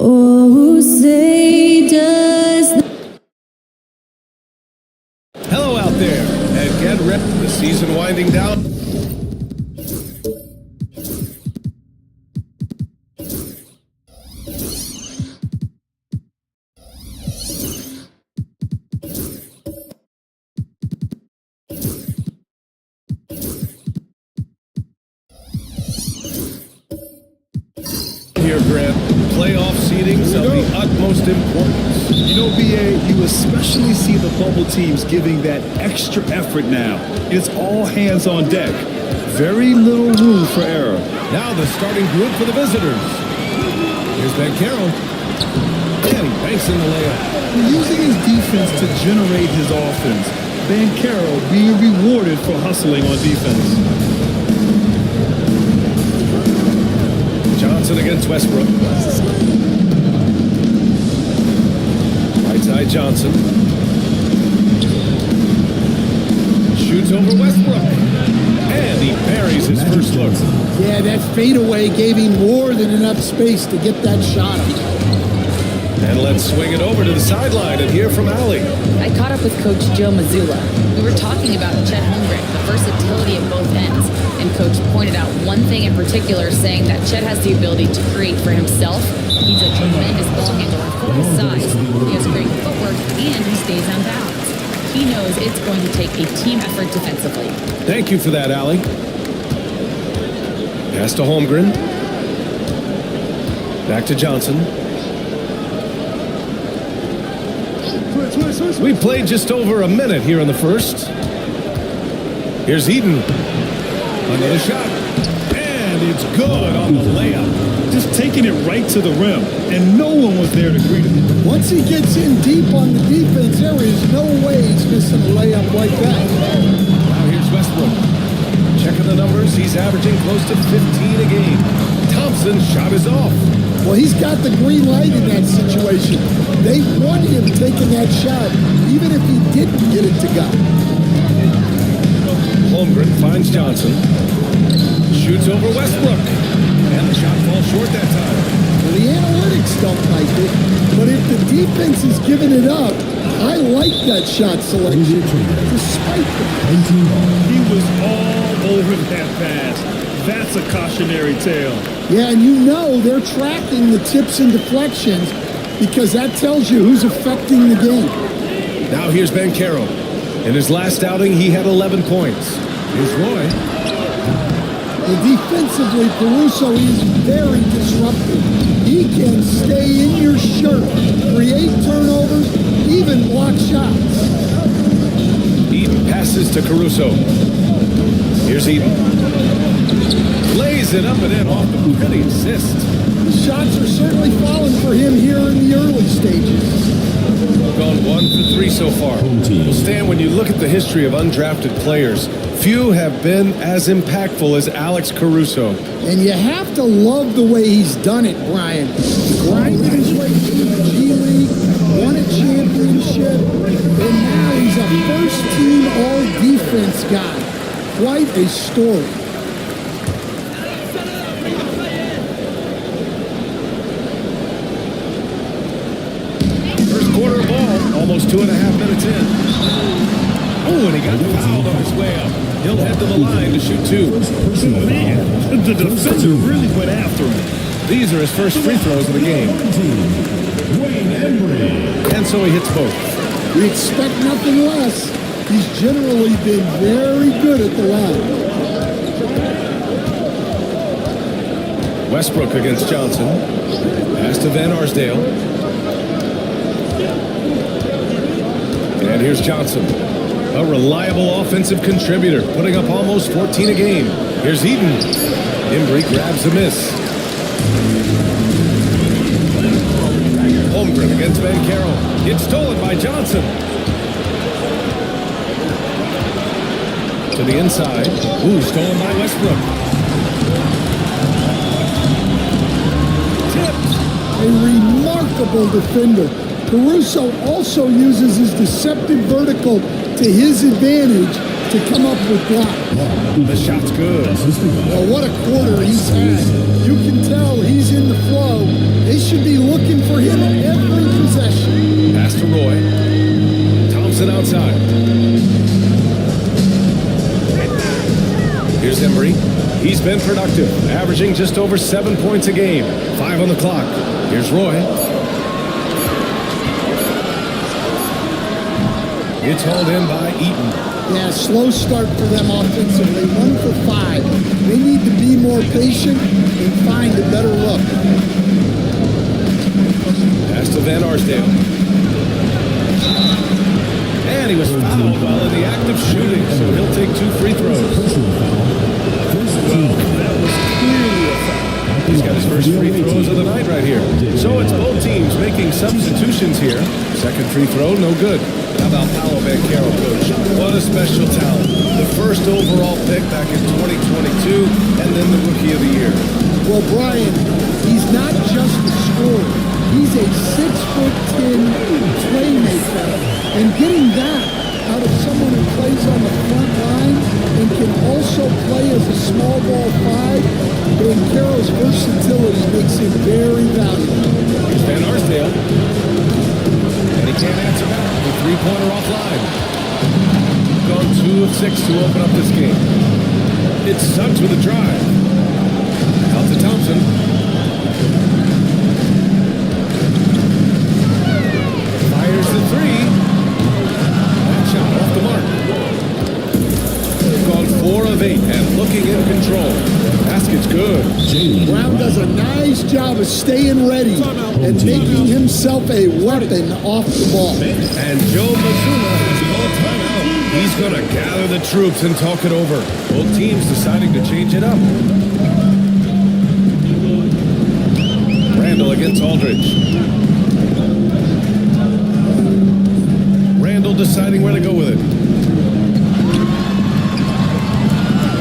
Oh, say does. Hello out there, and get ready. The season winding down. Here, Grant, playoff seedings of the utmost importance. You know, BA, you especially see the bubble teams giving that extra effort now. It's all hands on deck. Very little room for error. Now the starting group for the visitors. Here's Ben Carroll. And he banks in the layup. Using his defense to generate his offense. Ben Carroll being rewarded for hustling on defense. Johnson against Westbrook. Right side Johnson. Shoots over Westbrook. And he buries his first look. Yeah, that fadeaway gave him more than enough space to get that shot up. And let's swing it over to the sideline and hear from Allie. I caught up with Coach Joe Mazzulla. We were talking about Chet Holmgren, the versatility at both ends. And Coach pointed out one thing in particular, saying that Chet has the ability to create for himself. He's a tremendous ball handler for his size. He has great footwork, and he stays on balance. He knows it's going to take a team effort defensively. Thank you for that, Allie. Pass to Holmgren. Back to Johnson. We played just over a minute here in the first. Here's Eden. Another shot. And it's good on the layup. Just taking it right to the rim, and no one was there to greet him. Once he gets in deep on the defense, there is no way he's missing a layup like that. Now here's Westbrook. Checking the numbers, he's averaging close to 15 a game. Thompson's shot is off. Well, he's got the green light in that situation. They want him taking that shot, even if he didn't get it to go. Holmgren finds Johnson. Shoots over Westbrook. And the shot falls short that time. Well, the analytics don't like it, but if the defense is giving it up, I like that shot selection. Despite He was all over that pass. That's a cautionary tale. Yeah, and you know they're tracking the tips and deflections because that tells you who's affecting the game. Now here's Ben Carroll. In his last outing, he had 11 points. Here's Roy. Well, defensively, Caruso is very disruptive. He can stay in your shirt, create turnovers, even block shots. Eden passes to Caruso. Here's Eden. Lays it up and in off the pretty assist. The shots are certainly falling for him here in the early stages. Gone 1 for 3 so far. Well, Stan, when you look at the history of undrafted players, few have been as impactful as Alex Caruso. And you have to love the way he's done it, Brian. Grinding his way through the G League, won a championship, and now he's a first-team all-defense guy. Quite a story. First quarter ball, almost 2.5 minutes in. Oh, and he got fouled on his way up. He'll head to the line to shoot 2. Man, the defender really went after him. These are his first free throws of the game. And so he hits both. We expect nothing less. He's generally been very good at the line. Westbrook against Johnson. Pass to Van Arsdale. And here's Johnson. A reliable offensive contributor, putting up almost 14 a game. Here's Eden. Embry grabs a miss. Holmgren against Van Carroll. It's stolen by Johnson. To the inside. Ooh, stolen by Westbrook. Tipped. A remarkable defender. Caruso also uses his deceptive vertical to his advantage to come up with blocks. The shot's good. Well, what a quarter he's had. You can tell he's in the flow. They should be looking for him every possession. Pass to Roy. Thompson outside. Here's Embry. He's been productive, averaging just over 7 points a game. 5 on the clock. Here's Roy. It's hauled in by Eaton. Yeah, slow start for them offensively. 1 for 5. They need to be more patient and find a better look. Pass to Van Arsdale. And he was fouled while in the act of shooting, so he'll take 2 free throws. Well, that was clearly a foul. He's got his first free throws of the night right here. So it's both teams making substitutions here. Second free throw, no good. How about Paolo Banchero, coach? What a special talent. The first overall pick back in 2022, and then the Rookie of the Year. Well, Brian, he's not just a scorer. He's a 6'10" playmaker. And getting that out of someone who plays on the front line and can also play as a small ball 5, Banchero's versatility makes him very valuable. Here's Van Arsdale. And he can't answer back. The three-pointer offline. Gone 2 of 6 to open up this game. It's Suggs with a drive. Out to Thompson. Fires the 3. That shot off the mark. They've gone 4 of 8 and looking in control. Basket's good. Brown does a nice job of staying ready and making himself a weapon off the ball. And Joe Mazzulla has called timeout. He's going to gather the troops and talk it over. Both teams deciding to change it up. Randall against Aldridge. Randall deciding where to go with it.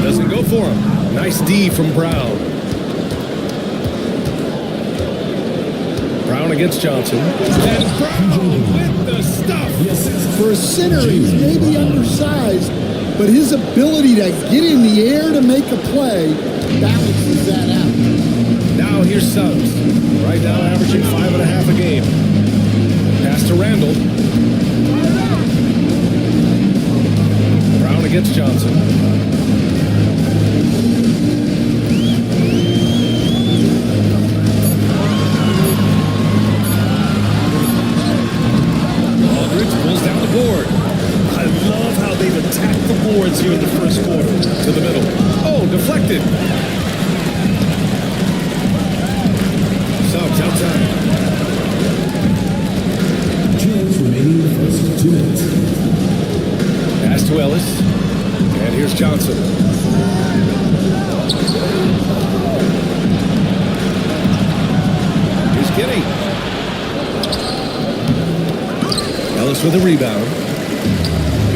Doesn't go for him. Nice D from Brown. Brown against Johnson. And Brown with the stuff. For a center, he's maybe undersized, but his ability to get in the air to make a play balances that out. Now here's Suggs. Right now averaging 5.5 a game. Pass to Randall. Brown against Johnson. Attack the boards here in the first quarter. To the middle. Oh, deflected. Suggs outside. Remaining the first 2 minutes. Pass to Ellis. And here's Johnson. Here's Kenny. Ellis with a rebound.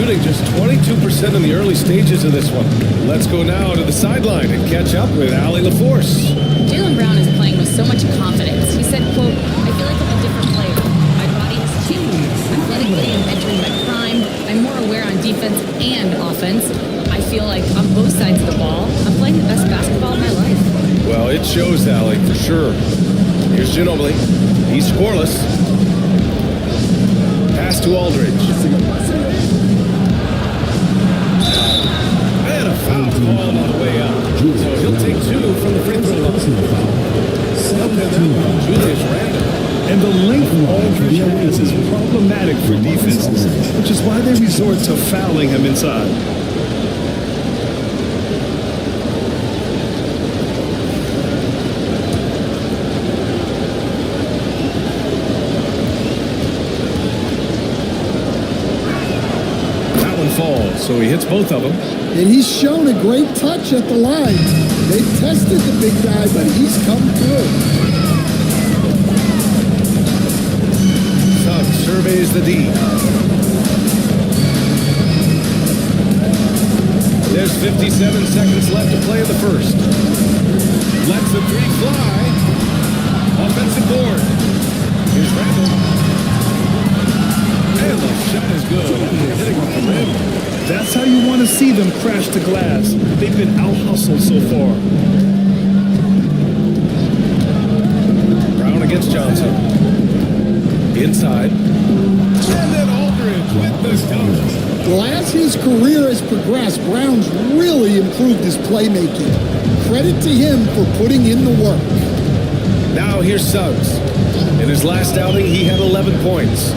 Shooting just 22% in the early stages of this one. Let's go now to the sideline and catch up with Allie LaForce. Jaylen Brown is playing with so much confidence. He said, quote, I feel like I'm a different player. My body has changed. Athletically, I'm entering my prime. I'm more aware on defense and offense. I feel like on both sides of the ball, I'm playing the best basketball of my life. Well, it shows, Allie, for sure. Here's Ginobili. He's scoreless. Pass to Aldridge. Foul called on the way out. So he'll take 2 from the free throw line. Julius Randle. And the length Aldridge has is problematic for defenses, which is why they resort to fouling him inside. falls, so he hits both of them. And he's shown a great touch at the line. They've tested the big guy, but he's come through. Suggs surveys the D. There's 57 seconds left to play in the first. Lets the three fly. Offensive board. Here's Randall. And the shot is good. Hitting off the rim. That's how you want to see them crash the glass. They've been out-hustled so far. Brown against Johnson. Inside. And then Aldridge with the dunk. Well, as his career has progressed, Brown's really improved his playmaking. Credit to him for putting in the work. Now here's Suggs. In his last outing, he had 11 points.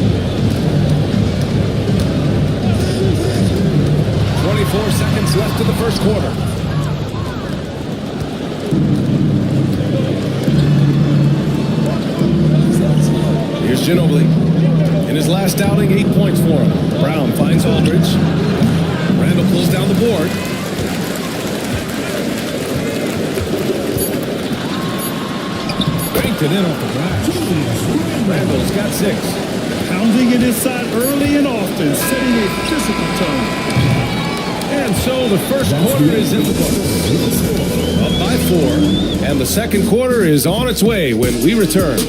24 seconds left in the first quarter. Here's Ginobili. In his last outing, 8 points for him. Brown finds Aldridge. Randall pulls down the board. Banked it in off the glass. Randall's got 6. Pounding it inside early and often, setting a physical tone. And so the first quarter is in the books. Up by 4. And the second quarter is on its way when we return.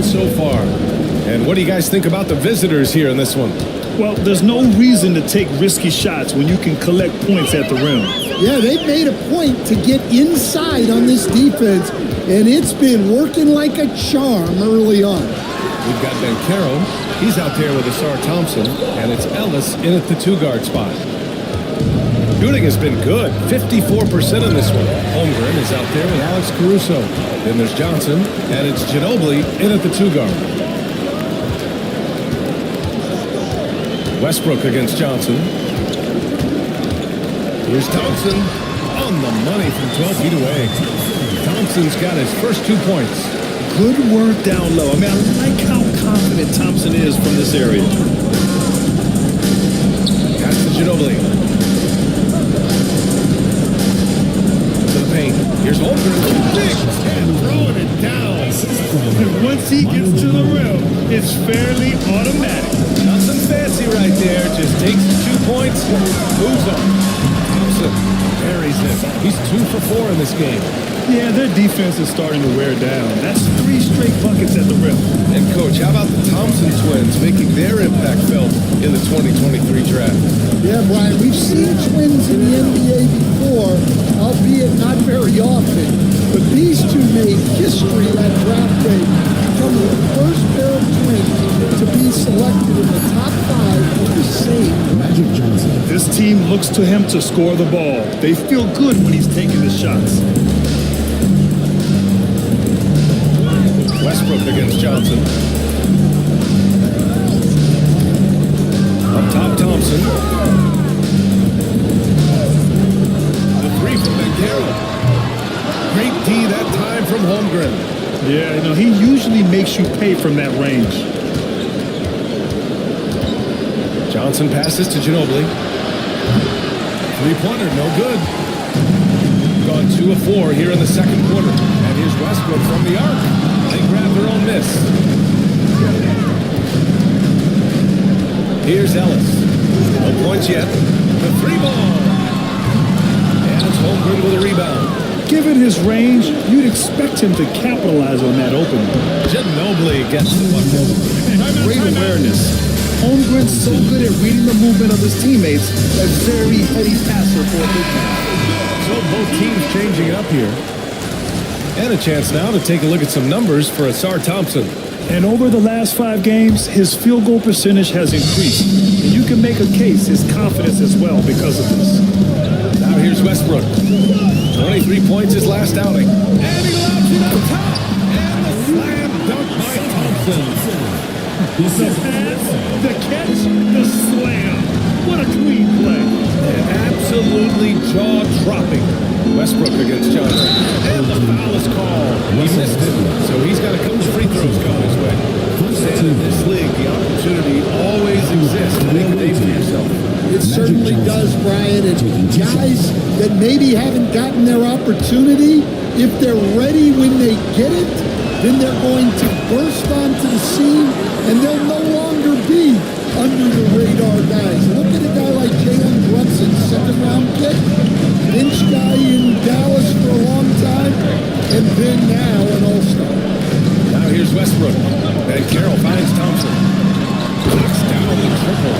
So far. And what do you guys think about the visitors here in this one? Well, there's no reason to take risky shots when you can collect points at the rim. Yeah, they've made a point to get inside on this defense, and it's been working like a charm early on. We've got Banchero. He's out there with Asar Thompson, and it's Ellis in at the 2-guard spot. Shooting has been good, 54% in this one. Holmgren is out there with Alex Caruso. Then there's Johnson, and it's Ginobili in at the 2-guard. Westbrook against Johnson. Here's Thompson on the money from 12 feet away. Thompson's got his first 2 points. Good work down low. I mean, I like how confident Thompson is from this area. Pass to Ginobili. Here's Holmgren. And throwing it down. And once he gets to the rim, it's fairly automatic. Nothing fancy right there. Just takes the 2 points, moves on. Thompson buries it. He's 2 for 4 in this game. Yeah, their defense is starting to wear down. That's 3 straight buckets at the rim. And Coach, how about the Thompson twins making their impact felt in the 2023 draft? Yeah, Brian, we've seen twins in the NBA before, albeit not very often. But these two made history that draft day, becoming the first pair of twins to be selected in the top 5 of the same. Magic Johnson. This team looks to him to score the ball. They feel good when he's taking the shots. Westbrook against Johnson. Up top, Thompson. The 3 from Banchero. Great D that time from Holmgren. Yeah, you know, he usually makes you pay from that range. Johnson passes to Ginobili. 3-pointer, no good. Gone 2 of 4 here in the second quarter. And here's Westbrook from the arc. They grab their own miss. Here's Ellis. No points yet. The 3-ball. And it's Holmgren with a rebound. Given his range, you'd expect him to capitalize on that opening. Ginobili gets the bucket. Great awareness. Holmgren's so good at reading the movement of his teammates, a very heady passer for a big man. So both teams changing up here. And a chance now to take a look at some numbers for Asar Thompson. And over the last 5 games, his field goal percentage has increased. And you can make a case his confidence as well because of this. Now here's Westbrook. 23 points his last outing. And he lobs it up top. And the Slam dunk by Thompson. The pass, the catch, the slam. What a clean play. Absolutely jaw-dropping. Westbrook against Johnson. And the foul is called. He missed it, so he's got a couple free throws going his way. And in this league, the opportunity always exists to make a name for yourself. It certainly does, Brian. And guys that maybe haven't gotten their opportunity, if they're ready when they get it, then they're going to burst onto the scene, and they'll no longer be under the radar guys. Look at a guy like Jalen Brunson, second-round pick, bench guy in Dallas for a long time, and then now an all-star. Now here's Westbrook. And Carroll finds Thompson. Knocks down the triple.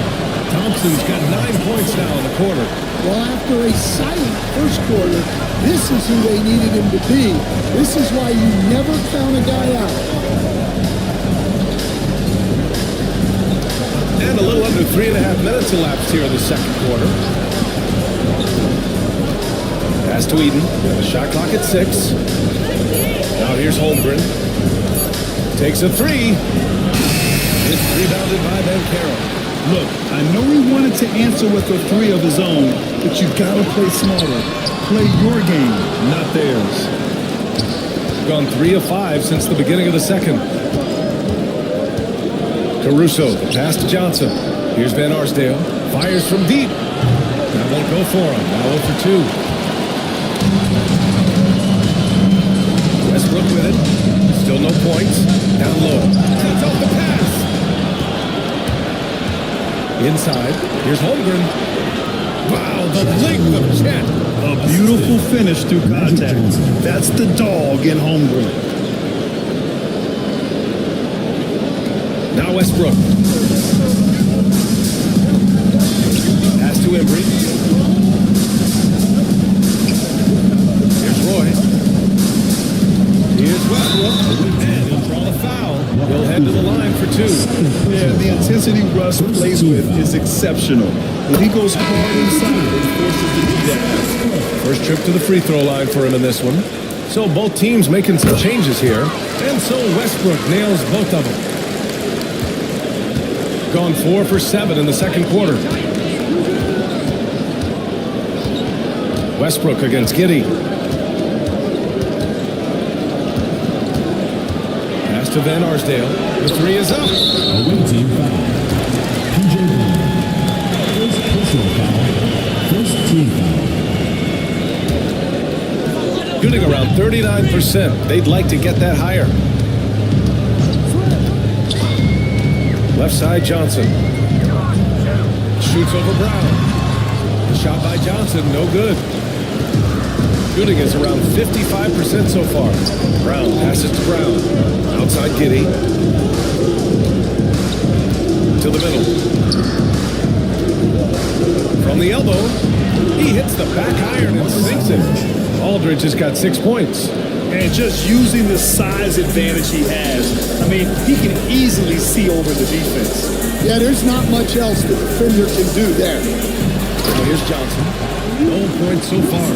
Thompson's got 9 points now in the quarter. Well, after a silent first quarter, this is who they needed him to be. This is why you never count a guy out. And a little under 3.5 minutes elapsed here in the second quarter. Pass to Eden. The shot clock at 6. Now here's Holmgren. Takes a three. It's rebounded by Ben Carroll. Look, I know he wanted to answer with a three of his own, but you gotta play smarter. Play your game, not theirs. Gone 3 of 5 since the beginning of the second. Caruso, the pass to Johnson. Here's Van Arsdale. Fires from deep. That won't go for him. Now 0 for 2. Westbrook with it. Still no points. Down low. Cuts off the pass. Inside. Here's Holmgren. Wow, the length of Chet. A beautiful finish through contact. That's the dog in Holmgren. Now Westbrook. Pass to Embry. Here's Roy. Here's Westbrook. And he'll draw the foul. He'll head to the line for 2. Yeah, the intensity Russ plays with is exceptional. When he goes hard inside, it forces the do that. First trip to the free throw line for him in this one. So both teams making some changes here. And so Westbrook nails both of them. Gone 4 for 7 in the second quarter. Westbrook against Giddey. Pass to Van Arsdale. The three is up. Away team foul. PJ Brown. First personal foul. First team foul. Shooting around 39%. They'd like to get that higher. Left side, Johnson. Shoots over Brown. The shot by Johnson, no good. Shooting is around 55% so far. Brown passes to Brown. Outside Giddey. To the middle. From the elbow, he hits the back iron and sinks it. Aldridge has got 6 points. And just using the size advantage he has, I mean, he can easily see over the defense. Yeah, there's not much else the defender can do there. Now here's Johnson. No points so far.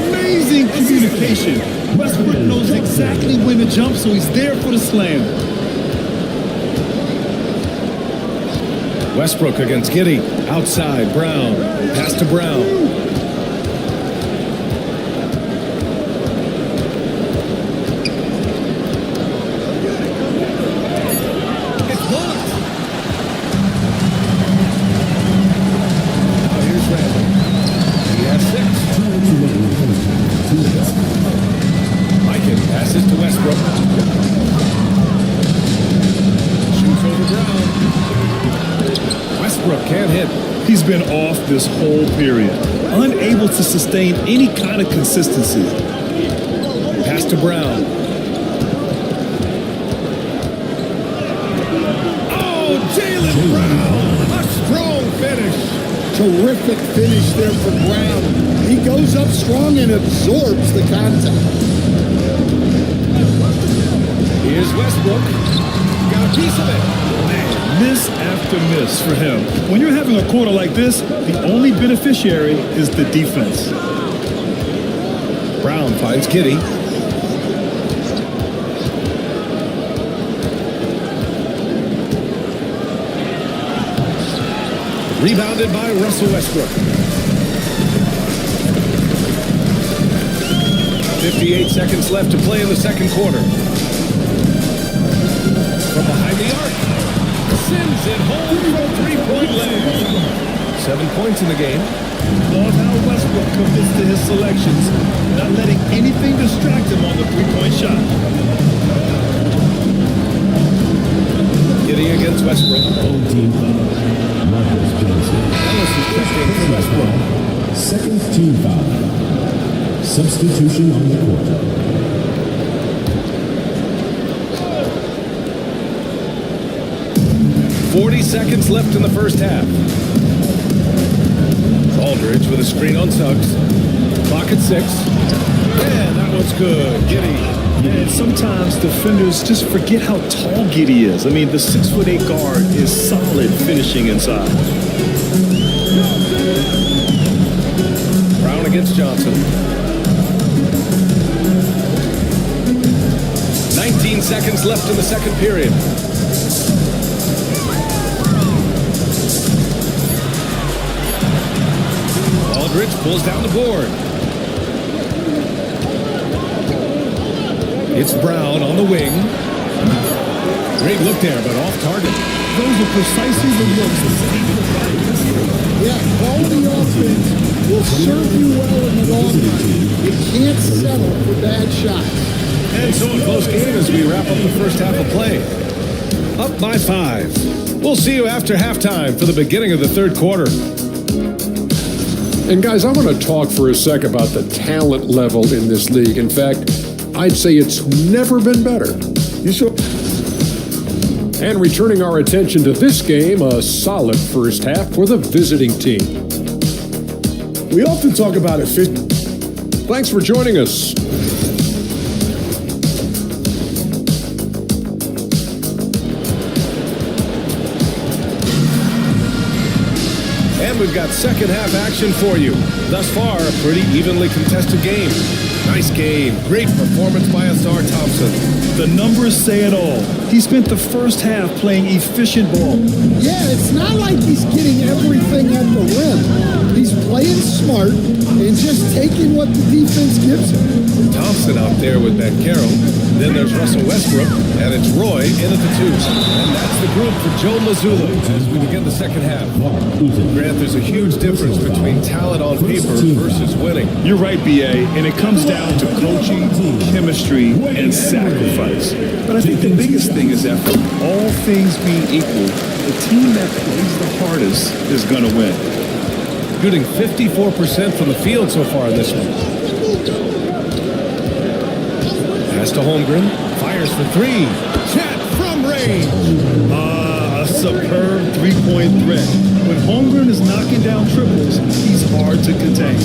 Amazing communication. Westbrook knows exactly when to jump, so he's there for the slam. Westbrook against Giddey. Outside, Brown. Pass to Brown. He's been off this whole period, unable to sustain any kind of consistency. Pass to Brown. Oh, Jalen Brown! A strong finish. Terrific finish there for Brown. He goes up strong and absorbs the contact. Here's Westbrook. Got a piece of it. Miss after miss for him. When you're having a quarter like this, the only beneficiary is the defense. Brown finds Giddey. Rebounded by Russell Westbrook. 58 seconds left to play in the second quarter. From behind the arc. Sends it home for a three-point lay. 7 points in the game. Love how Westbrook commits to his selections, not letting anything distract him on the three-point shot. Getting against Westbrook. Home team foul. Marcus Johnson. Ellis is checked in for Westbrook. Second team foul. Substitution on the court. 40 seconds left in the first half. Aldridge with a screen on Suggs. Clock at 6. And that one's good. Giddy. And sometimes defenders just forget how tall Giddey is. I mean, the 6'8" guard is solid finishing inside. Brown against Johnson. 19 seconds left in the second period. Aldridge pulls down the board. It's Brown on the wing. Great look there, but off target. Those are precisely the looks that Steve provided. Yeah, quality offense will serve you well in the long run. You can't settle for bad shots. And so a close game as we wrap up the first half of play. Up by 5. We'll see you after halftime for the beginning of the third quarter. And guys, I want to talk for a sec about the talent level in this league. In fact, I'd say it's never been better. You sure? And returning our attention to this game, a solid first half for the visiting team. We often talk about efficiency. Thanks for joining us. And we've got second half action for you. Thus far, a pretty evenly contested game. Nice game. Great performance by Asar Thompson. The numbers say it all. He spent the first half playing efficient ball. Yeah, it's not like he's getting everything at the rim. He's playing smart and just taking what the defense gives him. Thompson out there with Banchero. Then there's Russell Westbrook, and it's Roy in at the 2. And that's the group for Joe Mazzulla as we begin the second half. Grant, there's a huge difference between talent on paper versus winning. You're right, B.A., and it comes down to coaching, chemistry, and sacrifice. But I think the biggest thing is that for all things being equal, the team that plays the hardest is going to win. Shooting 54% from the field so far in this one. Pass to Holmgren. Fires for 3. Chat from range. A superb three-point threat. When Holmgren is knocking down triples, he's hard to contain.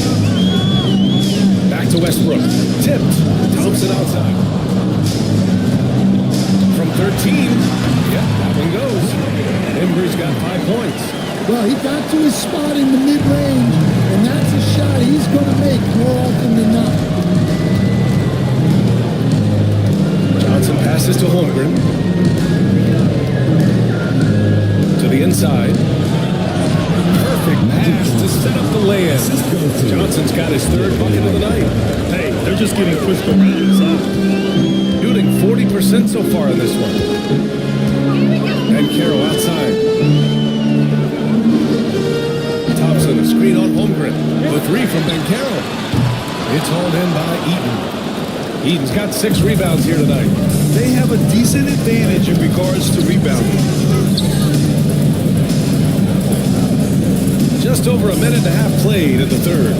Back to Westbrook. Tipped. Thompson outside. From 13. Yep, that one goes. Embry's got 5 points. Well, he got to his spot in the mid-range, and that's a shot he's going to make more often than not. Johnson passes to Holmgren. To the inside. Perfect pass to set up the lay-in. Johnson's got his third bucket of the night. Hey, they're just getting pushed around inside. Shooting 40% so far in this one. Banchero outside. Thompson, a screen on Holmgren. The 3 from Banchero. It's hauled in by Eaton. Eaton's got 6 rebounds here tonight. They have a decent advantage in regards to rebounding. Just over a minute and a half played in the third.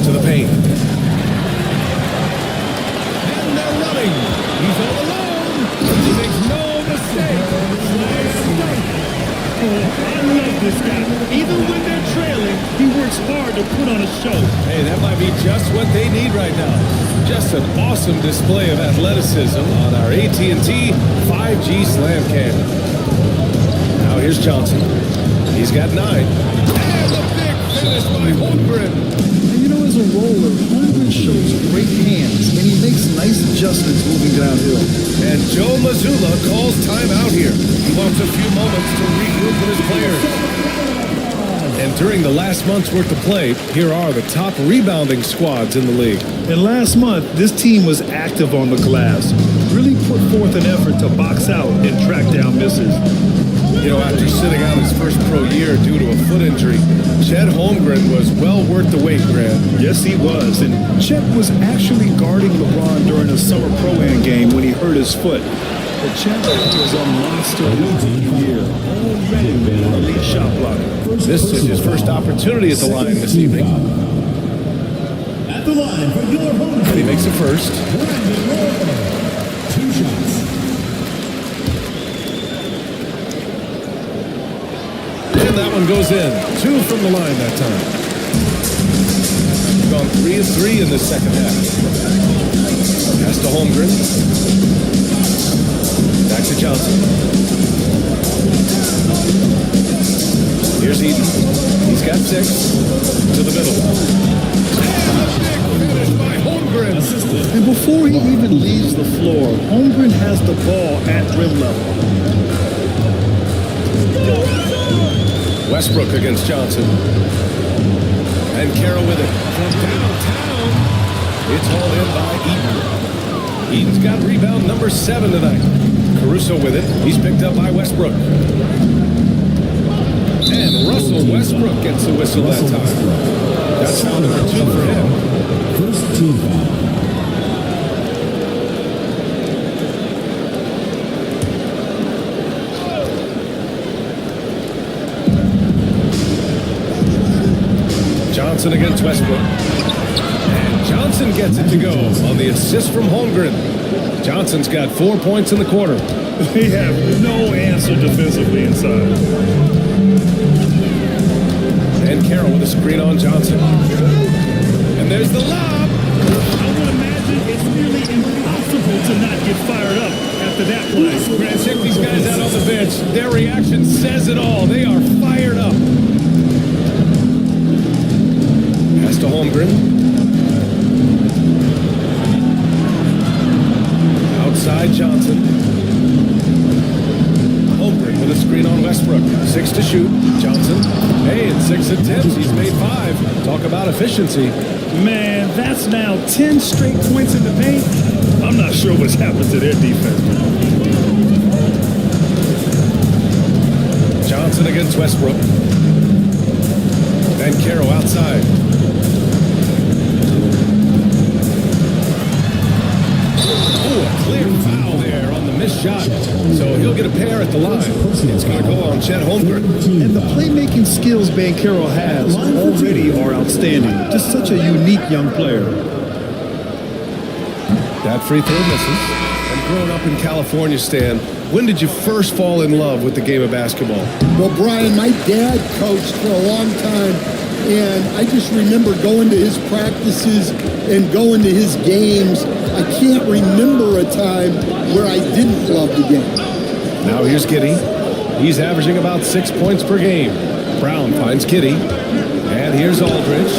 To the paint. And they're running. He's all alone. He makes no mistake. I love this guy. Even when they're trailing, he works hard to put on a show. Hey, that might be just what they need right now. Just an awesome display of athleticism on our AT&T 5G Slam Cam. Now here's Johnson. He's got 9. And a big finish by Holmgren. And you know, as a roller, Holmgren shows great hands, and he makes nice adjustments moving downhill. And Joe Mazzulla calls timeout here. He wants a few moments to regroup with his players. And during the last month's worth of play, here are the top rebounding squads in the league. And last month, this team was active on the glass, really put forth an effort to box out and track down misses. You know, after sitting out his first pro year due to a foot injury, Chet Holmgren was well worth the wait, Grant. Yes, he was. And Chet was actually guarding LeBron during a summer pro-am game when he hurt his foot. But Chet was a monster rookie year, already an elite shot blocker. This is his first opportunity at the line this evening. At the line for your home And he makes it first. Brandon Roy. 2 shots. And that one goes in. 2 from the line that time. Gone 3 of 3 in the second half. Pass to Holmgren. Back to Johnson. Here's Eden. He's got 6. To the middle. And a big finish by Holmgren. And before he even leaves the floor, Holmgren has the ball at rim level. Westbrook against Johnson. And Carroll with it. From downtown. It's hauled in by Eden. Eden's got rebound number 7 tonight. Caruso with it. He's picked up by Westbrook. And Russell Westbrook gets the whistle that time. That's foul number 2 for him. First team foul. Johnson against Westbrook. And Johnson gets it to go on the assist from Holmgren. Johnson's got 4 points in the quarter. They have no answer defensively inside. And Carroll with a screen on Johnson. And there's the lob. I would imagine it's nearly impossible to not get fired up after that play. Grant, check these guys out on the bench. Their reaction says it all. They are fired up. Pass to Holmgren. Outside Johnson. Holmgren with a screen on Westbrook. 6 to shoot. Johnson. Hey, in 6 attempts, he's made 5. Talk about efficiency. Man, that's now 10 straight points in the paint. I'm not sure what's happened to their defense. Johnson against Westbrook. And Carroll outside. Oh, a clear foul there on the missed shot. So he'll get a pair at the line. It's going to go on Chet Holmgren. And the playmaking skills Banchero has already are outstanding. Just such a unique young player. That free throw misses. And growing up in California, Stan, when did you first fall in love with the game of basketball? Well, Brian, my dad coached for a long time, and I just remember going to his practices and going to his games. I can't remember a time where I didn't love the game. Now here's Giddey. He's averaging about 6 points per game. Brown finds Giddey. And here's Aldridge.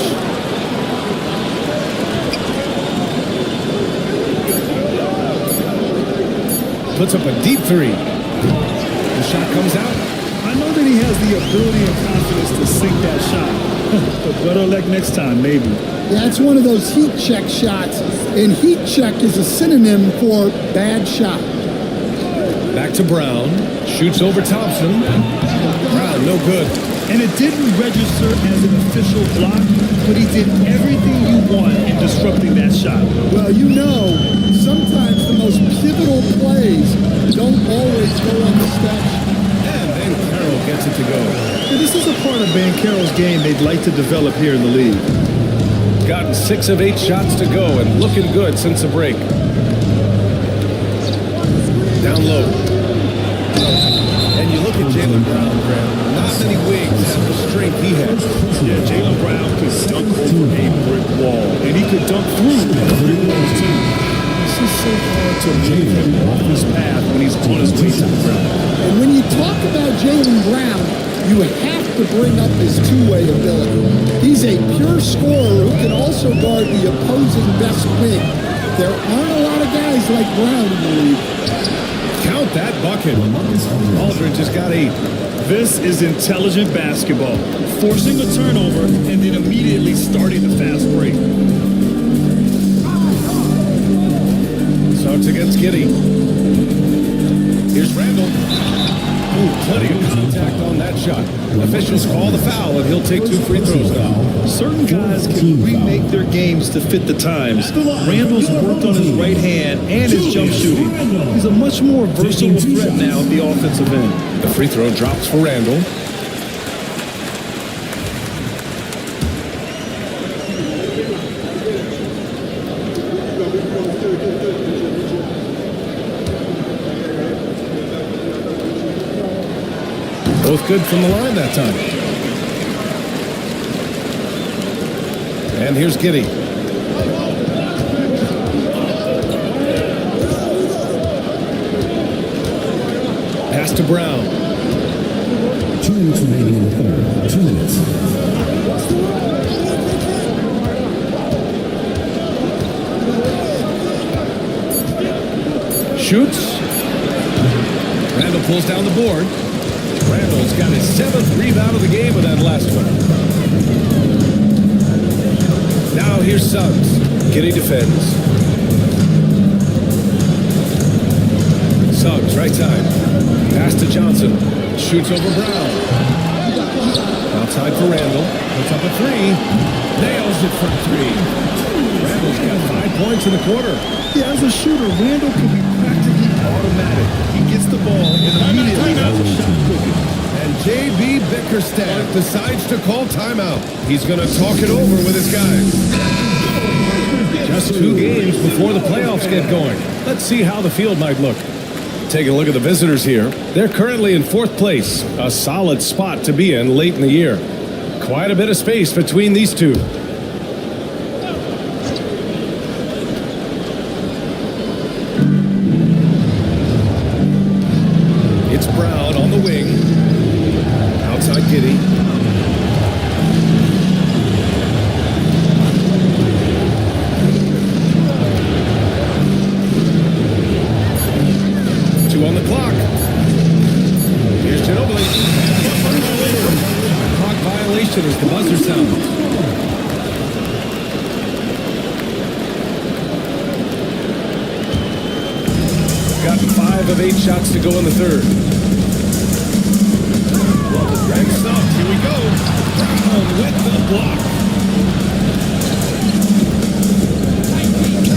Puts up a deep 3. The shot comes out. I know that he has the ability and confidence to sink that shot. But better luck next time, maybe. Yeah, it's one of those heat check shots, and heat check is a synonym for bad shot. Back to Brown. Shoots over Thompson. Brown, no good. And it didn't register as an official block, but he did everything you want in disrupting that shot. Well, you know, sometimes the most pivotal plays don't always go on the stretch. And then Carroll gets it to go. And this is a part of Banchero's game they'd like to develop here in the league. Gotten 6 of 8 shots to go and looking good since the break. Down low. And you look at Jaylen Brown, not many wings have the strength he has. Yeah, Jaylen Brown could dunk over a brick wall, and he could dunk through brick walls too. It's just so hard to move him off his path when he's on his way to the ground. And when you talk about Jaylen Brown, you have to bring up his two-way ability. He's a pure scorer who can also guard the opposing best wing. There aren't a lot of guys like Brown in the league. Count that bucket. Aldridge has got 8. This is intelligent basketball. Forcing a turnover and then immediately starting the fast break. Suggs against Giddey. Here's Randall. Ooh, plenty of contact on that shot. Officials call the foul, and he'll take 2 free throws now. Certain guys can remake their games to fit the times. Randall's worked on his right hand and his jump shooting. He's a much more versatile threat now at the offensive end. The free throw drops for Randall. Both good from the line that time. And here's Giddey. Pass to Brown. 2 minutes remaining in the third. 2 minutes. Shoots. Randall pulls down the board. Randall's got his 7th rebound of the game with that last one. Now here's Suggs. Giddey defends. Suggs, right side. Pass to Johnson. Shoots over Brown. Outside for Randall. Puts up a 3. Nails it from 3. Randall's got 5 points in the quarter. Yeah, as a shooter, Randall can be practically automatic. He gets the ball and immediately has a shot cooking. And J.B. Bickerstaff decides to call timeout. He's going to talk it over with his guys. Just 2 games before the playoffs get going. Let's see how the field might look. Taking a look at the visitors here. They're currently in 4th place, a solid spot to be in late in the year. Quite a bit of space between these two. It's Brown on the wing. Outside Giddey. On the clock. Here's Ginobili. Clock violation as the buzzer sounds. Got 5 of 8 shots to go in the third. And Suggs, here we go. Brown with the block.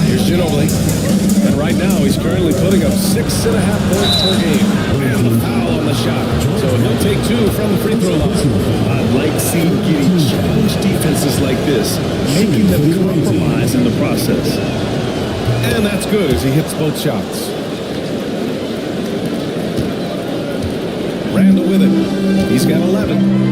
Here's Ginobili. And right now, he's currently putting up 6.5 points per game. And the foul on the shot. So he'll take 2 from the free throw line. I like seeing Giddey challenge defenses like this, making them compromise in the process. And that's good as he hits both shots. Randall with it. He's got 11.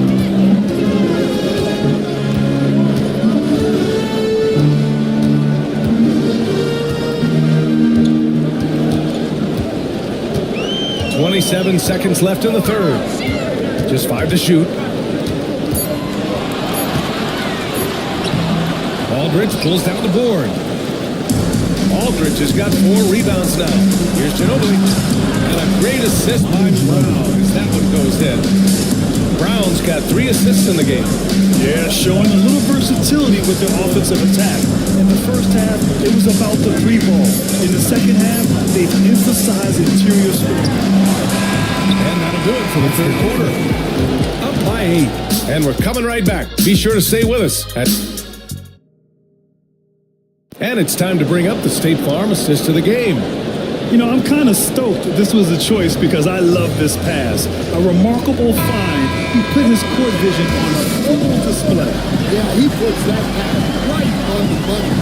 .27 seconds left in the third. Just 5 to shoot. Aldridge pulls down the board. Aldridge has got 4 rebounds now. Here's Ginobili. And a great assist by Brown as that one goes in. Brown's got 3 assists in the game. Yeah, showing a little versatility with their offensive attack. In the first half, it was about the 3 ball. In the second half, they've emphasized interior scoring. And that'll do it for the third quarter. Up by 8. And we're coming right back. Be sure to stay with us. And it's time to bring up the State Farm assist of the game. You know, I'm kind of stoked this was a choice because I love this pass. A remarkable find. He put his court vision on a full display. Yeah, he puts that pass right on the money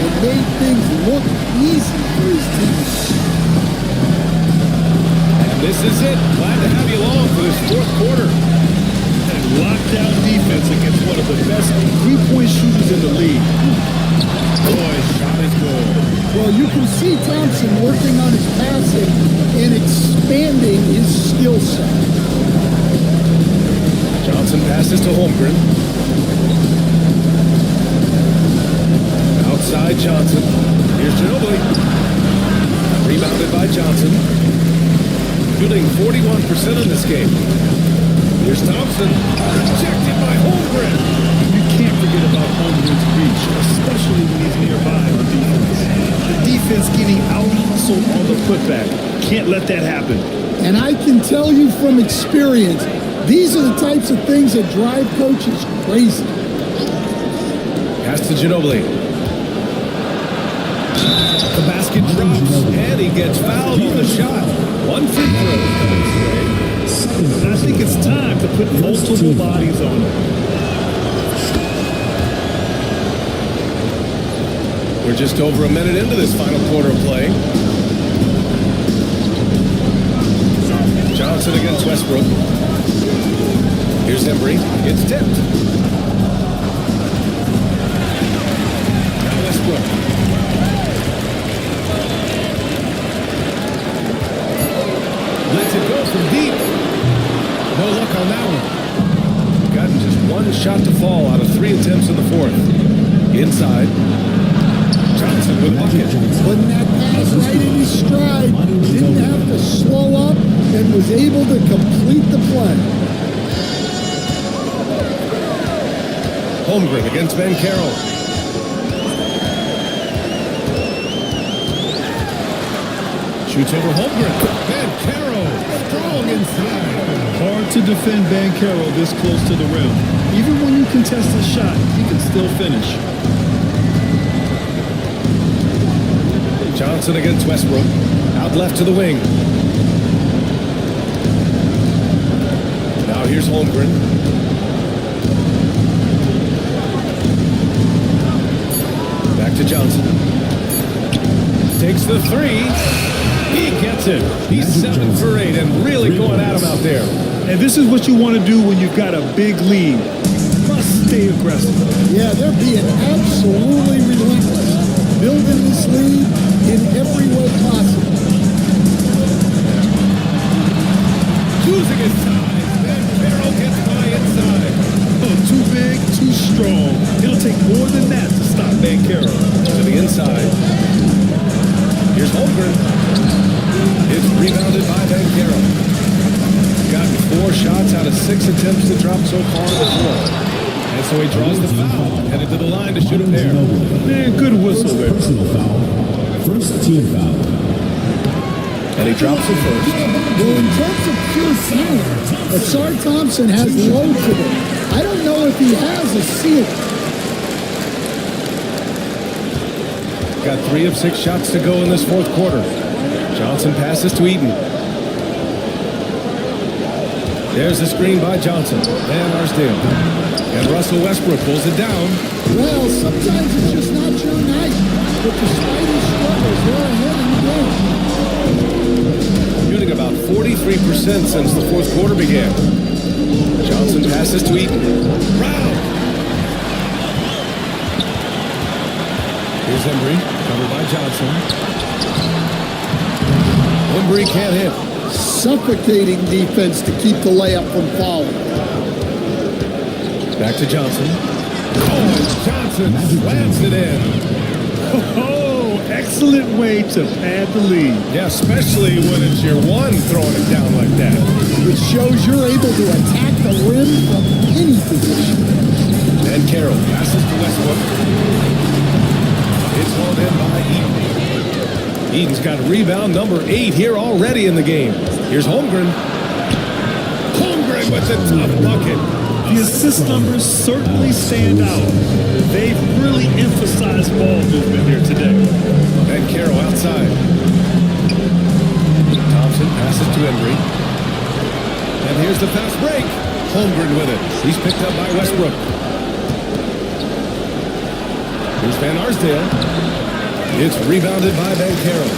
and made things look easy for his team. This is it. Glad to have you along for this fourth quarter. And lockdown defense against one of the best three-point shooters in the league. Boy, shot is good. Well, you can see Thompson working on his passing and expanding his skill set. Johnson passes to Holmgren. Outside Johnson. Here's Ginobili. Rebounded by Johnson. Shooting 41% in this game. Here's Thompson. Rejected by Holmgren. You can't forget about Holmgren's reach, especially when he's nearby on defense. The defense getting out-hustled on the putback. Can't let that happen. And I can tell you from experience, these are the types of things that drive coaches crazy. Pass to Ginobili. The basket drops, and he gets fouled on the shot. One free throw. And I think it's time to put multiple bodies on him. We're just over a minute into this final quarter of play. Johnson against Westbrook. Here's Embry. It's tipped. Now Westbrook. Lets it go from deep. No luck on that one. Gotten just one shot to fall out of 3 attempts in the fourth. Inside. Johnson with a bucket. Putting that pass right in his stride. Didn't have to slow up and was able to complete the play. Holmgren against Van Carroll. Shoots over Holmgren. Van Carroll strong inside. Hard to defend Banchero this close to the rim. Even when you contest a shot, he can still finish. Johnson against Westbrook. Out left to the wing. Now here's Holmgren. Back to Johnson. Takes the three. He gets it. He's 7 for 8 and really going at him out there. And this is what you want to do when you've got a big lead. You must stay aggressive. Yeah, they're being absolutely relentless. Building this lead in every way possible. Choosing his size. Then Carroll gets by inside. Oh, too big, too strong. It'll take more than that to stop Banchero. To the inside. Here's Holmgren. It's rebounded by Van Carroll. Gotten 4 shots out of 6 attempts to drop so far in the fourth. And so he draws the foul. Headed to the line to shoot a pair. Man, good whistle there. Personal foul. First team foul. And he drops it first. Well, in terms of pure talent, Asar Thompson has loads of it. I don't know if he has a ceiling. Got 3 of 6 shots to go in this fourth quarter. Johnson passes to Eaton. There's the screen by Johnson. And Arsdale. And Russell Westbrook pulls it down. Well, sometimes it's just not your night. But despite his struggles, they're ahead in the game. Shooting about 43% since the fourth quarter began. Johnson passes to Eaton. Brown. Here's Embry, covered by Johnson. Embry can't hit. Suffocating defense to keep the layup from falling. Back to Johnson. Oh, Johnson slams it in. Oh, excellent way to pad the lead. Yeah, especially when it's your one throwing it down like that. It shows you're able to attack the rim from any position. And Carroll passes to Westbrook. It's hauled in by Eaton. Eaton's got rebound number 8 here already in the game. Here's Holmgren. Holmgren with a tough bucket. The assist numbers certainly stand out. They've really emphasized ball movement here today. And Carroll outside. Thompson passes to Embry. And here's the fast break. Holmgren with it. He's picked up by Westbrook. Here's Van Arsdale. It's rebounded by Van Carroll.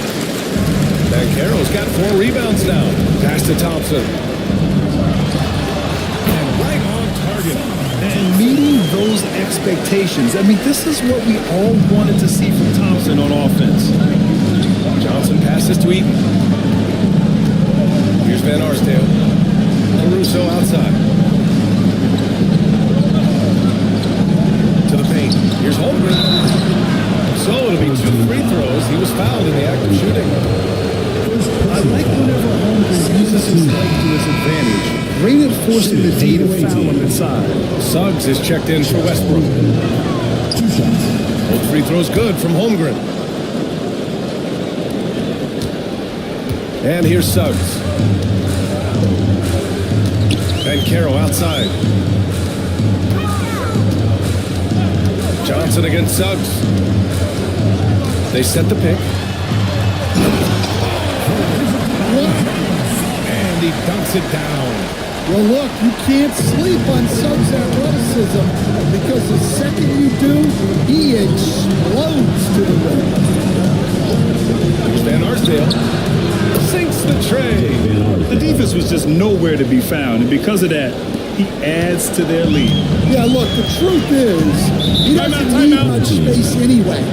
Van Carroll's got 4 rebounds now. Pass to Thompson. And right on target. And meeting those expectations. I mean, this is what we all wanted to see from Thompson on offense. Johnson passes to Eaton. Here's Van Arsdale. Caruso outside. Here's Holmgren. So it'll be 2 free throws. He was fouled in the act of shooting. I like whenever Holmgren uses his height to his advantage. Great at forcing the D to foul him inside. Suggs is checked in for Westbrook. 2 shots. Both free throws good from Holmgren. And here's Suggs. Banchero outside. Johnson against Suggs. They set the pick. And he dunks it down. Well, look, you can't sleep on Suggs' athleticism because the second you do, he explodes to the rim. Here's Van Arsdale. Sinks the tray. The defense was just nowhere to be found, and because of that, he adds to their lead. Yeah, look, the truth is, he doesn't need much space anyway.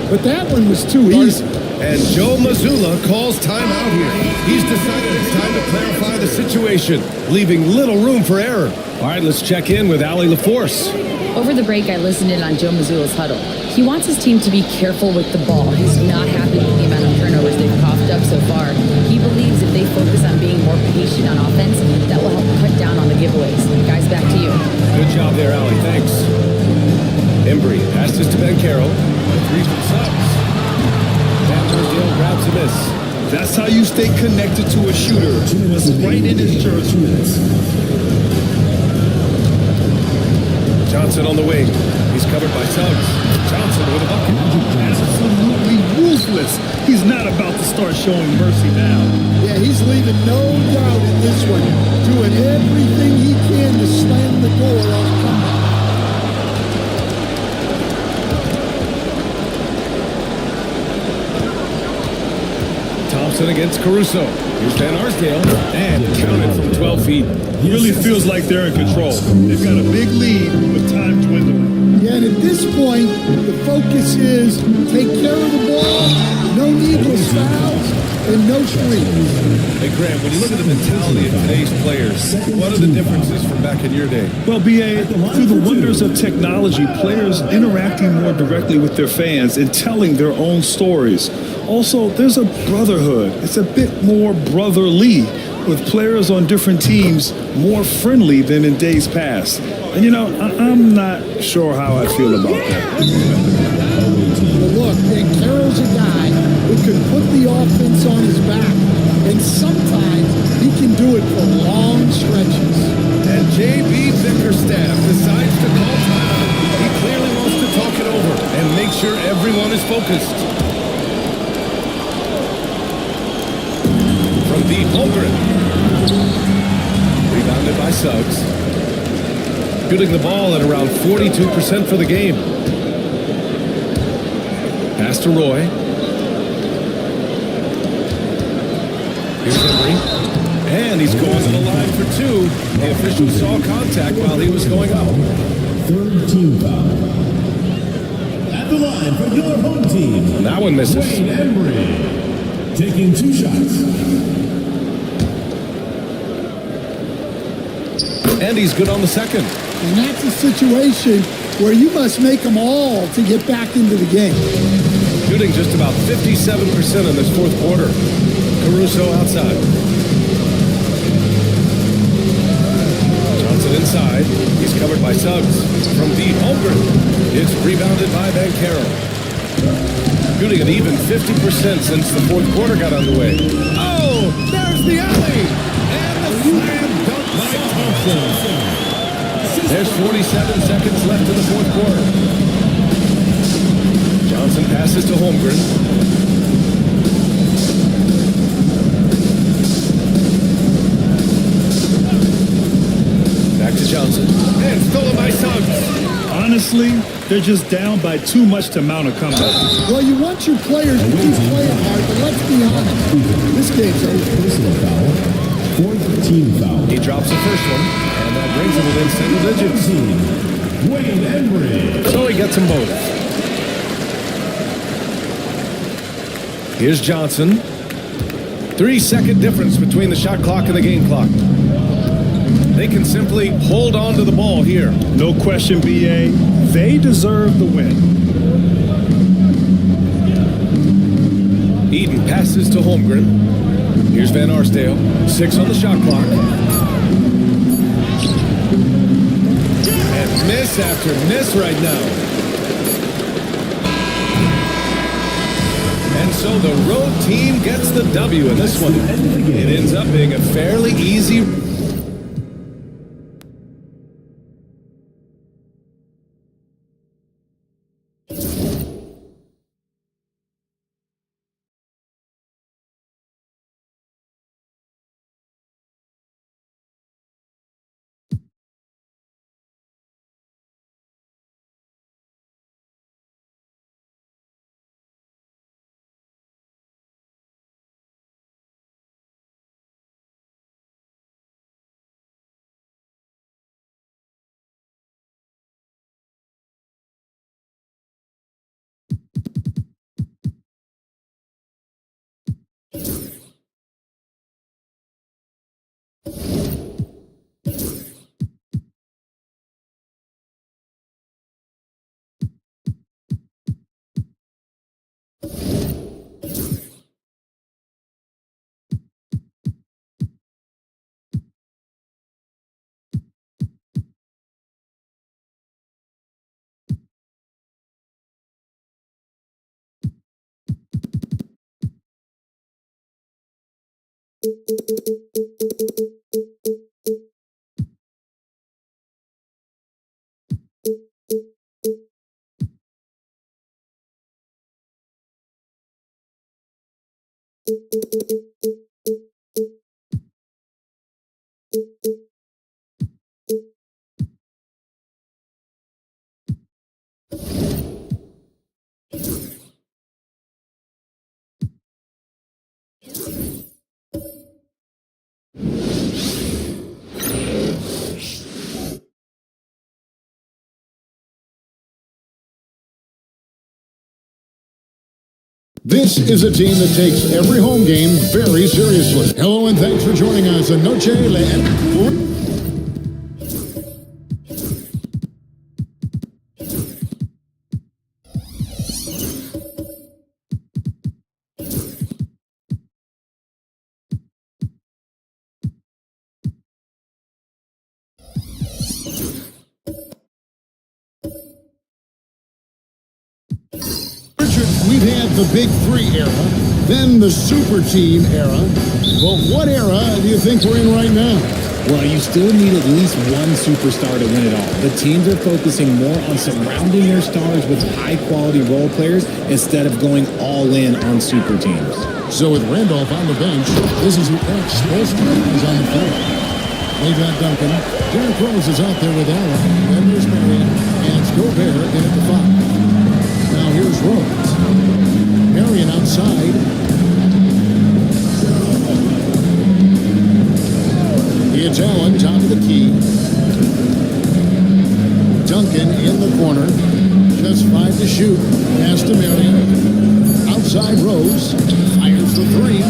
But that one was too easy. And Joe Mazzulla calls timeout here. He's decided it's time to clarify the situation, leaving little room for error. All right, let's check in with Allie LaForce. Over the break, I listened in on Joe Mazzulla's huddle. He wants his team to be careful with the ball. He's not happy with the amount of turnovers they've coughed up so far. He believes if they focus on being more patient on offense, that will help cut down on the giveaways. Guys, back to you. Good job there, Allie. Thanks. Embry passes to Banchero. 3 from Suggs. Van Arsdale grabs a miss. That's how you stay connected to a shooter. Was right in his jersey. Johnson on the wing. He's covered by Suggs. Johnson with a bucket. Absolutely ruthless. He's not about to start showing mercy now. Yeah, he's leaving no doubt in this one, doing everything he can to slam the door on a comeback. Thompson against Caruso. Here's Van Arsdale. And counted from 12 feet. Really feels like they're in control. They've got a big lead with time dwindling. Yeah, and at this point, the focus is take care of the ball, no needless fouls, and no screens. Hey, Graham, when you look at the mentality of today's players, what are the differences from back in your day? Well, B.A., through the wonders of technology, players interacting more directly with their fans and telling their own stories. Also, there's a brotherhood. It's a bit more brotherly, with players on different teams more friendly than in days past. And, you know, I'm not sure how I feel about that. But look, Banchero's a guy who can put the offense on his back, and sometimes he can do it for long stretches. And J.B. Bickerstaff decides to call time. He clearly wants to talk it over and make sure everyone is focused. From deep, Holmgren. Rebounded by Suggs. Shooting the ball at around 42% for the game. Pass to Roy. Here's Embry. And he's going to the line for 2. The official saw contact while he was going up. 3rd team foul. At the line for your home team. That one misses. Wayne Embry. Taking 2 shots. And he's good on the second. And that's a situation where you must make them all to get back into the game. Shooting just about 57% in this 4th quarter. Caruso outside. Johnson inside. He's covered by Suggs. From deep, Holmgren. It's rebounded by Banchero. Shooting an even 50% since the 4th quarter got underway. Oh, there's the alley. And the slam dunk by Thompson. There's 47 seconds left in the 4th quarter. Johnson passes to Holmgren. Back to Johnson. And stolen by Suggs. Honestly, they're just down by too much to mount a comeback. Well, you want your players to keep playing hard, but let's be honest. This game's over. Personal foul. 4th team foul. He drops the first one, and that brings him within single digits. Wayne Embry. So he gets them both. Here's Johnson. 3-second difference between the shot clock and the game clock. They can simply hold on to the ball here. No question, B.A. They deserve the win. Eden passes to Holmgren. Here's Van Arsdale. 6 on the shot clock. And miss after miss right now. And so the road team gets the W in this one. It ends up being a fairly easy. This is a team that takes every home game very seriously. Hello and thanks for joining us on Noche Le. We've had the Big Three era, then the Super Team era. But what era do you think we're in right now? Well, you still need at least one superstar to win it all. The teams are focusing more on surrounding their stars with high-quality role players instead of going all in on super teams. So with Randolph on the bench, this is who Spoelstra is on the floor. They've got Duncan. Derrick Rose is out there with Allen. Then there's Marion. And it's Gobert in at the 5. Now here's Rose. Marion outside. It's Allen, top of the key. Duncan in the corner. Just 5 to shoot. Pass to Marion. Outside Rose. Fires the 3.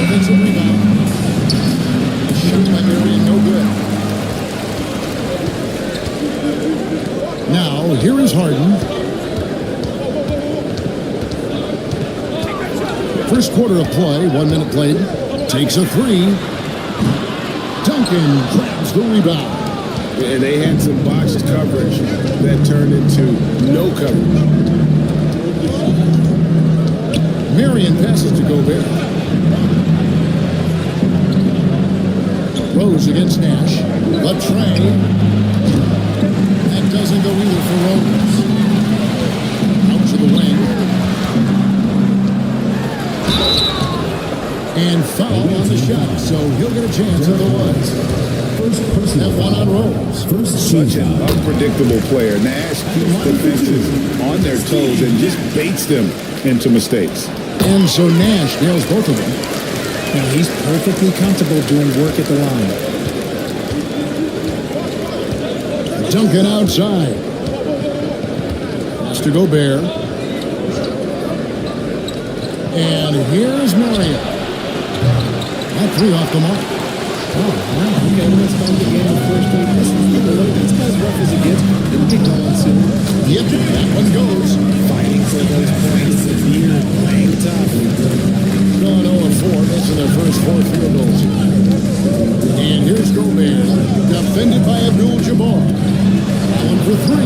Offensive rebound. Shot by Marion, no good. Now, here is Harden. First quarter of play, 1 minute played. Takes a 3. Duncan grabs the rebound. And they had some box coverage that turned into no coverage. Marion passes to Gobert. Rose against Nash. Latrey. That doesn't go either for Rose. Out to the wing. And foul on the shot, so he'll get a chance at the one. That one on Rose. Such an unpredictable player. Nash keeps defenses on their toes and just baits them into mistakes. And so Nash nails both of them. Now he's perfectly comfortable doing work at the line. Duncan outside. Pass to Gobert. And here's Marion. That 3 off the mark. Okay, well, let's start the game with first straight misses. Look, it's about as rough as it gets. It'll get going soon. Yep, that one goes. Fighting for those points, severe, playing tough. Gone 0-4, missing their first 4 field goals. And here's Gobert, defended by Abdul-Jabbar. Allen for 3.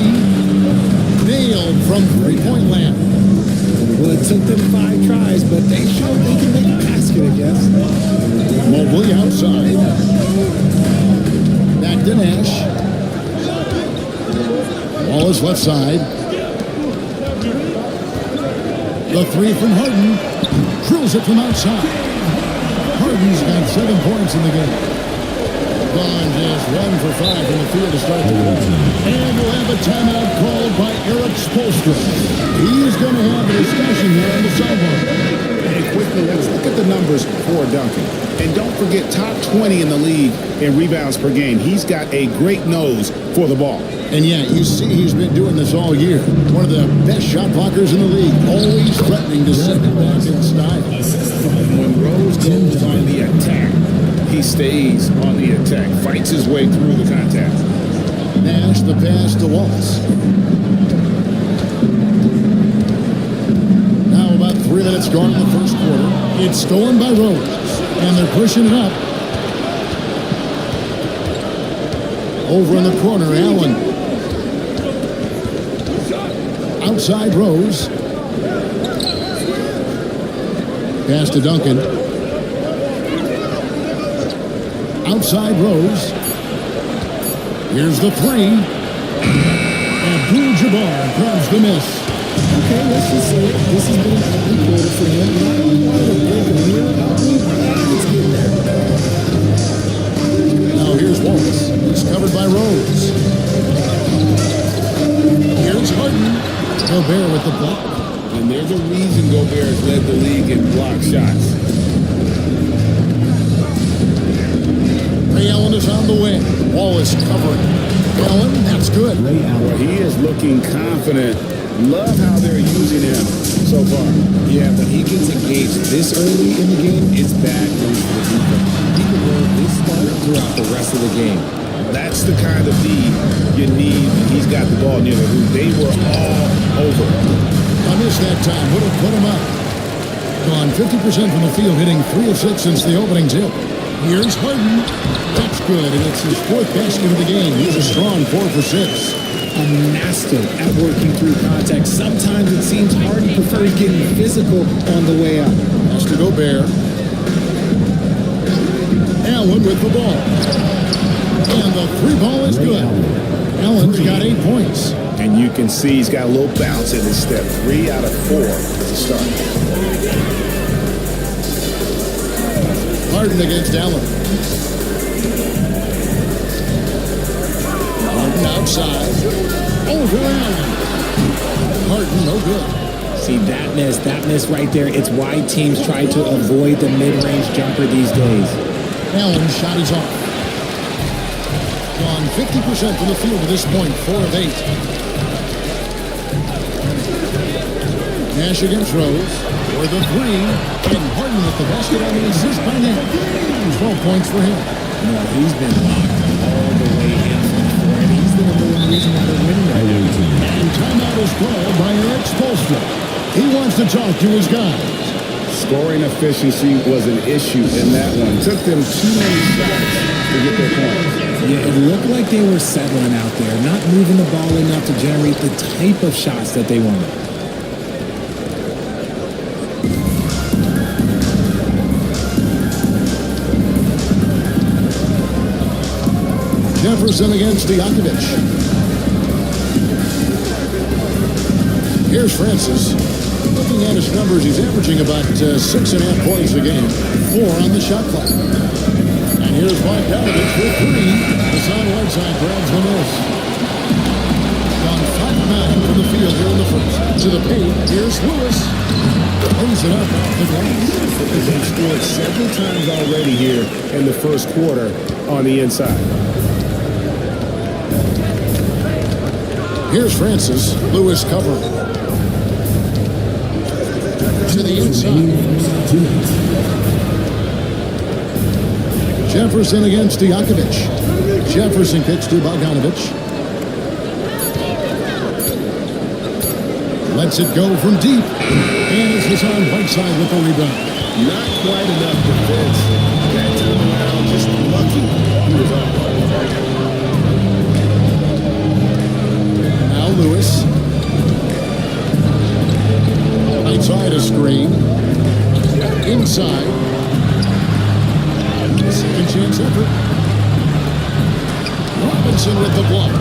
Nailed from three-point land. Well, it took them 5 tries, but they showed they can make a basket, I guess. Mobley outside. Back to Nash. Wallace left side. The 3 from Harden. Drills it from outside. Harden's got 7 points in the game. Gone just 1 for 5 from the field to start the quarter. And we'll have a timeout called by Eric Spoelstra. He's going to have a discussion here on the sideline. And quickly, let's look at the numbers for Duncan. And don't forget, top 20 in the league in rebounds per game. He's got a great nose for the ball. And yeah, you see he's been doing this all year. One of the best shot blockers in the league. Always threatening to send it back in style. When Rose goes on the attack, he stays on the attack, fights his way through the contact. Nash the pass to Wallace. Now about 3 minutes gone in the first quarter. It's stolen by Rose. And they're pushing it up. Over in the corner, Allen. Outside Rose. Pass to Duncan. Outside Rose. Here's the 3. Abdul-Jabbar grabs the miss. Okay, let's just say this has been an ugly quarter for him. Not quite a break of real ugly, but it's getting there. Now here's Wallace. He's covered by Rose. Here's Harden. Gobert with the block. And there's a reason Gobert has led the league in block shots. Ray Allen is on the wing. Wallace covering. Allen, that's good. Well, he is looking confident. Love how they're using him so far. Yeah, when he gets engaged this early in the game, it's bad news for the defense. He can roll this start throughout the rest of the game. That's the kind of D you need when he's got the ball near the hoop. They were all over. I missed that time. Would have put him up. Gone 50% from the field, hitting 3 of 6 since the opening tip. Here's Harden. That's good, and it's his 4th basket of the game. He's a strong 4 for 6. A master at working through contact. Sometimes it seems Harden prefers getting physical on the way up. Has to Gobert. Allen with the ball. And the 3 ball is good. Allen's got 8 points. And you can see he's got a little bounce in his step. 3 out of 4 to start. Harden against Allen. Harden outside. Over Allen. Harden, no good. See, that miss right there, it's why teams try to avoid the mid-range jumper these days. Allen's shot is off. Gone 50% from the field at this point, 4 of 8. Nash against Rose. For the 3. And Harden with the basket on the assist by Nash. 12 points for him. No, he's been locked all the way in from the floor, and he's the number 1 reason why they're winning right now. And timeout is called by Eric Spoelstra. He wants to talk to his guys. Scoring efficiency was an issue in that one. Took them too many shots to get their points. Yeah, it looked like they were settling out there, not moving the ball enough to generate the type of shots that they wanted. Jefferson against Stojakovic. Here's Francis. Looking at his numbers, he's averaging about 6.5 points a game. 4 on the shot clock. And here's Bogdanovich for 3. Hassan Whiteside grabs the miss. Gone 5-9 from the field here in the first. To the paint, here's Lewis. Brings it up off the glass. They've scored several times already here in the first quarter on the inside. Here's Francis. Lewis covering. To the inside. Jefferson against Stojakovic. Jefferson kicks to Bogdanovic. Lets it go from deep. And it's Hassan Whiteside with the rebound. Not quite enough defense. That time around, just lucky he was off. Now Lewis. Outside a screen. Inside. Second chance effort. Robinson with the block.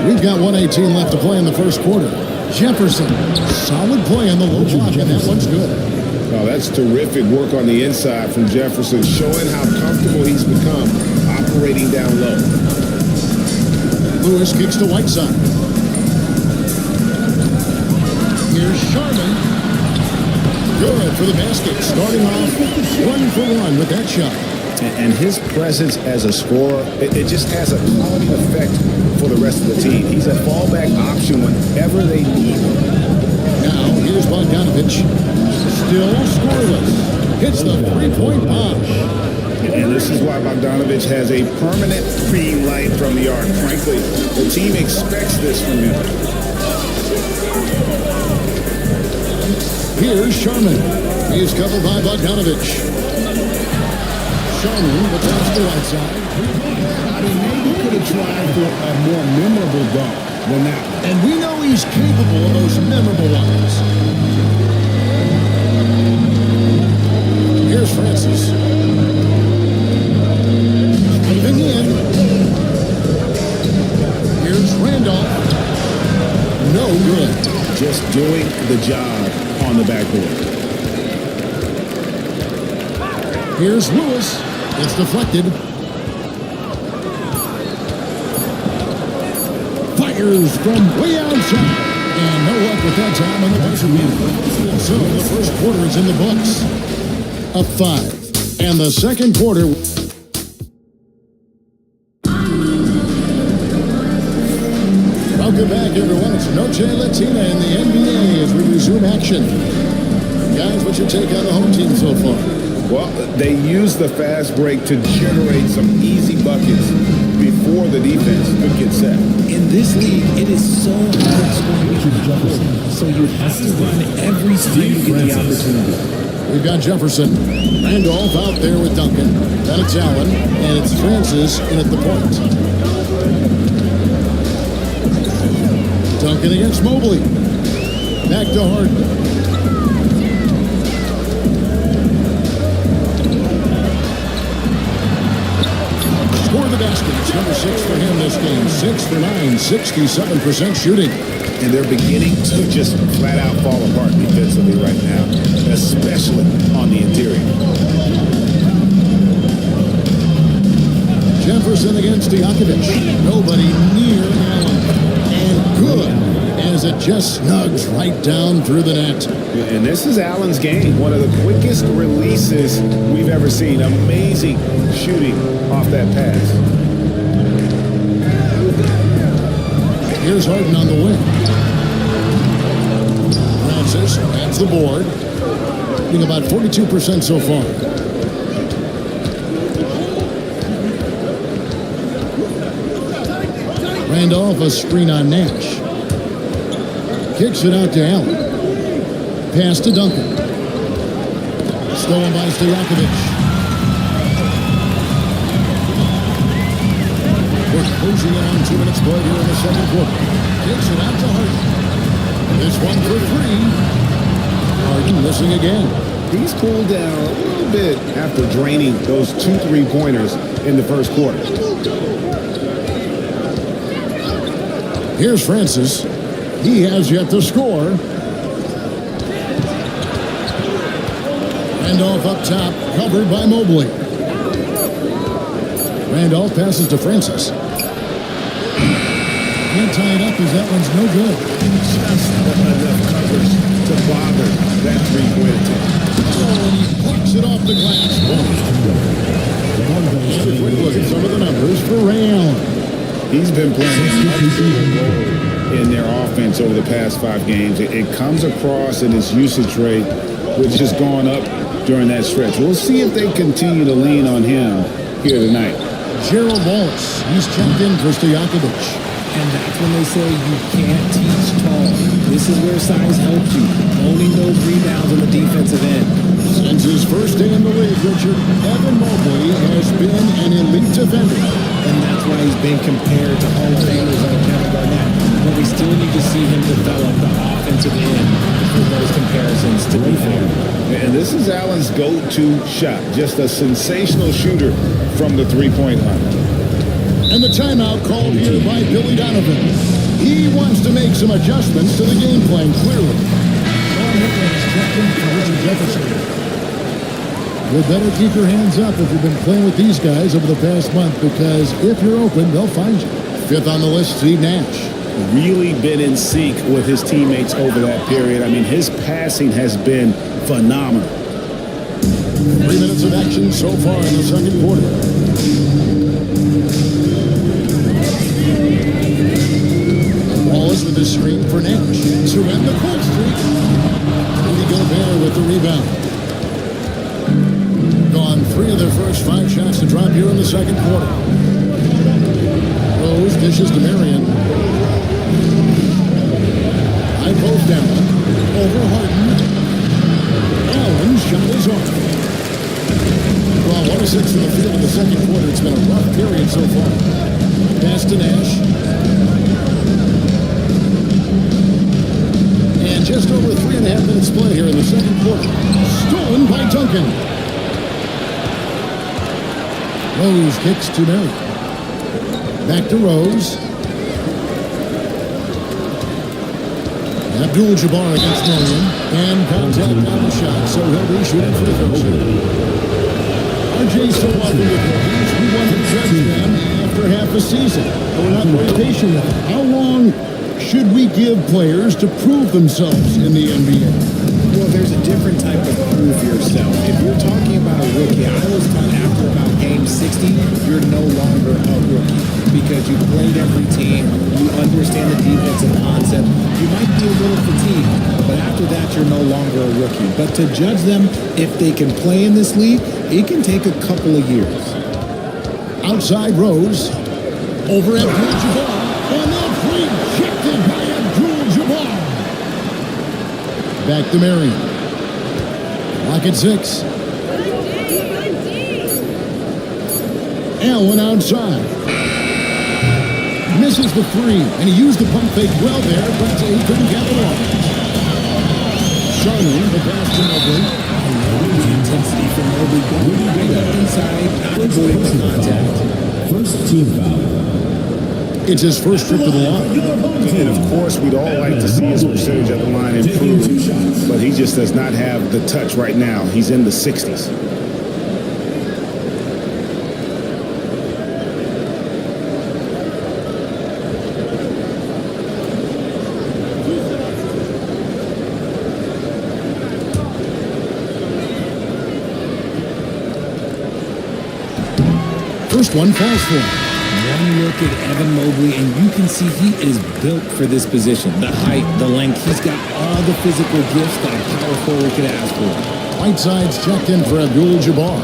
We've got 1:18 left to play in the first quarter. Jefferson, solid play on the low block, and that one's good. Oh, that's terrific work on the inside from Jefferson, showing how comfortable he's become operating down low. Lewis kicks to Whiteside. Here's Sharman. Good for the basket. Starting off 1 for 1 with that shot. And his presence as a scorer, it just has a calming effect for the rest of the team. He's a fallback option whenever they need him. Now, here's Bogdanovic. Still scoreless. Hits the three-point bomb. And this is why Bogdanovic has a permanent green light from the arc. Frankly, the team expects this from him. Here's Sharman. He's covered by Bogdanovic. Sharman, but that's the right side. I mean, maybe could have tried for a more memorable dunk than that one. And we know he's capable of those memorable ones. Here's Francis. Moving in. Here's Randolph. No good. Just doing the job on the backboard. Here's Lewis. It's deflected. Fires from way outside. And no luck with that time on the buzzer beater. So the first quarter is in the books. Up 5. And the second quarter. Welcome back, everyone. It's Noche Latina in the NBA as we resume action. Guys, what's your take on the home team so far? Well, they used the fast break to generate some easy buckets before the defense could get set. In this league, it is so hard scoring. So you have to run every time you get the opportunity. We've got Jefferson. Randolph out there with Duncan. Then it's Allen. And it's Francis in at the point. Duncan against Mobley. Back to Harden. Score the basket. It's number 6 for him this game. 6 for 9, 67% shooting. And they're beginning to just flat out fall apart defensively right now, especially on the interior. Jefferson against Stojakovic. Nobody near Allen. And good as it just snugs right down through the net. And this is Allen's game. One of the quickest releases we've ever seen. Amazing shooting off that pass. Here's Harden on the wing. Francis adds the board. Being about 42% so far. Randolph, a screen on Nash. Kicks it out to Allen. Pass to Duncan. Stolen by Stojakovic. We're closing in on 2 minutes play here in the second quarter. Kicks it out to Harden. This one for 3. Harden missing again. He's cooled down a little bit after draining those 2 3-pointers in the first quarter. Here's Francis. He has yet to score. Randolph up top, covered by Mobley. Randolph passes to Francis. Can't tie it up as that one's no good. Just enough coverage to bother that 3-point attempt. Oh, and he plucks it off the glass. Just a quick look at some of the numbers for Ray Allen. He's been playing in their offense over the past 5 games. It comes across in his usage rate which has gone up during that stretch. We'll see if they continue to lean on him here tonight. Gerald Wallace, he's checked in for Stojakovic. And that's when they say you can't teach tall. This is where size helps you, owning those rebounds on the defensive end. Since his first day in the league, Richard, Evan Mobley has been an elite defender. And that's why he's been compared to Hall of Famers like Kevin Garnett. But we still need to see him develop the offensive end for those comparisons, to be fair. And this is Allen's go-to shot. Just a sensational shooter from the three-point line. And the timeout called here by Billy Donovan. He wants to make some adjustments to the game plan, clearly. Sean Hickman is checked in for Richard Jefferson. You better keep your hands up if you've been playing with these guys over the past month, because if you're open, they'll find you. Fifth on the list, Steve Nash. Really been in sync with his teammates over that period. I mean, his passing has been phenomenal. 3 minutes of action so far in the second quarter. Wallace with the screen for Nash. To end the court streak. Rudy Gobert with the rebound. Gone 3 of their first 5 shots to drop here in the second quarter. Rose dishes to Marion. High post down. Over Harden. Allen's shot is off. Well, 1 of 6 in the field in the second quarter. It's been a rough period so far. Pass to Nash. And just over 3.5 minutes play here in the second quarter. Stolen by Duncan. Rose kicks to Marion. Back to Rose. Abdul-Jabbar against Marion. And contact on the shot, so he'll be shooting free throws here. RJ so often with rookies, we want to judge them after half a season. But we're not very patient with them. How long should we give players to prove themselves in the NBA? Well, there's a different type of prove yourself. If you're talking about a rookie, I was taught after about game 60, you're no longer a rookie because you played every team, you understand the defensive concept, you might be a little fatigued, but after that, you're no longer a rookie. But to judge them, if they can play in this league, it can take a couple of years. Outside Rose. Over Abdul-Jabbar. And that's rejected by Abdul-Jabbar. Back to Marion. Lock at 6. Allen outside. Misses the 3, and he used the pump fake well there, but he couldn't capitalize. Charlie, the pass to Mobley. Intensity from Mobley going right up inside, avoiding contact. First team foul. It's his first trip to the line. And of course, we'd all like to see his percentage at the line improve, but he just does not have the touch right now. He's in the 60s. First one falls for him. One look at Evan Mobley, and you can see he is built for this position. The height, the length, he's got all the physical gifts that a power forward could ask for. Whiteside's checked in for Abdul-Jabbar.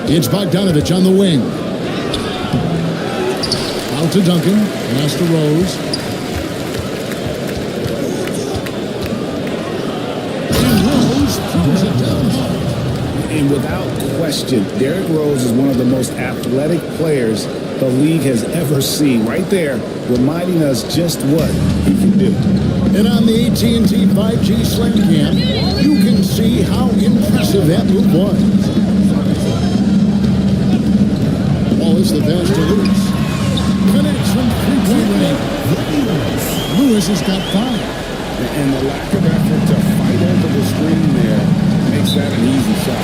It's Bogdanovich on the wing. Out to Duncan. Pass to Rose. And Rose throws it down hard. And without question, Derrick Rose is one of the most athletic players the league has ever seen. Right there, reminding us just what he can do. And on the AT&T 5G Slam Cam, you can see how impressive that move was. Wallace the pass to Lewis. Connects from three-point range. Lewis has got 5. And the lack of effort to fight over the screen there makes that an easy shot.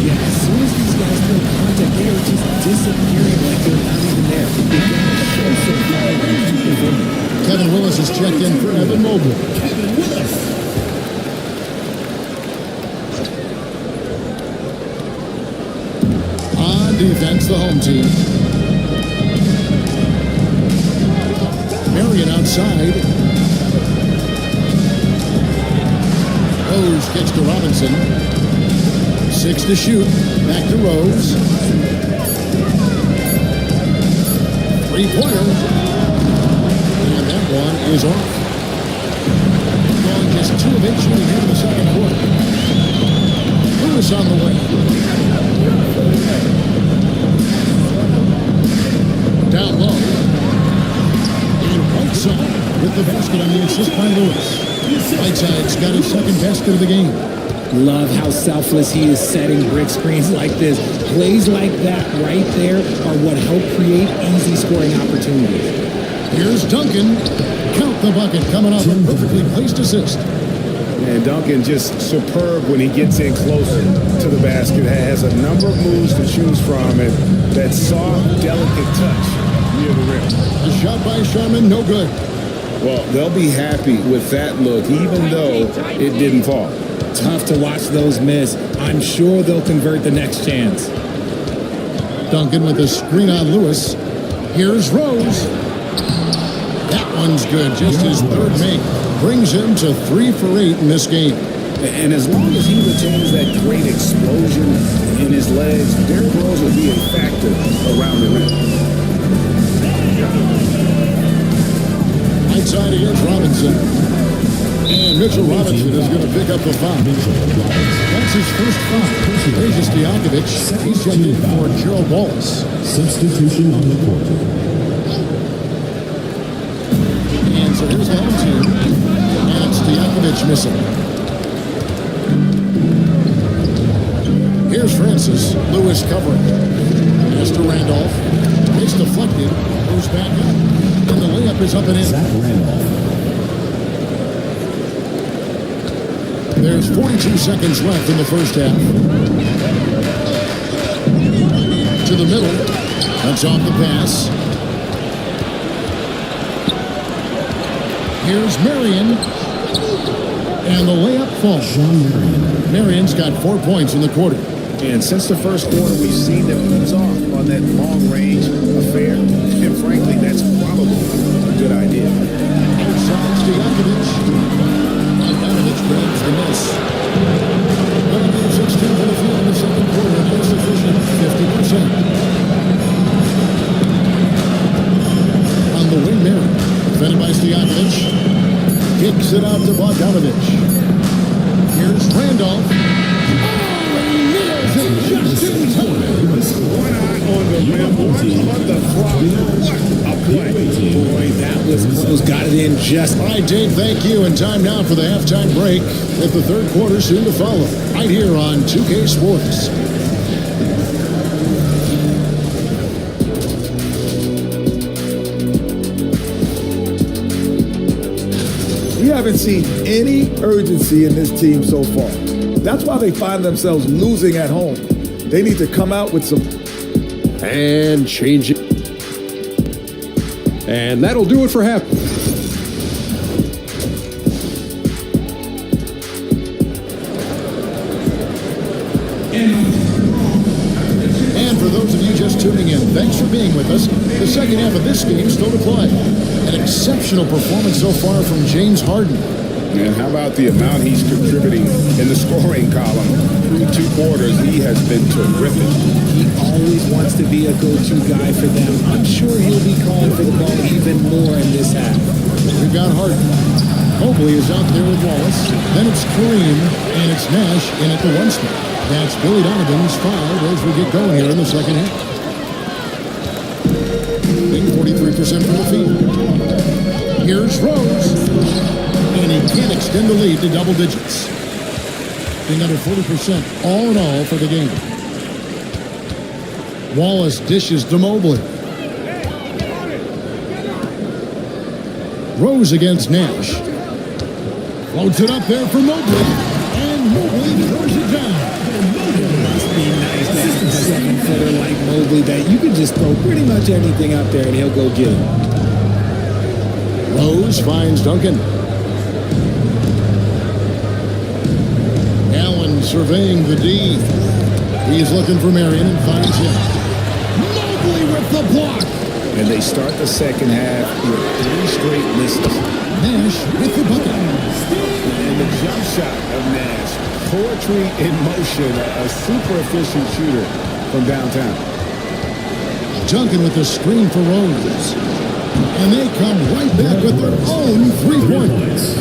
Yeah, as soon as these guys feel contact, they are just disappearing like they're not even there. Kevin Willis is checked in for Evan Mobley. Kevin Willis. On defense, the home team. Marion outside. Rose gets to Robinson. 6 to shoot. Back to Rose. 3-pointer. And that one is off. Going just 2 of 8 shooting here in the second quarter. Lewis on the way. Down low. And Whiteside with the basket on the assist by Lewis. Whiteside's got his second basket of the game. Love how selfless he is setting brick screens like this. Plays like that right there are what help create easy scoring opportunities. Here's Duncan. Count the bucket coming off a perfectly placed assist. And Duncan just superb when he gets in closer to the basket. Has a number of moves to choose from, and that soft, delicate touch near the rim. A shot by Sharman, no good. Well, they'll be happy with that look, even though it didn't fall. Tough to watch those miss. I'm sure they'll convert the next chance. Duncan with a screen on Lewis. Here's Rose. That one's good. Just his third make. Brings him to 3 for 8 in this game. And as long as he retains that great explosion in his legs, Derrick Rose will be a factor around the rim. Outside against Robinson. And Mitchell Robinson is going to pick up the foul. That's his first foul. Regis Stojakovic. He's jumped in for Gerald Wallace. Substitution on the court. And so here's the home team. And Stojakovic missing. Here's Francis. Lewis covering. Pass to Randolph. It's deflected. Goes back up. And the layup is up and in. Zach Randolph. There's 42 seconds left in the first half. To the middle. Cuts off the pass. Here's Marion. And the layup falls. Sean Marion. Marion's got 4 points in the quarter. And since the first quarter, we've seen them ease off on that long-range affair. And frankly, that's probably a good idea. Outside Stojakovic. Bogdanovich grabs the miss. 16 for the field in the second quarter. And that's efficient, 50%. On the wing, Marion. Defended by Stojakovic. Kicks it out to Bogdanovich. Here's Randolph. Just in time. One eye on the rim, one on the clock. What a play. Boy, that was close. Got it in just All right, Dave, thank you. And time now for the halftime break. With the third quarter soon to follow. Right here on 2K Sports. We haven't seen any urgency in this team so far. That's why they find themselves losing at home. They need to come out with some... And change it. And that'll do it for half. And for those of you just tuning in, thanks for being with us. The second half of this game still to play. An exceptional performance so far from James Harden. And how about the amount he's contributing in the scoring column? Through 2 quarters, he has been terrific. He always wants to be a go-to guy for them. I'm sure he'll be calling for the ball even more in this half. We've got Harden. Mobley is out there with Wallace. Then it's Kareem, and it's Nash in at the 1 spot. That's Billy Donovan's foul as we get going here in the second half. Big 43% from the field. Here's Rose. And he can't extend the lead to double digits. Being under 40% all in all for the game. Wallace dishes to Mobley. Rose against Nash. Floats it up there for Mobley. And Mobley throws it down. It must be nice to have a 7-footer like Mobley that you can just throw pretty much anything out there and he'll go get it. Rose finds Duncan. Allen surveying the D. He's looking for Marion and finds him. Mobley with the block. And they start the second half with 3 straight misses. Nash with the bucket. And the jump shot of Nash. Poetry in motion. A super efficient shooter from downtown. Duncan with the screen for Rose. And they come right back with their own three-pointers.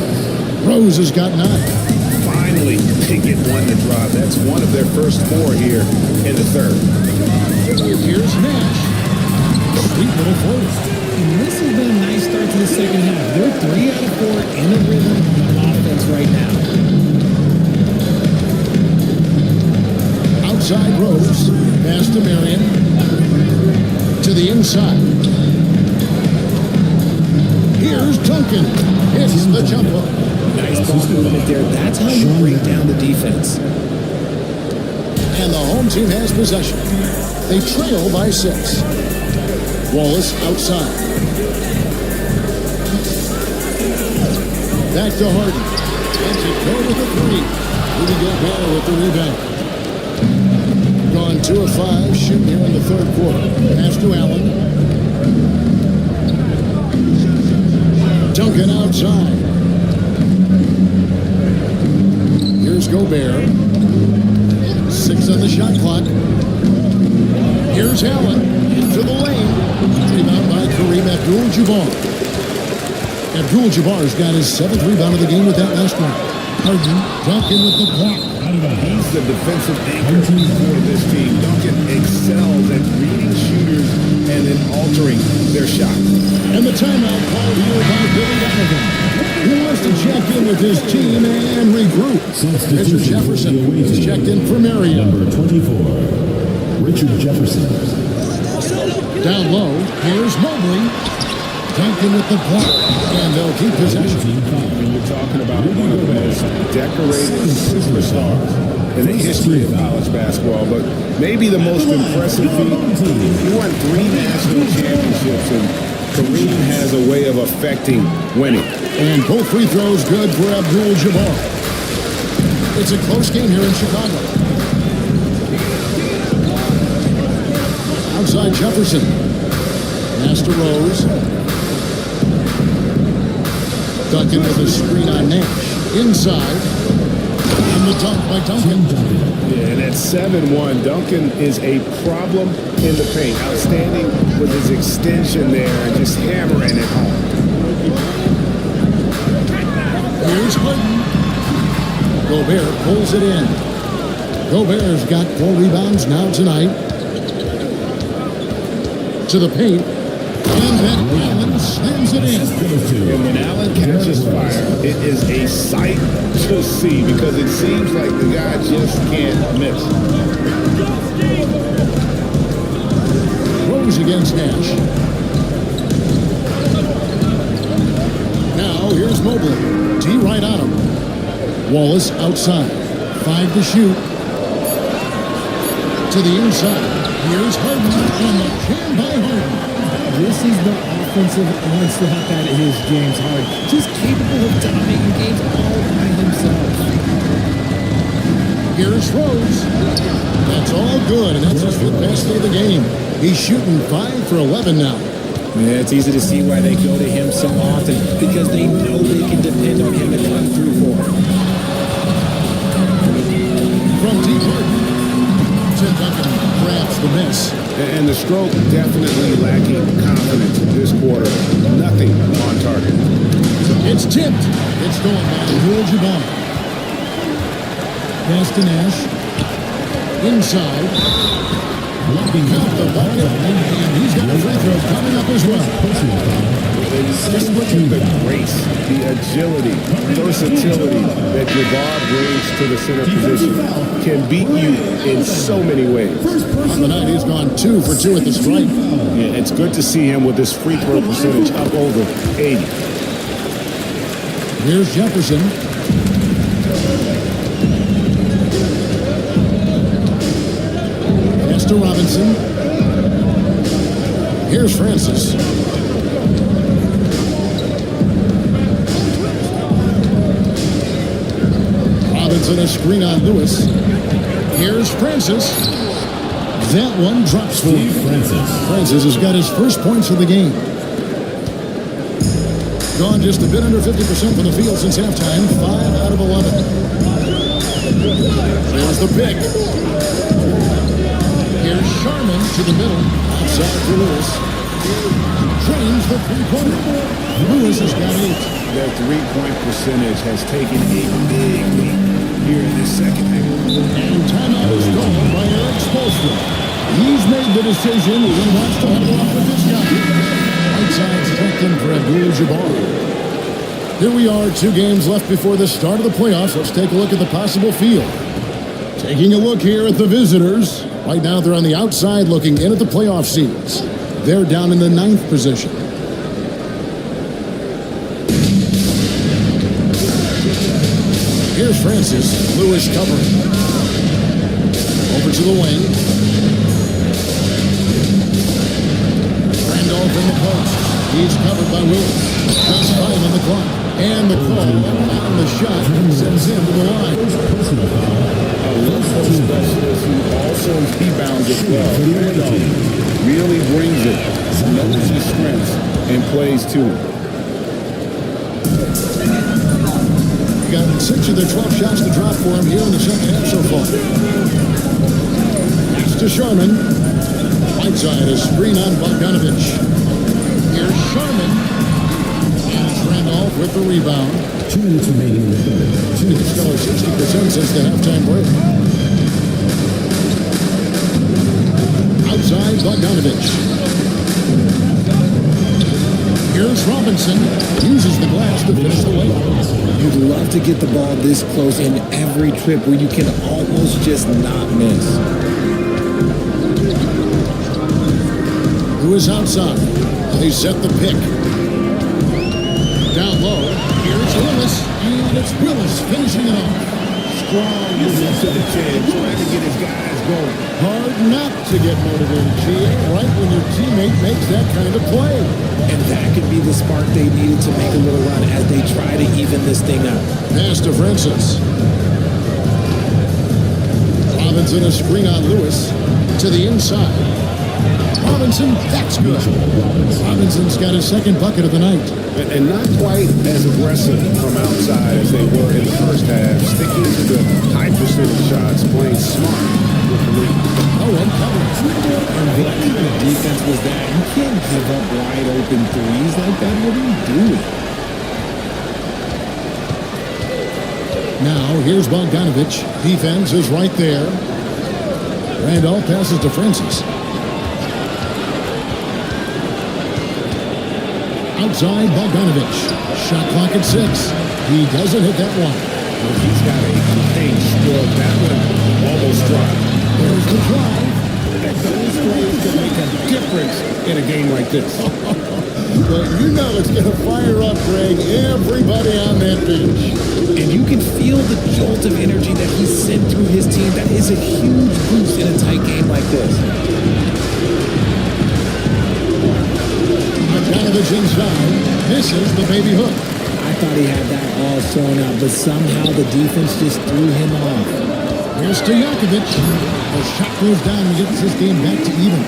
Rose has got 9. Finally, they get one to drop. That's one of their first 4 here in the third. Here's Nash. Sweet little first. And this has been a nice start to the second half. They're 3 out of 4 in a rhythm of offense right now. Outside Rose. Pass to Marion. To the inside. Here's Duncan. Hits the jumper. Nice ball movement there. That's how you break down the defense. And the home team has possession. They trail by 6. Wallace outside. Back to Harden. Lets it go with a 3. Rudy Gobert with the rebound. Gone 2 of 5, shooting here in the third quarter. Pass to Allen. Duncan outside. Here's Gobert. 6 on the shot clock. Here's Allen into the lane. Rebound by Kareem Abdul-Jabbar. Abdul-Jabbar's got his 7th rebound of the game with that last one. Harden, Duncan with the block. He's the defensive anchor for this team. Duncan excels at reading shooters and then altering their shot. And the timeout called here by Billy Donovan, who wants to check in with his team and regroup. Richard Jefferson is checked in for Marion. Number 24, Richard Jefferson. Down low, here's Mobley. Duncan with the block, and they'll keep possession. When you're talking about one of the most decorated superstars in the history of college basketball, but maybe the most impressive feat, he won 3 national championships, and Kareem has a way of affecting winning. And both free throws good for Abdul-Jabbar. It's a close game here in Chicago. Outside Jefferson. Pass to Rose. Duncan with a screen on Nash. Inside. And the dunk by Duncan. Yeah, and at 7-1, Duncan is a problem in the paint. Outstanding with his extension there and just hammering it home. Here's Harden. Gobert pulls it in. Gobert's got 4 rebounds now tonight. To the paint. And then Allen slams it in. And when Allen catches fire, it is a sight to see because it seems like the guy just can't miss. Rose against Nash. Now here's Mobley. D right on him. Wallace outside. 5 to shoot. To the inside. Here's Harden. And the jam by Harden. This is the offensive onslaught that is James Harden. Just capable of dominating games all by himself. Here's Rose. That's all good, and that's his 5th best of the game. He's shooting 5 for 11 now. Yeah, it's easy to see why they go to him so often, because they know they can depend on him to come through for them. From deep Harden. Tim Duncan grabs the miss. And the stroke definitely lacking confidence this quarter. Nothing on target. It's tipped. It's going by Abdul-Jabbar. Pass to Nash. Inside. Count the bucket. And he's got a free throw coming up as well. Just look at the grace, the agility, versatility that Jabbar brings to the center position. Can beat you in so many ways. On the night, he's gone 2 for 2 at the stripe. Yeah, it's good to see him with this free throw percentage up over 80. Here's Jefferson. Pass to Robinson. Here's Francis. Robinson a screen on Lewis. Here's Francis. That one drops for Francis. Francis has got his first points of the game. gone just a bit under 50% from the field since halftime. 5 out of 11. There's the pick. Here's Sharman to the middle. Outside for Lewis. Drains the three-pointer. Lewis has got 8. Their three-point percentage has taken a big leap here in this second half. And timeout is called by Eric Spoelstra. He's made the decision. He wants to huddle up with this guy. Whiteside's checking for Abdul-Jabbar. Here we are, 2 games left before the start of the playoffs. Let's take a look at the possible field. Taking a look here at the visitors. Right now they're on the outside looking in at the playoff seeds. They're down in the 9th position. Here's Francis. Lewis covering. Over to the wing. Randolph in the post. He's covered by Lewis. Just 5 on the clock. And the call on the shot sends him to the line. A low post specialist who also rebounds as well. Randolph really brings it. Knows his strengths and plays to it. Got 6 of their 12 shots to drop for him here in the second half so far. Pass to Sharman. Whiteside, a screen on Bogdanovich. Here's Sharman. And it's Randolph with the rebound. 2 minutes remaining in the third. It's still 60% since the halftime break. Outside Bogdanovich. Here's Robinson. Uses the glass to finish the layup. You'd love to get the ball this close in every trip where you can almost just not miss. Who is outside? They set the pick. Down low. Here's Willis. And it's Willis finishing it off. Strong movement to the chin, trying to get his guys going. Hard not to get motivated, Gia, right when your teammate makes that kind of play. And that could be the spark they needed to make a little run as they try to even this thing up. Pass to Francis. Robinson a screen on Lewis to the inside. Robinson, that's good. Robinson's got his second bucket of the night. And not quite as aggressive from outside as they were in the first half. Sticking to the high percentage shots, playing smart with the lead. Oh, and covers. And what kind of defense was that? You can't give up wide open threes like that. What are you doing? Now, here's Bogdanovich. Defense is right there. Randolph passes to Francis. Outside Bogdanovich. Shot clock at 6. He doesn't hit that one. Well, he's got a pace. Well, that one almost dropped. There's the drive. And those plays can make a difference in a game like this. Well, you know it's going to fire up, Greg, everybody on that bench. And you can feel the jolt of energy that he sent through his team. That is a huge boost in a tight game like this. Bogdanovich inside. Misses the baby hook. I thought he had that all sewn up, but somehow the defense just threw him off. Here's Stojakovic. The shot goes down and gets his game back to even.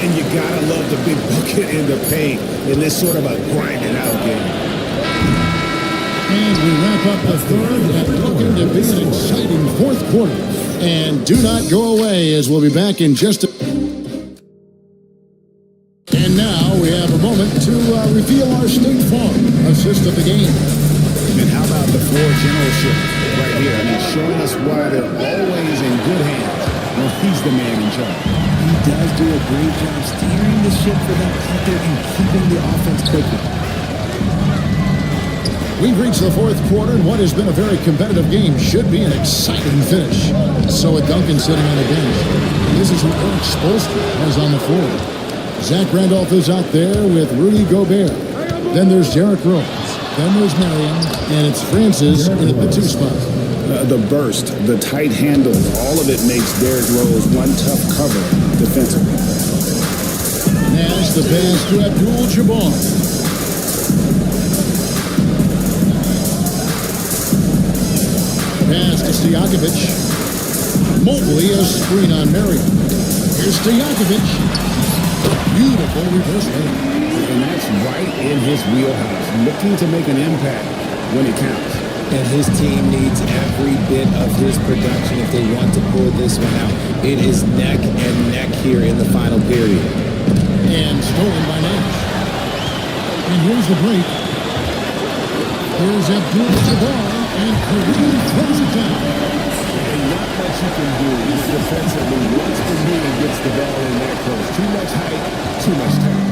And you gotta love the big bucket in the paint in this sort of a grinding out game. And we wrap up the third and looking to be an exciting fourth quarter. And do not go away as we'll be back in just a... And now we have a moment to reveal our State Farm assist of the game. And how about the floor generalship right here? I mean, showing us why they're always in good hands. Well, he's the man in charge. He does do a great job steering the ship for them out there and keeping the offense cooking. We've reached the fourth quarter, and what has been a very competitive game should be an exciting finish. So with Duncan sitting on the bench, this is who Eric Spoelstra has on the floor. Zach Randolph is out there with Rudy Gobert. Then there's Derrick Rose. Then there's Marion, and it's Francis in at the 2 spot. The burst, the tight handle, all of it makes Derrick Rose one tough cover defensively. Nash the pass to Abdul-Jabbar. Pass to Stojakovic. Mobley a screen on Marion. Here's Stojakovic. Beautiful reverse layup. And that's right in his wheelhouse, looking to make an impact when it counts. And his team needs every bit of his production if they want to pull this one out. It is neck and neck here in the final period. And stolen by Nash. And here's the break. Here's Abdul-Jabbar, and Kareem throws it down. And not much you can do defensively once the lead gets the ball in that close. Too much height, too much time.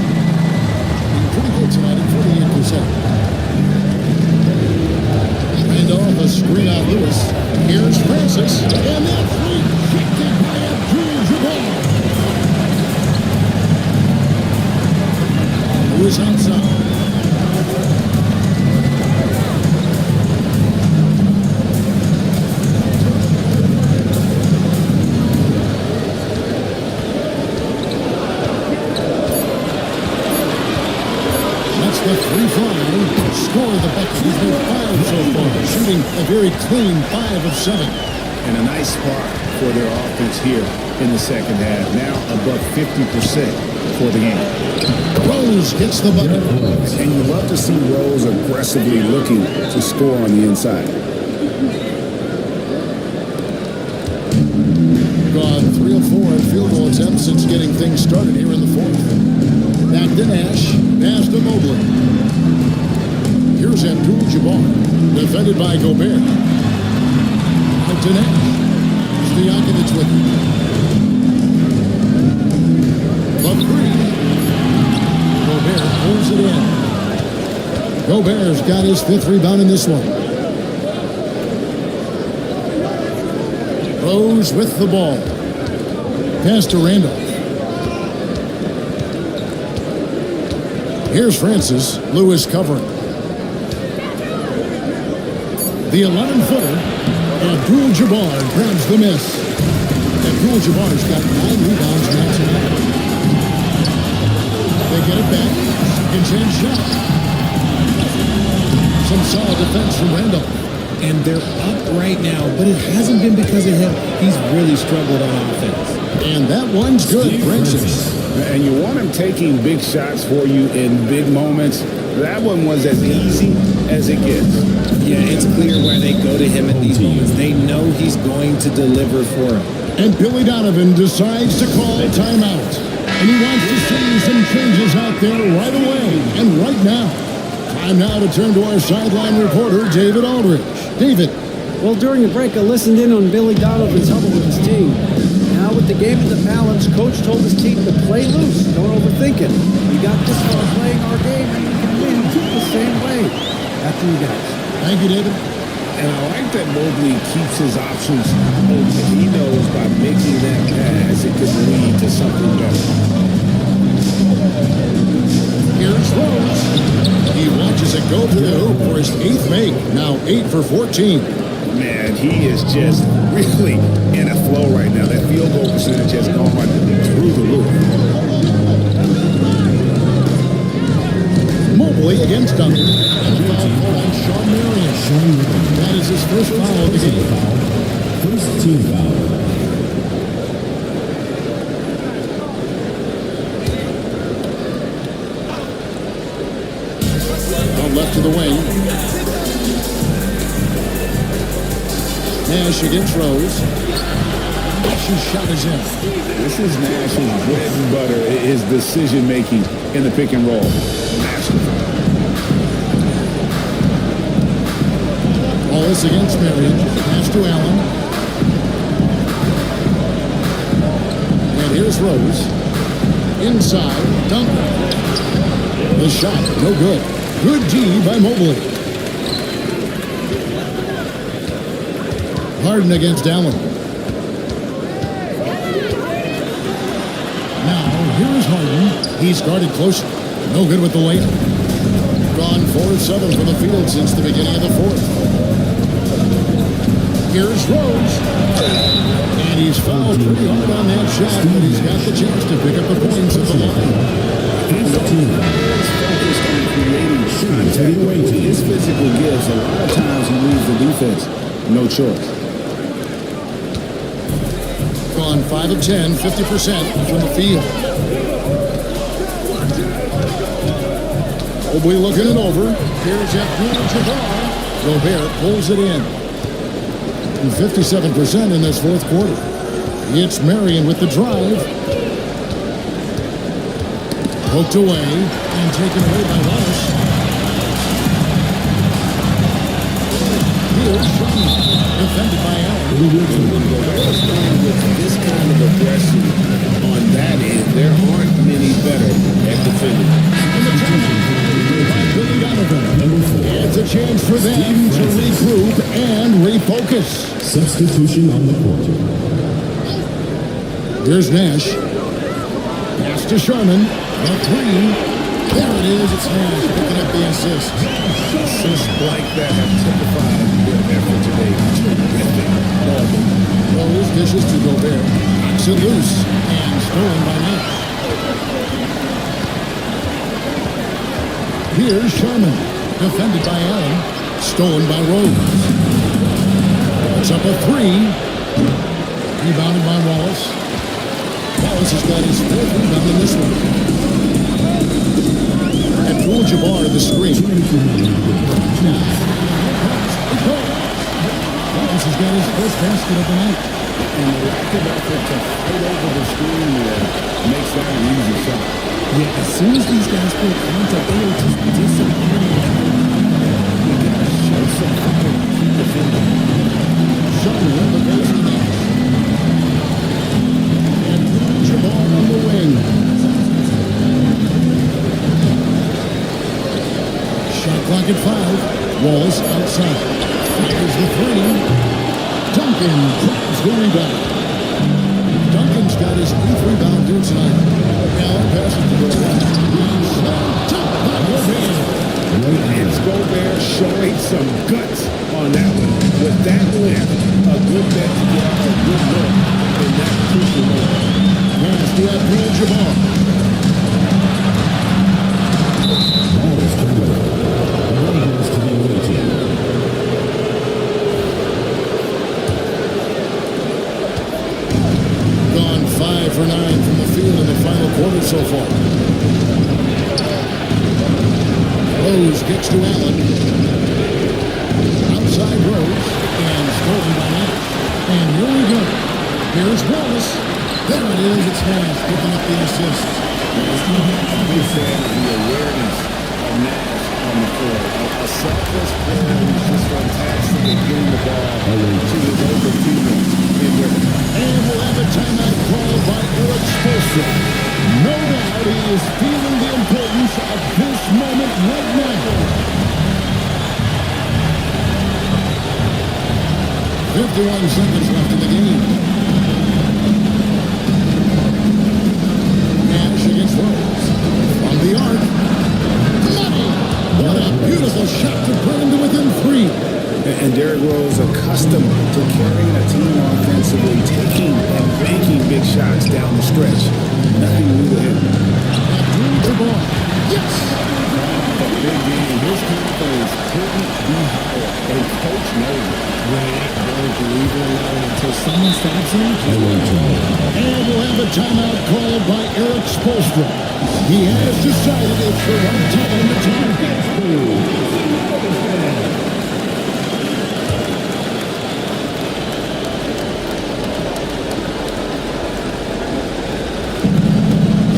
Pretty good tonight at 48%. Hand off a screen out Lewis. Here's Francis. And that three kicked in by Abdul-Jabbar. Lewis outside. That's the 3-5. Score the bucket. He's been 5 so far. Shooting a very clean 5 of 7. And a nice spark for their offense here in the second half. Now above 50% for the game. Rose gets the bucket. And you love to see Rose aggressively looking to score on the inside. Gone 3 of 4 in field goal attempts since getting things started here in the fourth. Back to Nash. Pass to Mobley. Here's Abdul-Jabbar. Defended by Gobert. Out to Nash. Stojakovic with him. Love three. Gobert pulls it in. Gobert's got his 5th rebound in this one. Rose with the ball. Pass to Randolph. Here's Francis. Lewis covering. The 11-footer. Abdul-Jabbar grabs the miss. Abdul-Jabbar's got 9 rebounds now tonight. They get it back. Second chance shot. Some solid defense from Randolph. And they're up right now, but it hasn't been because of him. He's really struggled on offense. And that one's good, Francis. And you want him taking big shots for you in big moments. That one was as easy as it gets. Yeah, it's clear why they go to him in these moments. They know he's going to deliver for them. And Billy Donovan decides to call timeout. And he wants to see some changes out there right away and right now. Time now to turn to our sideline reporter, David Aldridge. David. Well, during the break, I listened in on Billy Donovan's huddle with his team. Now, with the game in the balance, Coach told his team to play loose. Don't overthink it. We got this far playing our game, and we can win the same way. After you guys. Thank you, David. And I like that Mobley keeps his options open. He knows by making that pass, it could lead to something better. Here's Rose. He watches it go to the hoop for his 8th make. Now 8 for 14. Man, he is just really in a flow right now. That field goal percentage has gone through the roof. Mobley against Duncan. And the foul called on Sean Marion. That is his first foul of the game. First team foul. Left to the wing. Nash against Rose. Nash's shot is in. This is Nash's bread and butter, his decision making in the pick and roll. Wallace against Marion. Pass to Allen. And here's Rose. Inside. Duncan. The shot, no good. Good D by Mobley. Harden against Allen. Now, here's Harden. He's guarded closely. No good with the layup. Gone 4 of 7 from the field since the beginning of the fourth. Here's Rose. And he's fouled pretty hard on that shot, but he's got the chance to pick up the points at the line. His physical gifts, a lot of times he leaves the defense no choice. Gone 5 of 10, 50% from the field. Mobley looking it over. Here's Abdul-Jabbar. Gobert pulls it in. 57% in this fourth quarter. It's Marion with the drive. Poked away and taken away by Wallace. Here's Sharma, defended by Allen. With this kind of aggression on that end, there aren't many better at defending. By Billy Donovan. It's a chance for them to regroup and refocus. Substitution on the court. Here's Nash. Pass to Sharman. The three. There it is. It's Nash picking up the assist. Assists like that have typified their effort today. Terrific. Those dishes to Gobert. Knocks it loose and stolen by Nash. Here's Sharman. Defended by Allen. Stolen by Rose. It's up a three. Rebounded by Wallace. Wallace has got his fourth rebound in this one. Abdul-Jabbar the screen. Wallace has got his first basket of the night. And the lack of effort to fight over the screen there makes that an easy shot. Yeah, as soon as these guys put contact, they are just disappointing. You gotta show some fight and keep defending. Sharman the base to Nash. Abdul-Jabbar on the wing. Shot clock at 5. Wallace outside. There's the three. Duncan grabs the rebound. Duncan's got his 8th rebound here tonight. Allen passes to Gobert. Top by Gobert. It's Gobert showing some guts on that one. With that length, a good bet to get a good look in that crucial moment. Pass to Abdul-Jabbar. Ball is turned over. Ball goes to the away team. Gone 5 for 9 from the field in the final quarter so far. Rose gets to Allen. Outside Rose. And stolen by Nash. And here we go. Here's Wallace. There it is. It's Nash picking up the assist. Big fan of the awareness of Nash on the floor. A selfless player who's just fantastic at getting the ball to his open teammates in rhythm. And we'll have a timeout called by Erik Spoelstra. No doubt he is feeling the importance of this moment right now. 51 seconds left in the game. Nash against Rose. From the arc. What a beautiful shot to bring him to within 3. And Derrick Rose, accustomed to carrying a team offensively, taking and banking big shots down the stretch. Nothing new to him. Abdul-Jabbar. Yes! A big game. His confidence couldn't be higher. And coach knows it. We're not going to leave him alone until someone stops him. And we'll have a timeout called by Erik Spoelstra. He has decided it's the right time to time.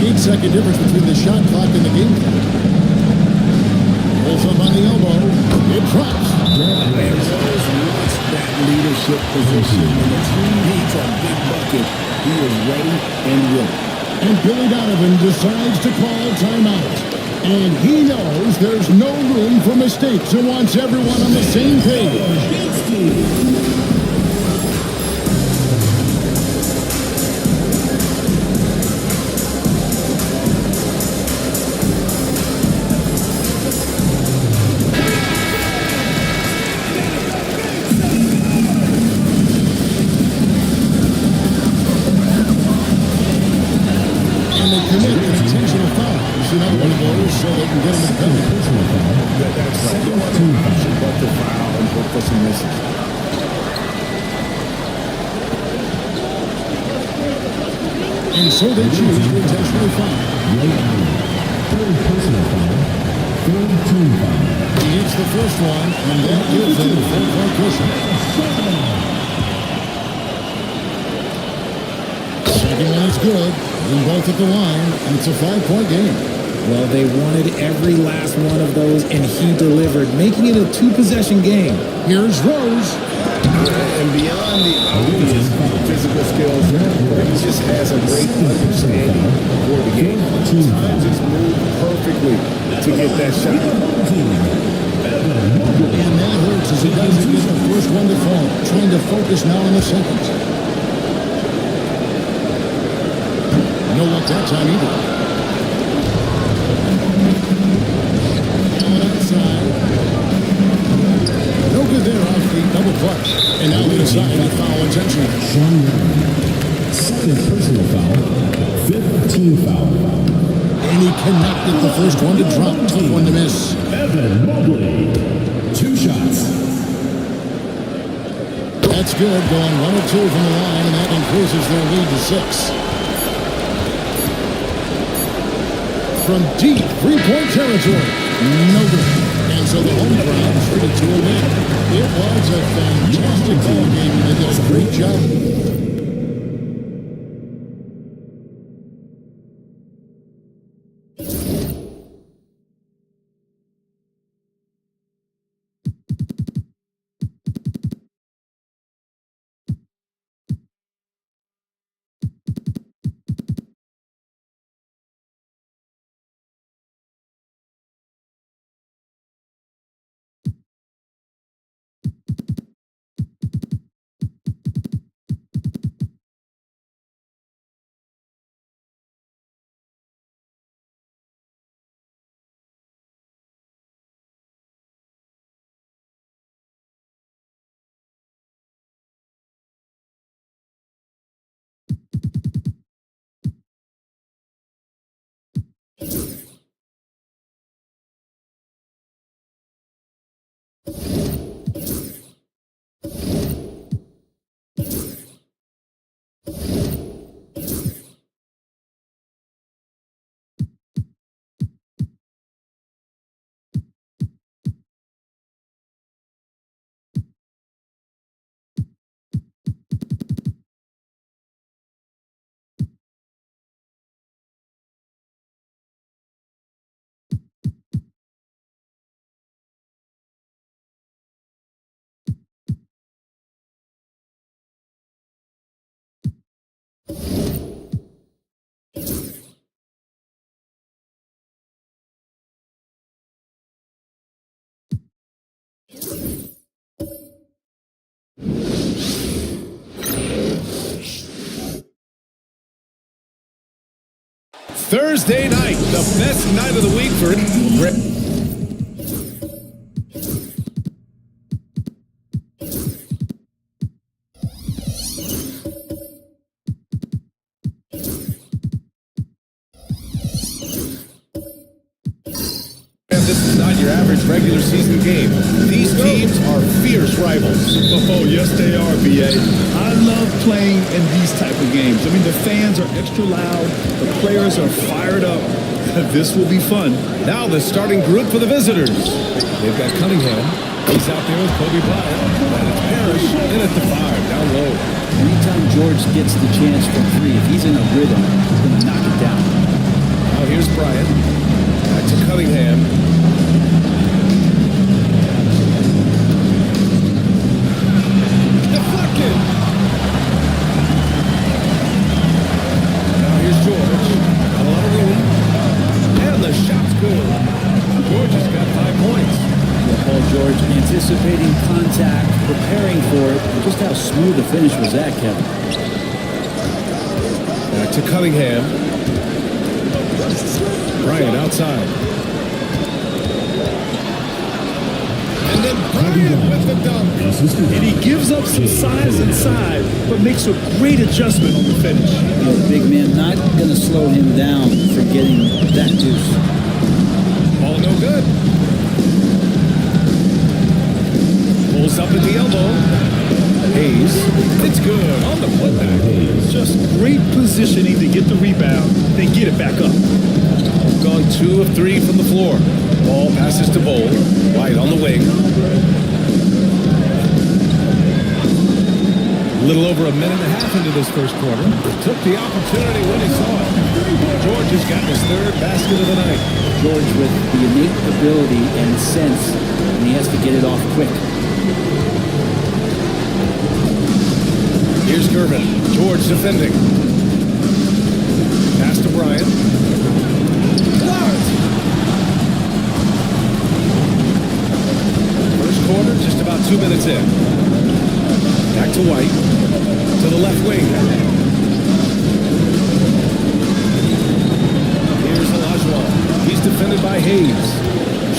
8-second difference between the shot clock and the game clock. Pulls up on the elbow. It drops. And Rose wants that leadership position. When the team needs a big bucket, he is ready and willing. And Billy Donovan decides to call timeout. And he knows there's no room for mistakes and wants everyone on the same page. Another one of those so they can get him in the personal foul. That's right. You want to but the foul and look for some misses. And so they choose to intentionally foul. Third personal foul. Third team foul. He hits the first one, and that gives him a full-point cushion. Second one is good. They're both at the line, and it's a 5-point game. Well, they wanted every last one of those, and he delivered, making it a 2-possession game. Here's Rose. And beyond the obvious physical skills, he just has a great understanding for the game. Times his move perfectly to get that shot. And that hurts as he doesn't get the first one to fall. Trying to focus now on the second. No luck that time either. Going outside. No good there off the double clutch. And now inside the foul intentional. Sean Young. Second personal foul. Fifth team foul. And he connected the first one to drop. Tough one to miss. Evan Mobley. 2 shots. That's good. Going 1 of 2 from the line, and that increases their lead to 6. From deep 3-point territory. No good. And so the home crowd treated to a win. It was a fantastic ball game, and they did a great job. Thursday night, the best night of the week for This is not your average regular season game. These teams are fierce rivals. Oh, yes, they are, B.A. I love playing in these type of games. I mean, the fans are extra loud. The players are fired up. This will be fun. Now the starting group for the visitors. They've got Cunningham. He's out there with Kobe Bryant. And it's Parrish in at the 5, down low. Anytime George gets the chance from 3, if he's in a rhythm, he's going to knock it down. Now here's Bryant. Back to Cunningham. Deflected. Now here's George. A lot of room. And the shot's good. George has got 5 points. Paul George anticipating contact, preparing for it. Just how smooth the finish was that, Kevin. Back to Cunningham. Bryant outside. And then Bryant with the dunk. And he gives up some size inside, but makes a great adjustment on the finish. You know, big man not going to slow him down from getting that deuce. Ball no good. Pulls up at the elbow. Hayes. It's good on the putback. Just great positioning to get the rebound, then get it back up. Gone 2 of 3 from the floor. Ball passes to Bowl. White on the wing. A little over a minute and a half into this first quarter. Took the opportunity when he saw it. George has gotten his third basket of the night. George with the innate ability and sense, and he has to get it off quick. Here's Gervin. George defending. Pass to Bryant. First quarter, just about 2 minutes in. Back to White. To the left wing. Here's Olajuwon. He's defended by Hayes.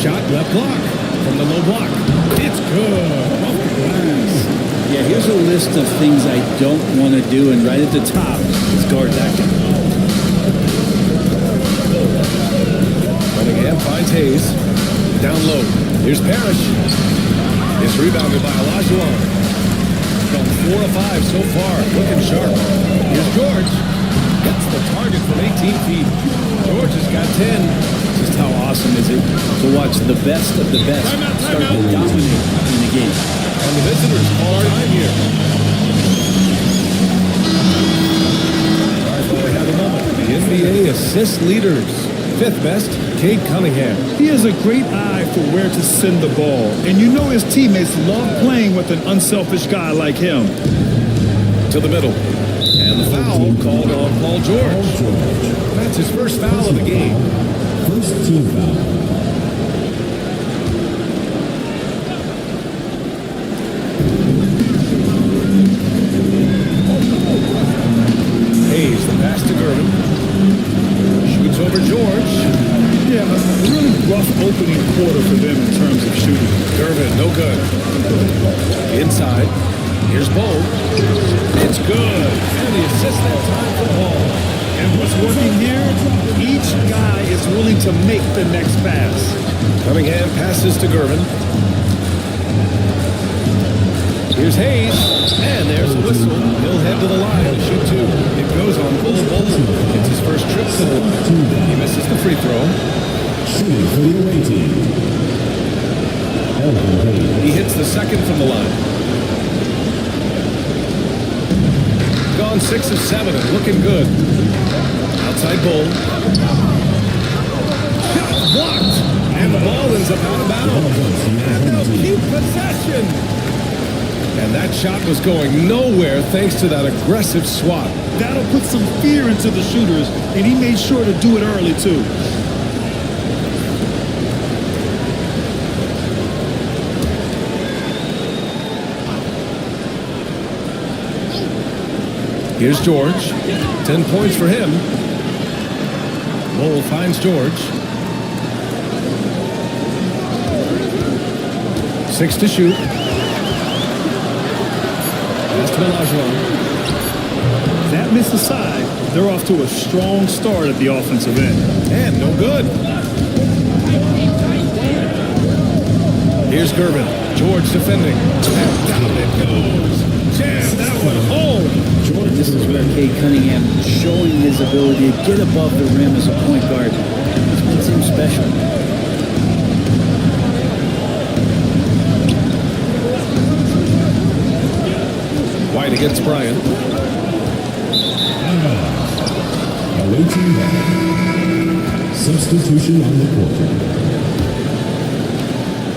Shot left block. From the low block. It's good. Off the glass. Yeah, here's a list of things I don't want to do, and right at the top is guard that guy. Cunningham finds Hayes. Down low. Here's Parrish. It's rebounded by Olajuwon. Gone 4 of 5 so far. Looking sharp. Here's George. Gets the target from 18 feet. George has got 10. Just how awesome is it to watch the best of the best start to dominate in the game. And the visitors call our time here. All right, well, we have a moment. The NBA assist leaders. 5th best, Cade Cunningham. He has a great eye for where to send the ball, and you know his teammates love playing with an unselfish guy like him. To the middle. And the foul called on Paul George. That's his first foul of the game. First team foul. Hayes, the pass to Gervin. Shoots over George. Yeah, a really rough opening quarter for them in terms of shooting. Gervin, no good. Inside. Here's Bowl. It's good. And the assist that time for Ball. And what's working here? Each guy is willing to make the next pass. Cunningham passes to Gervin. Here's Hayes. And there's a whistle. He'll head to the line. Shoot 2. It goes on Bull. It's his first trip to the line. He misses the free throw. Shooting for the away team. Elvin Hayes. He hits the second from the line. Gone 6 of 7 and looking good. Outside Bull. Shot blocked. And the ball ends up out of bounds. And they'll keep possession. And that shot was going nowhere thanks to that aggressive swat. That'll put some fear into the shooters, and he made sure to do it early, too. Here's George. 10 points for him. Lowell finds George. 6 to shoot. Pass to Olajuwon. That miss aside, they're off to a strong start at the offensive end. And no good. Here's Gervin. George defending. And down it goes. Jam that one home. This is where Cade Cunningham showing his ability to get above the rim as a point guard. This makes him special. White against Bryant. Away team ball. Substitution on the court.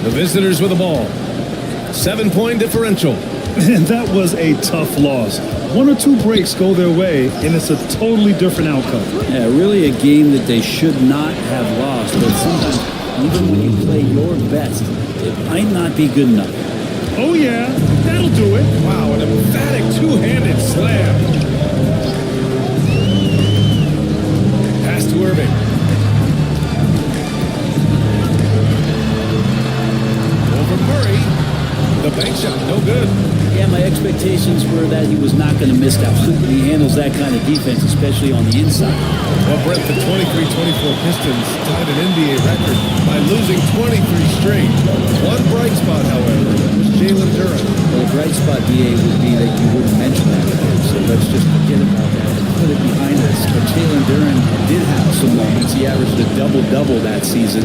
The visitors with the ball. 7-point differential. And that was a tough loss. 1 or 2 breaks go their way, and it's a totally different outcome. Yeah, really a game that they should not have lost. But sometimes, even when you play your best, it might not be good enough. Oh, yeah, that'll do it. Wow, an emphatic two-handed slam. Pass to Irving. Over Murray. The bank shot, no good. Yeah, my expectations were that he was not going to miss that one. He handles that kind of defense, especially on the inside. Well, Brent, the 23-24 Pistons tied an NBA record by losing 23 straight. One bright spot, however, was Jalen Duren. Well, the bright spot, DA, would be that you wouldn't mention that again, so let's just forget about that and put it behind us. But Jalen Duren did have some moments. He averaged a double-double that season,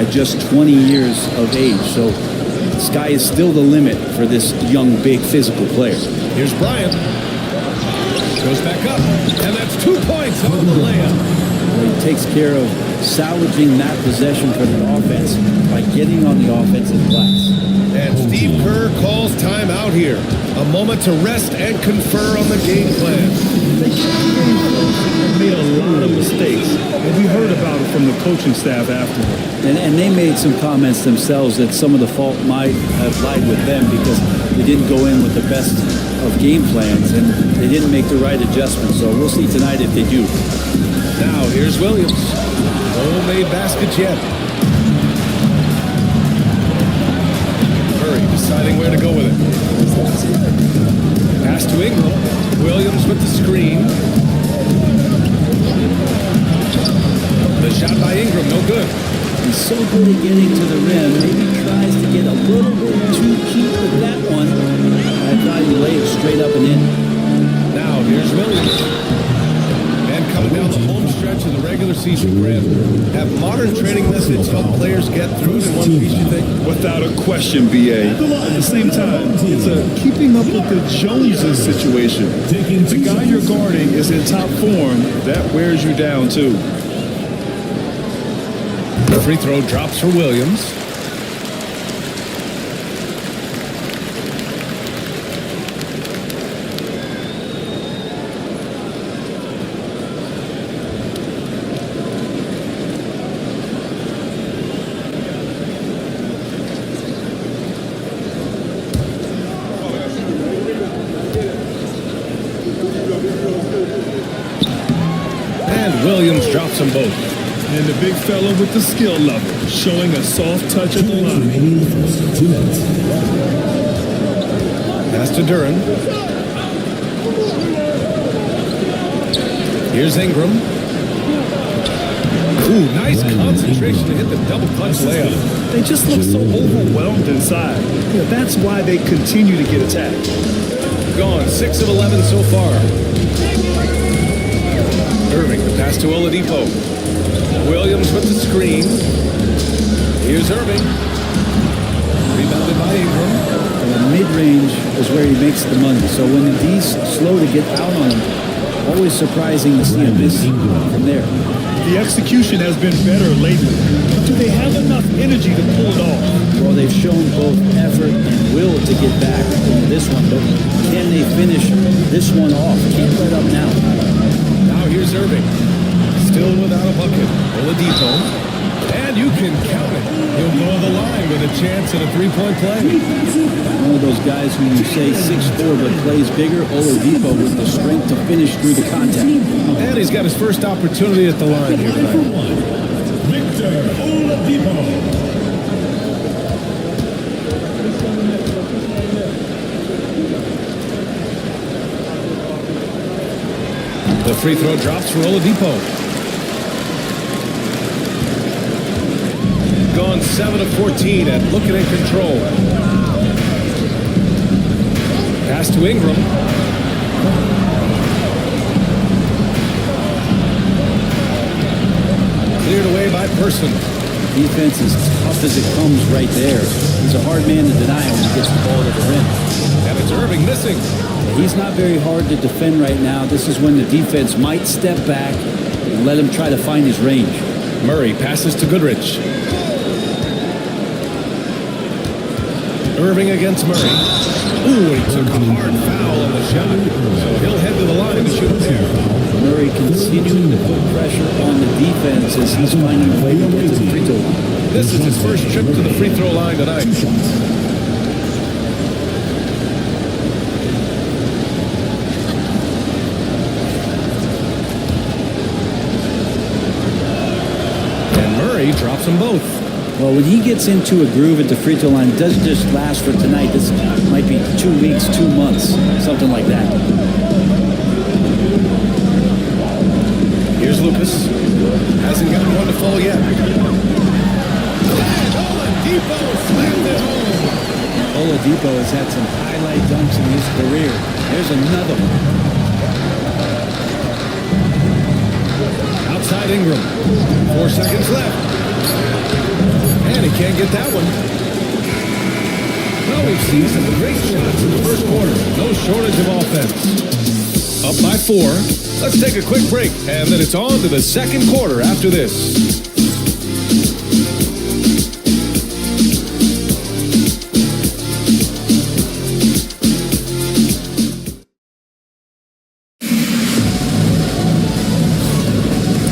at just 20 years of age. So the sky is still the limit for this young, big, physical player. Here's Bryant. Goes back up, and that's 2 points on the layup. Well, he takes care of salvaging that possession for the offense by getting on the offensive glass. And Steve Kerr calls timeout here. A moment to rest and confer on the game plan. They made a lot of mistakes, and we heard about it from the coaching staff afterward. And they made some comments themselves that some of the fault might have lied with them because they didn't go in with the best of game plans and they didn't make the right adjustments. So we'll see tonight if they do. Now here's Williams. Homemade baskets yet. Murray deciding where to go with it. Pass to Ingram. Williams with the screen. The shot by Ingram, no good. He's so good at getting to the rim. Maybe tries to get a little bit too cute with that one. I thought he laid it straight up and in. Now here's Williams. And coming down the home stretch of the regular season, Grant, have modern training methods helped players get through in one piece, you think? Without a question, BA. At the same time, it's a keeping up with the Joneses situation. The guy you're guarding is in top form. That wears you down, too. The free throw drops for Williams. And Williams drops them both. And the big fella with the skill level, showing a soft touch at the line. Pass to Duran. Here's Ingram. Ooh, nice concentration to hit the double clutch layup. They just look so overwhelmed inside. Yeah, that's why they continue to get attacked. Gone 6 of 11 so far. Irving, the pass to Oladipo. Williams with the screen. Here's Irving. Rebounded by Ingram. The mid-range is where he makes the money. So when the D's slow to get out on him, always surprising to see him miss from there. The execution has been better lately. But do they have enough energy to pull it off? Well, they've shown both effort and will to get back into this one, but can they finish this one off? Can't let up now. Now here's Irving. Still without a bucket. Oladipo. And you can count it. He'll go to the line with a chance at a three-point play. One of those guys who you say 6'4", but plays bigger. Oladipo with the strength to finish through the contact. And he's got his first opportunity at the line here tonight. Victor Oladipo. The free throw drops for Oladipo. Gone 7 of 14 and looking in control. Pass to Ingram. Cleared away by Person. Defense is tough as it comes right there. He's a hard man to deny when he gets the ball to the rim. And it's Irving missing. He's not very hard to defend right now. This is when the defense might step back and let him try to find his range. Murray passes to Goodrich. Irving against Murray. Ooh, he took a hard foul on the shot. So he'll head to the line to shoot there. Murray continuing to put pressure on the defense as he's finding a way to get to the free throw line. This is his first trip to the free throw line tonight. And Murray drops them both. Well, when he gets into a groove at the free throw line, it doesn't just last for tonight. This might be 2 weeks, 2 months, something like that. Here's Lucas. Hasn't gotten one to fall yet. Oladipo slammed it home. Oladipo has had some highlight dunks in his career. There's another one. Outside Ingram. 4 seconds left. can't get that one. Well, we've seen some great shots in the first quarter. No shortage of offense. Up by 4. Let's take a quick break, and then it's on to the second quarter after this.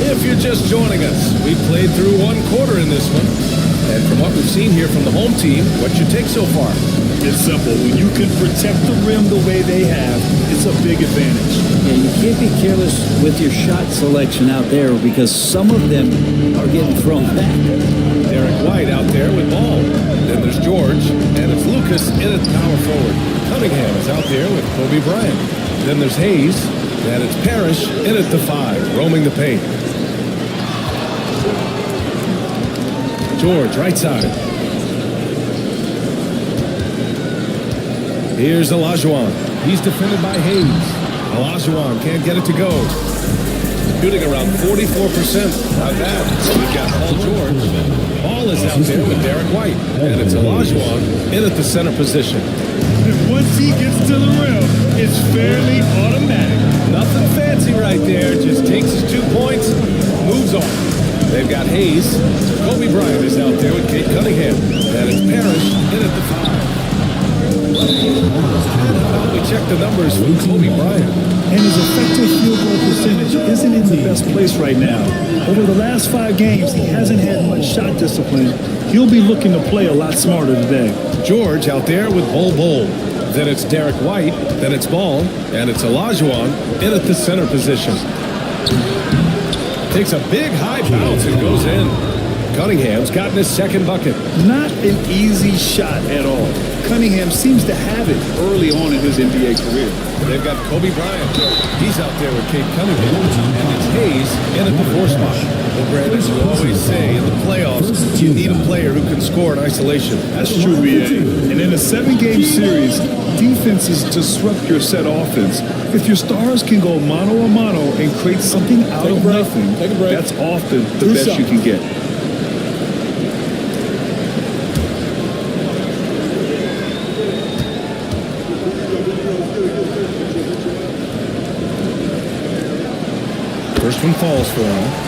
If you're just joining us, we played through one quarter in this one. And from what we've seen here from the home team, what's your take so far? It's simple. When you can protect the rim the way they have, it's a big advantage. Yeah, you can't be careless with your shot selection out there because some of them are getting thrown back. Derek White out there with ball. Then there's George, and it's Lucas in at power forward. Cunningham is out there with Kobe Bryant. Then there's Hayes, and it's Parrish in at the 5, roaming the paint. George, right side. Here's Olajuwon. He's defended by Hayes. Olajuwon can't get it to go. Shooting around 44%. Not bad. We've got Paul George. Paul is out there with Derek White. And it's Olajuwon in at the center position. Once he gets to the rim, it's fairly automatic. Nothing fancy right there. Just takes his 2 points, moves on. They've got Hayes. Kobe Bryant is out there with Kate Cunningham. And it's Parrish in at the 5. We check the numbers from Kobe Bryant. And his effective field goal percentage isn't in the best place right now. Over the last 5 games, he hasn't had much shot discipline. He'll be looking to play a lot smarter today. George out there with Bol. Then it's Derek White. Then it's Ball. And it's Olajuwon in at the center position. Takes a big high bounce and goes in. Cunningham's gotten his second bucket. Not an easy shot at all. Cunningham seems to have it early on in his NBA career. They've got Kobe Bryant. He's out there with Kate Cunningham. And it's Hayes in at the 4 spot. Well, Brandon, you always say in the playoffs, you need a player who can score in isolation. That's true, BA. And in a 7-game series, defenses disrupt your set offense. If your stars can go mano a mano and create something out of nothing, that's often the best you can get. First one falls for him.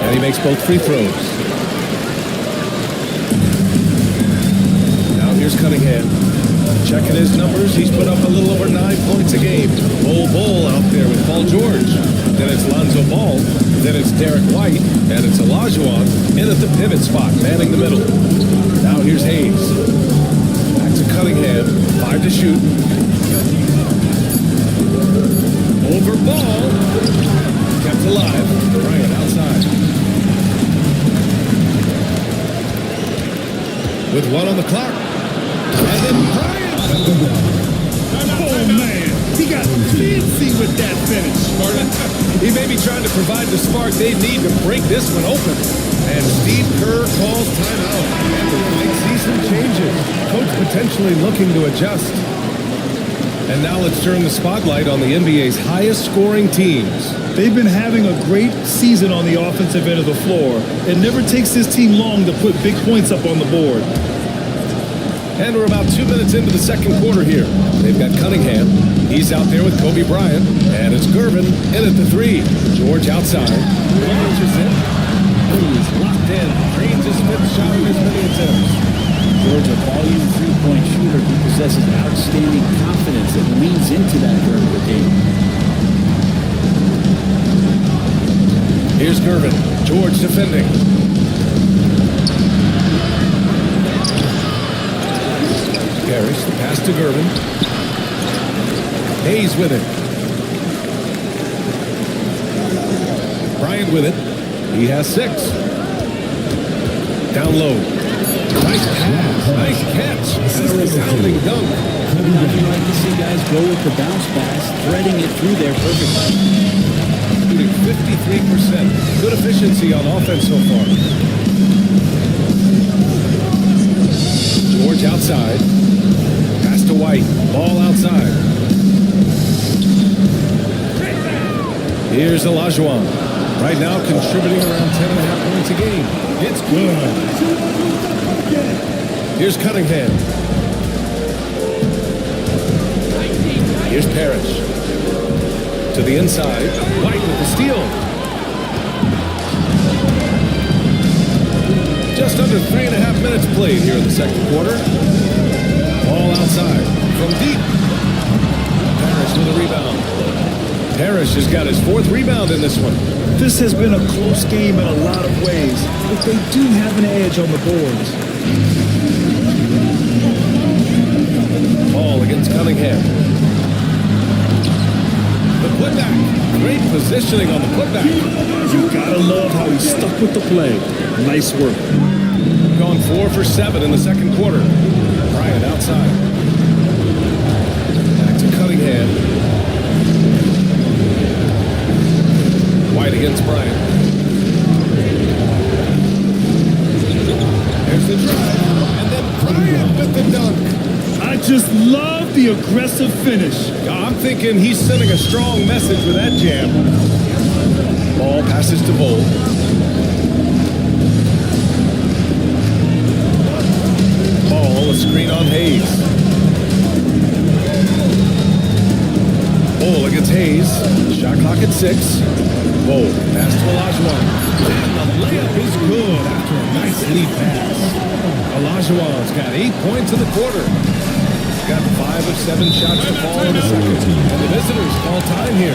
And he makes both free throws. Here's Cunningham. Checking his numbers, he's put up a little over 9 points a game. Bol out there with Paul George. Then it's Lonzo Ball. Then it's Derek White. And it's Olajuwon in at the pivot spot, manning the middle. Now here's Hayes. Back to Cunningham. 5 to shoot. Over Ball. Kept alive. Bryant outside. With 1 on the clock. And then Bryant. Oh, man. He got fancy with that finish. He may be trying to provide the spark they need to break this one open. And Steve Kerr calls timeout. And we might see some changes. Coach potentially looking to adjust. And now let's turn the spotlight on the NBA's highest scoring teams. They've been having a great season on the offensive end of the floor. It never takes this team long to put big points up on the board. And we're about 2 minutes into the second quarter here. They've got Cunningham. He's out there with Kobe Bryant. And it's Gervin in at the 3. George outside. Launches in. He's locked in. Drains his 5th shot in his many attempts. George, a volume 3-point shooter who possesses outstanding confidence that leads into that during the game. Here's Gervin. George defending. Parrish, the pass to Gervin. Hayes with it. Bryant with it. He has 6. Down low. Nice pass. Nice catch. And a resounding dunk. You like to see guys go with the bounce pass, threading it through there perfectly. Shooting 53%. Good efficiency on offense so far. George outside. Pass to White. Ball outside. Here's Olajuwon. Right now contributing around 10.5 points a game. It's good. Here's Cunningham. Here's Parrish. To the inside. White with the steal. Just under 3.5 minutes played here in the second quarter. Ball outside. From deep. Parrish with a rebound. Parrish has got his 4th rebound in this one. This has been a close game in a lot of ways, but they do have an edge on the boards. Ball against Cunningham. The putback. Great positioning on the putback. You gotta love how he stuck with the play. Nice work. Gone 4 for 7 in the second quarter. Bryant outside. Back to Cunningham. White against Bryant. There's the drive. And then Bryant with the dunk. I just love the aggressive finish. I'm thinking he's sending a strong message with that jam. Ball passes to Bol. Ball, a screen on Hayes. Bol against Hayes. Shot clock at 6. Bol, pass to Olajuwon. And the layup is good after a nice lead pass. Olajuwon's got 8 points in the quarter. Got 5 of 7 shots to fall in the second. And the visitors call time here.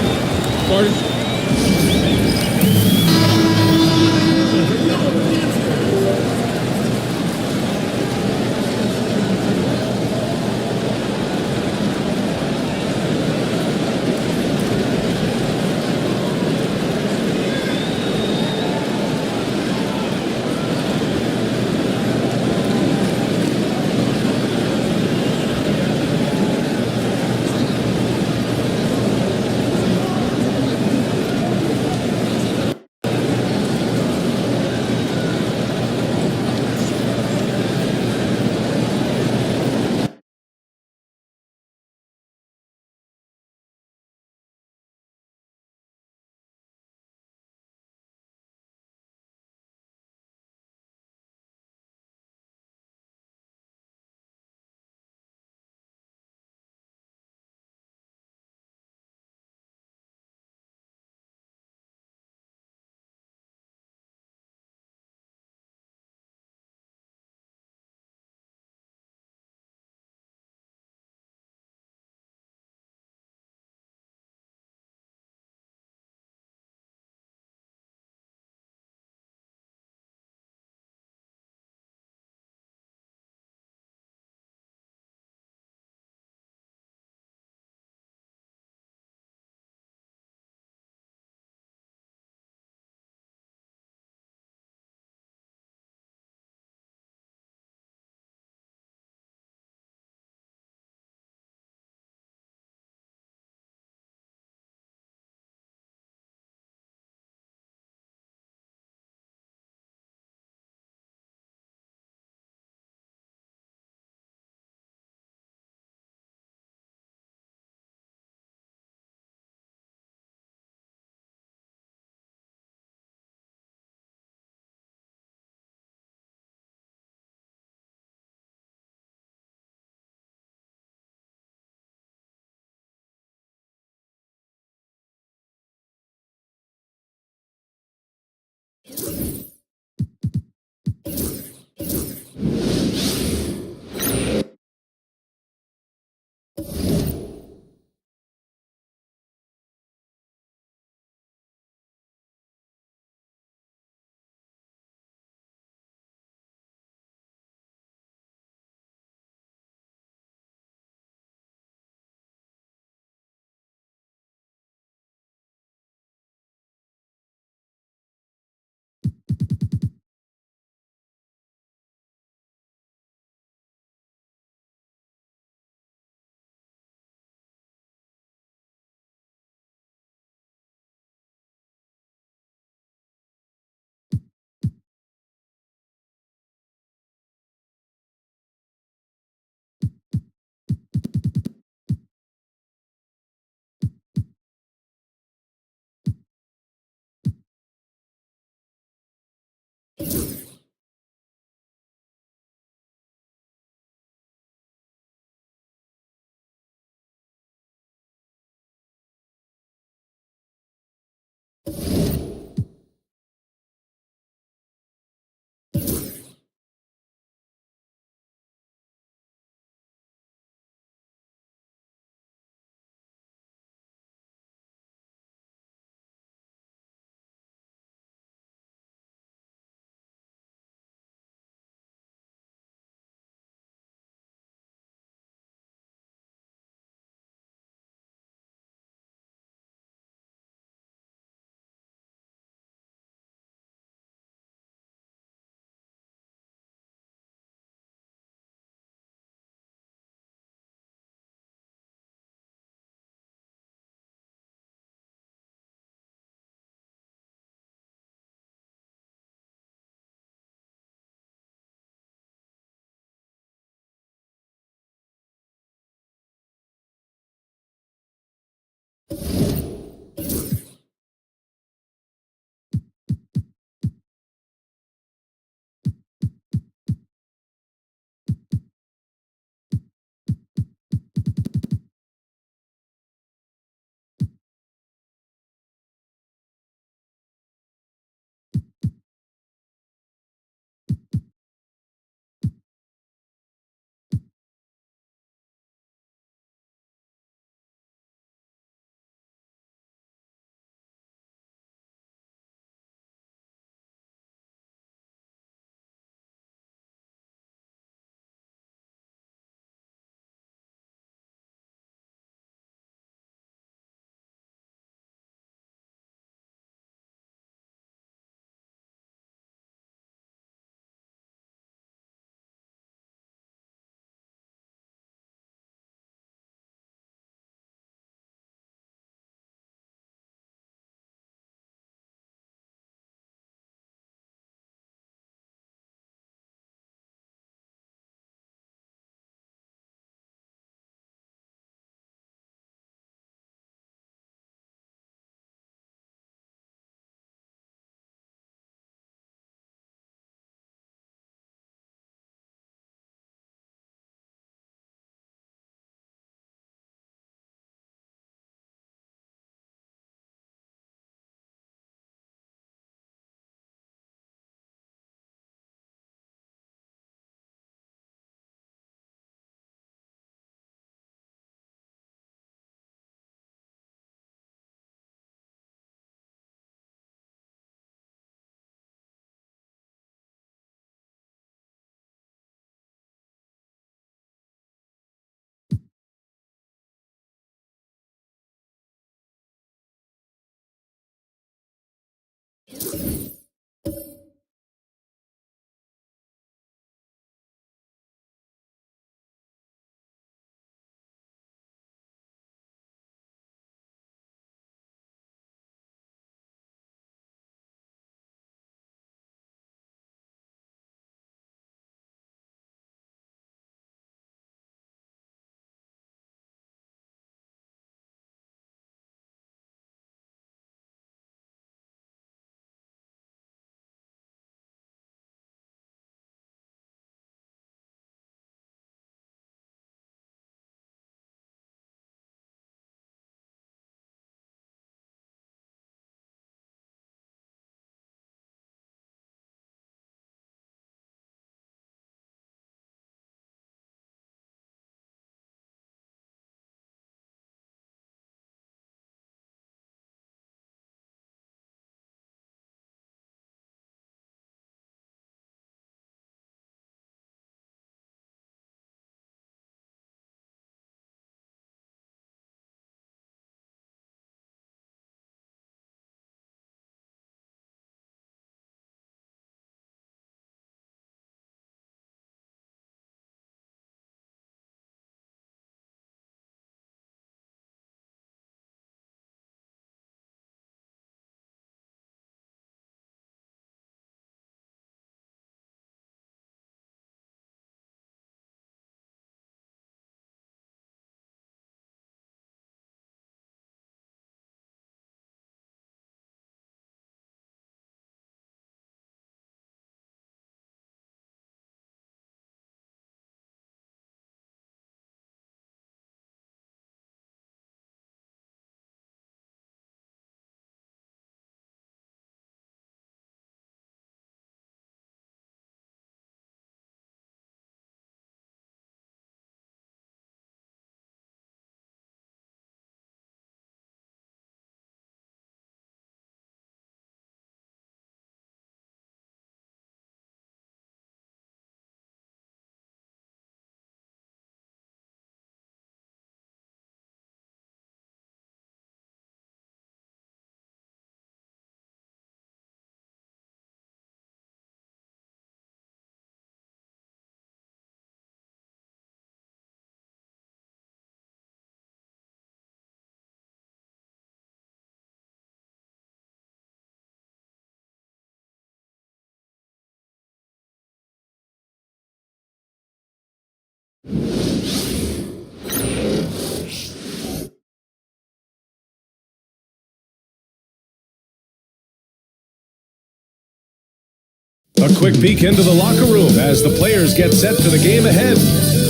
A quick peek into the locker room as the players get set for the game ahead.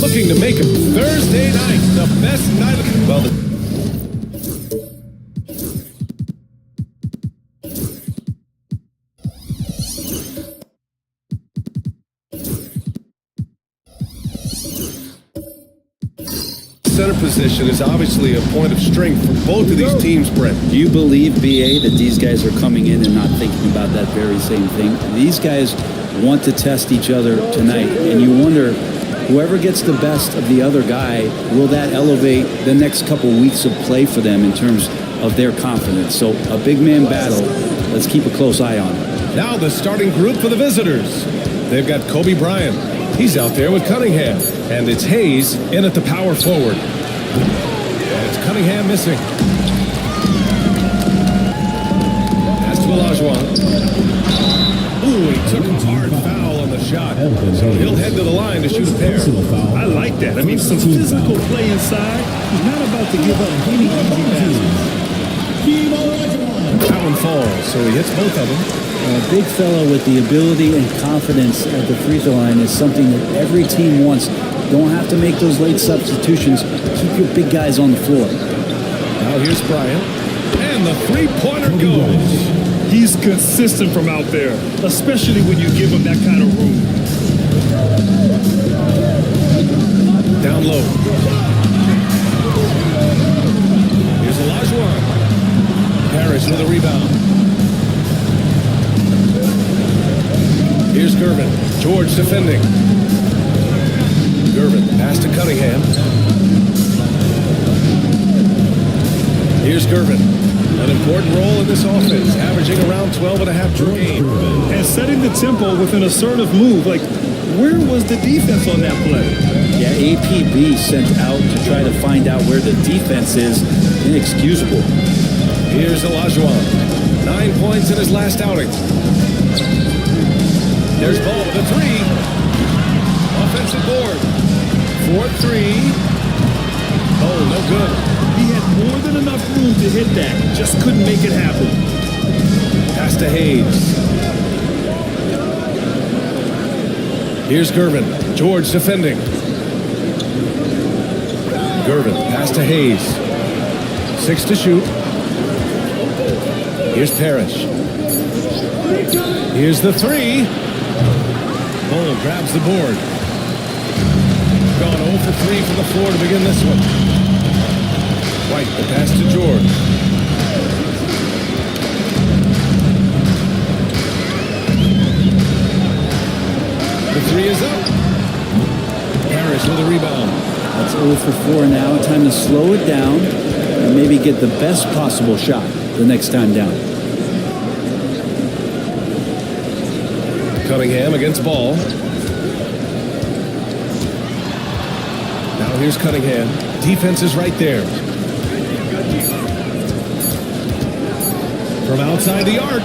Looking to make it Thursday night the best night of well, center position is obviously a point of strength for both of these teams, Brent. Do you believe, BA, that these guys are coming in and not thinking about that very same thing? These guys want to test each other tonight, and you wonder, whoever gets the best of the other guy, will that elevate the next couple weeks of play for them in terms of their confidence? So a big man battle. Let's keep a close eye on it. Now the starting group for the visitors. They've got Kobe Bryant. He's out there with Cunningham. And it's Hayes in at the power forward. And it's Cunningham missing. Pass to Olajuwon. Ooh, he took a hard foul on the shot. So he'll head to the line to shoot a pair. I like that. I mean, some physical play inside. He's not about to give up any easy passes. That one falls, so he hits both of them. A big fellow with the ability and confidence at the free throw line is something that every team wants. Don't have to make those late substitutions. Keep your big guys on the floor. Now here's Bryant. And the three-pointer goes. He's consistent from out there, especially when you give him that kind of room. Down low. Here's Olajuwon. Parrish with a rebound. Here's Gervin. George defending. Gervin, pass to Cunningham. Here's Gervin. an important role in this offense, averaging around 12.5 per game. And setting the tempo with an assertive move. Like, where was the defense on that play? Yeah, APB sent out to try to find out where the defense is. Inexcusable. Here's Olajuwon. 9 points in his last outing. There's Ball with a three. Offensive board. 4-3. Oh, no good. He had more than enough room to hit that. Just couldn't make it happen. Pass to Hayes. Here's Gervin. George defending. Gervin. Pass to Hayes. 6 to shoot. Here's Parrish. Here's the three. Ball grabs the board. Gone 0 for 3 from the floor to begin this one. White, the pass to George. The three is up. Parrish with a rebound. That's 0 for 4 now. Time to slow it down and maybe get the best possible shot the next time down. Cunningham against Ball. Now here's Cunningham. Defense is right there. From outside the arc.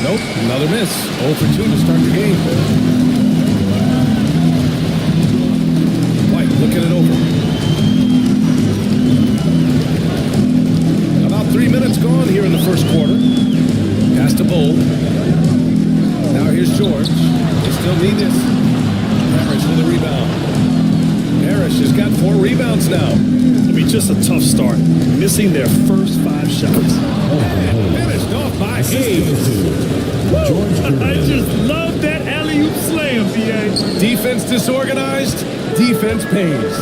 Nope, another miss. 0 for 2 to start the game. White looking it over. About 3 minutes gone here in the first quarter. Pass to Bull. Now here's George. They still need this. Parrish with a rebound. Parrish has got 4 rebounds now. I mean, just a tough start. Missing their first 5 shots. And finished off by Hayes. I just love that alley-oop slam, B.A. Defense disorganized. Defense pays.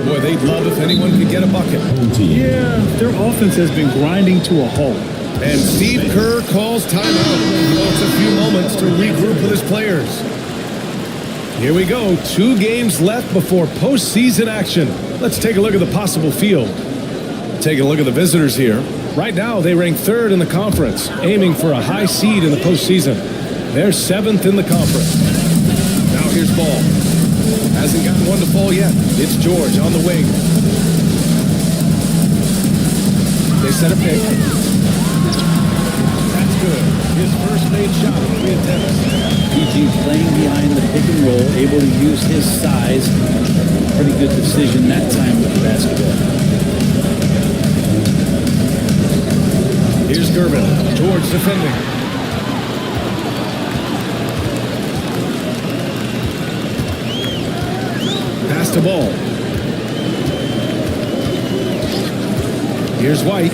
Boy, they'd love if anyone could get a bucket. Yeah, their offense has been grinding to a halt. And Steve Kerr calls timeout. It's a few moments to regroup with his players. Here we go. 2 games left before postseason action. Let's take a look at the possible field. Take a look at the visitors here. Right now, they rank 3rd in the conference, aiming for a high seed in the postseason. They're 7th in the conference. Now here's Ball. Hasn't gotten one to fall yet. It's George on the wing. They set a pick. That's good. His first made shot of 3 attempts. PG playing behind the pick and roll, able to use his size. Pretty good decision that time with the basketball. Here's Gervin. George defending. Pass to Ball. Here's White.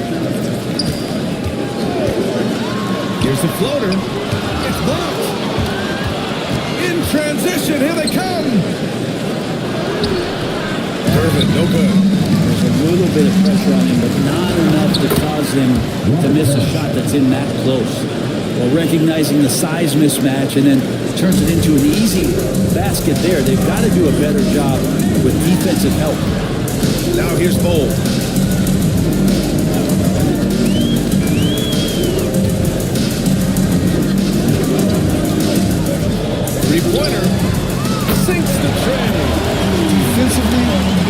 Here's the floater. It's blocked. In transition, here they come. Gervin, no good. There's a little bit of pressure on him, but not enough to cause him to miss a shot that's in that close. Well, recognizing the size mismatch and then turns it into an easy basket there. They've got to do a better job with defensive help. Now here's Bowl. Three-pointer. Sinks the tray. Defensively,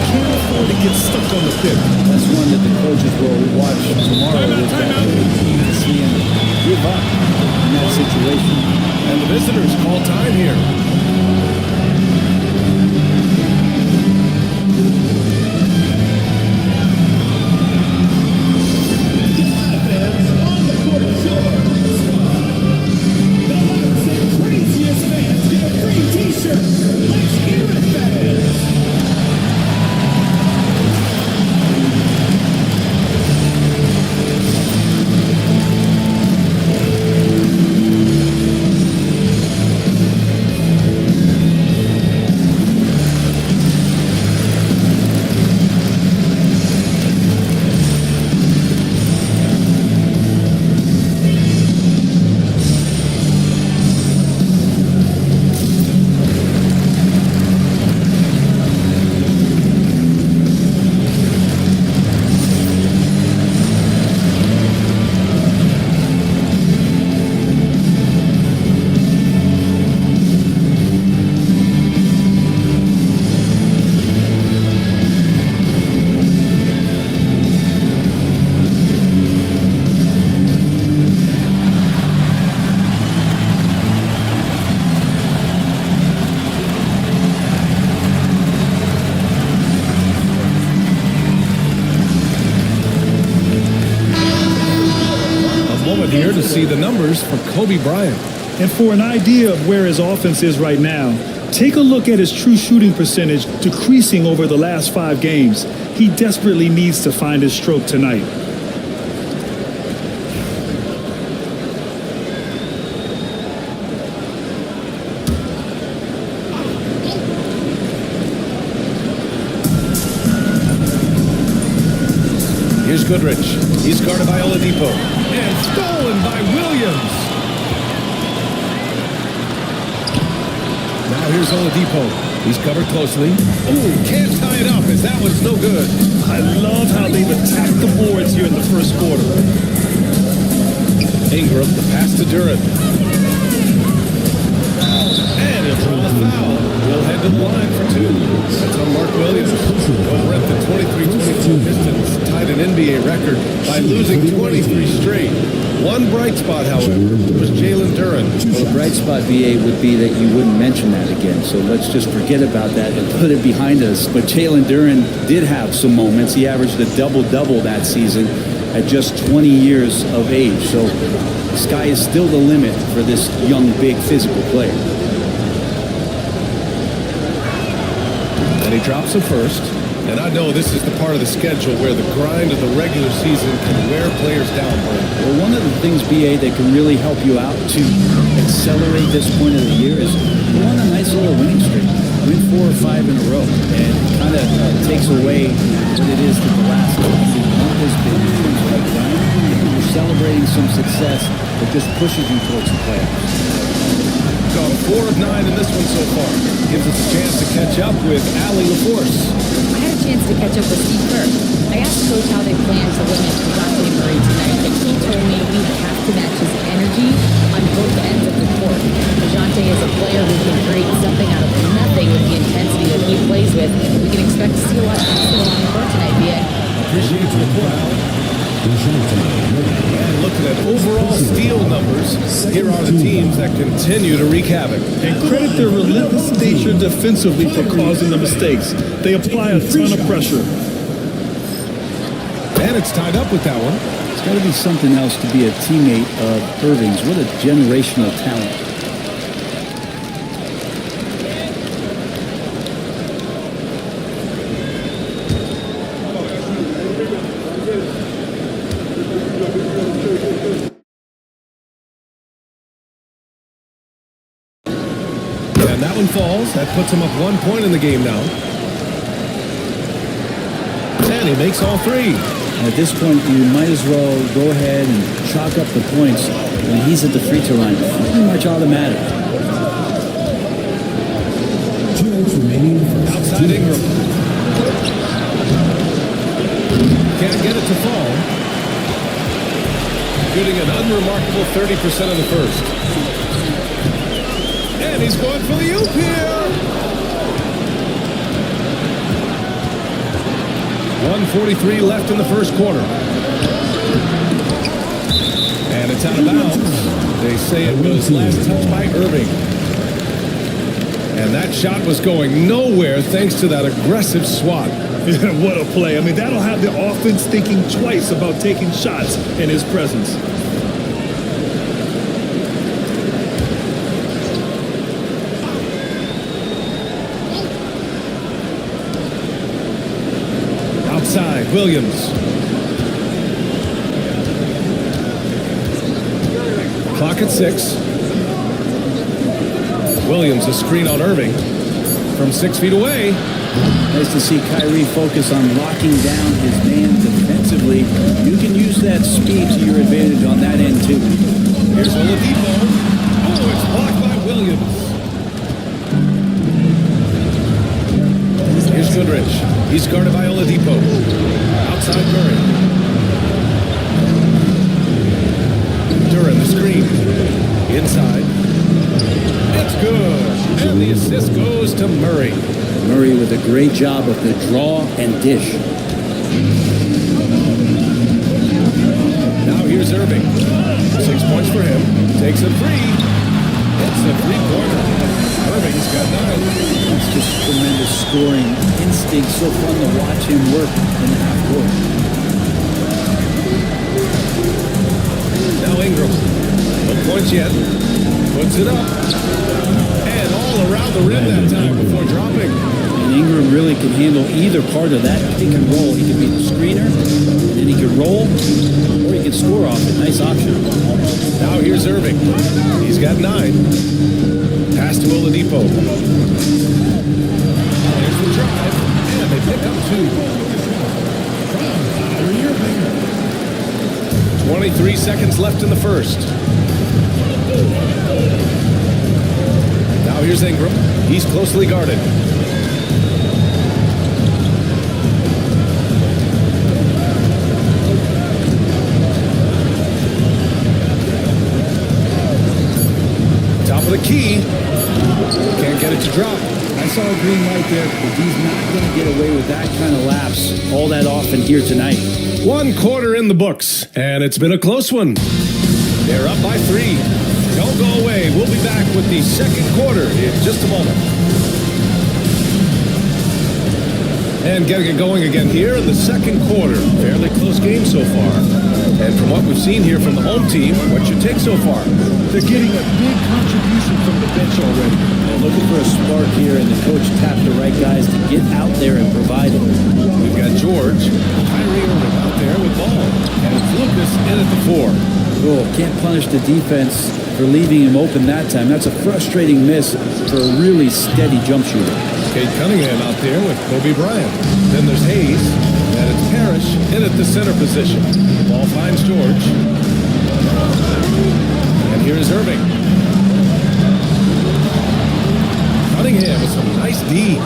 can't afford to get stuck on the pick. That's one that the coaches will watch tomorrow with that team to see him give up in that situation. And the visitors call time here. here to see the numbers for Kobe Bryant. And for an idea of where his offense is right now, take a look at his true shooting percentage decreasing over the last 5 games. He desperately needs to find his stroke tonight. Here's Goodrich. He's guarded by Oladipo. And stolen by Williams. Now here's Oladipo. He's covered closely. Ooh, can't tie it up as that one's no good. I love how they've attacked the boards here in the first quarter. Ingram, the pass to Duren. And he'll draw the foul. He'll head to the line for 2. That's on Mark Williams. Over at the 23-24 Pistons tied an NBA record by losing 23 straight. One bright spot, however, was Jalen Duren. Well, the bright spot, BA, would be that you wouldn't mention that again. So let's just forget about that and put it behind us. But Jalen Duren did have some moments. He averaged a double-double that season at just 20 years of age. So the sky is still the limit for this young, big, physical player. And he drops it first. And I know this is the part of the schedule where the grind of the regular season can wear players down. Well, one of the things, BA, that can really help you out to accelerate this point of the year is go on a nice little winning streak. Win 4 or 5 in a row. And kind of takes away what it is that the last month has been. Like you're celebrating some success that just pushes you towards the playoffs. Gone 4 of 9 in this one so far. Gives us a chance to catch up with Allie LaForce. I had a chance to catch up with Steve Kerr. I asked Coach how they plan to limit DeJounte Murray tonight, and he told me we have to match his energy on both ends of the court. DeJounte is a player who can create something out of nothing with the intensity that he plays with. We can expect to see a lot of action on the court tonight, BA. Appreciate the report. And looking at overall steal numbers, here are the teams that continue to wreak havoc. And credit their relentless nature defensively for causing the mistakes. They apply a ton of pressure. And it's tied up with that one. It's got to be something else to be a teammate of Irving's. What a generational talent. And that one falls. That puts him up 1 point in the game now. And he makes all 3. At this point, you might as well go ahead and chalk up the points when he's at the free throw line. Pretty much automatic. 2 minutes remaining. Outside Ingram. Can't get it to fall. Shooting an unremarkable 30% of the first. And he's going for the oop here. 1:43 left in the first quarter. And it's out of bounds. They say it was last touched by Irving. And that shot was going nowhere thanks to that aggressive swat. What a play. I mean, that'll have the offense thinking twice about taking shots in his presence. Outside, Williams. Clock at 6. Williams, a screen on Irving from 6 feet away. Nice to see Kyrie focus on locking down his man defensively. You can use that speed to your advantage on that end, too. Here's Oladipo. Oh, it's blocked by Williams. Here's Goodrich. He's guarded by Oladipo. Outside Murray. Duren, the screen. Inside. It's good. And the assist goes to Murray. Murray with a great job of the draw and dish. Now here's Irving. 6 points for him. Takes a 3. It's a 3-pointer. Irving's got 9. It's just tremendous scoring instinct. So fun to watch him work in the half court. Now Ingram. George yet. Puts it up. And all around the rim that time before dropping. And Ingram really can handle either part of that pick and roll. He can be the screener, and then he can roll, or he can score off it. Nice option. Now here's Irving. He's got 9. Pass to Oladipo. Here's the drive, and they pick up 2. 23 seconds left in the first. Now here's Ingram. He's closely guarded. Top of the key. Can't get it to drop. I saw a green light there, but he's not going to get away with that kind of lapse all that often here tonight. 1 quarter in the books, and it's been a close one. They're up by 3. Don't go away. We'll be back with the second quarter in just a moment. And getting it going again here in the second quarter. Fairly close game so far. And from what we've seen here from the home team, what's your take so far? They're getting a big contribution from the bench already. They're looking for a spark here, and the coach tapped the right guys to get out there and provide it. We've got George, Kyrie Irving out there with ball. And it's Lucas in at the 4. Oh, can't punish the defense for leaving him open that time. That's a frustrating miss for a really steady jump shooter. Kate Cunningham out there with Kobe Bryant. Then there's Hayes, and it's Parrish in at the center position. The ball finds George. And here's Irving. Cunningham with some nice D.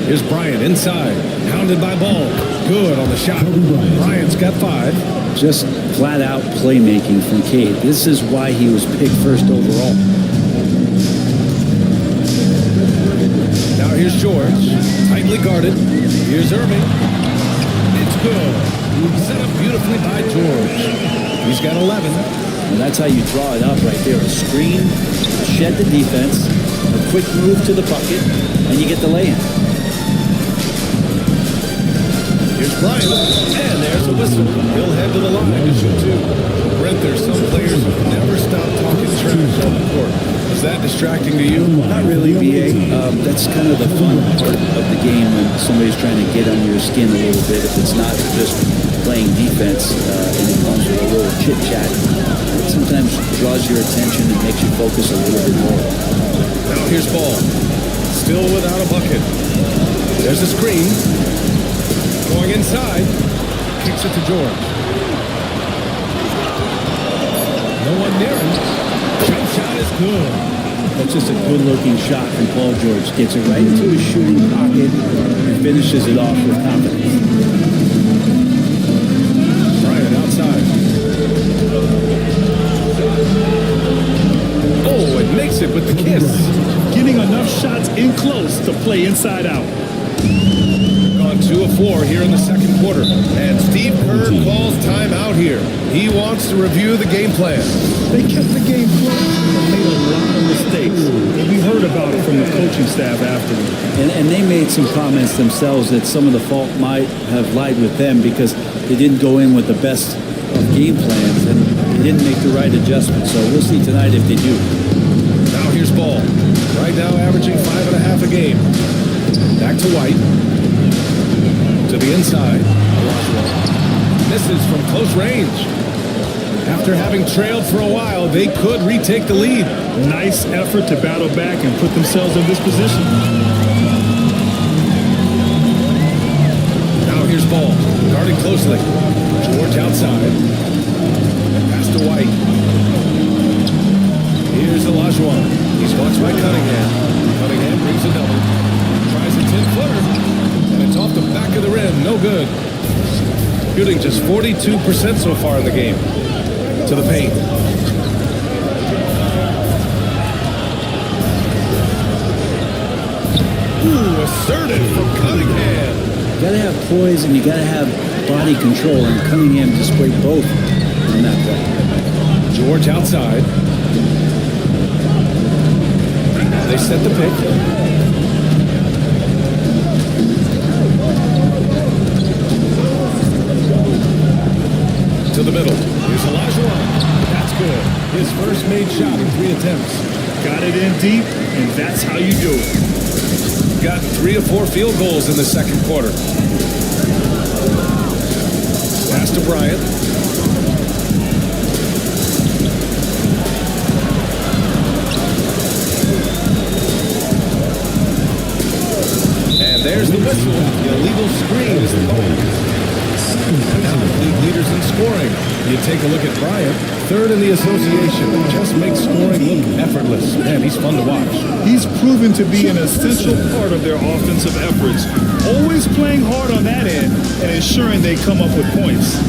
Here's Bryant inside, hounded by Ball. Good on the shot. Bryant's got 5. Just flat-out playmaking from Cade. This is why he was picked first overall. Now here's George, tightly guarded. Here's Irving. It's good. Set up beautifully by George. He's got 11. And that's how you draw it up right there. A screen, shed the defense, a quick move to the bucket, and you get the lay-in. Here's Bryant, and there's a whistle. He'll head to the line to shoot 2. Brent, there's some players who never stop talking trash on the court. Is that distracting to you? Not really, B.A. That's kind of the fun part of the game when somebody's trying to get under your skin a little bit. If it's not just playing defense and it comes with a little chit-chat, it sometimes draws your attention and makes you focus a little bit more. Now here's Ball. Still without a bucket. There's a screen. Going inside. Kicks it to George. No one near him. Jump shot is good. That's just a good-looking shot from Paul George. Gets it right into his shooting pocket and finishes it off with confidence. Bryant outside. Oh, it makes it with the kiss. Getting enough shots in close to play inside out. Gone 2 of 4 here in the second quarter. And Steve Kerr calls timeout here. He wants to review the game plan. They kept the game close, but made a lot of mistakes. And we heard about it from the coaching staff afterward. And they made some comments themselves that some of the fault might have lied with them because they didn't go in with the best of game plans and they didn't make the right adjustments. So we'll see tonight if they do. Now here's Ball. Right now averaging 5.5 a game. Back to White. To the inside. Misses from close range. After having trailed for a while, they could retake the lead. Nice effort to battle back and put themselves in this position. Now here's Ball. Guarding closely. George outside. Pass to White. Here's Olajuwon. He's watched by Cunningham. Cunningham brings a double. Tries a 10-footer. And it's off the back of the rim. No good. Shooting just 42% so far in the game. To the paint. Ooh, assertive from Cunningham. You gotta have poise and you gotta have body control, and Cunningham displayed both on that play. George outside. They set the pick. To to the middle. Here's Olajuwon. That's good. His first made shot in 3 attempts. Got it in deep, and that's how you do it. Got 3 or 4 field goals in the second quarter. Pass to Bryant. And there's the whistle. The illegal screen is called. Now the league leaders in scoring. You take a look at Bryant, 3rd in the association. Just makes scoring look effortless. Man, he's fun to watch. He's proven to be an essential part of their offensive efforts, always playing hard on that end and ensuring they come up with points.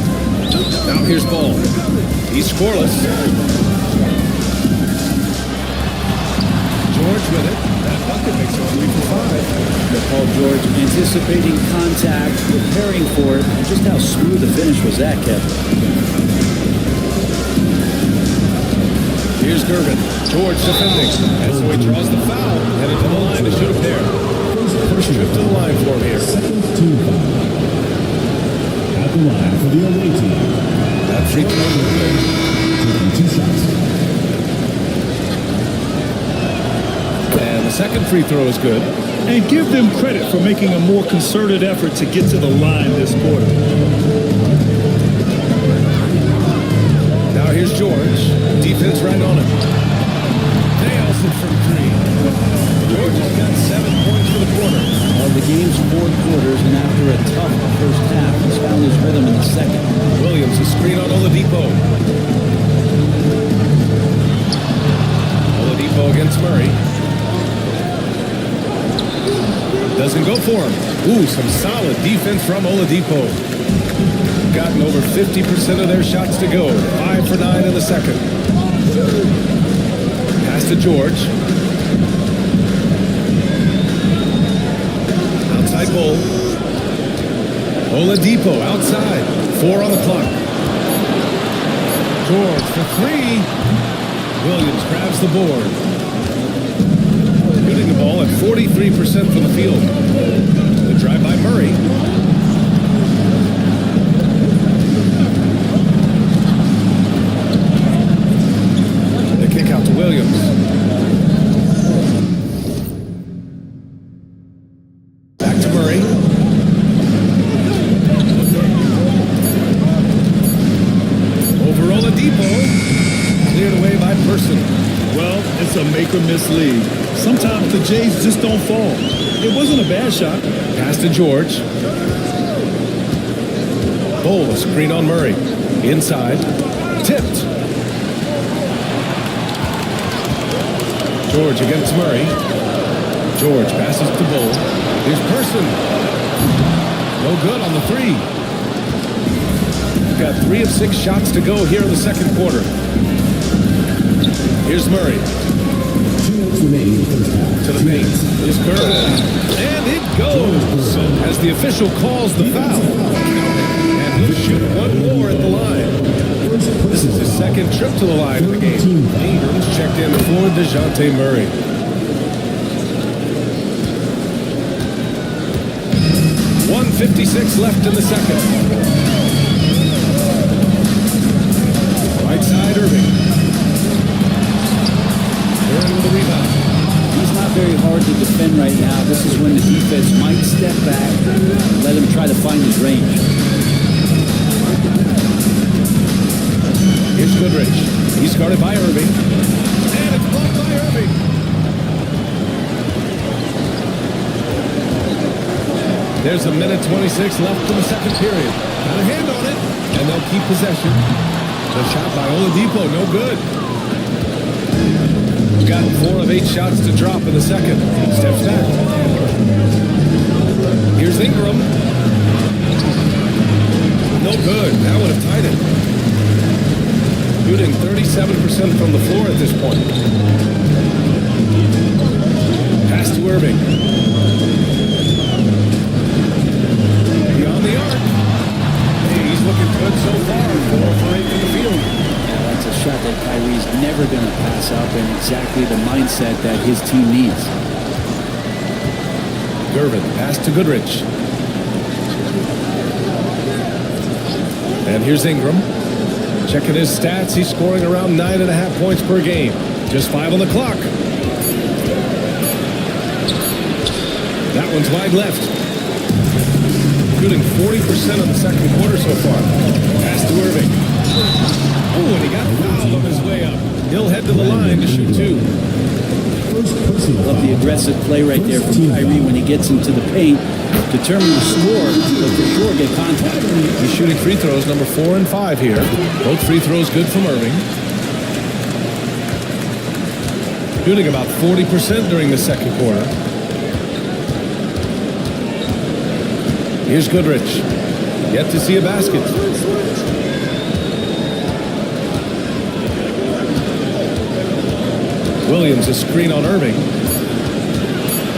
Now here's Ball. He's scoreless. George with it. That bucket makes it 3 for 5. Paul George anticipating contact, preparing for it, and just how smooth the finish was that, Kevin. Here's Gervin. George defending. And so he draws the foul. Headed to the line to shoot a pair. First trip to the line for him here. Team foul. At the line for the away team. That free throw is good. Taking 2 shots. And the second free throw is good. And give them credit for making a more concerted effort to get to the line this quarter. Now here's George. Defense right on him. Nails it from 3. George has got 7 points for the quarter. Well, the game's 4 quarters, and after a tough first half, he's found his rhythm in the second. Williams, a screen on Oladipo. Oladipo against Murray. Doesn't go for him. Ooh, some solid defense from Oladipo. Gotten over 50% of their shots to go. 5 for 9 in the second. Pass to George. Outside Bull. Oladipo outside. 4 on the clock. George for 3. Williams grabs the board. Shooting the ball at 43% from the field. The drive by Murray. The kick out to Williams. Back to Murray. Over Oladipo. Cleared away by Person. Well, it's a make-or-miss league. Sometimes the Jays just don't fall. It wasn't a bad shot. Pass to George. Bull, a screen on Murray. Inside. Tipped. George against Murray. George passes to Bull. Here's Person. No good on the 3. We've got 3 of 6 shots to go here in the second quarter. Here's Murray. 2 minutes remaining in the first half. To the paint. Here's Gervin. And it goes. As the official calls the foul. And he'll shoot 1 more at the line. This is his second trip to the line in the game. Ingram's checked in for DeJounte Murray. .156 left in the second. Right side, Irving. With the rebound. He's not very hard to defend right now. This is when the defense might step back, let him try to find his range. Here's Goodrich. He's guarded by Irving. And it's blocked by Irving. There's 1:26 left in the second period. Got a hand on it. And they'll keep possession. The shot by Oladipo, no good. Got 4 of 8 shots to drop in the second. Steps back. Here's Ingram. No good. That would have tied it. Shooting 37% from the floor at this point. Pass to Irving. Beyond the arc. Hey, he's looking good so far. 4 for 8 from the field. That's a shot that Kyrie's never going to pass up, and exactly the mindset that his team needs. Gervin, pass to Goodrich. And here's Ingram. Checking his stats, he's scoring around 9.5 points per game. Just 5 on the clock. That one's wide left. Shooting 40% of the second quarter so far. Pass to Irving. Oh, and he got fouled on his way up. He'll head to the line to shoot 2. Love the aggressive play right there from Kyrie when he gets into the paint. Determined to score, but for sure get contact. He's shooting free throws, number 4 and 5 here. Both free throws good from Irving. Shooting about 40% during the second quarter. Here's Goodrich. Yet to see a basket. Williams, a screen on Irving.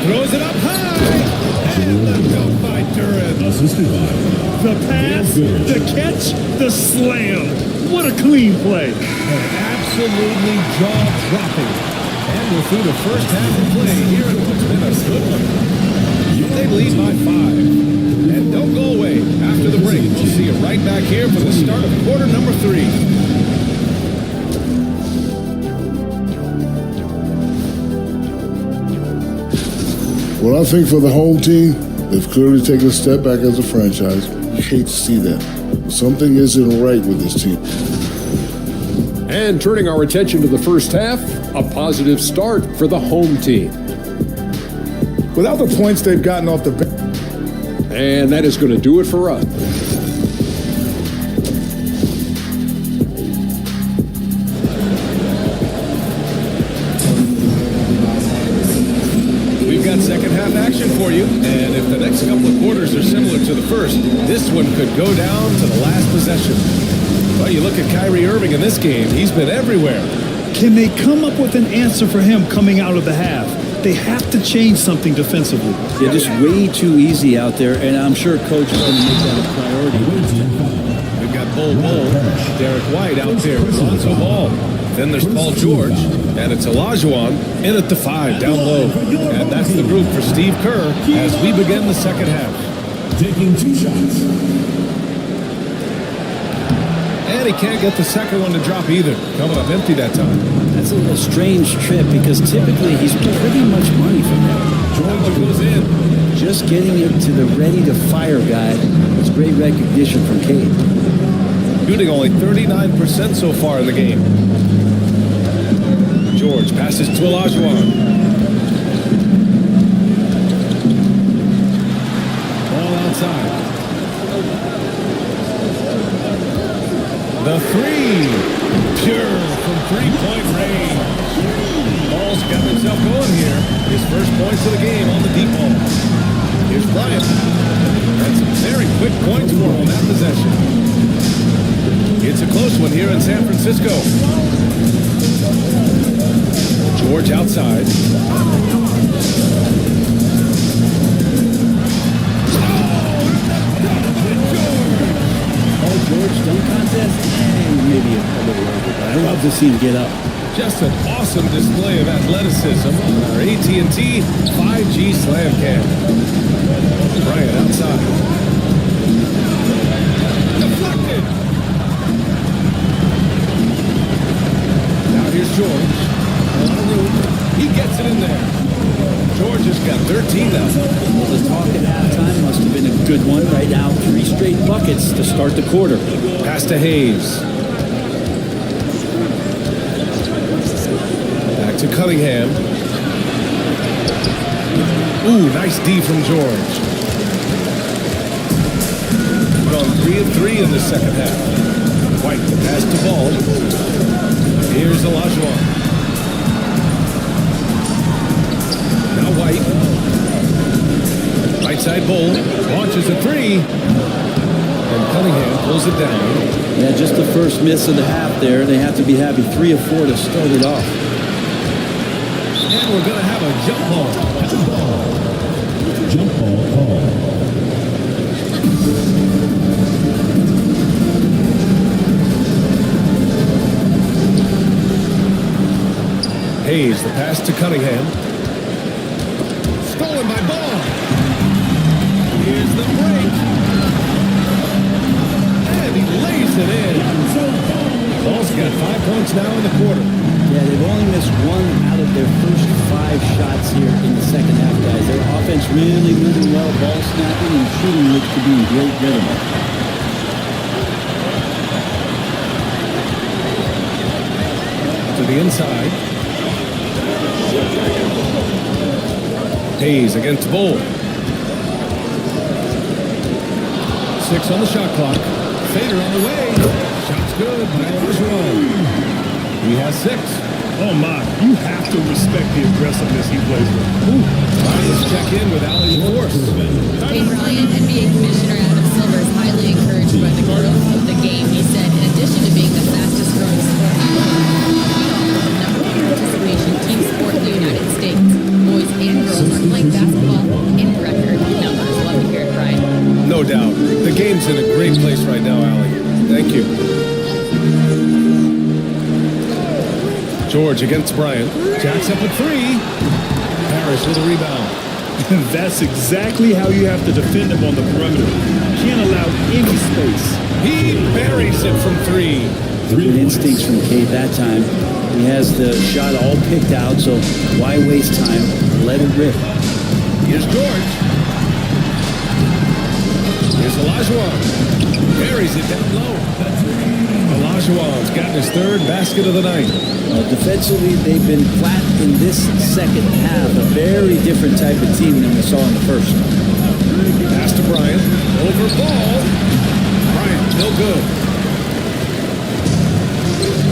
Throws it up high. And the dunk by Duran. The pass, the catch, the slam. What a clean play. Absolutely jaw-dropping. And we're through the first half of play here in what's been a good one. They lead by 5. And don't go away. After the break, we'll see you right back here for the start of quarter number 3. Well, I think for the home team, they've clearly taken a step back as a franchise. You hate to see that. Something isn't right with this team. And turning our attention to the first half, a positive start for the home team. Without the points they've gotten off the bench. And that is going to do it for us. Second half action for you, and if the next couple of quarters are similar to the first, this one could go down to the last possession. Well, you look at Kyrie Irving in this game, he's been everywhere. Can they come up with an answer for him coming out of the half? They have to change something defensively. They're just way too easy out there, and I'm sure Coach is going to make that a priority. We've got Bull, Derek White out there, Lonzo Ball. Then there's Paul George, and it's Olajuwon in at the 5, down low. And that's the group for Steve Kerr as we begin the second half. Taking 2 shots. And he can't get the second one to drop either. Coming up empty that time. That's a little strange trip because typically he's pretty much money from that. That one goes in. Just getting it to the ready-to-fire guy was great recognition from Cade. Shooting only 39% so far in the game. George passes to Olajuwon. Ball outside. The 3. Pure from 3-point range. Ball's got himself going here. His first points of the game on the deep ball. Here's Bryant. That's some very quick points for him on that possession. It's a close one here in San Francisco. George outside. Oh, George, dunk contest? Maybe a little over, but I love to see him get up. Just an awesome display of athleticism on our AT&T 5G Slam Cam. Bryant outside. Deflected. Now here's George. He gets it in there. George has got 13 now. Well, the talk at halftime must have been a good one. Right now, 3 straight buckets to start the quarter. Pass to Hayes. Back to Cunningham. Ooh, nice D from George. Gone 3 of 3 in the second half. White the pass to Ball. Here's Olajuwon. Now White. Right side Bull. Launches a 3. And Cunningham pulls it down. Yeah, just the first miss of the half there. They have to be happy 3 of 4 to start it off. And we're going to have a jump ball. Jump ball call. Hayes, the pass to Cunningham. Stolen by Ball. Here's the break. And he lays it in. points now in the quarter. Yeah, they've only missed one out of their first 5 shots here in the second half, guys. Their offense really moving well, ball snapping, and shooting looks to be in great rhythm. To the inside. Hayes against Bull. 6 on the shot clock. Fader on the way. Shot's good by Olajuwon. He has 6. Oh my, you have to respect the aggressiveness he plays with. Let's check in with Allie Force. Kane Bryant, NBA Commissioner Adam Silver, is highly encouraged by the growth of the game. He said, in addition to being the fastest growing sport in the world, the number 1 participation team sport in the United States. Boys and girls are playing basketball in record numbers. Love to hear it, Brian. No doubt. The game's in a great place right now, Allie. Thank you. George against Bryant. Jacks up at 3. Harris with a rebound. That's exactly how you have to defend him on the perimeter. Can't allow any space. He buries it from 3. Good instincts from Cade that time. He has the shot all picked out, so why waste time? Let it rip. Here's George. Here's Olajuwon. Buries it down low. Olajuwon's gotten his 3rd basket of the night. Defensively, they've been flat in this second half. A very different type of team than we saw in the first. Pass to Bryant. Over ball. Bryant, no good.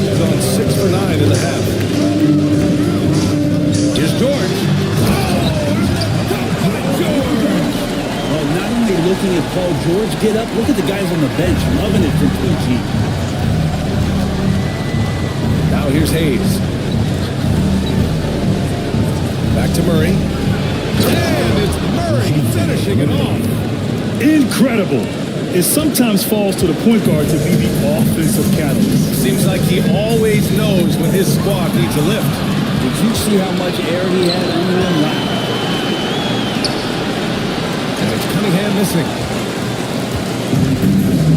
He's on 6 for 9 in the half. Here's George. Well, not only looking at Paul George get up, look at the guys on the bench. Loving it from PG. Now here's Hayes. Back to Murray. And it's Murray finishing it off. Incredible. It sometimes falls to the point guard to be the offensive catalyst. Seems like he always knows when his squad needs a lift. Did you see how much air he had under him? Wow. And it's Cunningham missing.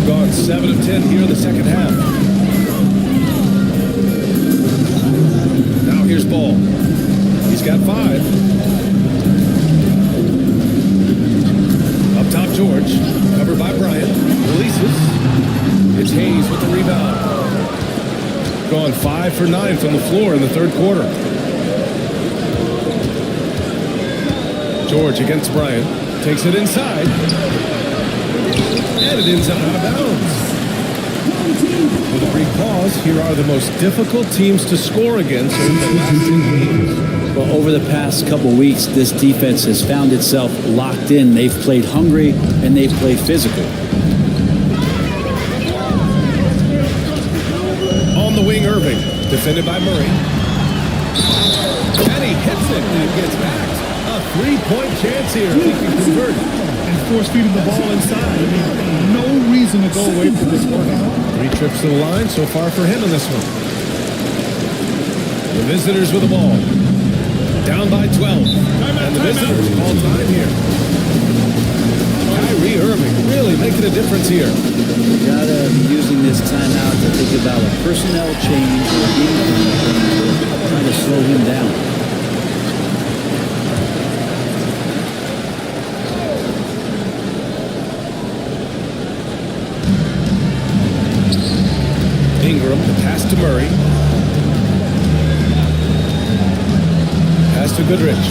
Gone 7 of 10 here in the second half. Now here's Ball. He's got 5. Up top, George. Covered by Bryant. Releases. It's Hayes with the rebound. Gone 5 for 9 from the floor in the 3rd quarter. George against Bryant. Takes it inside. And it ends up out of bounds. With a brief pause, here are the most difficult teams to score against in the last 10 games. Well, over the past couple weeks, this defense has found itself locked in. They've played hungry and they've played physical. On the wing, Irving. Defended by Murray. And he hits it and gets back. A 3-point chance here if he can convert. And force feeding the ball inside. I mean, no reason to go away from this one. 3 trips to the line so far for him in this one. The visitors with the ball. Down by 12. And the visitors call time here. Kyrie Irving really making a difference here. You gotta be using this timeout to think about a personnel change or a game plan, trying to slow him down. Ingram, the pass to Murray. Pass to Goodrich.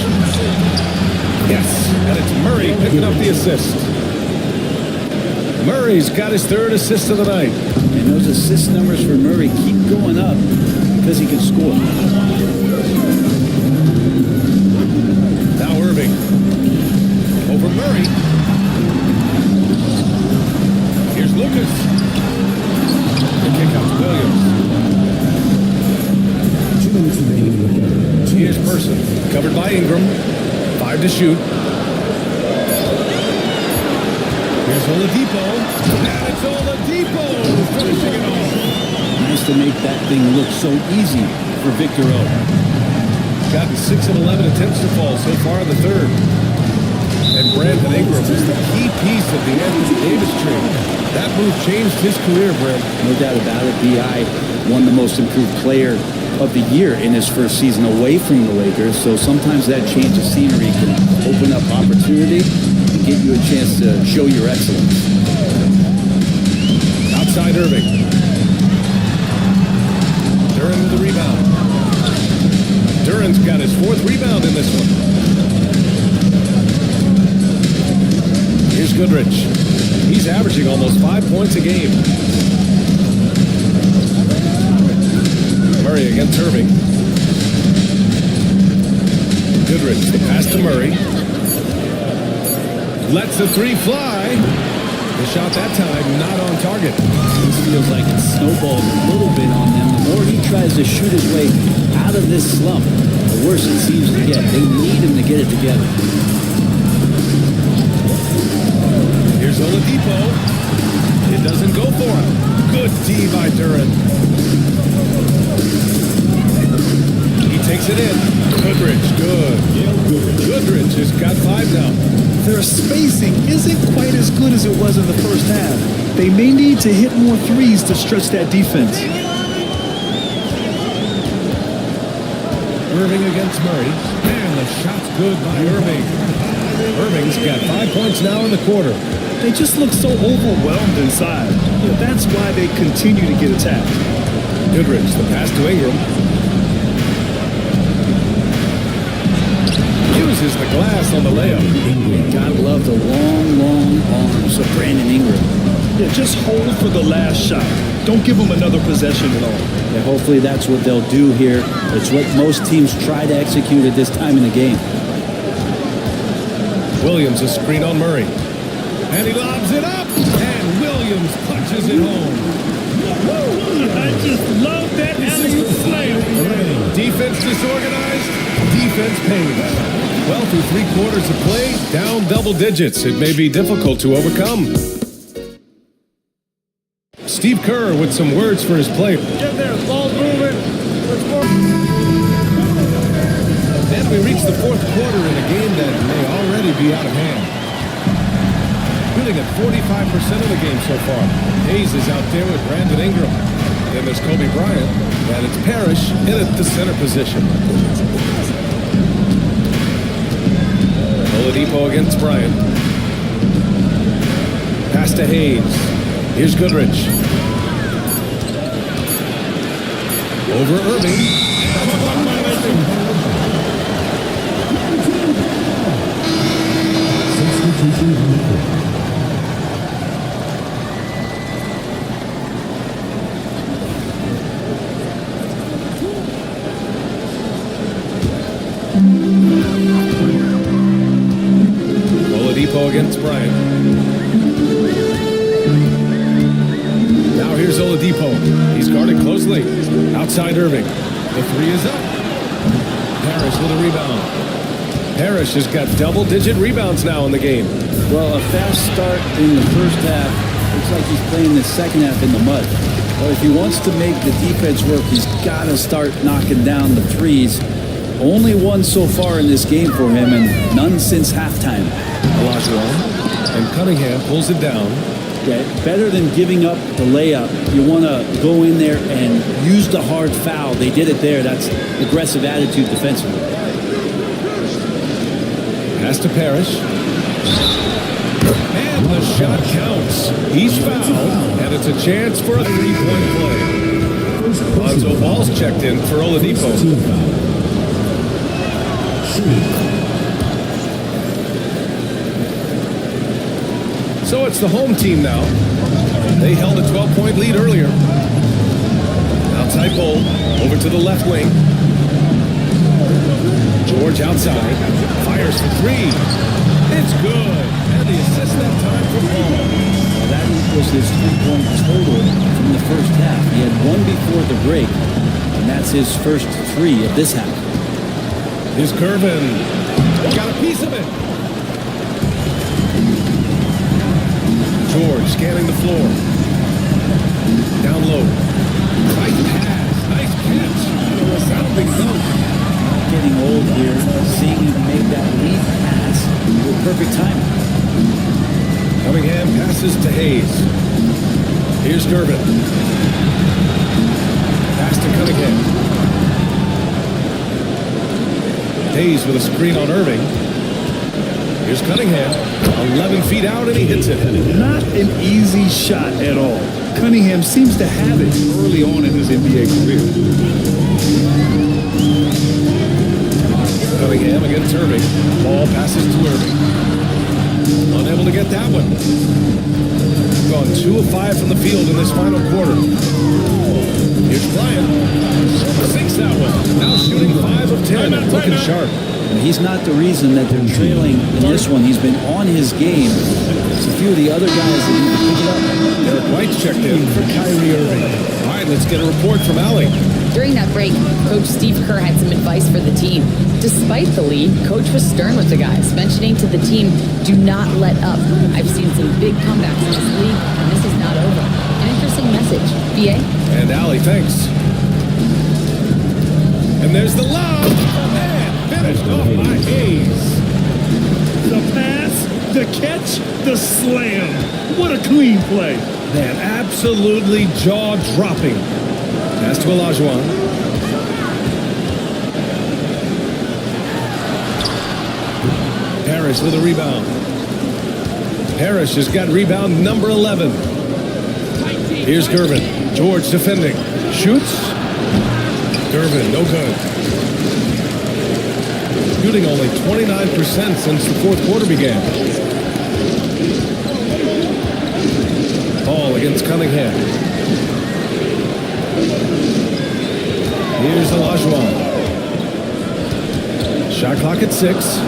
Yes, and it's Murray picking up the assist. Murray's got his 3rd assist of the night. And those assist numbers for Murray keep going up because he can score. Now Irving. Over Murray. Here's Lucas. The kick out to Williams. 2 minutes remaining in the game. Here's Person. Covered by Ingram. 5 to shoot. Here's Oladipo. And it's Oladipo finishing it off. Nice to make that thing look so easy for Victor O. Gotten 6 of 11 attempts to fall so far in the 3rd. And Brandon Ingram is the key piece of the Anthony Davis trade. That move changed his career, Brent. No doubt about it. B.I. won the most improved player of the year in his first season away from the Lakers. So sometimes that change of scenery can open up opportunity and get you a chance to show your excellence. Outside Irving. Duran with the rebound. Duran's got his 4th rebound in this one. Here's Goodrich. He's averaging almost 5 points a game. Murray against Irving. Goodrich, the pass to Murray. Lets the 3 fly. The shot that time not on target. This feels like it snowballed a little bit on them. The more he tries to shoot his way out of this slump, the worse it seems to get. They need him to get it together. Here's Oladipo. It doesn't go for him. Good D by Duran. He takes it in. Goodrich, good. Goodrich has got 5 now. Their spacing isn't quite as good as it was in the first half. They may need to hit more threes to stretch that defense. Irving against Murray. And the shot's good by Irving. Irving's got 5 points now in the quarter. They just look so overwhelmed inside. That's why they continue to get attacked. Goodrich, the pass to Ingram. Uses the glass on the layup. God love the long arms of Brandon Ingram. Yeah, just hold for the last shot. Don't give them another possession at all. Yeah, hopefully that's what they'll do here. It's what most teams try to execute at this time in the game. Williams a screen on Murray. And he lobs it up. And Williams punches it home. I just love that alley-oop slam. Defense disorganized. Defense pays. Well, through 3 quarters of play, down double digits. It may be difficult to overcome. Steve Kerr with some words for his players. Get there, ball's moving. Let's go. Then we reach the 4th quarter in a game that may already be out of hand. Shooting at 45% of the game so far. Hayes is out there with Brandon Ingram. Then there's Kobe Bryant, and it's Parrish in at the center position. Oladipo against Bryant. Pass to Hayes. Here's Goodrich. Over Irving. Oladipo against Bryant. Now here's Oladipo. He's guarded closely. Outside Irving. The 3 is up. Parrish with a rebound. Parrish has got double-digit rebounds now in the game. Well, a fast start in the first half. Looks like he's playing the second half in the mud. But if he wants to make the defense work, he's got to start knocking down the threes. Only one so far in this game for him, and none since halftime. Olajuwon, and Cunningham pulls it down. Yeah, better than giving up the layup, you want to go in there and use the hard foul. They did it there. That's aggressive attitude defensively. Pass to Parrish. And the shot counts. He's fouled, and it's a chance for a 3-point play. Lonzo Ball's checked in for Oladipo. So it's the home team now. They held a 12-point lead earlier. Outside Bol, over to the left wing. George outside, fires for 3. It's good. And the assist that time for Ball. Well, that was his 3-point total from the first half. He had 1 before the break, and that's his first 3 of this half. Here's Kervin. Got a piece of it. George scanning the floor. Down low. Nice pass. Nice catch. A sounding dunk. Getting old here, seeing him make that lead pass with perfect timing. passes to Hayes. Here's Gervin. Pass to Cunningham. Hayes with a screen on Irving. Here's Cunningham. 11 feet out, and he hits it. Not an easy shot at all. Cunningham seems to have it early on in his NBA career. Cunningham against Irving. Ball passes to Irving. Unable to get that one. Gone 2 of 5 from the field in this final quarter. Here's Bryant. Sinks that one. Now shooting 5 of 10. Looking sharp. And he's not the reason that they're trailing in this one. He's been on his game. It's a few of the other guys that need to pick it up. Derek White's checked in for Kyrie Irving. All right, let's get a report from Allie. During that break, Coach Steve Kerr had some advice for the team. Despite the lead, Coach was stern with the guys, mentioning to the team, do not let up. I've seen some big comebacks in this league, and this is not over. An interesting message. B.A.? And Allie, thanks. And there's the lob. And finished off by Hayes. The pass, the catch, the slam. What a clean play. Man, absolutely jaw-dropping. Pass to Olajuwon. Parrish with a rebound. Parrish has got rebound number 11. Here's Gervin. George defending. Shoots. Gervin, no good. Shooting only 29% since the fourth quarter began. Ball against Cunningham. Here's Olajuwon. Shot clock at 6.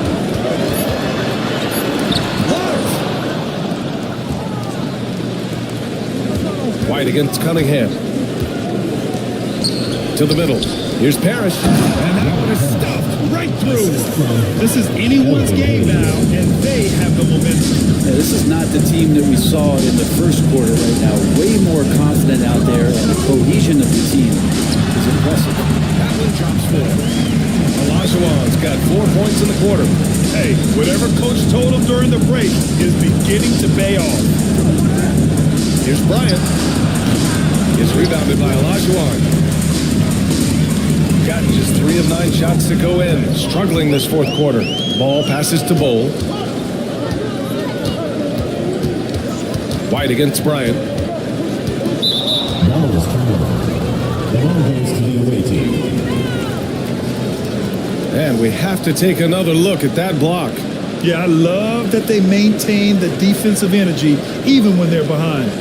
White against Cunningham. To the middle. Here's Parrish. And that one is stuffed right through. This is anyone's game now, and they have the momentum. Yeah, this is not the team that we saw in the first quarter right now. Way more confident out there, and the cohesion of the team is impressive. Kaplan drops 4. Olajuwon's got 4 points in the quarter. Hey, whatever coach told him during the break is beginning to pay off. Here's Bryant. Is rebounded by Olajuwon. Got just 3 of 9 shots to go in. Struggling this fourth quarter. Ball passes to Bol. White against Bryant. Ball is turned over. The ball goes to the away team. And we have to take another look at that block. Yeah, I love that they maintain the defensive energy even when they're behind.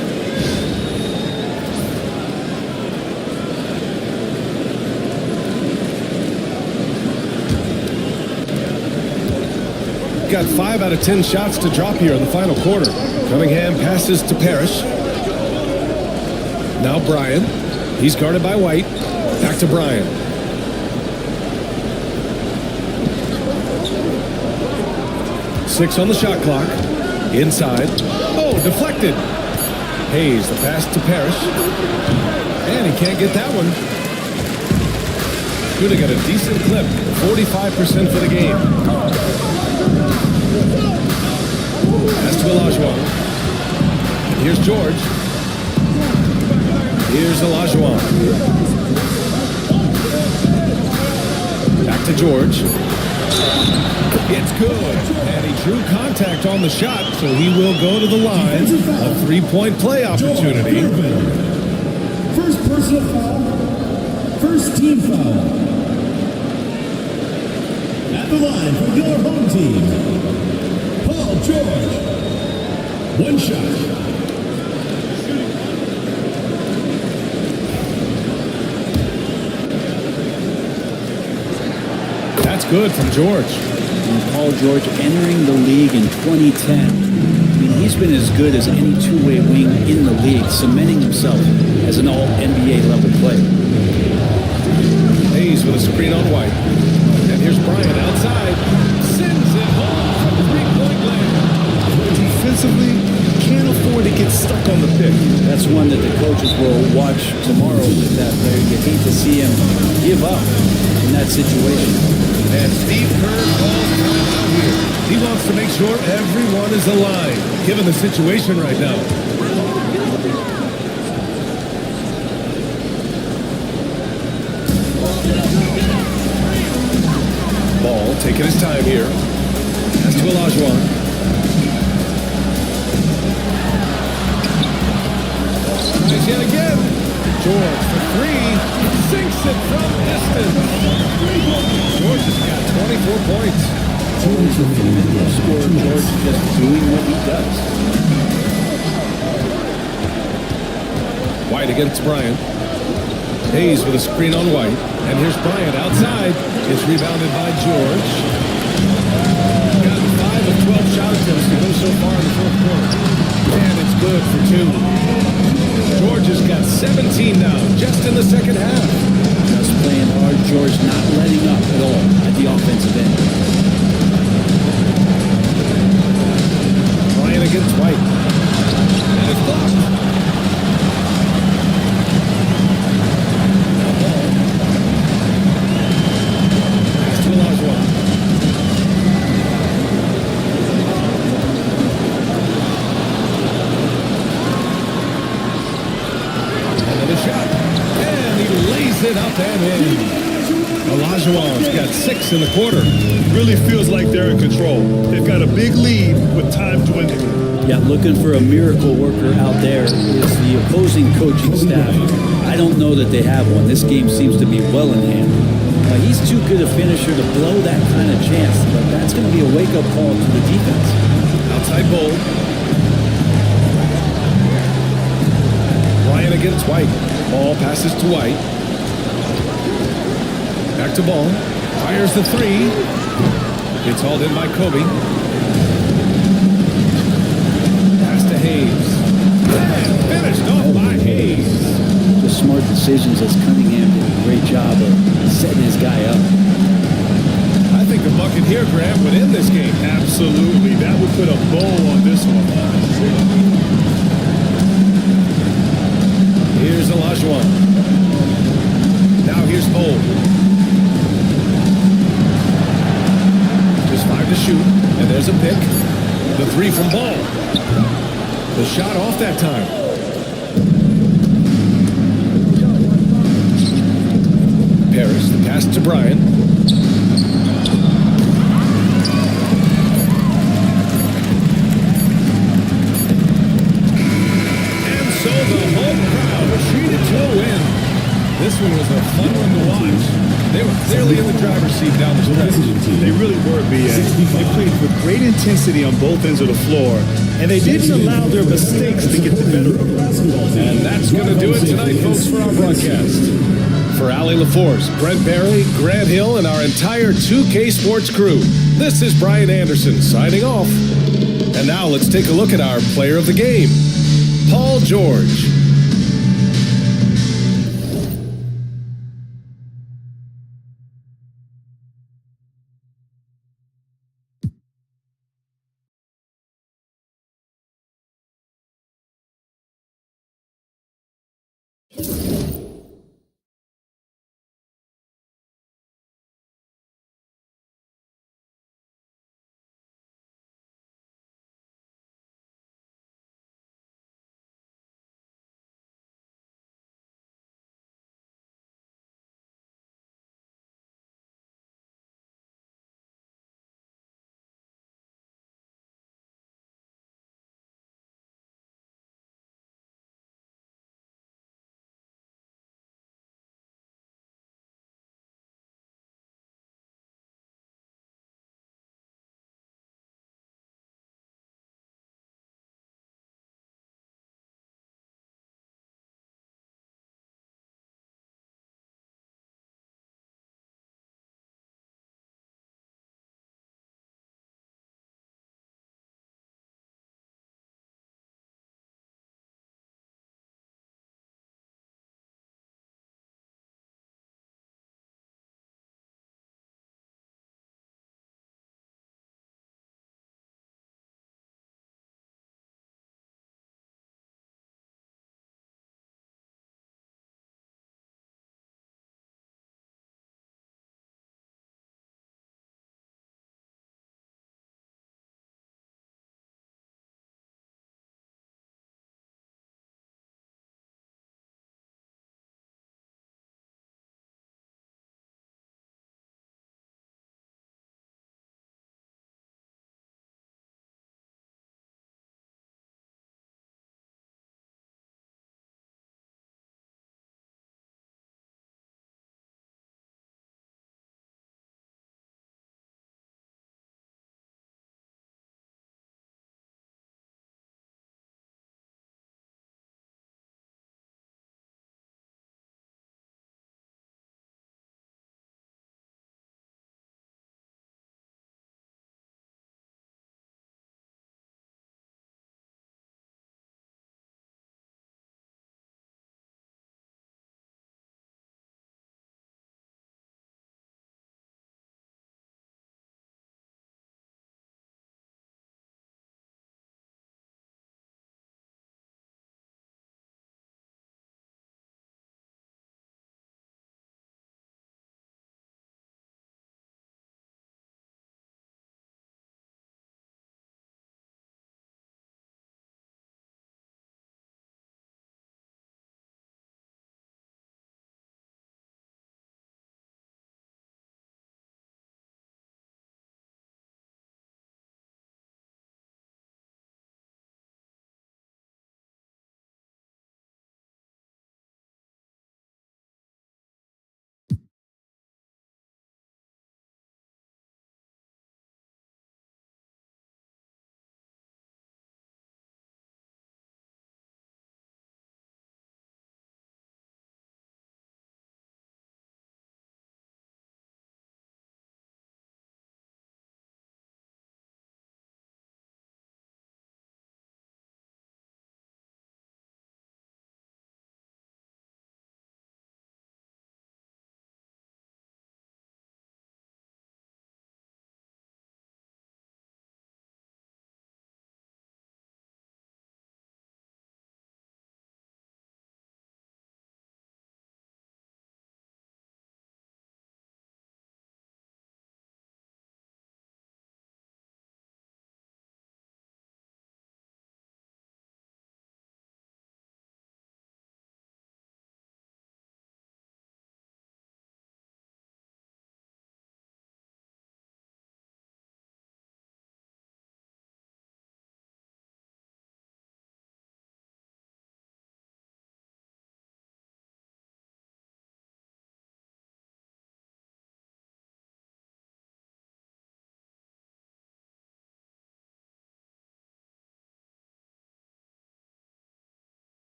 Got 5 out of 10 shots to drop here in the final quarter. Cunningham passes to Parrish. Now Bryant. He's guarded by White. Back to Bryant. Six on the shot clock. Inside. Oh, deflected. Hayes, the pass to Parrish. And he can't get that one. Shooting at a decent clip. 45% for the game. Pass to Olajuwon. Here's George. Here's Olajuwon. Back to George. It's good. And he drew contact on the shot, so he will go to the line. A 3-point play opportunity. First personal foul. First team foul. At the line for your home team, Paul George. 1 shot. That's good from George. And Paul George entering the league in 2010. I mean, he's been as good as any two-way wing in the league, cementing himself as an all-NBA level player. Hayes with a screen on White. And here's Bryant outside. Sends it home from 3-point land. Defensively, can't afford to get stuck on the pick. That's one that the coaches will watch tomorrow with that player. You hate to see him give up in that situation. And Steve Kerr calls timeout here. He wants to make sure everyone is aligned, given the situation right now. Ball taking his time here. That's to Olajuwon. It's yet again. George for three. Sinks it from distance. George has got 24 points. George is a phenomenal scorer. George just doing what he does. White against Bryant. Hayes with a screen on White. And here's Bryant outside. It's rebounded by George. Gotten 5 of 12 shot attempts to go so far in the fourth quarter. And it's good for 2. George has got 17 now, just in the second half. Just playing hard. George not letting up at all at the offensive end. Bryant against White. And it's blocked. It up and in. Olajuwon's got 6 in the quarter. Really feels like they're in control. They've got a big lead with time dwindling. Yeah, looking for a miracle worker out there is the opposing coaching staff. I don't know that they have one. This game seems to be well in hand. He's too good a finisher to blow that kind of chance, but that's going to be a wake-up call to the defense. Outside Bull. Bryant against White. Ball passes to White. Back to Ball. Fires the 3. It's hauled in by Kobe. Pass to Hayes. And finished off by Hayes. Just smart decisions as Cunningham did a great job of setting his guy up. I think a bucket here, Graham, would end this game. Absolutely. That would put a bow on this one. Here's Olajuwon. Now here's Bull. Just 5 to shoot, and there's a pick. The 3 from Ball. The shot off that time. Paris, the pass to Bryant. And so the home crowd treated to a win. This one was a fun one to watch. They were clearly in the driver's seat down the stretch. They really were, B.A. They played with great intensity on both ends of the floor, and they didn't allow their mistakes to get the better of them. And that's going to do it tonight, folks, for our broadcast. For Allie LaForce, Brent Barry, Grant Hill, and our entire 2K Sports crew, this is Brian Anderson signing off. And now let's take a look at our player of the game, Paul George.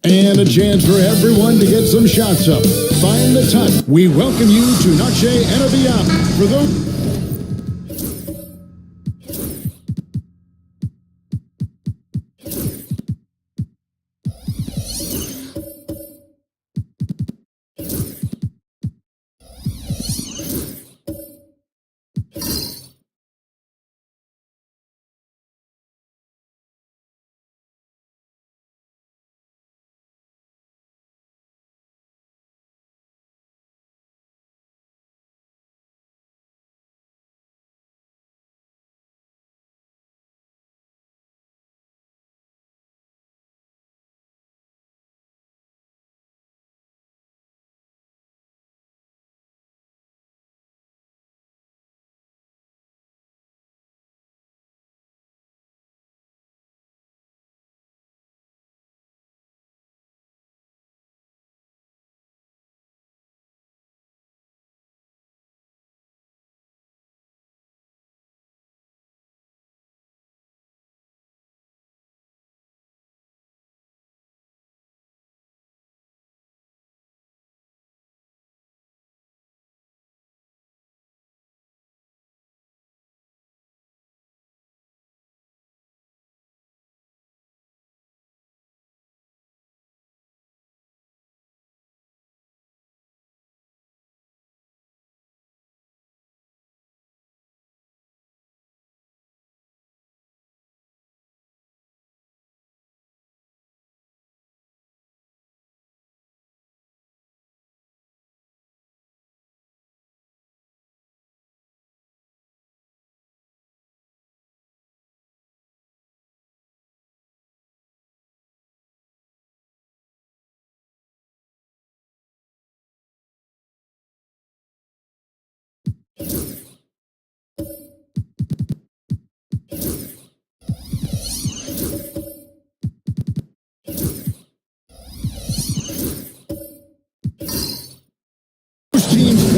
And a chance for everyone to get some shots up. Find the time. We welcome you to Noche and Beyond. For those...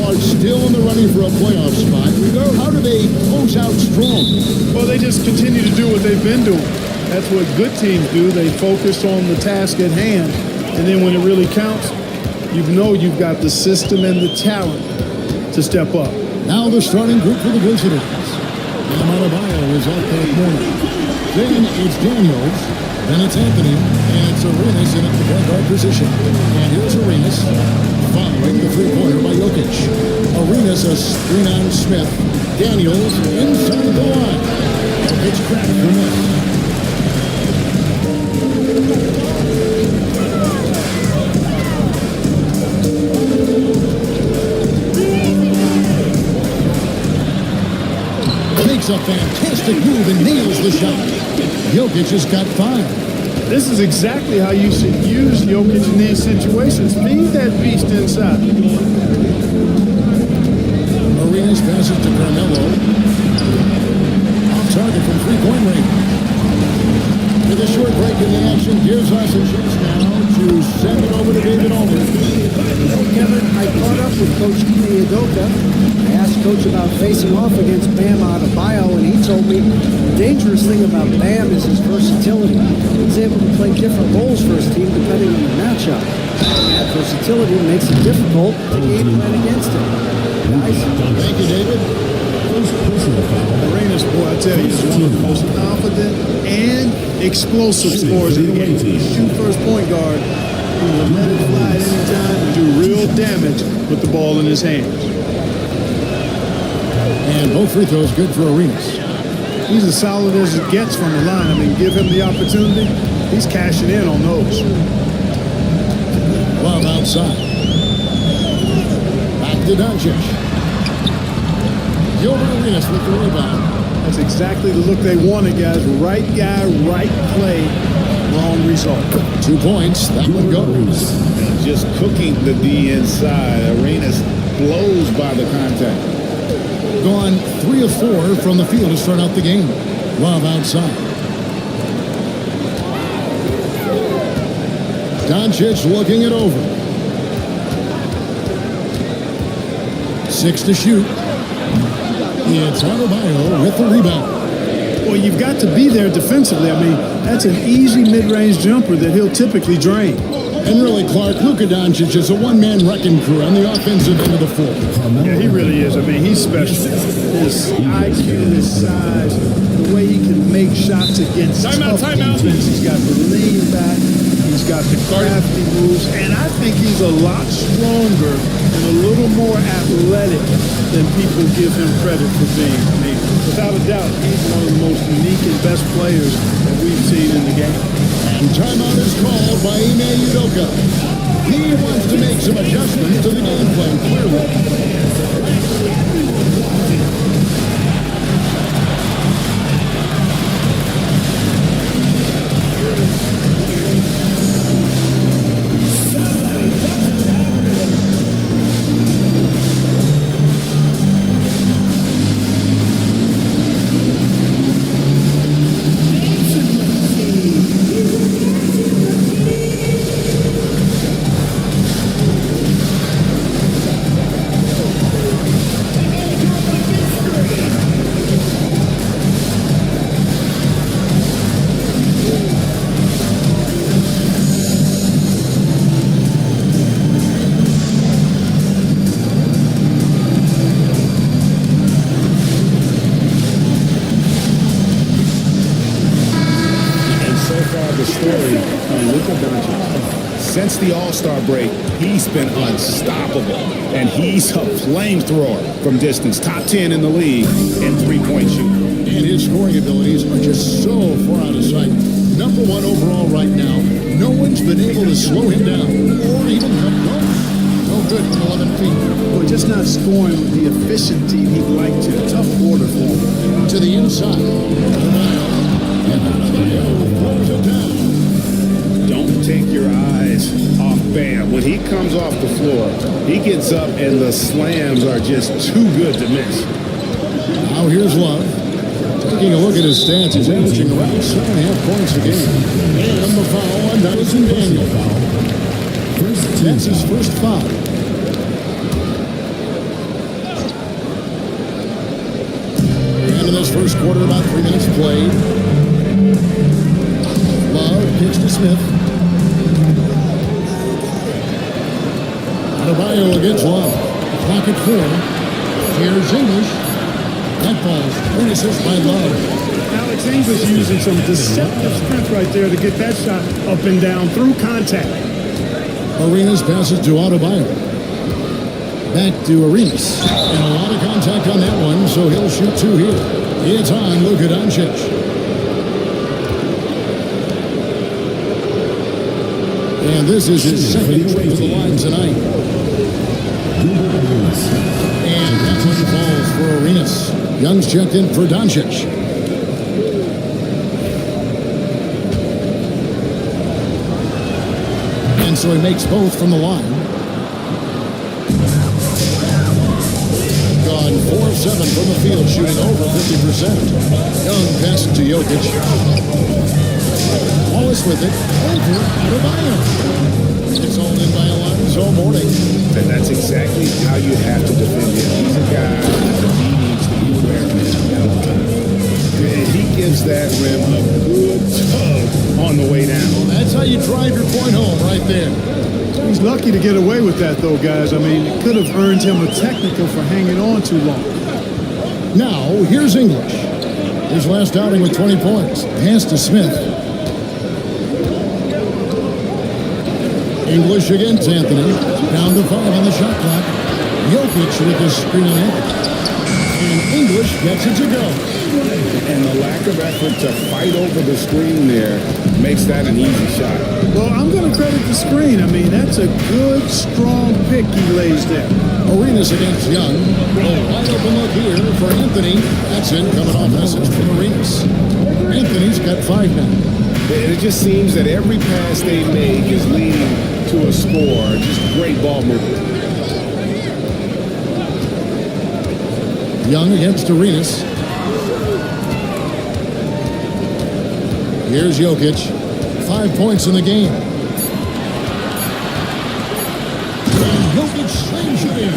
Are still in the running for a playoff spot. How do they close out strong? Well, they just continue to do what they've been doing. That's what good teams do. They focus on the task at hand, and then when it really counts, you know you've got the system and the talent to step up. Now the starting group for the visitors. Adebayo is out there at corner. Then it's Daniels, then it's Anthony, and it's Arenas in at the point guard position. And here's Arenas, following the three-pointer by Jokic. Arenas a screen on Smith. Daniels inside the line. It's cracked for miss. Makes a fantastic move and nails the shot. Jokic has got 5. This is exactly how you should use Jokic in these situations. Feed that beast inside. Arenas passes to Carmelo. Off target from three-point range. To the the short break in the action gives us a chance now to send it over to David Aldridge. Kevin, I caught up with Coach Ime Udoka. I asked Coach about facing off against Bam Adebayo, and he told me the dangerous thing about Bam is his versatility. He's able to play different roles for his team depending on the matchup. That versatility makes it difficult to game plan against him. Guys, thank you, David. Arenas, boy, I tell you, is one of the most confident and explosive scorers in the game. Shoot first point guard. He will let it fly at any time and do real damage with the ball in his hands. And both free throws good for Arenas. He's as solid as it gets from the line. I mean, give him the opportunity. He's cashing in on those. Love outside. Back to Doncic. Gilbert Arenas with the rebound. That's exactly the look they wanted, guys. Right guy, right play, wrong result. 2 points. That one goes. Just cooking the D inside. Arenas blows by the contact. Gone 3 of 4 from the field to start out the game. Love outside. Doncic looking it over. 6 to shoot. It's Adebayo with the rebound. Well, you've got to be there defensively. I mean, that's an easy mid-range jumper that he'll typically drain. And really, Clark, Luka Doncic is a one-man wrecking crew on the offensive end of the floor. Yeah, he really is. I mean, he's special. His IQ, his size, the way he can make shots against tough defense. He's got the lean back. He's got the crafty moves. And I think he's a lot stronger and a little more athletic than people give him credit for being. I mean, without a doubt, he's one of the most unique and best players that we've seen in the game. And timeout is called by Ime Udoka. He wants to make some adjustments to the game plan, clearly. Since the All-Star break, he's been unstoppable, and he's a flamethrower from distance. Top 10 in the league in three-point shooting. And his scoring abilities are just so far out of sight. Number 1 overall right now. No one's been able to slow him down or even come close. No good from 11 feet. Well, just not scoring with the efficiency he'd like to. Tough quarter for him. To the inside. And Adebayo throws it down. Don't take your eyes off Bam. When he comes off the floor, he gets up and the slams are just too good to miss. Now here's Love. Taking a look at his stats, he's averaging around 7.5 points a game. And the foul on Dyson Daniel. That's his first foul. And in this first quarter, about 3 minutes played. Love kicks to Smith. Adebayo against Love. Clock at 4. Here's English. That ball's an assist by Love. Alex English using some deceptive strength right there to get that shot up and down through contact. Arenas passes to Adebayo. Back to Arenas. And a lot of contact on that one, so he'll shoot 2 here. It's on Luka Doncic. And this is his second trip to the line tonight. And that one falls for Arenas. Young's checked in for Doncic. And so he makes both from the line. Gone 4 of 7 from the field, shooting over 50%. Young passes to Jokic. Wallace with it. Over Adebayo. It's all in by Alonzo Mourning. And that's exactly how you have to defend him. He's a guy that he needs to be aware of at all times. And he gives that rim a good tug on the way down. That's how you drive your point home right there. He's lucky to get away with that, though, guys. I mean, it could have earned him a technical for hanging on too long. Now, here's English. His last outing with 20 points. Pass to Smith. English against Anthony. Down to 5 on the shot clock. Jokic with the screen and English gets it to go. And the lack of effort to fight over the screen there makes that an easy shot. Well, I'm going to credit the screen. I mean, that's a good, strong pick he lays there. Arenas against Young. A wide open look here for Anthony. That's in, coming off message from Arenas. Anthony's got 5 now. And it just seems that every pass they make is leading to a score. Just great ball movement. Young against Arenas. Here's Jokic. 5 points in the game. Jokic slams it in.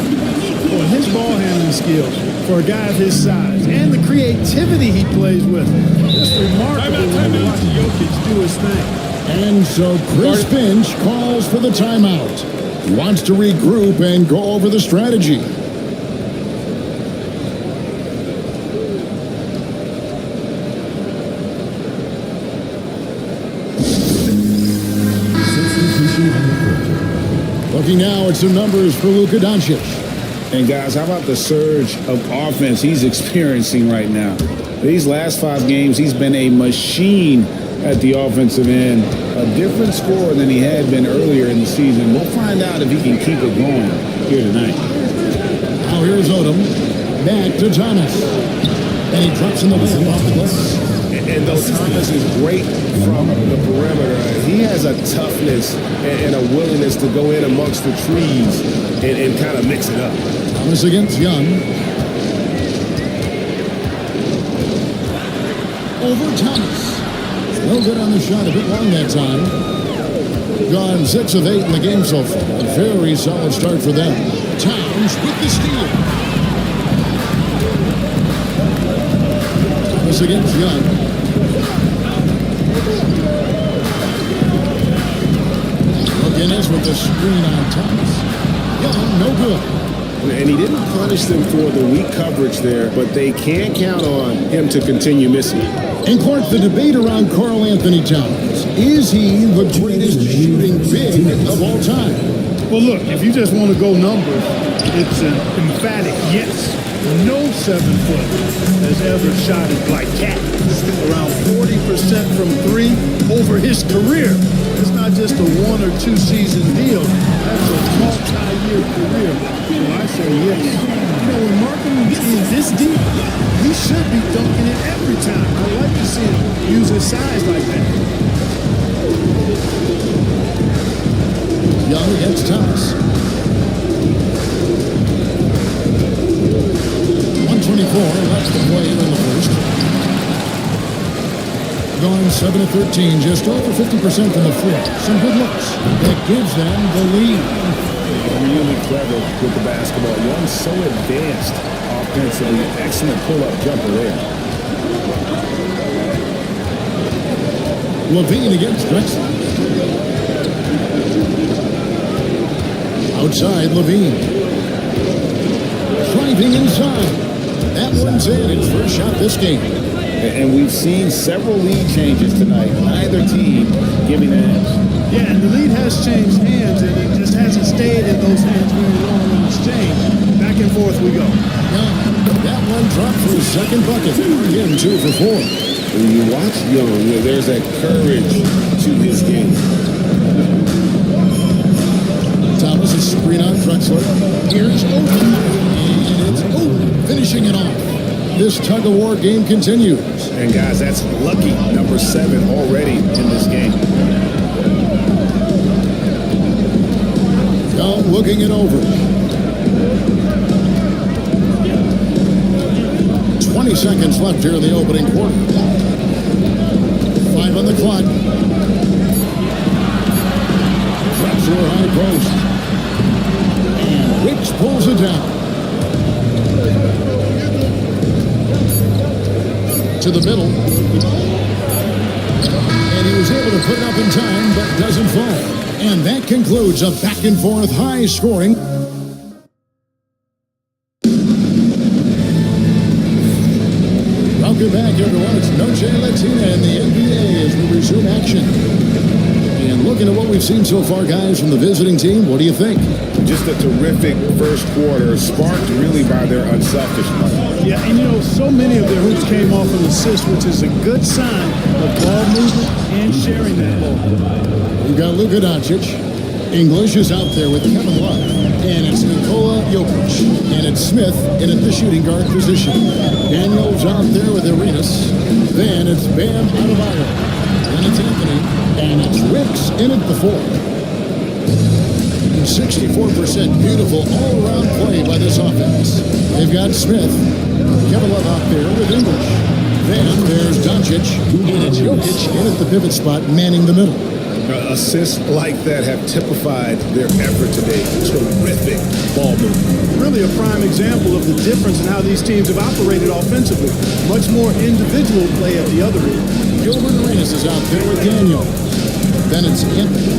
Well, his ball handling skills for a guy of his size and the creativity he plays with. Just remarkable when you watch Jokic do his thing. And so Chris Finch calls for the timeout. He wants to regroup and go over the strategy. Looking now at some numbers for Luka Doncic. And guys, how about the surge of offense he's experiencing right now? These last 5 games, he's been a machine at the offensive end. A different scorer than he had been earlier in the season. We'll find out if he can keep it going here tonight. Now here's Odom. Back to Thomas. And he drops in the middle off the glass. And though Thomas is great from the perimeter, he has a toughness and a willingness to go in amongst the trees and kind of mix it up. Thomas against Young. Over Thomas. No good on the shot, a bit long that time. Gone 6 of 8 in the game so far. A very solid start for them. Towns with the steal. Thomas against Young. Guinness with the screen on Thomas. Young, no good. And he didn't punish them for the weak coverage there, but they can't count on him to continue missing. In court, the debate around Karl Anthony Towns. Is he the greatest shooting big of all time? Well, look, if you just want to go numbers, it's an emphatic yes. No 7-foot has ever shot it like that. Around 40% from 3 over his career. It's not just a 1 or 2 season deal. That's a multi-year career. So I say yes. You know, when Markkanen is this deep, he should be dunking it every time. I like to see him use his size like that. Young against Thomas. 124 left to play in the first. Gone 7 of 13, just over 50% from the floor. Some good looks. That gives them the lead. Really clever with the basketball. Young's so advanced offensively. Excellent pull-up jumper there. Levine against Drexler. Outside, Levine. Driving inside. That one's in. His first shot this game. And we've seen several lead changes tonight. Neither team giving an edge. Yeah, and the lead has changed hands, and it just hasn't stayed in those hands very long in exchange. Back and forth we go. That one dropped for his second bucket. Again, 2 for 4. When you watch Young, there's that courage to his game. Thomas is screen on Drexler. Here's Oden. And it's Oden finishing it off. This tug-of-war game continues. And guys, that's lucky number 7 already in this game. Now looking it over. 20 seconds left here in the opening quarter. 5 5 on the clock. Drexler high post. And Wicks pulls it down. To the middle. And he was able to put it up in time, but doesn't fall. And that concludes a back-and-forth high-scoring. Welcome back, everyone. It's Noche Latina in the NBA as we resume action. And looking at what we've seen so far, guys, from the visiting team, what do you think? Just a terrific first quarter, sparked really by their unselfishness. Yeah, and you know, so many of their hoops came off an assist, which is a good sign of ball movement and sharing that ball. We've got Luka Doncic. English is out there with Kevin Love. And it's Nikola Jokic. And it's Smith in at the shooting guard position. Daniels out there with Arenas. Then it's Bam Adebayo. Then it's Anthony. And it's Wicks in at the 4. 64% beautiful all-around play by this offense. They've got Smith. Kevin Love out there with English. Then there's Doncic. And it's Jokic in at the pivot spot, manning the middle. Assists like that have typified their effort today. Terrific ball movement. Really a prime example of the difference in how these teams have operated offensively. Much more individual play at the other end. Gilbert Arenas is out there with Daniel. Then it's Anthony.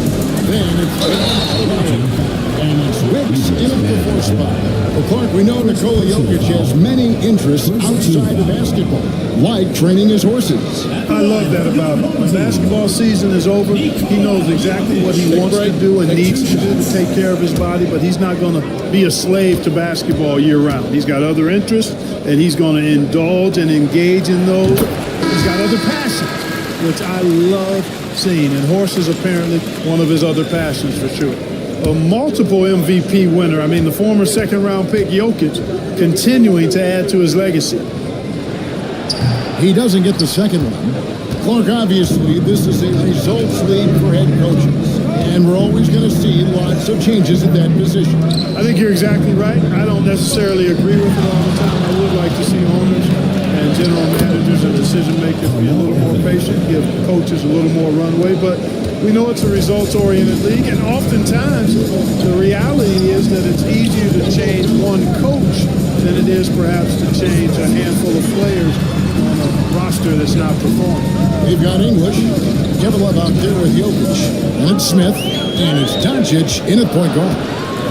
Then it's and it's Wicks in at the 4 spot. Well, Clark, we know Nikola Jokic has many interests outside of basketball, like training his horses. I love that about him. When basketball season is over, he knows exactly what he wants to do and needs to do to take care of his body, but he's not going to be a slave to basketball year-round. He's got other interests, and he's going to indulge and engage in those. He's got other passions, which I love seeing, and horses apparently one of his other passions for sure. A multiple MVP winner. I mean, the former second-round pick Jokic continuing to add to his legacy. He doesn't get the second one. Clark, obviously, this is a results league for head coaches, and we're always going to see lots of changes at that position. I think you're exactly right. I don't necessarily agree with it all the time. I would like to see owners and general managers and decision makers be a little more patient, give coaches a little more runway, but we know it's a results-oriented league, and oftentimes the reality is that it's easier to change one coach than it is perhaps to change a handful of players on a roster that's not performing. They've got English, Kevin Love out there with Jokic, and it's Smith, and it's Doncic in at point guard.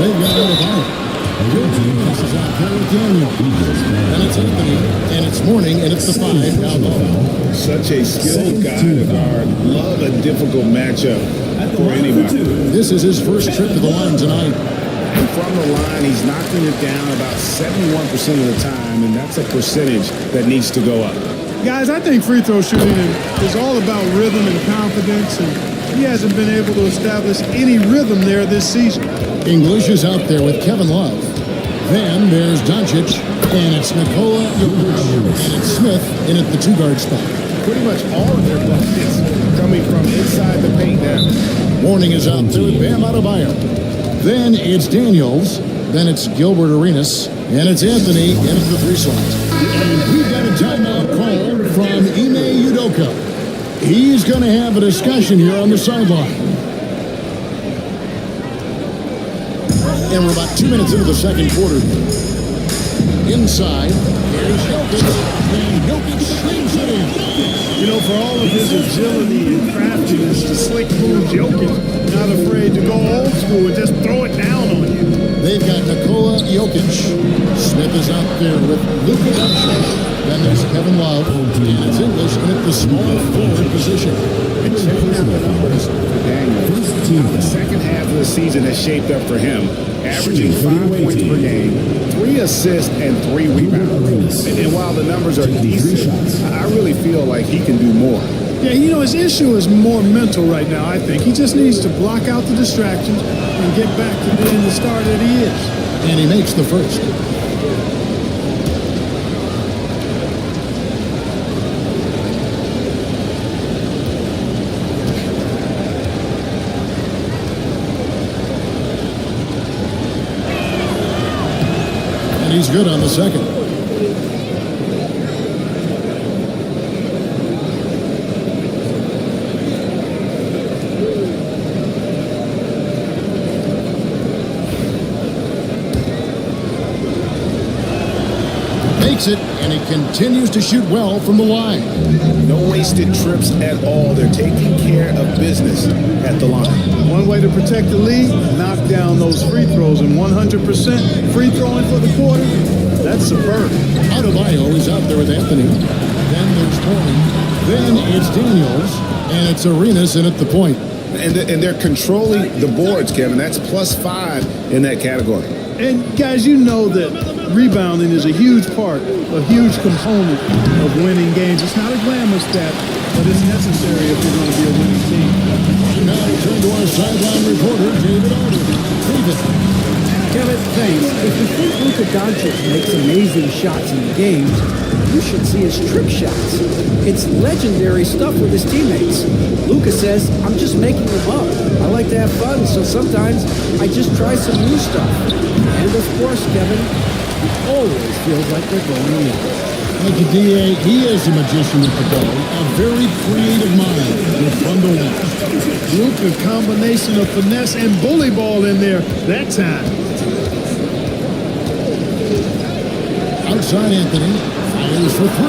They've got Adebayo. This is out there with Daniel. And it's Anthony, and it's Mourning, and it's the 5 down low. Such a skilled guy to guard. Love a difficult matchup for anybody. This is his first trip to the line tonight. And from the line, he's knocking it down about 71% of the time, and that's a percentage that needs to go up. Guys, I think free throw shooting is all about rhythm and confidence, and he hasn't been able to establish any rhythm there this season. English is out there with Kevin Love. Then there's Doncic, and it's Nikola Jokic, and it's Smith in at the 2 guard spot. Pretty much all of their buckets coming from inside the paint now. Mourning is out there with Bam Adebayo. Then it's Daniels. Then it's Gilbert Arenas, and it's Anthony in at the 3 slot. And we've got a timeout call from Ime Udoka. He's going to have a discussion here on the sideline. And we're about 2 minutes into the second quarter. Inside, here's Jokic, and Jokic slings it in. You know, for all of his agility and craftiness, the slick move Jokic, not afraid to go old school and just throw it down on you. They've got Nikola Jokic. Smith is out there with Luka Doncic. Then there's Kevin Love, and it's English in at the small forward position. And check out the numbers for Daniel. How the second half of the season has shaped up for him, averaging 5 points per game, 3 assists, and 3 rebounds. And while the numbers are decent, I really feel like he can do more. Yeah, you know, his issue is more mental right now, I think. He just needs to block out the distractions and get back to being the star that he is. And he makes the first. He's good on the second. makes it, and he continues to shoot well from the line. No wasted trips at all. They're taking care of business at the line. One way to protect the lead, knock down those free throws, and 100% free throwing for the quarter, that's superb. Adebayo is out there with Anthony. Then there's Tony. Then it's Daniels, and it's Arenas in at the point. And they're controlling the boards, Kevin. That's +5 in that category. And guys, you know that rebounding is a huge part, a huge component of winning games. It's not a glamorous stat, but it's necessary if you're going to be a winning team. Now we turn to our sideline reporter, David Arden. David. Kevin, thanks. If you think Luka Doncic makes amazing shots in the games, you should see his trick shots. It's legendary stuff with his teammates. Luka says, I'm just making them up. I like to have fun, so sometimes I just try some new stuff. And of course, Kevin, it always feels like they're going in. Thank you, D.A. He is a magician with the ball. A very creative mind with fun to watch. Luka, combination of finesse and bully ball in there that time. Outside Anthony, fires for 3,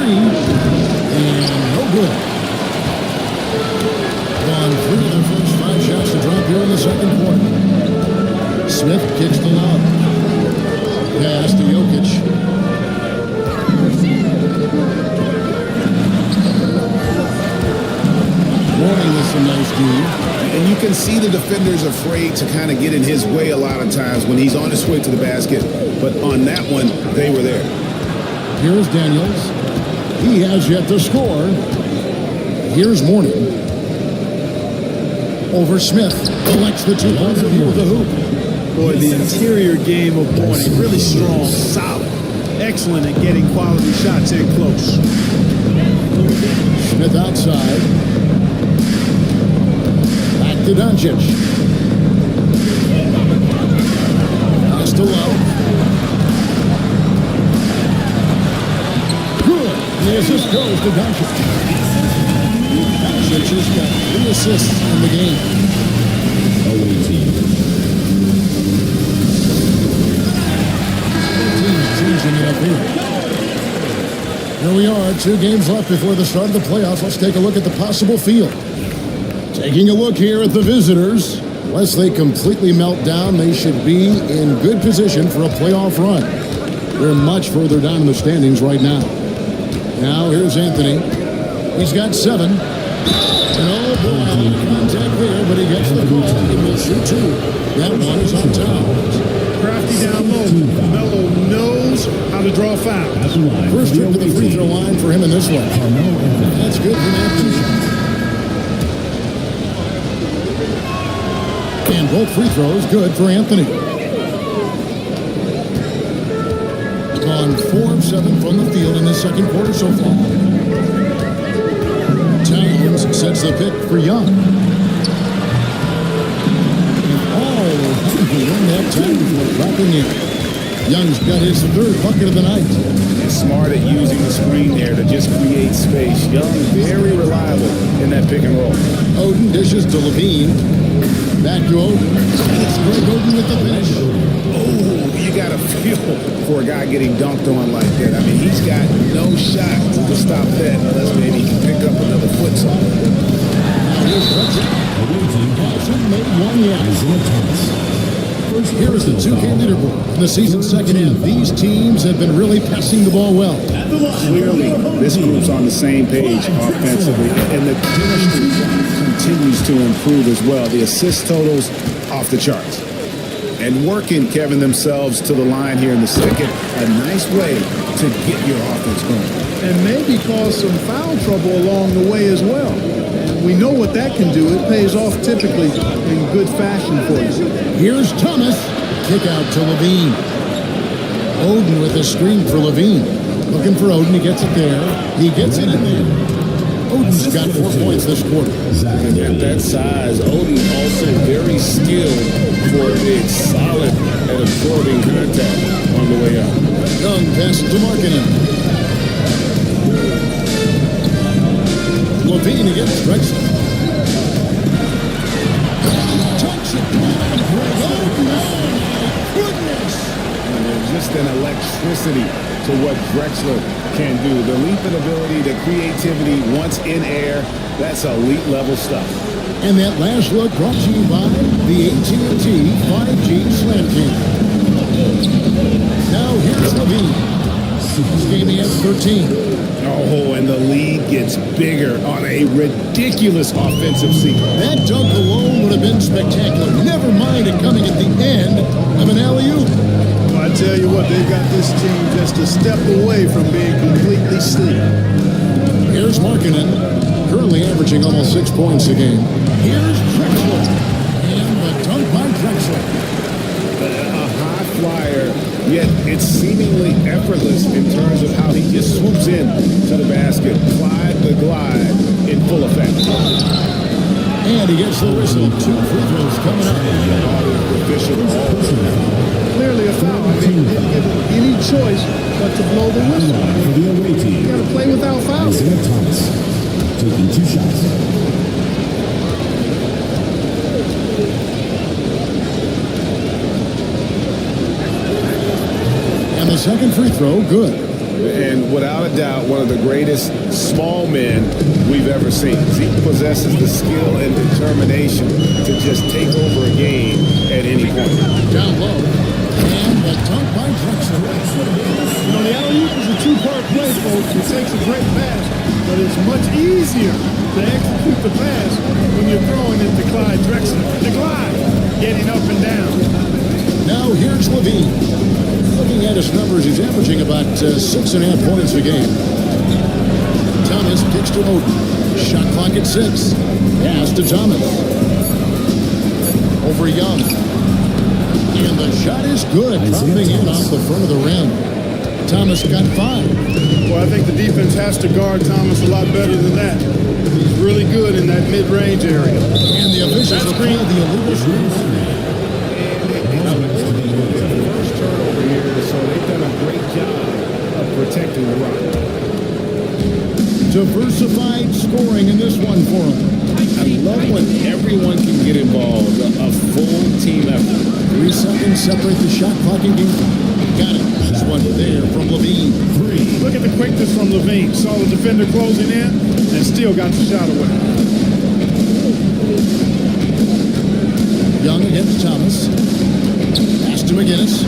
and no good. On 3 of their first 5 shots to drop here in the second quarter. Smith kicks to Love. Pass to Jokic. Warning with some nice D. And you can see the defenders afraid to kind of get in his way a lot of times when he's on his way to the basket. But on that one, they were there. Here's Daniels. He has yet to score. Here's Mourning. Over Smith. Collects the 2-pointer with the hoop. Boy, the interior game of Mourning, really strong, solid, excellent at getting quality shots in close. Smith outside. Back to Doncic. Pass to Love. The assist goes to Doncic. Doncic has got 3 assists in the game. Away team. Teams in the field. Here we are, 2 games left before the start of the playoffs. Let's take a look at the possible field. Taking a look here at the visitors. Unless they completely melt down, they should be in good position for a playoff run. They're much further down in the standings right now. Now here's Anthony. He's got 7. And oh boy, a little contact there, but he gets the ball. He will shoot 2. That one is on top. Crafty down low. Melo knows how to draw fouls. First trip to the free throw line for him in this one. That's good for that. And both free throws good for Anthony. Gone 4 of 7 from the field in the second quarter so far. Towns sets the pick for Young. And all of them that time before dropping in. Young's got his 3rd bucket of the night. And smart at using the screen there to just create space. Young, very reliable in that pick and roll. Oden dishes to Levine. Back to Oden. And it's Greg Oden with the finish. Oh, you got to feel for a guy getting dunked on like that. I mean, he's got no shot to stop that unless maybe he can pick up another foot somewhere. Hasn't made 1 yet. Here is the 2K leaderboard. In the season's second half, these teams have been really passing the ball well. Clearly, this group's on the same page offensively, and the chemistry continues to improve as well. The assist totals off the charts. And working, Kevin, themselves to the line here in the second, a nice way to get your offense going. And maybe cause some foul trouble along the way as well. We know what that can do. It pays off typically in good fashion for you. Here's Thomas. Kick out to Levine. Oden with a screen for Levine. Looking for Oden. He gets it there. He gets it in there. Oden's got 4 points this quarter. And at that size, Oden also very skilled for being solid at absorbing contact on the way up. Young passes to Markkanen. Levine against Drexler. Touch it. Oh, my goodness. And there's just an electricity to what Drexler can do. The leaping ability, the creativity once in air, that's elite level stuff. And that last look brought to you by the AT&T 5G Slam King. Now here's Levine. This game he has 13. Oh, and the lead gets bigger on a ridiculous offensive sequence. That dunk alone would have been spectacular. Never mind it coming at the end of an alley-oop. Well, I tell you what, they've got this team just a step away from being completely sleep. Here's Markkanen, currently averaging almost 6 points a game. Here's Drexler. And the dunk by Drexler. A high flyer, yet it's seemingly effortless in terms of how he just swoops in to the basket. Clyde the glide in full effect. And he gets the whistle. 2 free throws coming up. Clearly a foul. I mean, he didn't give him any choice but to blow the whistle. For the away team. You got to play without fouls. Isaiah Thomas taking 2 shots. And the second free throw, good. And without a doubt, one of the greatest small men we've ever seen. He possesses the skill and determination to just take over a game at any point. Down low. And the dunk by Drexler. You know, the alley-oop is a two-part play, folks. It takes a great pass, but it's much easier to execute the pass when you're throwing it to Clyde Drexler. The glide, getting up and down. Now here's Levine. Looking at his numbers, he's averaging about 6.5 points a game. Thomas kicks to Oden. Shot clock at 6. Pass to Thomas. Over Young. And the shot is good. Dropping in off the front of the rim. Thomas got 5. Well, I think the defense has to guard Thomas a lot better than that. He's really good in that mid-range area. And the officials have called the illegal screen. So they've done a great job of protecting the rock. Diversified scoring in this one for him. I love when everyone can get involved, a full team effort. 3 seconds separate the shot clock and game. Got it. This one there from Levine. 3. Look at the quickness from Levine. Saw the defender closing in and still got the shot away. Young against Thomas. Pass to McGinnis.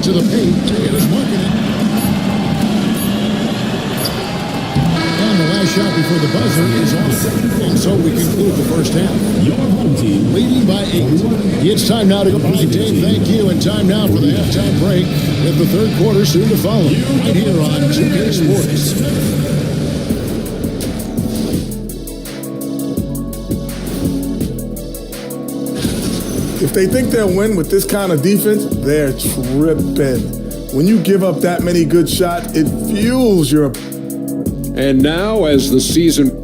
To the paint. Here's Markkanen. And the last shot before the buzzer is off. And so we conclude the first half. Your home team leading by 8. It's time now to go. Dave, thank you. And time now for the halftime break with the third quarter soon to follow. Right here on 2K Sports. If they think they'll win with this kind of defense, they're tripping. When you give up that many good shots, it fuels your... And now as the season...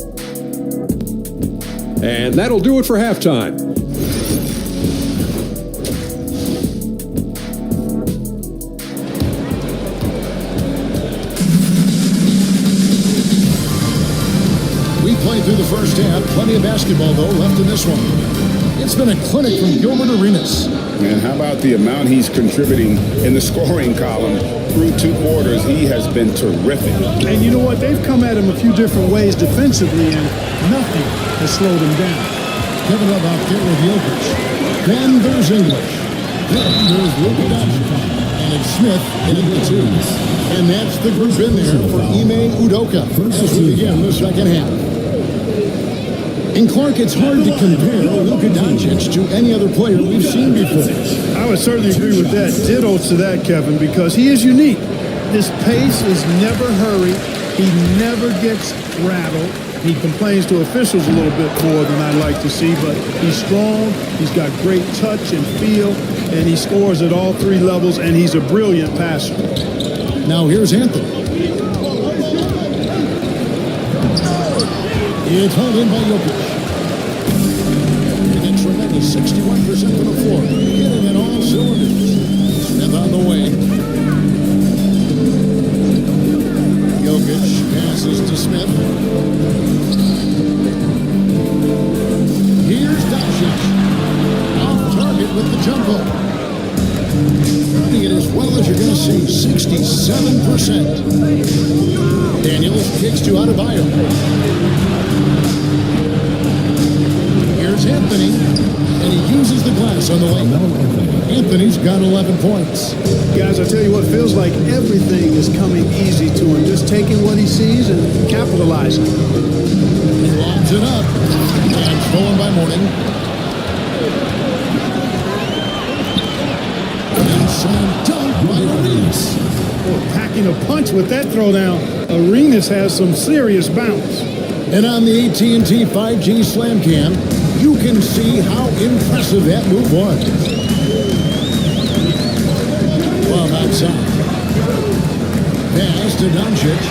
And that'll do it for halftime. We played through the first half. Plenty of basketball, though, left in this one. It's been a clinic from Gilbert Arenas. And how about the amount he's contributing in the scoring column through 2 quarters? He has been terrific. And you know what? They've come at him a few different ways defensively, and nothing has slowed him down. Kevin Love out there with Jokic. Then there's English. Then there's Luka Doncic. And it's Smith hitting the 2s. And that's the group in there for Ime Udoka as we begin the second half. In Clark, it's hard to compare Luka Doncic to any other player we've seen before. I would certainly agree with that. Ditto to that, Kevin, because he is unique. His pace is never hurried. He never gets rattled. He complains to officials a little bit more than I'd like to see, but he's strong. He's got great touch and feel, and he scores at all 3 levels, and he's a brilliant passer. Now here's Anthony. It's held in by Jokic. And a tremendous 61% from the floor. Hitting at all cylinders. Smith on the way. Jokic passes to Smith. Here's Doncic. Off target with the jump ball. Running it as well as you're going to see, 67%. Daniels kicks to Adebayo. Here's Anthony, and he uses the glass on the lane. Anthony's got 11 points. Guys, I tell you what, feels like everything is coming easy to him. Just taking what he sees and capitalizing. He lobs it up, and stolen by Mourning. And slam dunk by Arenas. Oh, packing a punch with that throwdown. Arenas has some serious bounce. And on the AT&T 5G Slam Cam, you can see how impressive that move was. Well, outside. Pass to Doncic.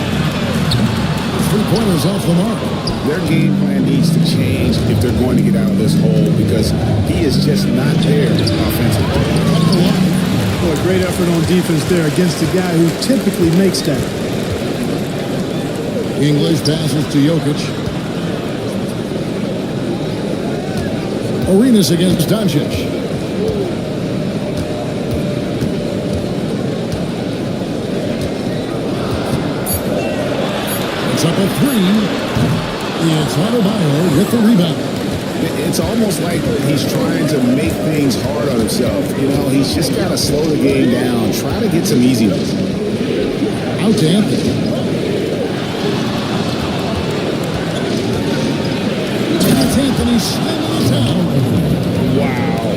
3-pointers off the mark. Their game plan needs to change if they're going to get out of this hole because he is just not there offensively. Boy, great effort on defense there against a guy who typically makes that. English passes to Jokic. Arenas against Doncic. It's up a 3. It's Adebayo with the rebound. It's almost like he's trying to make things hard on himself. You know, he's just got to slow the game down, try to get some easiness. Out to Anthony. That's Anthony slamming it down. Wow.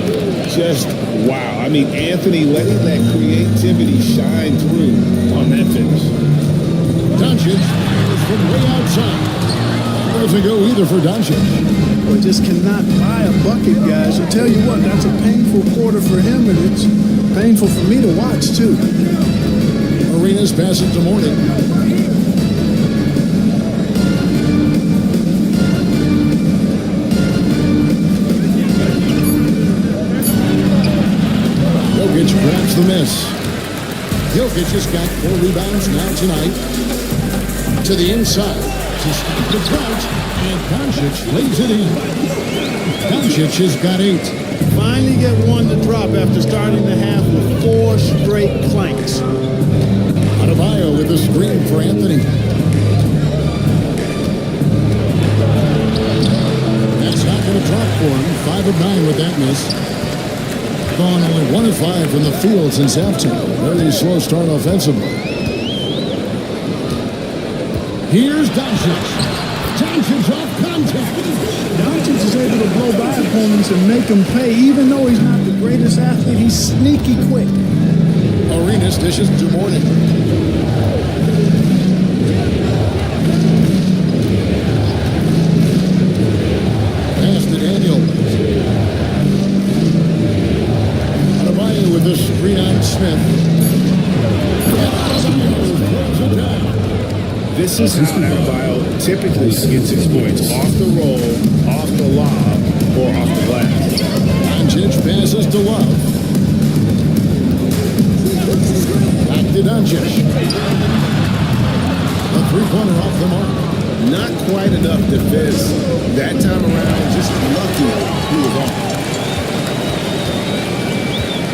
Just wow. I mean, Anthony letting that creativity shine through on that finish. Doncic from way outside. Doesn't go either for Doncic. Boy, just cannot buy a bucket, guys. I'll tell you what, that's a painful quarter for him, and it's painful for me to watch, too. Arenas pass it to Mourning. Jokic grabs the miss. Jokic has got 4 rebounds now tonight. To the inside. To stop the drought. And Doncic lays it in. Doncic has got 8. Finally get one to drop after starting the half with 4 straight clanks. Adebayo with the screen for Anthony. That's not going to drop for him. 5 of 9 with that miss. Gone only 1 of 5 from the field since halftime. Very slow start offensively. Here's Doncic. Doncic off contact. Doncic is able to blow by opponents and make them pay. Even though he's not the greatest athlete, he's sneaky quick. Arenas dishes to Mourning. Pass to Daniel. Adebayo with the screen on Smith. This is how Adebayo typically gets his points. Off the roll, off the lob, or off the glass. Doncic passes to Love. Back to Doncic. A 3-pointer off the mark. Not quite enough defense that time around. Just lucky he was off.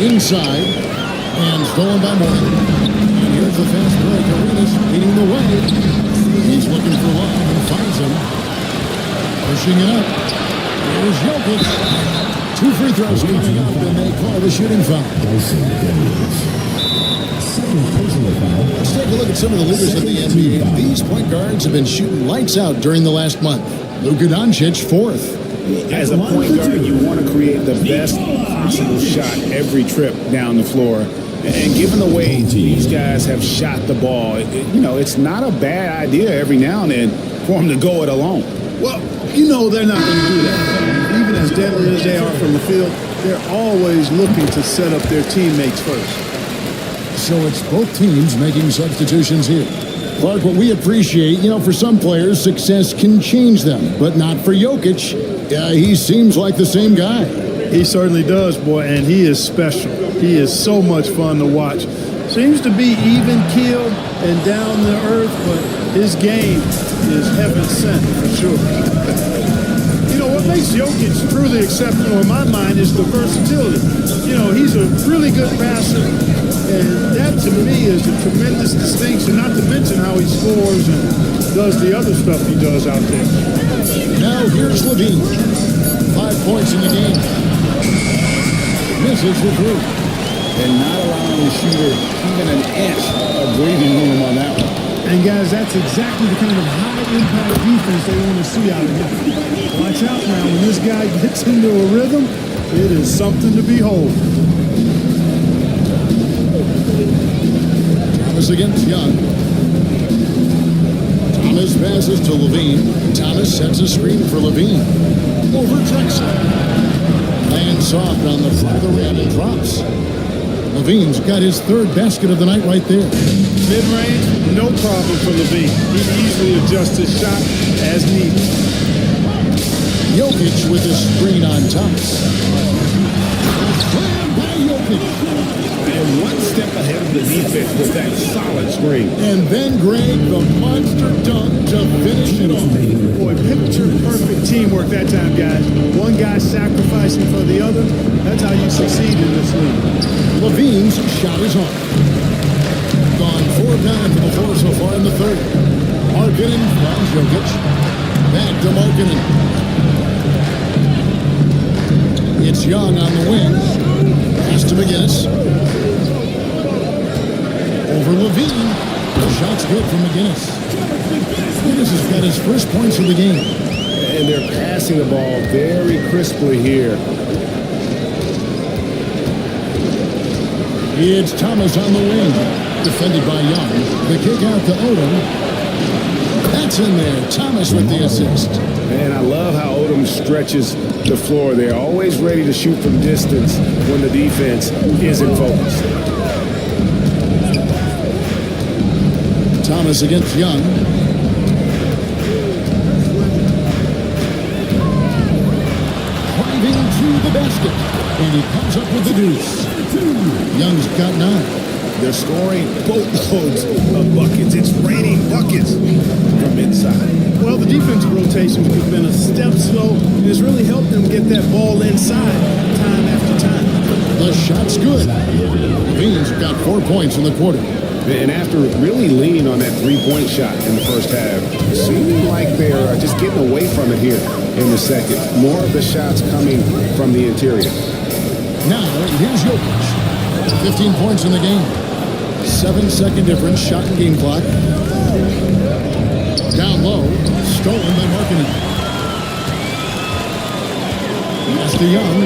Inside. And stolen by Mourning. And here's the fast break. Arenas leading the way. He's looking for Love and finds him. Pushing it up. Here's Jokic. 2 free throws coming up, and they call the shooting foul. Let's take a look at some of the leaders in the NBA. These point guards have been shooting lights out during the last month. Luka Doncic, 4th. As a point guard, you want to create the best possible shot every trip down the floor. And given the way these guys have shot the ball, it's not a bad idea every now and then for them to go it alone. Well, you know they're not going to do that. Even as deadly as they are from the field, they're always looking to set up their teammates first. So it's both teams making substitutions here. Clark, what we appreciate, for some players, success can change them, but not for Jokic. He seems like the same guy. He certainly does, boy, and he is special. He is so much fun to watch. Seems to be even-keeled and down to earth, but his game is heaven sent for sure. You know what? What makes Jokic truly exceptional in my mind is the versatility. You know, he's a really good passer, and that to me is a tremendous distinction, not to mention how he scores and does the other stuff he does out there. Now here's Levine. 5 points in the game. Misses the three. And not allowing the shooter even an inch of breathing room on that one. And guys, that's exactly the kind of high-impact defense they want to see out of him. Watch out now. When this guy gets into a rhythm, it is something to behold. Thomas against Young. Thomas passes to Levine. Thomas sets a screen for Levine. Over Drexler. Lands soft on the front of the rim and drops. Levine's got his third basket of the night right there. Mid-range, no problem for Levine. He can easily adjust his shot as needed. Jokic with the screen on Thomas. Slam by Jokic. And one step ahead of the defense with that solid screen. And then Greg, the monster dunk to finish it off. Boy, picture perfect teamwork that time, guys. One guy sacrificing for the other. That's how you succeed in this league. Levine's shot is on. Gone 4 times for the floor so far in the third. Markkanen finds Jokic. Back to Markkanen. It's Young on the wing. Pass to McGinnis. Over Levine. The shot's good from McGinnis. McGinnis has got his first points of the game. And they're passing the ball very crisply here. It's Thomas on the wing. Defended by Young. The kick out to Odom. That's in there. Thomas with the assist. And I love how Odom stretches the floor. They're always ready to shoot from distance when the defense isn't focused. Thomas against Young. Driving to the basket. And he comes up with the deuce. Young's got 9. They're scoring boatloads of buckets. It's raining buckets from inside. Well, the defensive rotations have been a step slow, and it's really helped them get that ball inside time after time. The shot's good. Levine's got 4 points in the quarter. And after really leaning on that three-point shot in the first half, it seemed like they're just getting away from it here in the second. More of the shots coming from the interior. Now, here's Jokic. 15 points in the game. 7-second difference, shot and game clock. Down low, stolen by Markkanen. Pass to Young.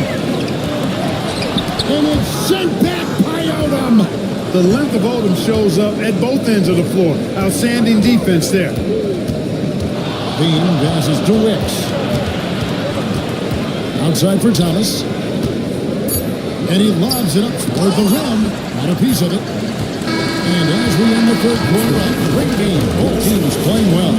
And it's sent back by Odom. The length of Odom shows up at both ends of the floor. Outstanding defense there. Bean passes to Wicks. Outside for Thomas. And he lobs it up toward the rim. Not a piece of it. And as we end the third quarter, a great game. Both teams playing well.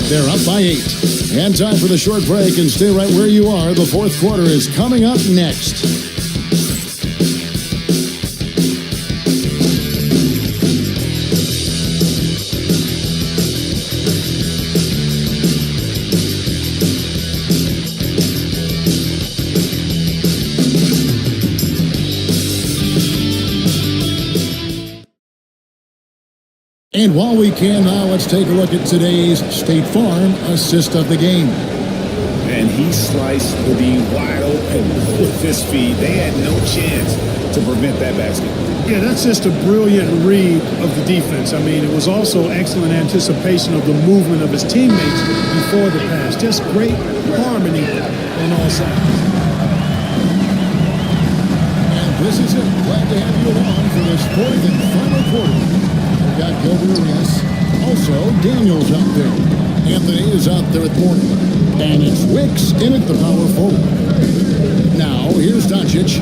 They're up by 8. And time for the short break, and stay right where you are. The fourth quarter is coming up next. And while we can now, let's take a look at today's State Farm assist of the game. And he sliced the D wide open with his feet. They had no chance to prevent that basket. Yeah, that's just a brilliant read of the defense. I mean, it was also excellent anticipation of the movement of his teammates before the pass. Just great harmony on all sides. And this is it. Glad to have you along for this fourth and final quarter. We've got Gilbert Arenas. Also, Daniels out there. Anthony is out there at point. And it's Wicks in at the power forward. Now, here's Doncic.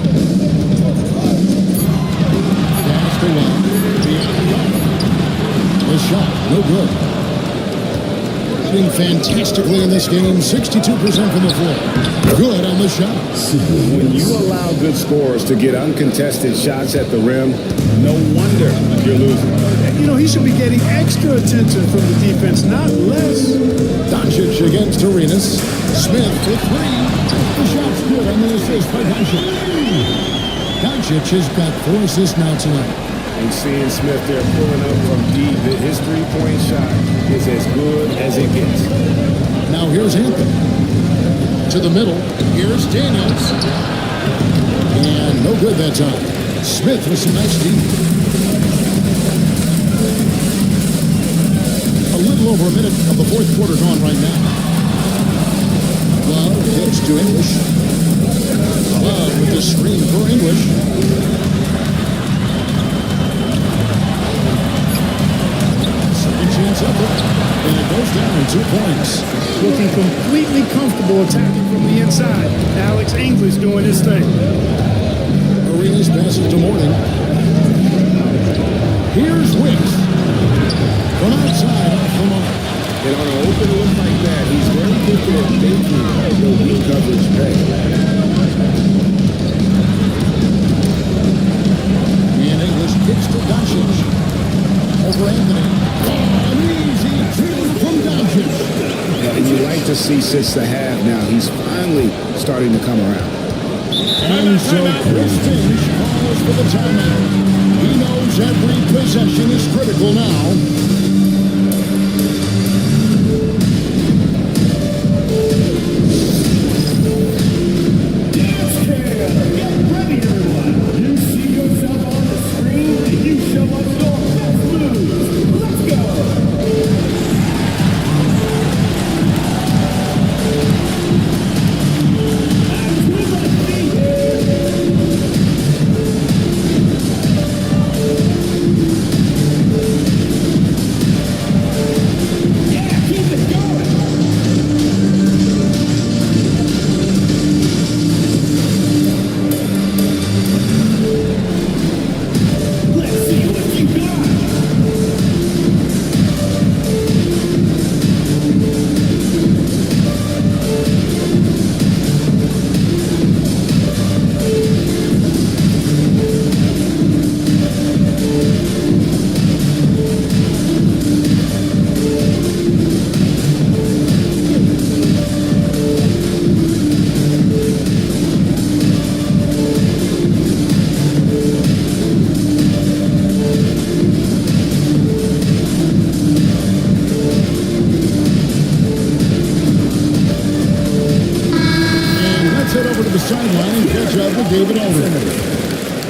Pass to one. The shot, no good. Shooting fantastically in this game. 62% from the floor. Good on the shot. When you allow good scorers to get uncontested shots at the rim, no wonder you're losing. You know, he should be getting extra attention from the defense, not less. Doncic again. against Arenas. Smith for three. The shot's good on the assist by Doncic. Doncic has got 4 assists now tonight. And seeing Smith there pulling up from deep, his three-point shot is as good as it gets. Now here's Anthony. To the middle. Here's Daniels. And no good that time. Smith with some nice deep. A little over a minute of the fourth quarter gone right now. Love gets to English. Love with the screen for English. Second chance up it. And it goes down in 2 points. Looking completely comfortable attacking from the inside. Alex English doing his thing. Arenas passes to Morning. Here's Wicks. From outside off the mark. And on an open look like that, he's very quick at making the weak coverage pay. And English kicks to Doncic. Over Anthony. Oh, an easy two from Doncic. And you like to see since the half now, he's finally starting to come around. And so Chris Finch calls for the timeout. He knows every possession is critical now.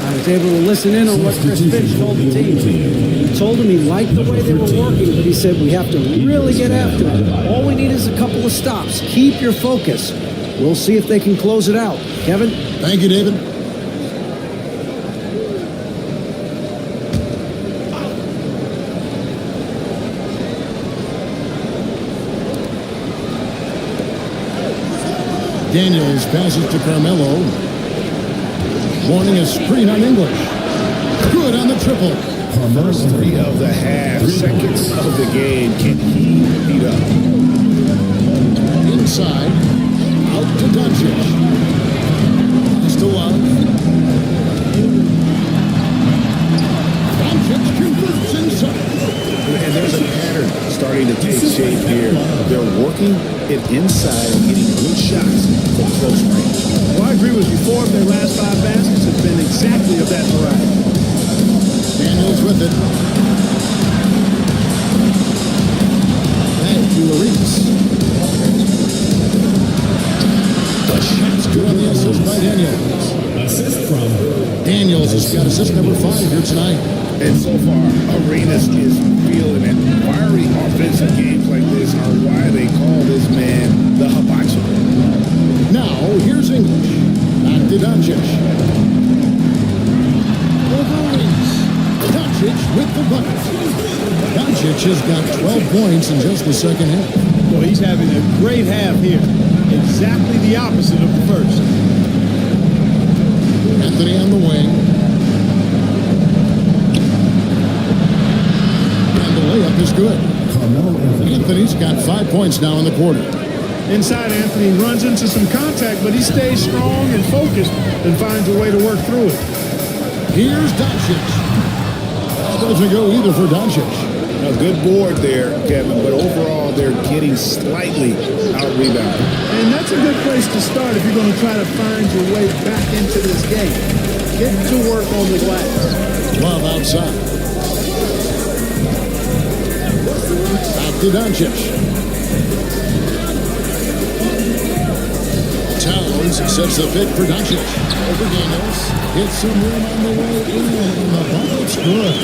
I was able to listen in on what Chris Finch told the team. He told him he liked the way they were working, but he said we have to really get after it. All we need is a couple of stops. Keep your focus. We'll see if they can close it out. Kevin? Thank you, David. Daniels passes to Carmelo. Warning a screen on English. Good on the triple. First 3 of the half, seconds of the game. Can he beat up? Inside. Out to Doncic. Pass to Love. Doncic converts inside. And there's a pattern starting to take shape here. They're working it inside and getting good shots from close range. Well, I agree with you. 4 of their last 5 baskets have been exactly of that variety. Daniels with it. Back to Arenas. The shot's good on the assist by Daniels. Assist from Daniels has got assist number 5 here tonight. And so far, Arenas is feeling it. Fiery offensive games like this are why they call this man the hibachi. Now, here's English. Back to Doncic. Over Arenas. Doncic with the bucket. Doncic has got 12 points in just the second half. Well, he's having a great half here. Exactly the opposite of the first. Anthony on the wing. And the layup is good. Anthony's got 5 points now in the quarter. Inside, Anthony runs into some contact, but he stays strong and focused and finds a way to work through it. Here's Doncic. That doesn't go either for Doncic. A good board there, Kevin, but overall they're getting getting slightly out-rebounded. And that's a good place to start if you're going to try to find your way back into this game. Get to work on the glass. Love outside. Back to Doncic. Towns sets the pick for Doncic. Over Daniels. Gets some room on the way in. And the bucket's good.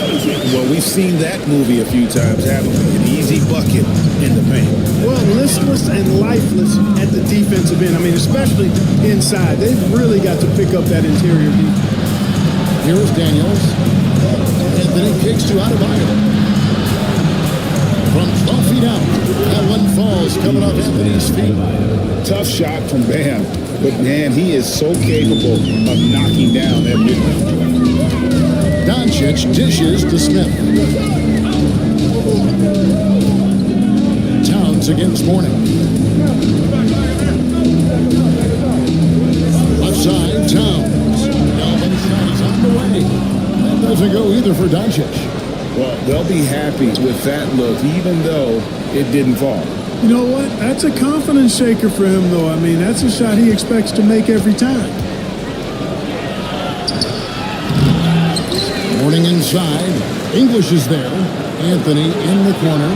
Well, we've seen that movie a few times, haven't we? An easy bucket in the paint. Well, listless and lifeless at the defensive end. I mean, especially inside. They've really got to pick up that interior defense. Here's Daniels. And then he kicks to Adebayo. From 12 feet out, that one falls coming off Anthony's feet. Tough shot from Bam, but man, he is so capable of knocking down that mid-range. Doncic dishes to Smith. Towns against Mourning. Left side, Towns. Melvin shot is on the way. That doesn't go either for Doncic. Well, they'll be happy with that look, even though it didn't fall. You know what? That's a confidence shaker for him, though. I mean, that's a shot he expects to make every time. Mourning inside. English is there. Anthony in the corner.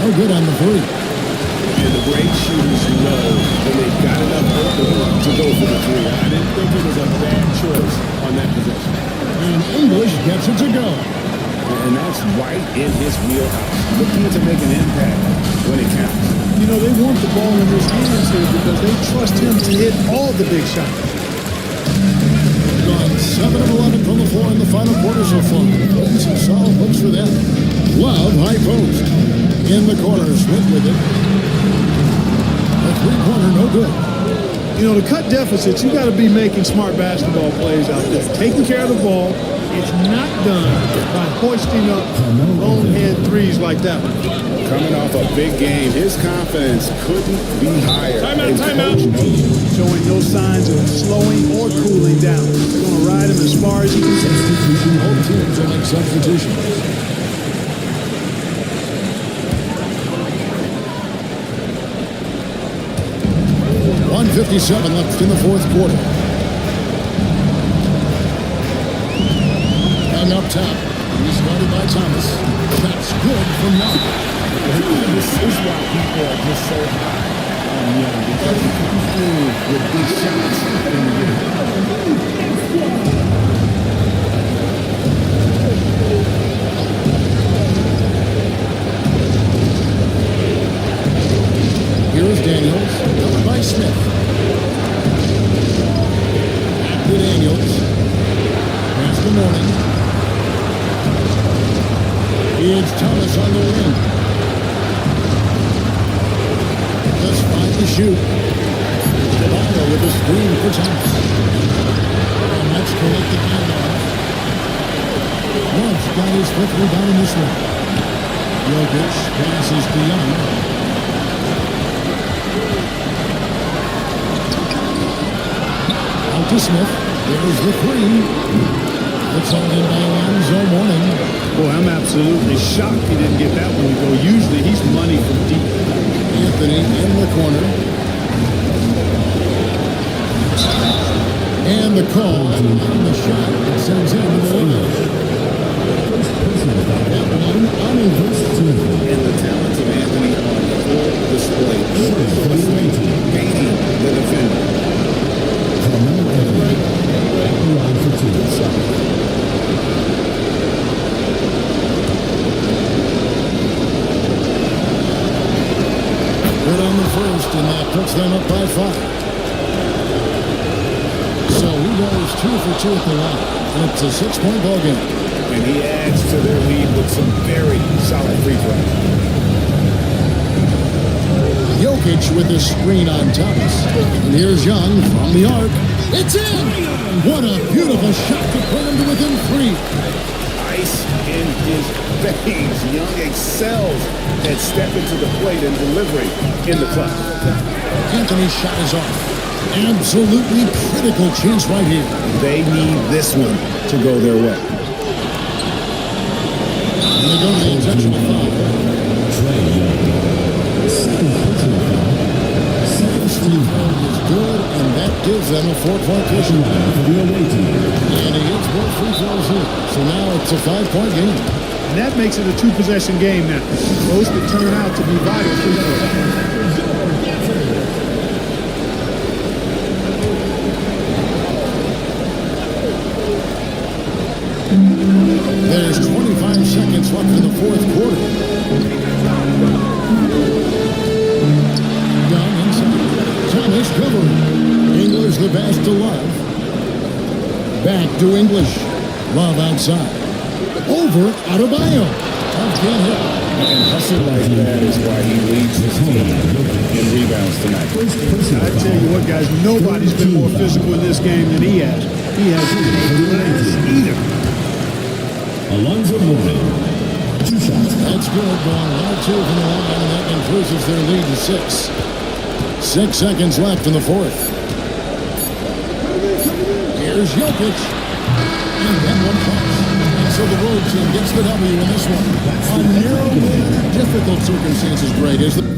No good on the three. And the great shooters know when they've got enough opening to go for the three. I didn't think it was a bad choice on that possession. And English gets it to go. And that's right in his wheelhouse. Looking to make an impact when it counts. You know, they want the ball in his hands here because they trust him to hit all the big shots. Gone 7 of 11 from the floor in the final quarter so far. Some solid looks for them. Love, high post. In the corner, Smith with it. A three-pointer, no good. You know, to cut deficits, you got to be making smart basketball plays out there. Taking care of the ball. It's not done by hoisting up lone head threes like that one. Coming off a big game, his confidence couldn't be higher. Timeout. Showing no signs of slowing or cooling down. They're going to ride him as far as he can take. Both teams will make substitutions. .157 left in the fourth quarter. And up top, he's guarded by Thomas. That's good from Young. This is why people are just so high on Young, because he comes through with big shots in the game. Here's Daniels, covered by Smith. Back to Daniels. Pass to Mourning. It's Thomas on the wing. Just 5 to shoot. Adebayo with a screen for Thomas. And let's collect the handoff. Love's got his 5th rebound in this one. Jokic passes to Young. Out to Smith. There's the three. It's all in by Alonzo Mourning. Boy, I'm absolutely shocked he didn't get that one to go. Usually he's money from deep. Anthony in the corner. And the call on the shot. It sends him to the line. That one on the first team. And the talents of Anthony on full display. Gaining the defender. Good on the first, and that puts them up by 5. So he goes 2 for 2 at the line. And it's a 6-point ball game. And he adds to their lead with some very solid free throws. Jokic with the screen on Thomas. And here's Young from the arc. It's in! What a beautiful shot to put him to within 3. Ice in his veins. Young excels at stepping to the plate and delivering in the clutch. Anthony's shot is off. Absolutely critical chance right here. They need this one to go their way. And they go to the intentional foul. them a 4-point cushion. And he gets both free throws here. So now it's a 5-point game. And that makes it a 2-possession game now. Those could turn out to be vital free throws. There's 25 seconds left in the fourth quarter. Down inside. Thomas covering. English the pass to Love. Back to English. Love outside. Over Adebayo. Tough can't hit. And hustle like that is why he leads his team in rebounds tonight. I tell you what, guys, nobody's been more physical in this game than he has. He has been a class eater. Alonzo Mourning. 2 shots. That's good. Going 1-2 from the line, and that increases their lead to 6. 6 seconds left in the fourth. Here's Jokic. And that one falls. And so the road team gets the W in this one. A narrow win, difficult circumstances, Greg. Is the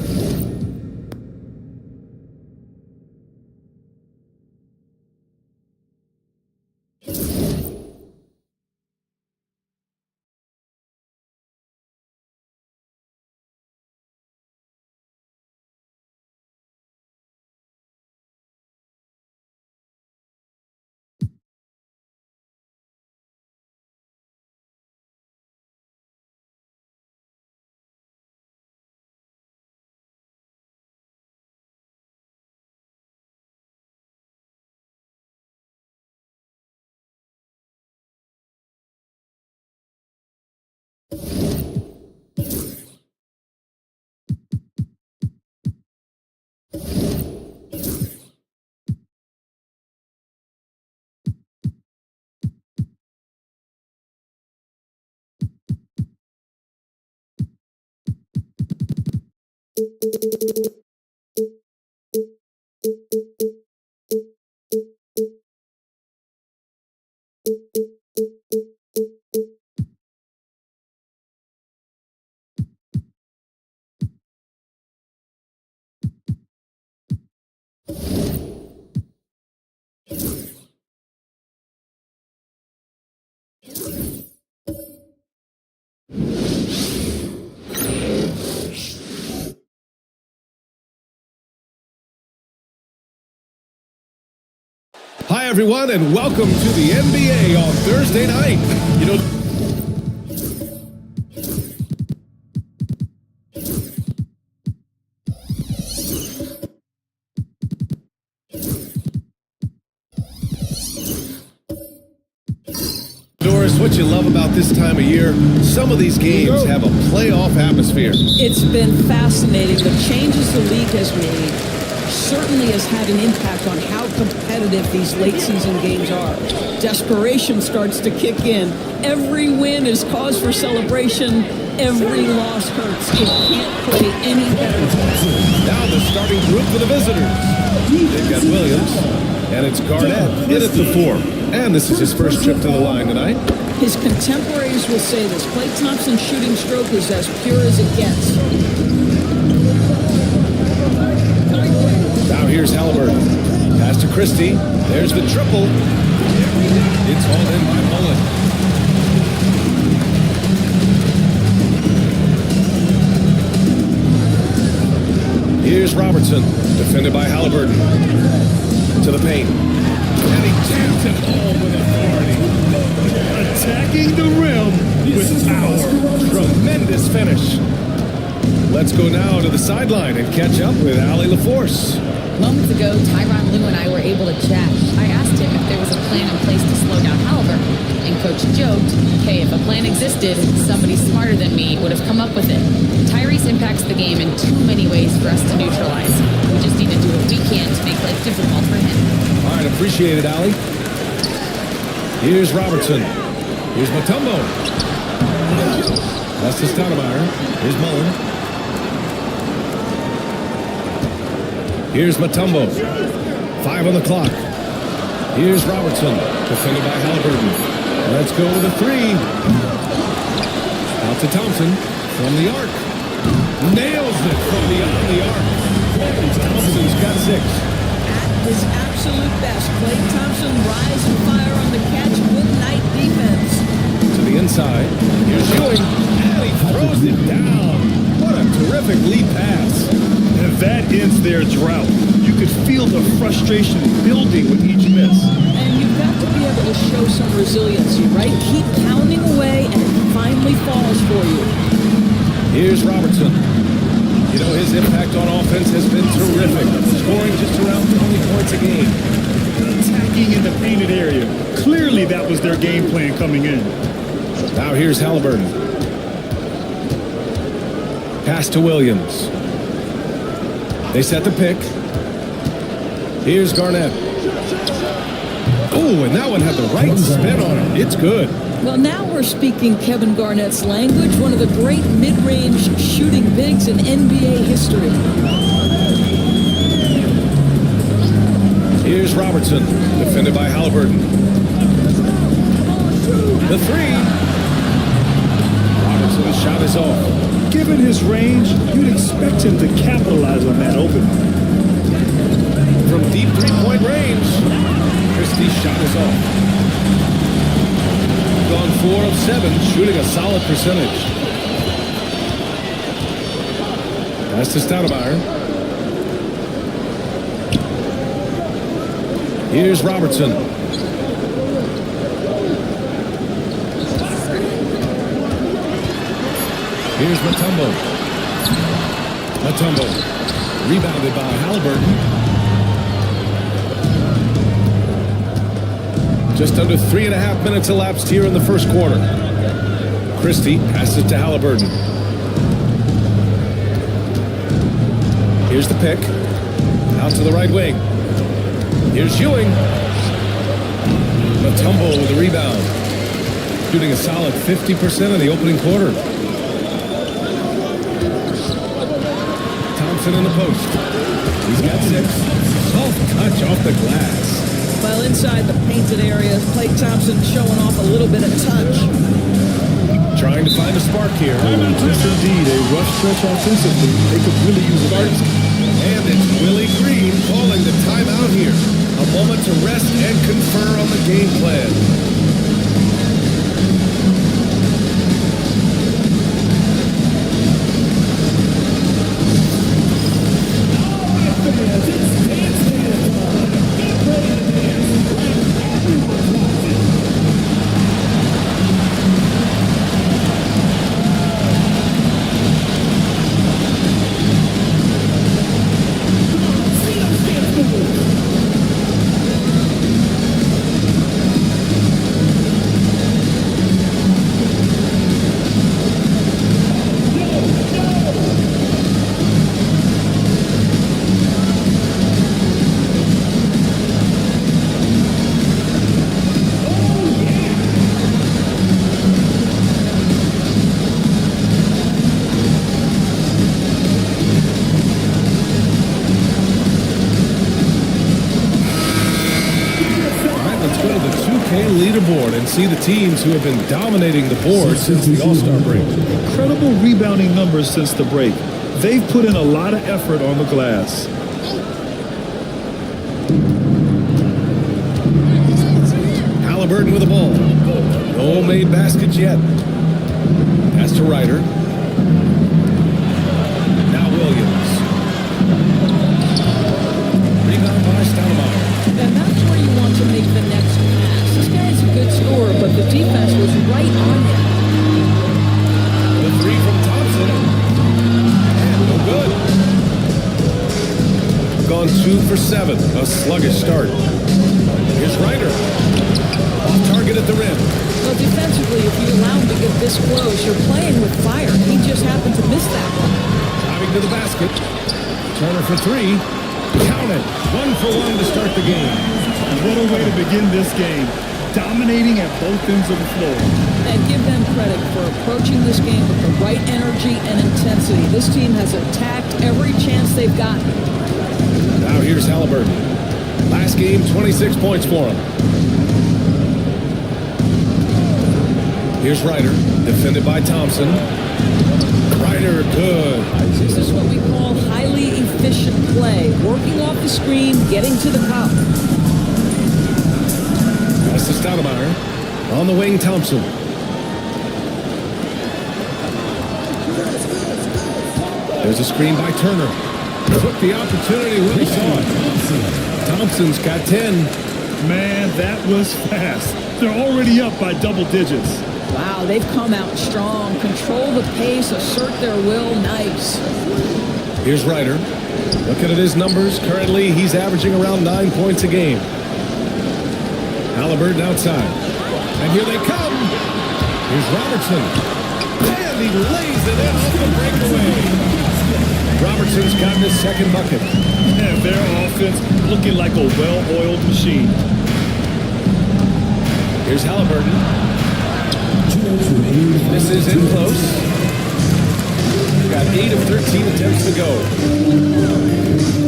Hi, everyone, and welcome to the NBA on Thursday night. You know, Doris, what you love about this time of year, some of these games have a playoff atmosphere. It's been fascinating. The changes the league has made certainly has had an impact on how competitive these late season games are. Desperation starts to kick in. Every win is cause for celebration. Every loss hurts. It can't play any better. Now the starting group for the visitors. They've got Williams, and it's Garnett in at the 4. And this is his first trip to the line tonight. His contemporaries will say this. Klay Thompson's shooting stroke is as pure as it gets. Now here's Halliburton. Pass to Christie. There's the triple. It's hauled in by Mullen. Here's Robertson. Defended by Halliburton. To the paint. And he jams it home with authority. Attacking the rim with power. Tremendous finish. Let's go now to the sideline and catch up with Allie LaForce. Moments ago, Tyronn Lue and I were able to chat. I asked him if there was a plan in place to slow down Halliburton, and Coach joked, hey, if a plan existed, somebody smarter than me would have come up with it. Tyrese impacts the game in too many ways for us to neutralize. We just need to do what we can to make life difficult for him. All right, appreciate it, Allie. Here's Robertson. Here's Mutombo. That's to Stoudemire. Here's Mullen. Here's Mutombo. 5 on the clock. Here's Robertson. Defended by Halliburton. Let's go with a 3. Out to Thompson from the arc. Nails it from beyond the arc. Thompson's got 6. At the his absolute best. Klay Thompson rise and fire on the catch. Good night defense. To the inside. Here's Ewing. And he throws it down. What a terrific lead pass. And that ends their drought. You could feel the frustration building with each miss. And you've got to be able to show some resiliency, right? Keep pounding away and it finally falls for you. Here's Robertson. You know, his impact on offense has been terrific. Scoring just around 20 points a game. Attacking in the painted area. Clearly that was their game plan coming in. Now here's Halliburton. Pass to Williams. They set the pick. Here's Garnett. Oh, and that one had the right spin on it. It's good. Well, now we're speaking Kevin Garnett's language, one of the great mid-range shooting bigs in NBA history. Here's Robertson, defended by Halliburton. The three. Robertson's shot is off. Given his range, you'd expect him to capitalize on that open. From deep three-point range, Christie's shot is off. Gone 4 of 7, shooting a solid percentage. Pass to Stoudemire. Here's Robertson. Here's Mutombo. Mutombo. Rebounded by Halliburton. Just under 3.5 minutes elapsed here in the first quarter. Christie passes to Halliburton. Here's the pick. Out to the right wing. Here's Ewing. Mutombo with the rebound. Shooting a solid 50% in the opening quarter. Thompson in the post. He's got 6. Soft touch off the glass. Well, inside the painted area, Klay Thompson showing off a little bit of touch. Trying to find a spark here. Yes, indeed. A rough stretch offensively. They could really use a boost. And it's Willie Green calling the timeout here. A moment to rest and confer on the game plan. Leaderboard and see the teams who have been dominating the board since the All-Star break. Incredible rebounding numbers since the break. They've put in a lot of effort on the glass. Halliburton with the ball. No made baskets yet. Pass to Ryder. Now Williams. Rebound by Stoudemire. And that's where you want to make the next pass. This guy's a good scorer, but the defense was right on him. The three from Thompson. And no good. Gone 2 for 7. A sluggish start. Here's Ryder. Off target at the rim. Well, defensively, if you allow him to get this close, you're playing with fire. He just happened to miss that one. Driving to the basket. Turner for 3. Count it. 1 for 1 to start the game. What a way to begin this game. Dominating at both ends of the floor. And give them credit for approaching this game with the right energy and intensity. This team has attacked every chance they've gotten. Now here's Halliburton. Last game, 26 points for him. Here's Ryder, defended by Thompson. Ryder, good. This is what we call highly efficient play. Work walking off the screen, getting to the cup. Pass to Stoudemire. On the wing, Thompson. There's a screen by Turner. Took the opportunity when he saw it. Thompson's got 10. Man, that was fast. They're already up by double digits. Wow, they've come out strong. Control the pace, assert their will. Nice. Here's Ryder. Looking at his numbers, currently he's averaging around 9 points a game. Halliburton outside. And here they come. Here's Robertson. And he lays it in off the breakaway. Robertson's gotten his second bucket. And their offense looking like a well-oiled machine. Here's Halliburton. This is in close. Got 8 of 13 attempts to go.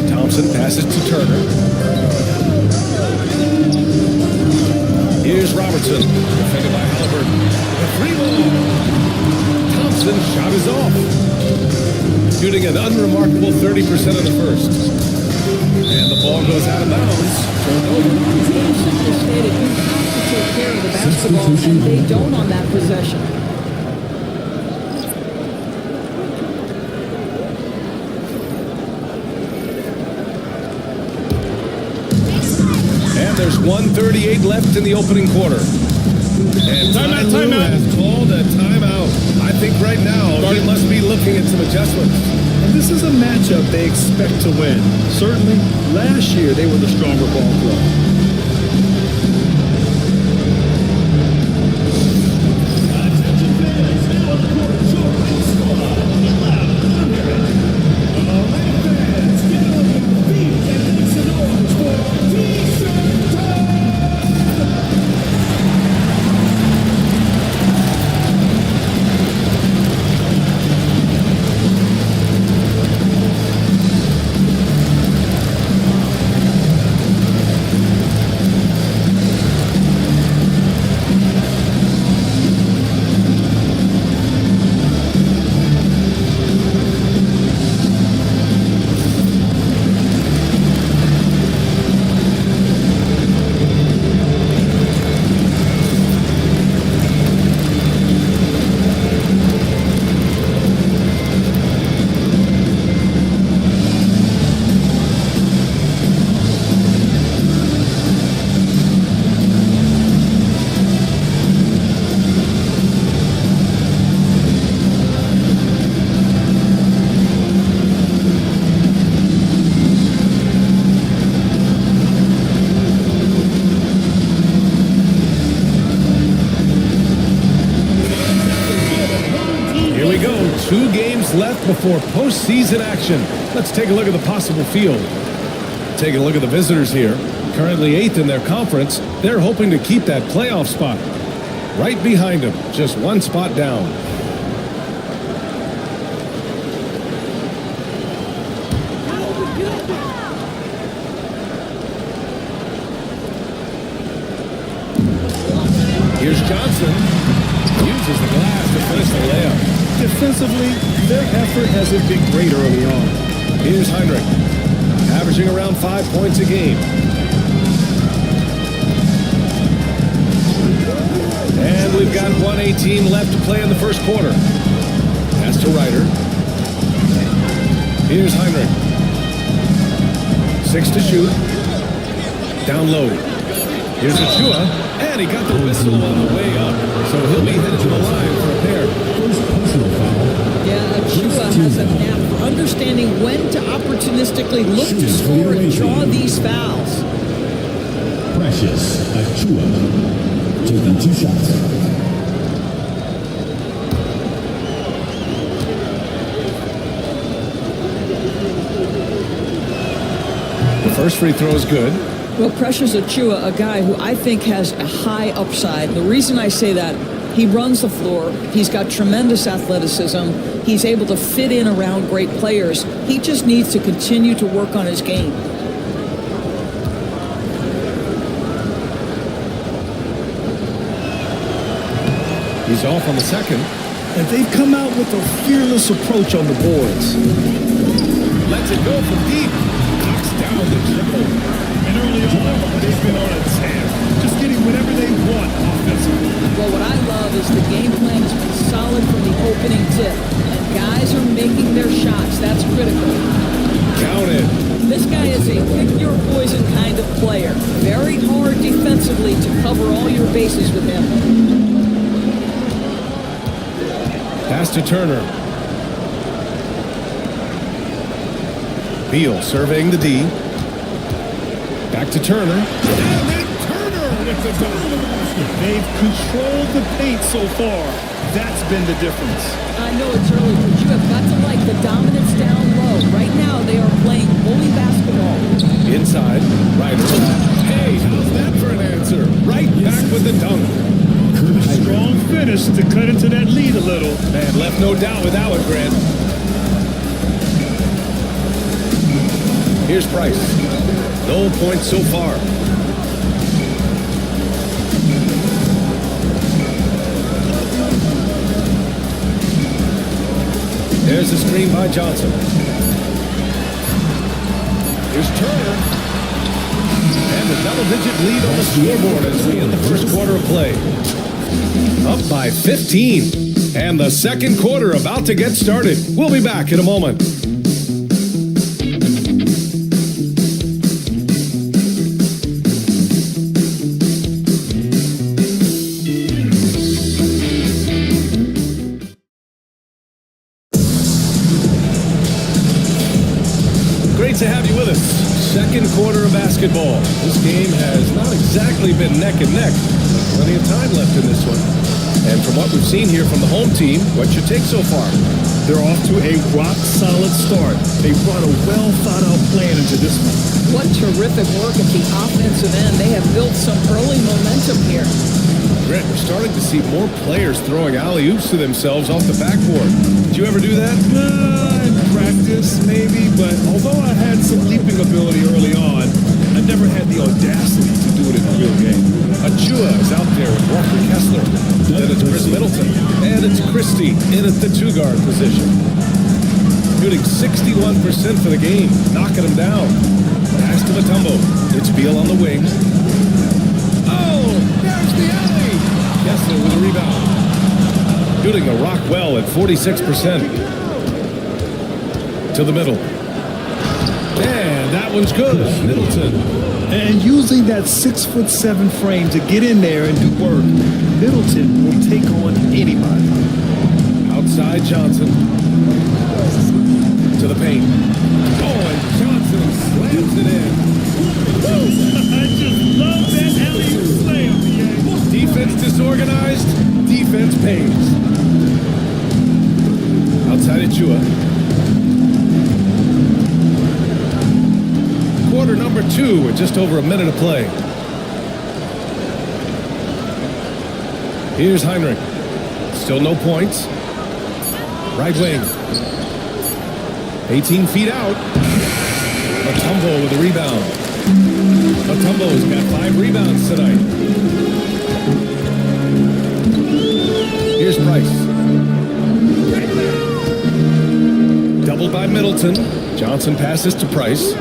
Thompson passes to Turner. Here's Robertson. Defended by Halliburton. The 3-ball. Thompson shot is off. Shooting an unremarkable 30% of the first. And the ball goes out of bounds. Turned over. Simply stated, you have to take care of the basketball, and they don't on that possession. And there's 1:38 left in the opening quarter. And timeout has called a timeout. I think right now they must be looking at some adjustments. And this is a matchup they expect to win. Certainly, last year they were the stronger ball club. Left before postseason action. Let's take a look at the possible field. Take a look at the visitors here. Currently 8th in their conference. They're hoping to keep that playoff spot. Right behind them, just one spot down. Here's Johnson. Uses the glass to finish the layup. Defensively, their effort hasn't been great early on. Here's Heinrich, averaging around 5 points a game. And we've got 1:18 left to play in the first quarter. Pass to Ryder. Here's Heinrich. 6 to shoot. Down low. Here's Achua, and he got the whistle on the way up, so he'll be headed to the line for a pair. Yeah, Achua has a knack for understanding when to opportunistically look to score and draw these fouls. Precious Achua taking 2 shots. The first free throw is good. Well, Precious Achua, a guy who I think has a high upside. The reason I say that, he runs the floor. He's got tremendous athleticism. He's able to fit in around great players. He just needs to continue to work on his game. He's off on the second. And they've come out with a fearless approach on the boards. Lets it go from deep. Knocks down found the triple. And early on, they've been on a tear, just getting whatever they want offensively. Well, what I love is the game plan has been solid from the opening tip. And guys are making their shots. That's critical. Count it. This guy is a pick-your-poison kind of player. Very hard defensively to cover all your bases with him. Pass to Turner. Beal surveying the D. Back to Turner. And then Turner with the goal. They've controlled the paint so far. That's been the difference. I know it's early, but you have got to like the dominance down low. Right now, they are playing bully basketball. Inside. Ryder. Hey, how's that for an answer? Right back with the dunk. Strong finish to cut into that lead a little. Man, left no doubt with that one, Grant. Here's Price. No points so far. There's a screen by Johnson. Here's Turner. And a double-digit lead on the scoreboard as we end the first quarter of play. Up by 15. And the second quarter about to get started. We'll be back in a moment. Great to have you with us. Second quarter of basketball. This game has not exactly been neck and neck. Plenty of time left in this one. And from what we've seen here from the home team, what's your take so far? They're off to a rock-solid start. They brought a well-thought-out plan into this one. What terrific work at the offensive end. They have built some early momentum here. Grant, we're starting to see more players throwing alley-oops to themselves off the backboard. Did you ever do that? In practice, maybe, but although I had some leaping ability early on, I never had the audacity to do it in a real game. Achua is out there with Walker Kessler. Then it's Chris Middleton. And it's Christie in at the two-guard position. Shooting 61% for the game, knocking him down. Pass to Mutombo. It's Beal on the wing. Oh, there's the alley. Kessler with a rebound. Shooting the rock well at 46%. To the middle. And that one's good. Middleton. And using that 6'7" frame to get in there and do work, Middleton will take on anybody. Outside Johnson. To the paint. Oh, and Johnson slams it in. I just love that alley-oop slam, BA. Defense disorganized. Defense pays. Outside Achua. Quarter number 2 with just over a minute of play. Here's Heinrich. Still no points. Right wing. 18 feet out. Mutombo with a rebound. Mutombo's got 5 rebounds tonight. Here's Price. Doubled by Middleton. Johnson passes to Price.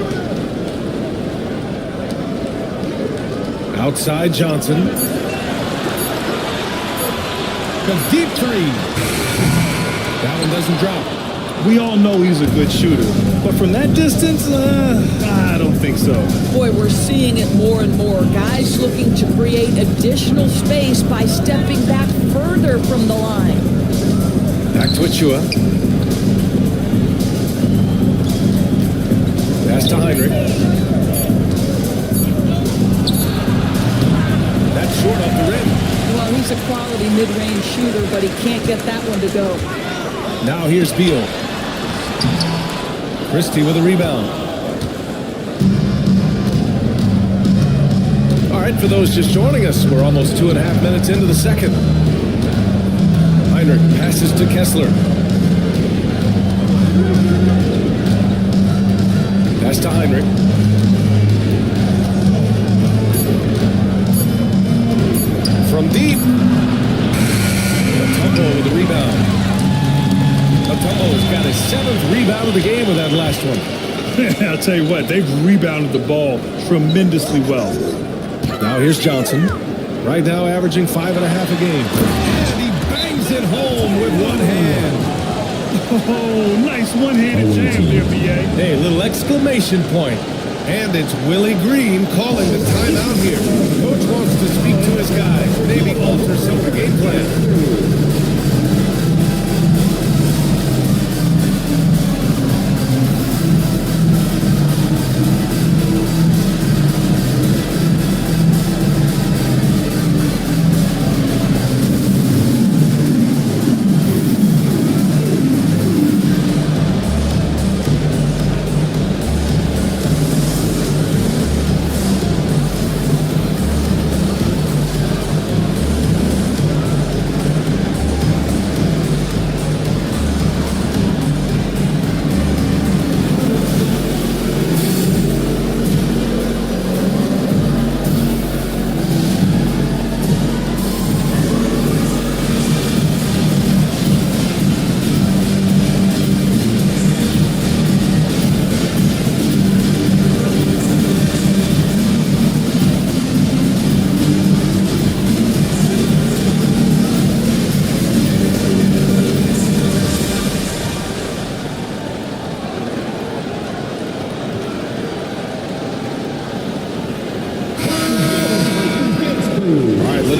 Outside Johnson. The deep three. That one doesn't drop. We all know he's a good shooter, but from that distance, I don't think so. Boy, we're seeing it more and more. Guys looking to create additional space by stepping back further from the line. Back to Achua. Pass to Heinrich. That's short off the rim. Well, he's a quality mid-range shooter, but he can't get that one to go. Now here's Beal. Christie with a rebound. All right, for those just joining us, we're almost 2.5 minutes into the second. Heinrich passes to Kessler. Pass to Heinrich. From deep. Mutombo with the rebound. Mutombo's got his 7th rebound of the game with that last one. I'll tell you what, they've rebounded the ball tremendously well. Now here's Johnson. Right now averaging 5.5 a game. And he bangs it home with one hand. Oh, nice one-handed jam there, B.A. Hey, little exclamation point. And it's Willie Green calling the timeout here. Coach wants to speak to his guys. Maybe alter some of the game plan.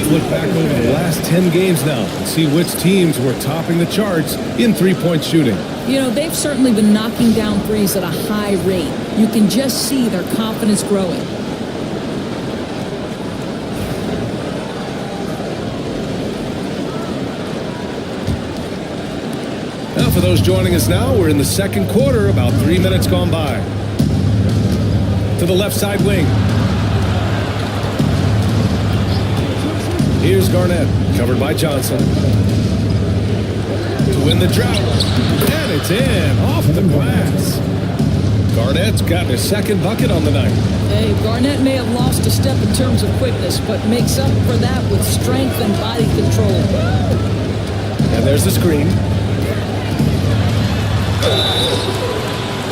Look back over the last 10 games now and see which teams were topping the charts in three-point shooting. You know, they've certainly been knocking down threes at a high rate. You can just see their confidence growing. Now, for those joining us now, we're in the second quarter, about 3 minutes gone by. To the left side wing. Here's Garnett, covered by Johnson. To win the drought. And it's in, off the glass. Garnett's got his second bucket on the night. Hey, Garnett may have lost a step in terms of quickness, but makes up for that with strength and body control. And there's the screen.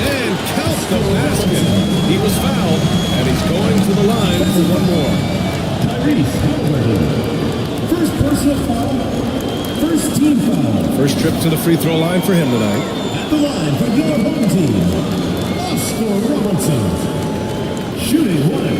And counts the basket. He was fouled, and he's going to the line for one more. Tyrese Halliburton. First personal foul. First team foul. First trip to the free throw line for him tonight. At the line for your home team, Oscar Robertson. Shooting one.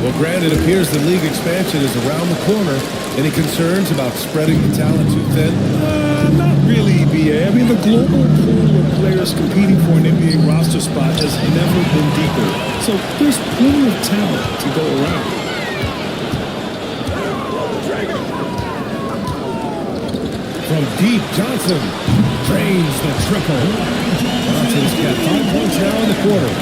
Well, Grant, it appears the league expansion is around the corner. Any concerns about spreading the talent too thin? Not really, B.A. I mean, the global pool of players competing for an NBA roster spot has never been deeper. So there's plenty of talent to go around. From deep, Johnson drains the triple. Johnson's got 5 points now in the quarter.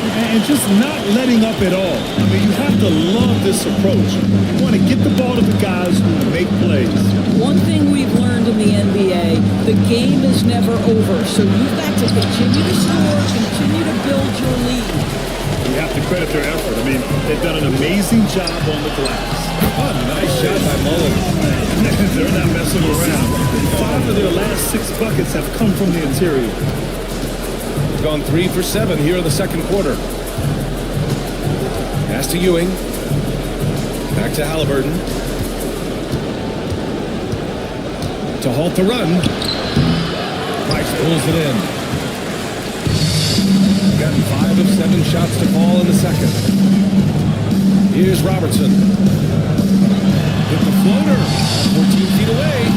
And just not letting up at all. I mean, you have to love this approach. You want to get the ball to the guys who make plays. One thing we've learned in the NBA, the game is never over. So you've got to continue to score, continue to build your lead. You have to credit their effort. I mean, they've done an amazing job on the glass. Oh, nice shot by Mullen. They're not messing around. 5 of their last 6 buckets have come from the interior. Gone 3 for 7 here in the second quarter. Pass to Ewing. Back to Halliburton. To halt the run. Price pulls it in. Got 5 of 7 shots to fall in the second. Here's Robertson. Hit the floater. 14 feet away.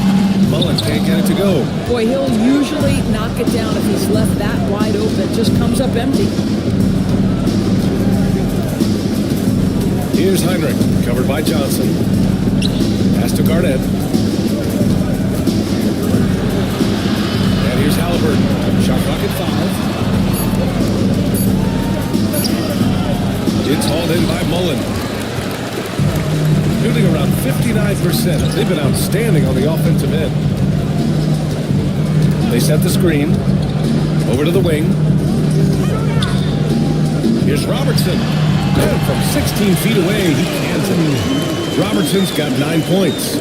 Mullen can't get it to go. Boy, he'll usually knock it down if he's left that wide open. Just comes up empty. Here's Heinrich, covered by Johnson. Pass to Garnett. And here's Halliburton. Shot clock at 5. It's hauled in by Mullen. Shooting around 59%. They've been outstanding on the offensive end. They set the screen. Over to the wing. Here's Robertson. And from 16 feet away, he cans it. Robertson's got 9 points.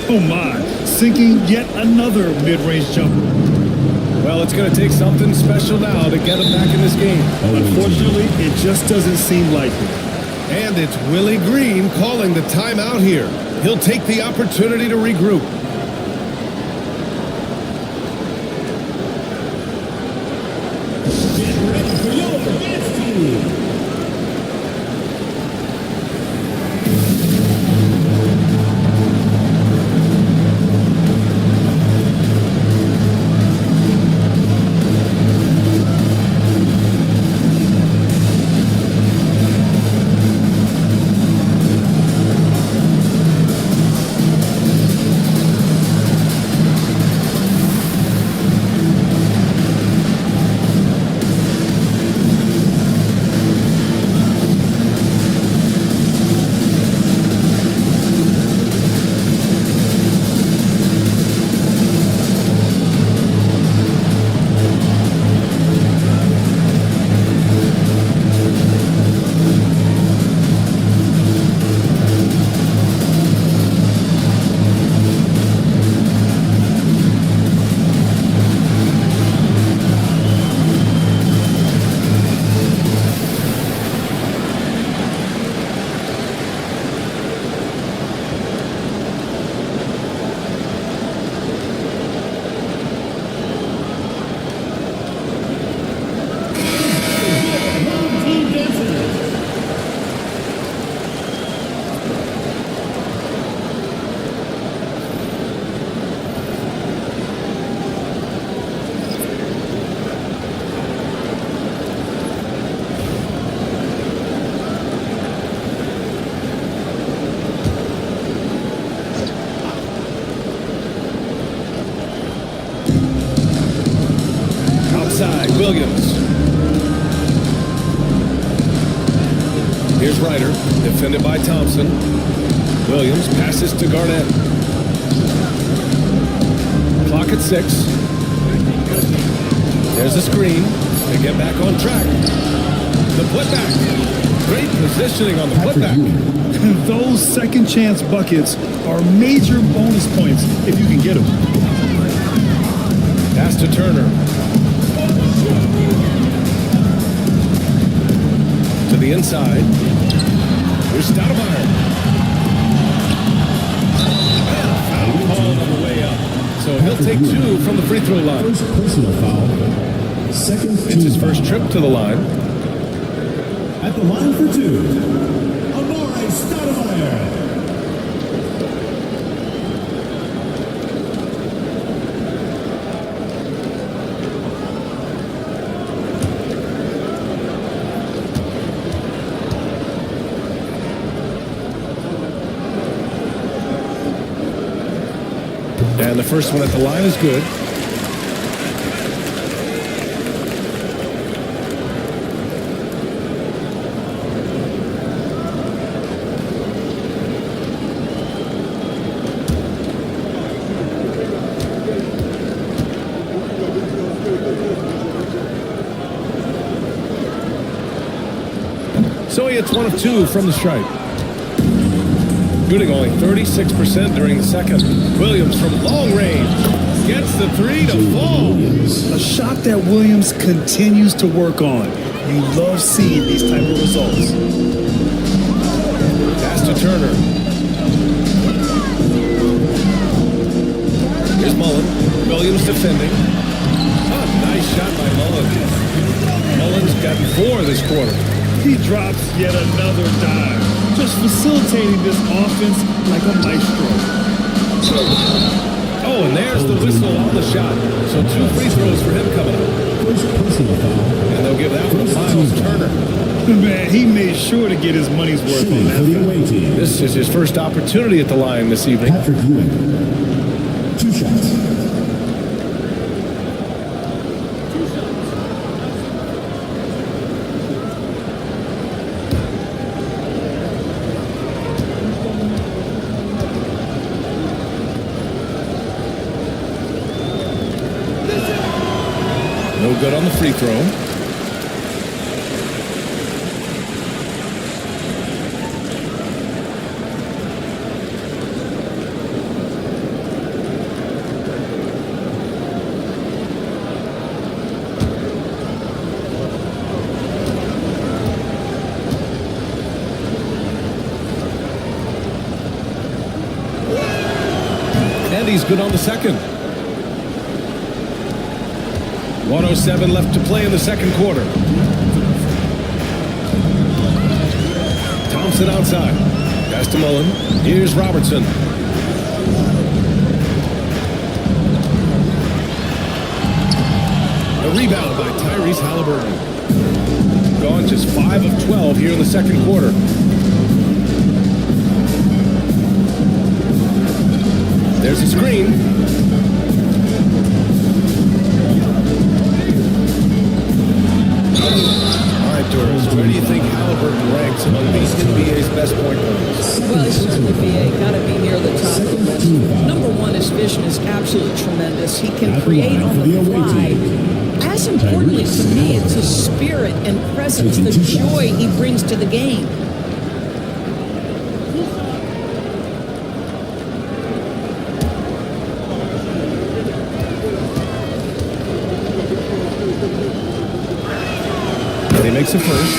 Oh my, sinking yet another mid-range jumper. Well, it's going to take something special now to get him back in this game. Unfortunately, it just doesn't seem likely. And it's Willie Green calling the timeout here. He'll take the opportunity to regroup. Get ready for your dance team. Williams. Here's Ryder, defended by Thompson. Williams passes to Garnett. Clock at 6. There's a screen. They get back on track. The putback. Great positioning on the putback. Those second chance buckets are major bonus points if you can get them. Pass to Turner. To the inside. Here's Stoudemire. Foul called on the way up. So he'll take 2 from the free throw line. First personal foul. Second. It's his first trip to the line. At the line for 2, Amare Stoudemire. And the first one at the line is good. So he hits 1 of 2 from the stripe. Shooting only 36% during the second. Williams from long range gets the 3 to fall. A shot that Williams continues to work on. You love seeing these type of results. Pass to Turner. Here's Mullen. Williams defending. Oh, nice shot by Mullen. Mullen's gotten 4 this quarter. He drops yet another dime, just facilitating this offense like a maestro. Oh, and there's the whistle on the shot. So 2 free throws for him coming up. First personal foul. And they'll give that one to Miles Turner. Man, he made sure to get his money's worth on that. This is his first opportunity at the line this evening. Patrick Ewing. 2 shots. good on the free throw. And he's good on the second. 1:07 left to play in the second quarter. Thompson outside. Pass to Mullen. Here's Robertson. A rebound by Tyrese Halliburton. Gone just 5 of 12 here in the second quarter. There's a screen. All right, Doris, where do you think Halliburton ranks among the NBA's best point guards? Well, he's certainly got to be near the top of the list. Number one, his vision is absolutely tremendous. He can create on the fly. As importantly to me, it's his spirit and presence, the joy he brings to the game. He makes it first.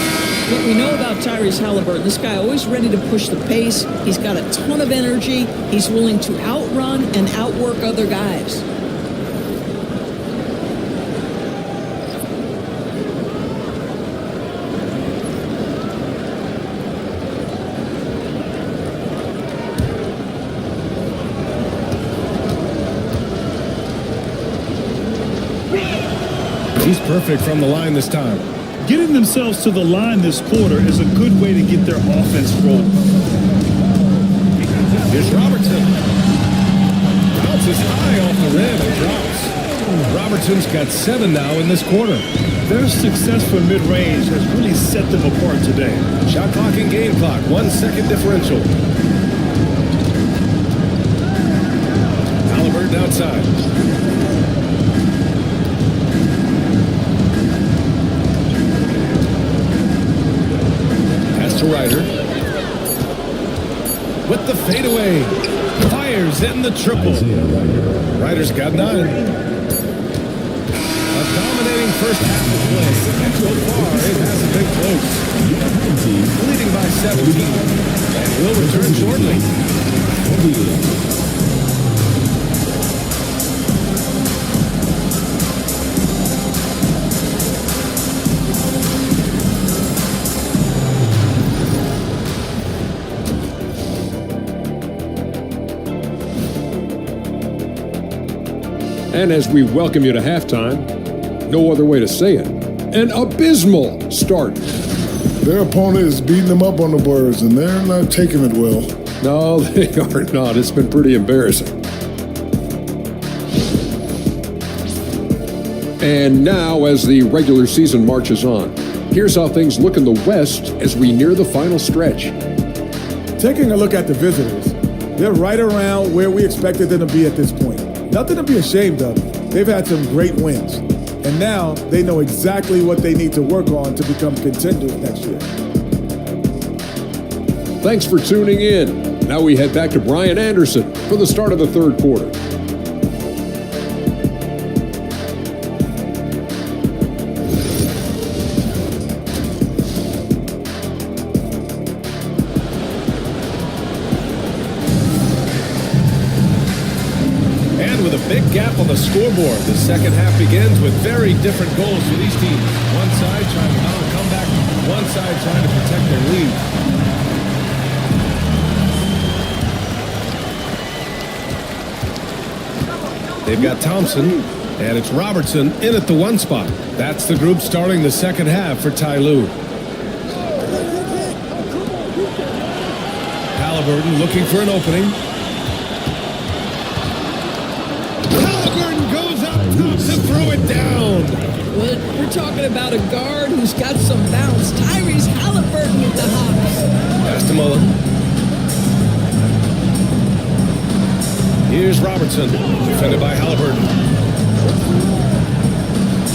What we know about Tyrese Halliburton, this guy always ready to push the pace. He's got a ton of energy. He's willing to outrun and outwork other guys. He's perfect from the line this time. Getting themselves to the line this quarter is a good way to get their offense rolling. Here's Robertson. Bounces high off the rim and drops. Robertson's got 7 now in this quarter. Their success from mid-range has really set them apart today. Shot clock and game clock, 1 second differential. Halliburton outside. To Ryder. With the fadeaway. Fires in the triple. Ryder's got 9. A dominating first half of play. And so far, it hasn't been close. Leading by 17. And will return shortly. And as we welcome you to halftime, no other way to say it, an abysmal start. Their opponent is beating them up on the boards, and they're not taking it well. No, they are not. It's been pretty embarrassing. And now, as the regular season marches on, here's how things look in the West as we near the final stretch. Taking a look at the visitors, they're right around where we expected them to be at this point. Nothing to be ashamed of. They've had some great wins. And now they know exactly what they need to work on to become contenders next year. Thanks for tuning in. Now we head back to Brian Anderson for the start of the third quarter. Big gap on the scoreboard. The second half begins with very different goals for these teams. One side trying to mount a comeback, one side trying to protect their lead. They've got Thompson, and it's Robertson in at the 1 spot. That's the group starting the second half for Ty Lue. Halliburton looking for an opening. To throw it down. Well, we're talking about a guard who's got some bounce. Tyrese Halliburton with the hops. Pass to Mullen. Here's Robertson, defended by Halliburton.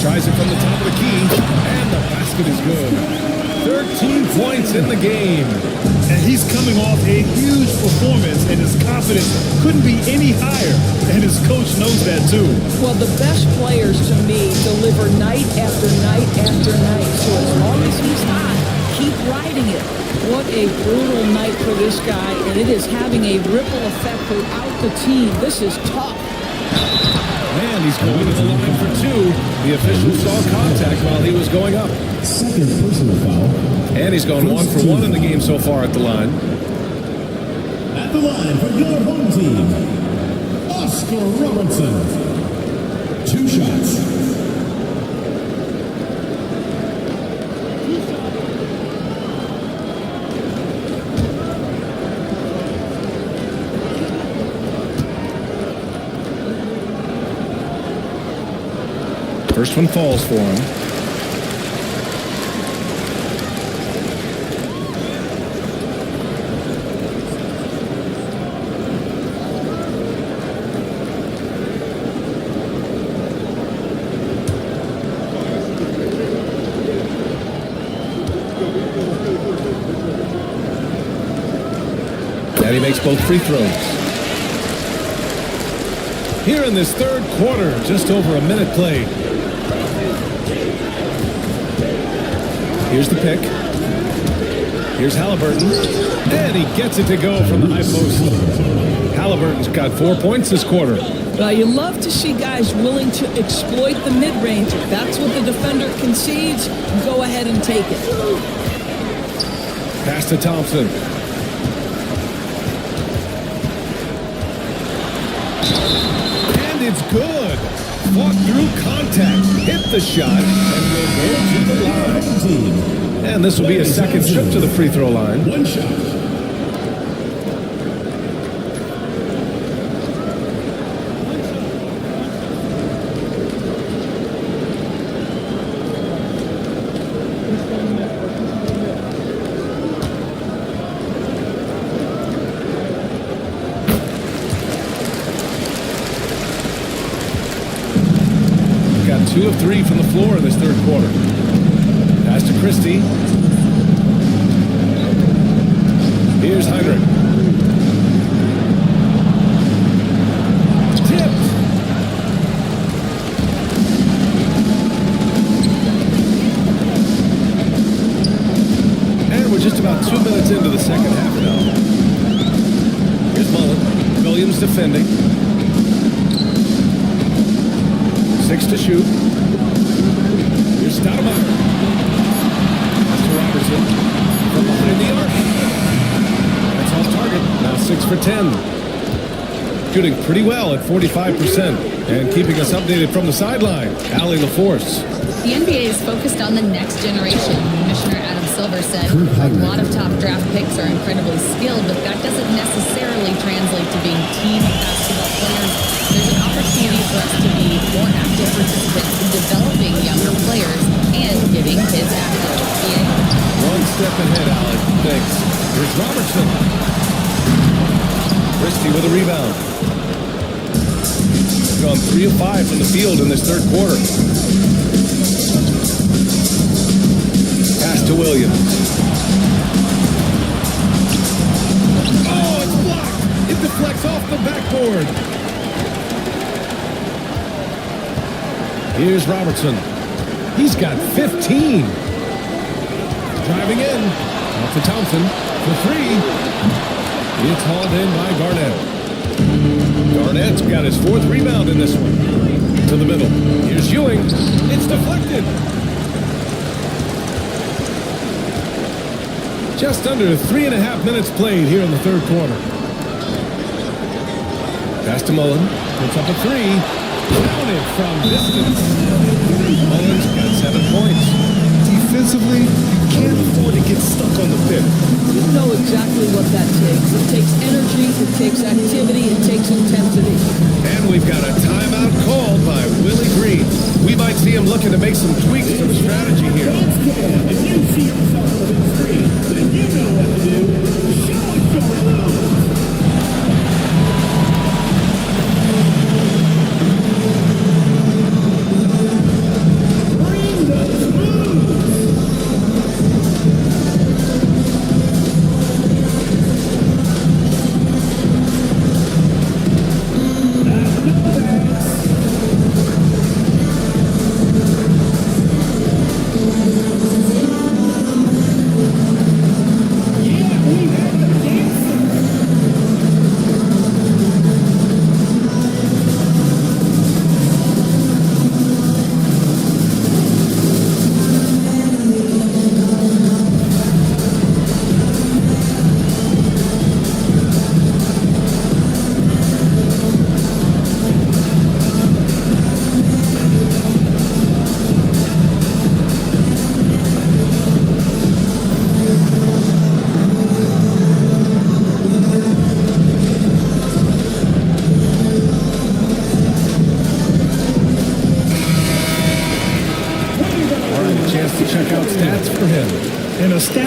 Tries it from the top of the key, and the basket is good. 13 points in the game. And he's coming off a huge performance, and his confidence couldn't be any higher. And his coach knows that too. Well, the best players to me deliver night after night after night. So as long as he's hot, keep riding it. What a brutal night for this guy, and it is having a ripple effect throughout the team. This is tough. And he's going to the line for two. The official saw contact while he was going up. Second personal foul. And he's gone 1 for 1 in the game so far at the line. At the line for your home team, Oscar Robertson. 2 shots. First one falls for him. And he makes both free throws. Here in this third quarter, just over a minute played. Here's the pick. Here's Halliburton. And he gets it to go from the high post. Halliburton's got 4 points this quarter. Well, you love to see guys willing to exploit the mid-range. If that's what the defender concedes, go ahead and take it. Pass to Thompson. And it's good. Fought through contact, hit the shot, and will go to the line. And this will be a second trip to the free throw line. 1 shot. Got 2 of 3 from the floor in this third quarter. Pass to Christie. Here's Heinrich. Tipped. And we're just about 2 minutes into the second half now. Here's Mullen. Williams defending. 6 to shoot. Here's Stoudemire. That's to Robertson. From behind the arc. That's off target. Now 6 for 10. Shooting pretty well at 45%. And keeping us updated from the sideline, Allie LaForce. The NBA is focused on the next generation. Commissioner Adam Silver said a lot of top draft picks are incredibly skilled, but that doesn't necessarily translate to being team basketball players. There's an opportunity for us to be more active participants in developing younger players and getting kids active. One step ahead, Allie. Thanks. Here's Robertson. Christie with a rebound. Gone 3 of 5 from the field in this third quarter. Pass to Williams. Oh, it's blocked. It deflects off the backboard. Here's Robertson. He's got 15. Driving in. Off to Thompson for 3. It's hauled in by Garnett. Garnett's got his 4th rebound in this one. To the middle. Here's Ewing. It's deflected. Just under 3.5 minutes played here in the third quarter. Pass to Mullen. Puts up a 3. Counted from distance. Mullen's got 7 points. Defensively, you can't afford to get stuck on the pick. You know exactly what that takes. It takes energy, it takes activity, it takes intensity. And we've got a timeout called by Willie Green. We might see him looking to make some tweaks to the strategy here. If you see yourself on the screen, then you know what to do. Show us your moves.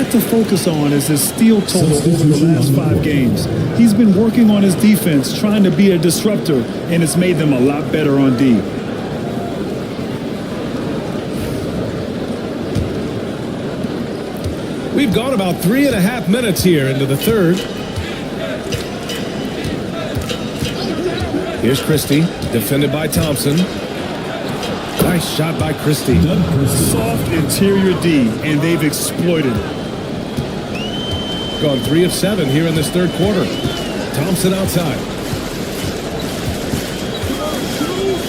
lot to focus on is his steal total over the last 5 games. He's been working on his defense, trying to be a disruptor, and it's made them a lot better on D. We've gone about 3.5 minutes here into the third. Here's Christie, defended by Thompson. Nice shot by Christie. Soft interior D, and they've exploited it. Gone 3 of 7 here in this third quarter. Thompson outside.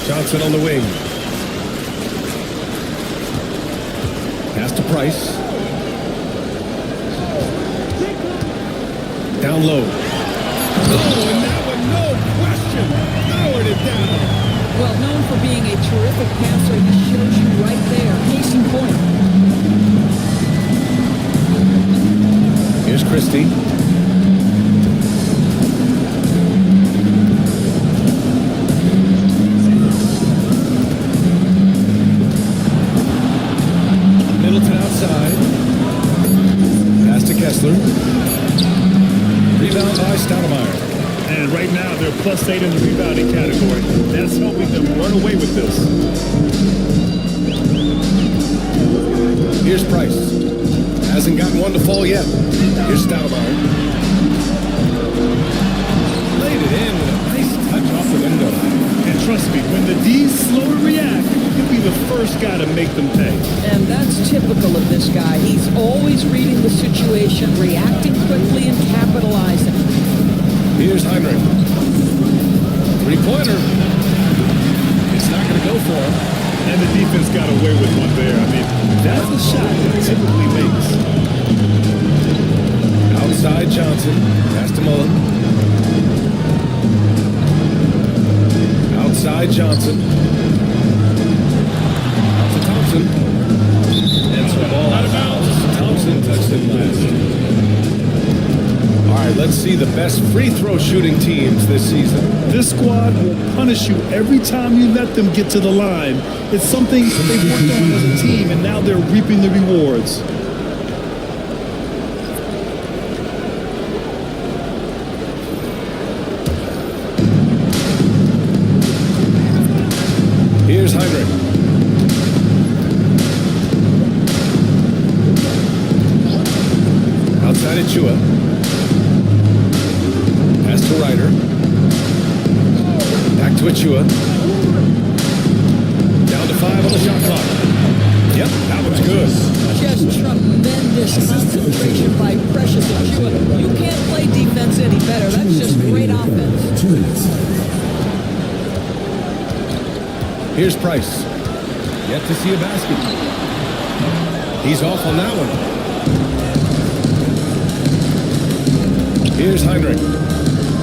Johnson on the wing. Pass to Price. Down low. Oh, and that one, no question, powered it down. Well, known for being a terrific passer, he shows you right there. Case in point. Here's Christie. Middleton outside. Pass to Kessler. Rebound by Stoudemire. And right now, they're +8 in the rebounding category. That's helping them run away with this. Here's Price. Hasn't gotten one to fall yet. Here's Stoudemire. Laid it in with a nice touch off the window. And trust me, when the D's slow to react, he'll be the first guy to make them pay. And that's typical of this guy. He's always reading the situation, reacting quickly, and capitalizing. Here's Heinrich. Three-pointer. It's not going to go for him. And the defense got away with one there. I mean, that's a shot that typically makes. Outside Johnson. Pass to Mullen. Outside Johnson. Out to Thompson. And so ball out of bounds. Thompson touched it last. All right, let's see the best free throw shooting teams this season. This squad will punish you every time you let them get to the line. It's something they've worked on as a team, and now they're reaping the rewards. Here's Heinrich. Outside Achua. Pass to Ryder. Back to Achua. Down to 5 on the shot clock. Yep, that one's good. Just tremendous concentration by Precious Achua. You can't play defense any better. That's just great offense. 2 minutes. Here's Price. Yet to see a basket. He's off on that one. Here's Heinrich.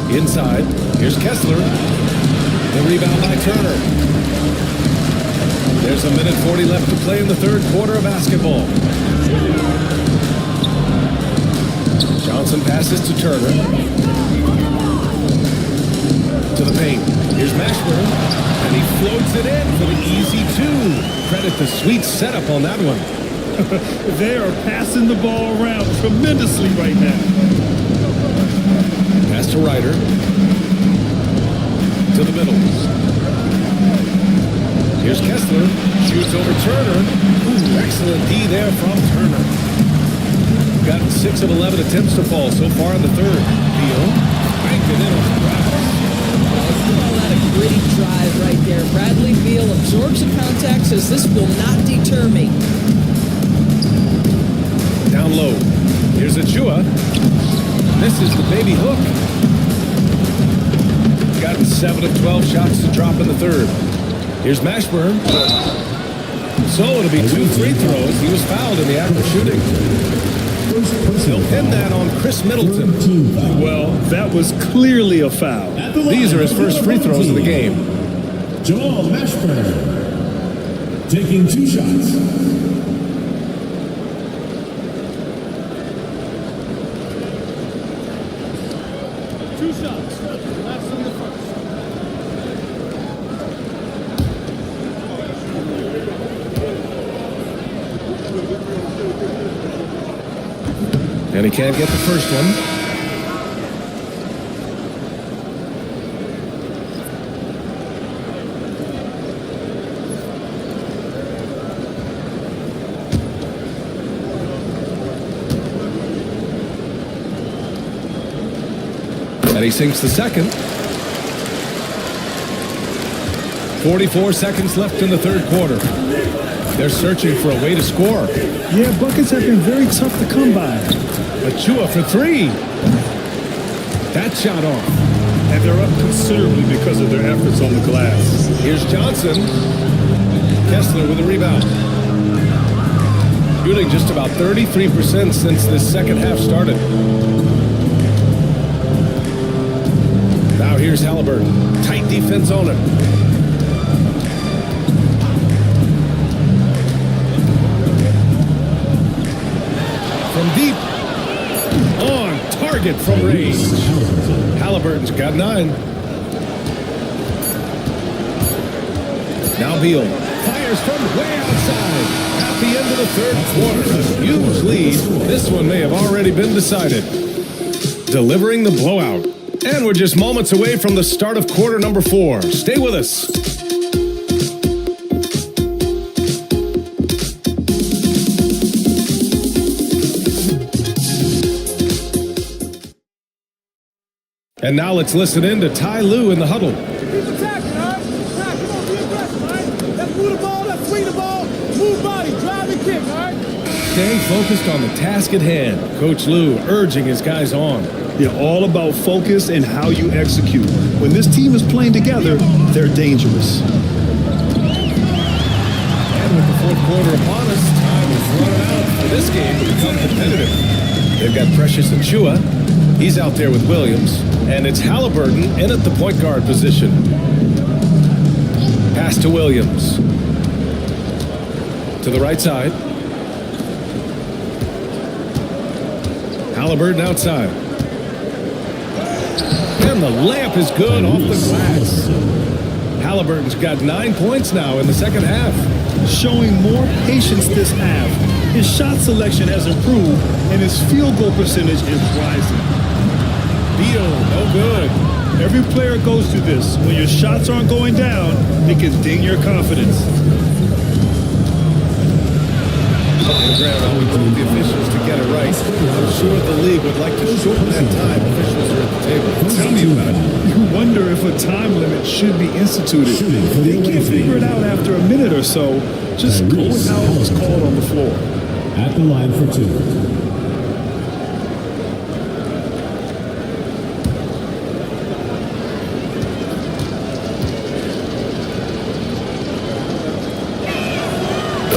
Inside. Here's Kessler. The rebound by Turner. There's 1:40 left to play in the third quarter of basketball. Johnson passes to Turner. To the paint. Here's Mashburn. And he floats it in for the easy 2. Credit the sweet setup on that one. They are passing the ball around tremendously right now. Pass to Ryder. To the middle. Here's Kessler. Shoots over Turner. Ooh, excellent D there from Turner. Gotten 6 of 11 attempts to fall so far in the third. Beal. Banked it in on the grass. Call that a gritty drive right there. Bradley Beal absorbs the contact, says this will not deter me. Down low. Here's Achua. Misses the baby hook. Gotten 7 of 12 shots to drop in the third. Here's Mashburn. So it'll be 2 free throws. He was fouled in the act of shooting. He'll pin that on Chris Middleton. Well, that was clearly a foul. These are his first free throws of the game. Jamal Mashburn taking 2 shots. Last on the first. he can't get the first one. And he sinks the second. 44 seconds left in the third quarter. They're searching for a way to score. Yeah, buckets have been very tough to come by. Achua for three. That shot off. And they're up considerably because of their efforts on the glass. Here's Johnson. Kessler with a rebound. Shooting just about 33% since this second half started. Now here's Halliburton. Tight defense on him. From deep. On target from range. Halliburton's got 9. Now Beal fires from way outside. At the end of the third quarter, a huge lead. This one may have already been decided. Delivering the blowout. And we're just moments away from the start of quarter number 4. Stay with us. And now let's listen in to Ty Lue in the huddle. Keep attacking, all right? Now, come on, be aggressive, all right? Let's move the ball, let's swing the ball, move body, drive and kick, all right? Stay focused on the task at hand. Coach Lue urging his guys on. They're all about focus and how you execute. When this team is playing together, they're dangerous. And with the fourth quarter upon us, time is running out for this game to become competitive. They've got Precious Achua. He's out there with Williams. And it's Halliburton in at the point guard position. Pass to Williams. To the right side. Halliburton outside. And the layup is good off the glass. Halliburton's got 9 points now in the second half. Showing more patience this half. His shot selection has improved, and his field goal percentage is rising. Beal, no good. Every player goes through this. When your shots aren't going down, it can ding your confidence. We told the officials to get it right. I'm sure the league would like to shorten that time. Officials are at the table. Tell me about it. You wonder if a time limit should be instituted. They can't figure it out after a minute or so. Just go with how it was called on the floor. At the line for 2.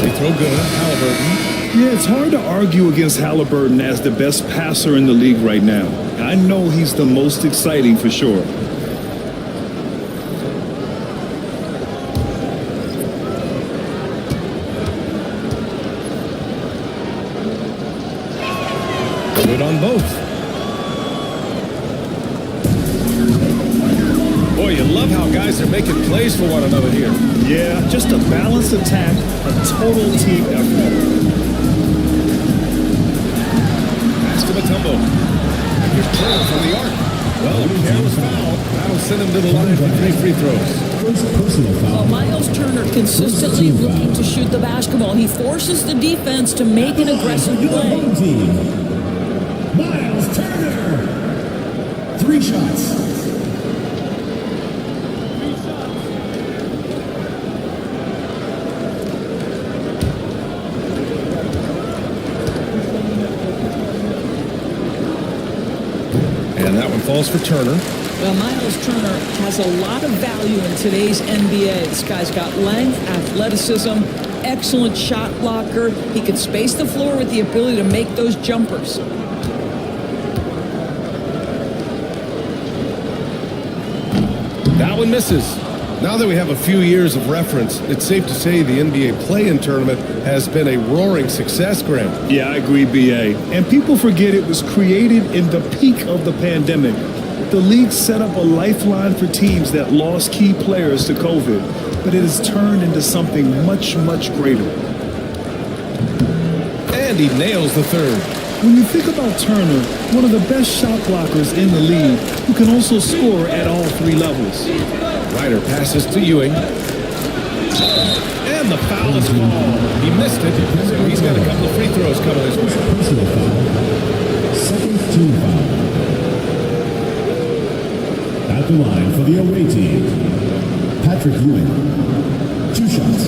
They throw good. Halliburton. Yeah, it's hard to argue against Halliburton as the best passer in the league right now. I know he's the most exciting for sure. Good on both. Boy, you love how guys are making plays for one another here. Yeah, just a balanced attack, a total team effort. Pass to Mutombo. Here's Turner from the arc. Well, a careless foul. That'll send him to the line for 3 free throws. Well, Miles Turner consistently looking to shoot the basketball. He forces the defense to make an aggressive play. Miles Turner. 3 shots. And that one falls for Turner. Well, Miles Turner has a lot of value in today's NBA. This guy's got length, athleticism, excellent shot blocker. He can space the floor with the ability to make those jumpers. That one misses. Now that we have a few years of reference, it's safe to say the NBA play-in tournament has been a roaring success, Graham. Yeah, I agree, B.A. And people forget it was created in the peak of the pandemic. The league set up a lifeline for teams that lost key players to COVID, but it has turned into something much, much greater. And he nails the third. When you think about Turner, one of the best shot blockers in the league, who can also score at all three levels. Ryder passes to Ewing. And the foul is called. He missed it, so he's got a couple of free throws coming his way. Personal foul. Second team foul. At the line for the away team, Patrick Ewing. 2 shots.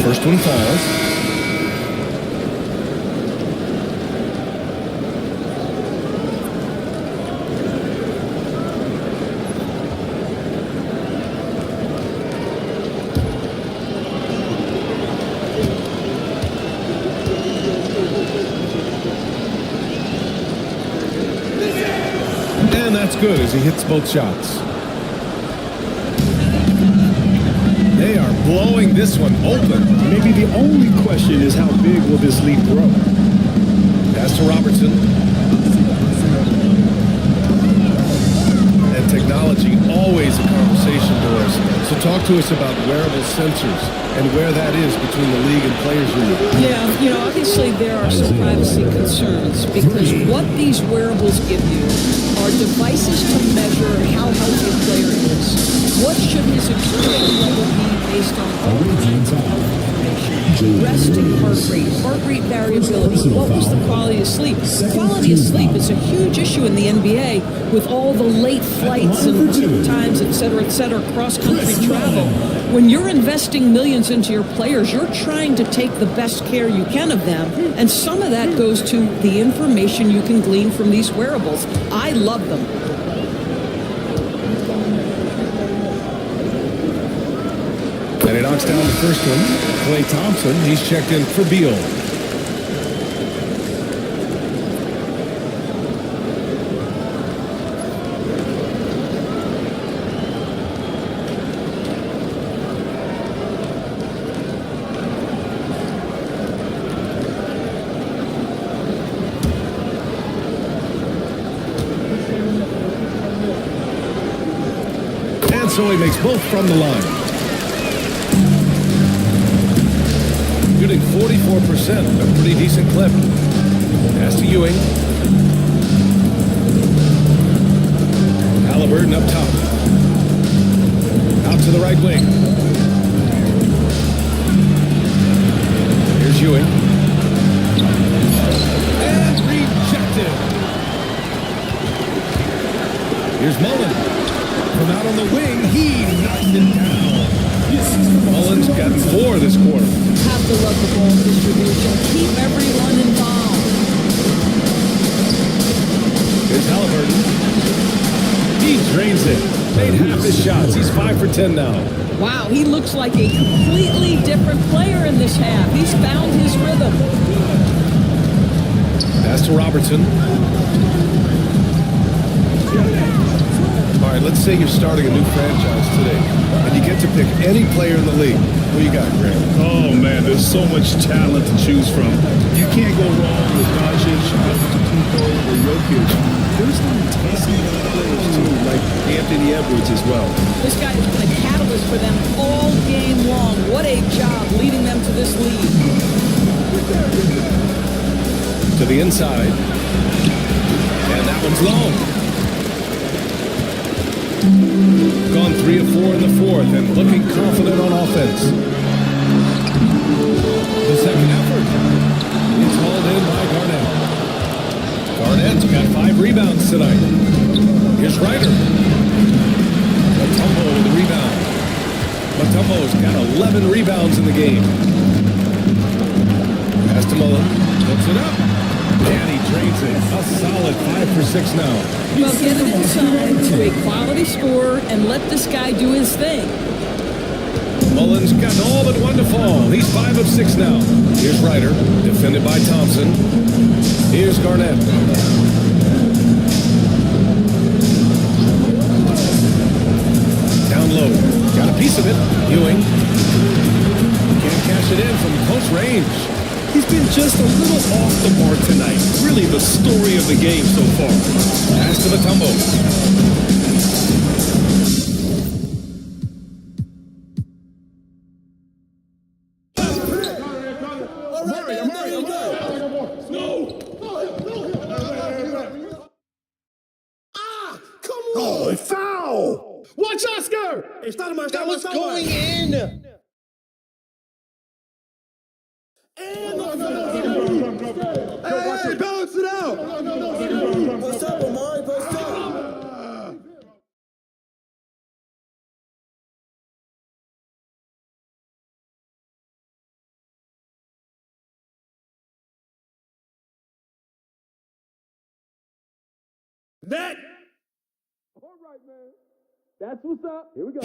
First one falls. And that's good as he hits both shots. They are blowing this one open. Maybe the only question is how big will this lead grow? Pass to Robertson. And technology, always a conversation for us. So talk to us about wearable sensors and where that is between the league and players' union. Yeah, obviously there are some privacy concerns because what these wearables give you are devices to measure how healthy a player is. What should his exertion level be based on all kinds of health information? Resting heart rate variability. What was the quality of sleep? Quality of sleep is a huge issue in the NBA with all the late flights and times, et cetera, cross-country travel. When you're investing millions into your players, you're trying to take the best care you can of them, and some of that goes to the information you can glean from these wearables. I love them. And he knocks down the first one. Klay Thompson, he's checked in for Beal. And so he makes both from the line. Shooting 44%, a pretty decent clip. Pass to Ewing. Halliburton up top. Out to the right wing. Here's Ewing. And rejected. Here's Mullen. From out on the wing, he knocked it down. Mullen's got 4 this quarter. Have to love the ball distribution. Keep everyone involved. Here's Halliburton. He drains it. Made half his shots. He's 5 for 10 now. Wow, he looks like a completely different player in this half. He's found his rhythm. Pass to Robertson. All right, let's say you're starting a new franchise today, and you get to pick any player in the league. What you got, Grant? Oh, man, there's so much talent to choose from. You can't go wrong with Doncic, Antetokounmpo, or Jokic. There's some tasty players, too, like Anthony Edwards as well. This guy has been a catalyst for them all game long. What a job leading them to this lead. To the inside. And that one's long. Gone 3 of 4 in the fourth and looking confident on offense. The second effort. It's hauled in by Garnett. Garnett's got 5 rebounds tonight. Here's Ryder. Mutombo with the rebound. Mutombo's got 11 rebounds in the game. Pass to Mullen. Puts it up. And he drains it. A solid 5 for 6 now. Well, get it inside to a quality scorer and let this guy do his thing. Mullen's got all but 1 to fall. He's 5 of 6 now. Here's Ryder, defended by Thompson. Here's Garnett. Down low. Got a piece of it. Ewing. Can't cash it in from close range. He's been just a little off the mark tonight. Really the story of the game so far. Pass to Mutombo. Oh, foul! Watch Oscar! That was going in! Hey, balance it out! Post up, Omari, post up! Net! All right, man. That's what's up. Here we go.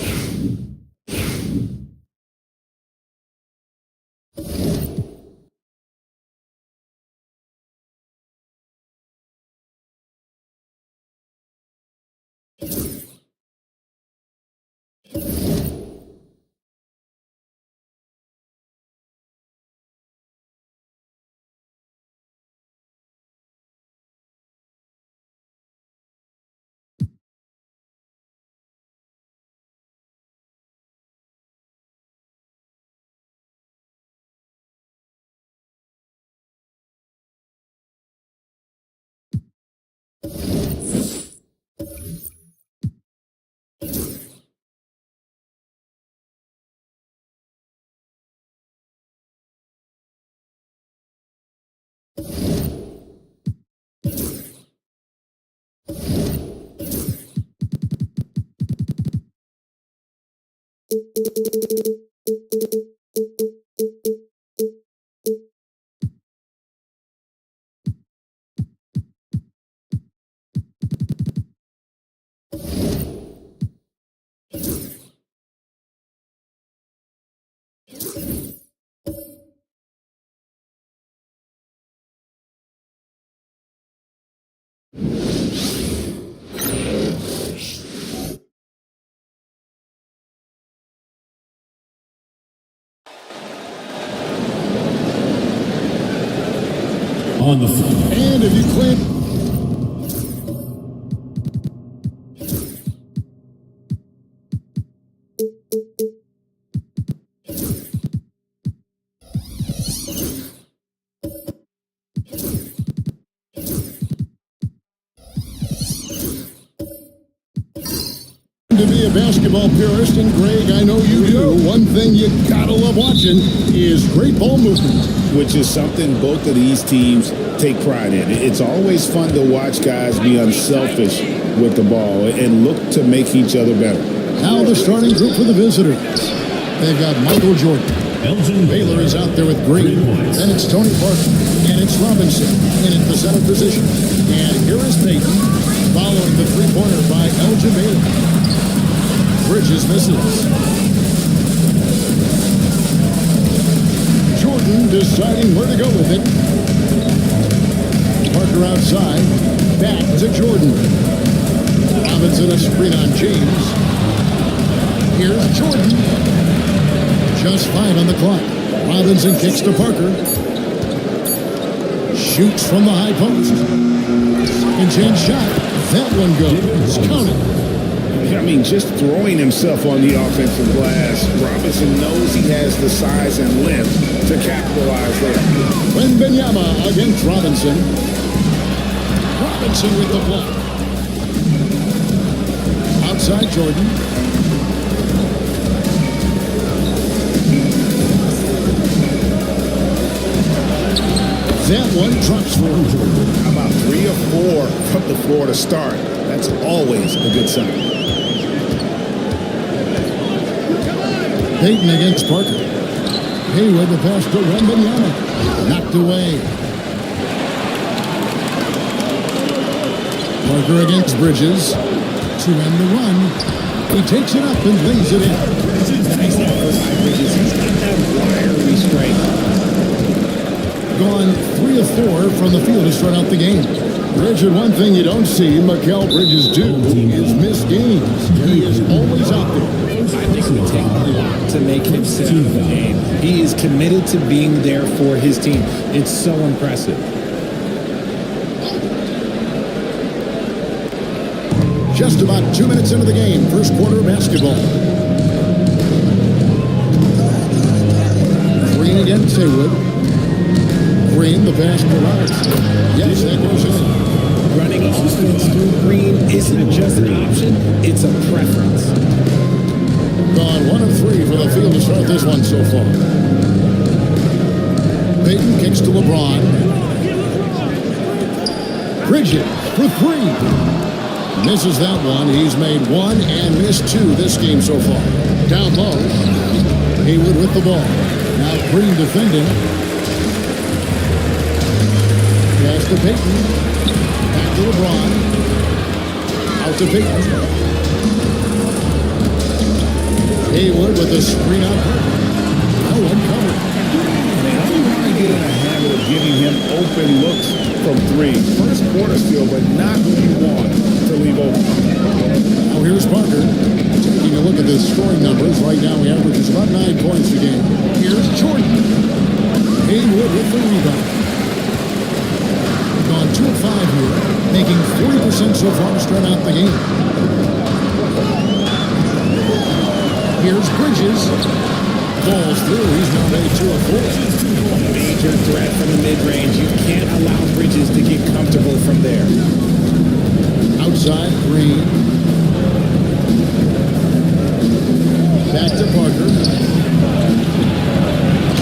On the floor. And if you claim to be a basketball purist, and Greg, I know you do. One thing you gotta love watching is great ball movement, which is something both of these teams take pride in. It's always fun to watch guys be unselfish with the ball and look to make each other better. Now the starting group for the visitors. They've got Michael Jordan. Elgin Baylor is out there with Green. Then it's Tony Parker. And it's Robinson in at the center position. And here is Peyton following the three-pointer by Elgin Baylor. Bridges misses. Jordan deciding where to go with it. Parker outside. Back to Jordan. Robinson a screen on James. Here's Jordan. Just 5 on the clock. Robinson kicks to Parker. Shoots from the high post. And James shot. That one goes. Counted. I mean, just throwing himself on the offensive glass, Robinson knows he has the size and length to capitalize there. Wembanyama against Robinson. Robinson with the block. Outside Jordan. That one drops for Jordan. About 3 or 4 from the floor to start. That's always a good sign. Peyton against Parker. Hayward the pass to Wembanyama. Knocked away. Parker against Bridges. To end the run. He takes it up and lays it in. Nice effort by Bridges. He's got that wiry strength. Gone 3 of 4 from the field to start out the game. Richard, one thing you don't see Mikal Bridges do is miss games. He is always out there. I I think it would take a lot to make him sit out of the game. He is committed to being there for his team. It's so impressive. Just about 2 minutes into the game, first quarter basketball. Green against Haywood. Green, the pass provides. Yes, that goes in. Running offense through Green isn't just an option, it's a preference. Gone 1 of 3 for the field to start this one so far. Payton kicks to LeBron. Bridges for 3. Misses that one. He's made 1 and missed 2 this game so far. Down low. Haywood with the ball. Now Green defending. Pass to Payton. Back to LeBron. Out to Payton. Haywood with the screen out. No one covered. Man, I don't want to get in a habit of giving him open looks from 3. First quarter still, but not what you want to leave open. Now here's Parker. Taking a look at the scoring numbers. Right now we average about 9 points a game. Here's Jordan. Haywood with the rebound. Gone 2 of 5 here, making 40% so far to start out the game. Here's Bridges. Falls through. He's now made 2 of 4. Major threat from the mid-range. You can't allow Bridges to get comfortable from there. Outside, Green. Back to Parker.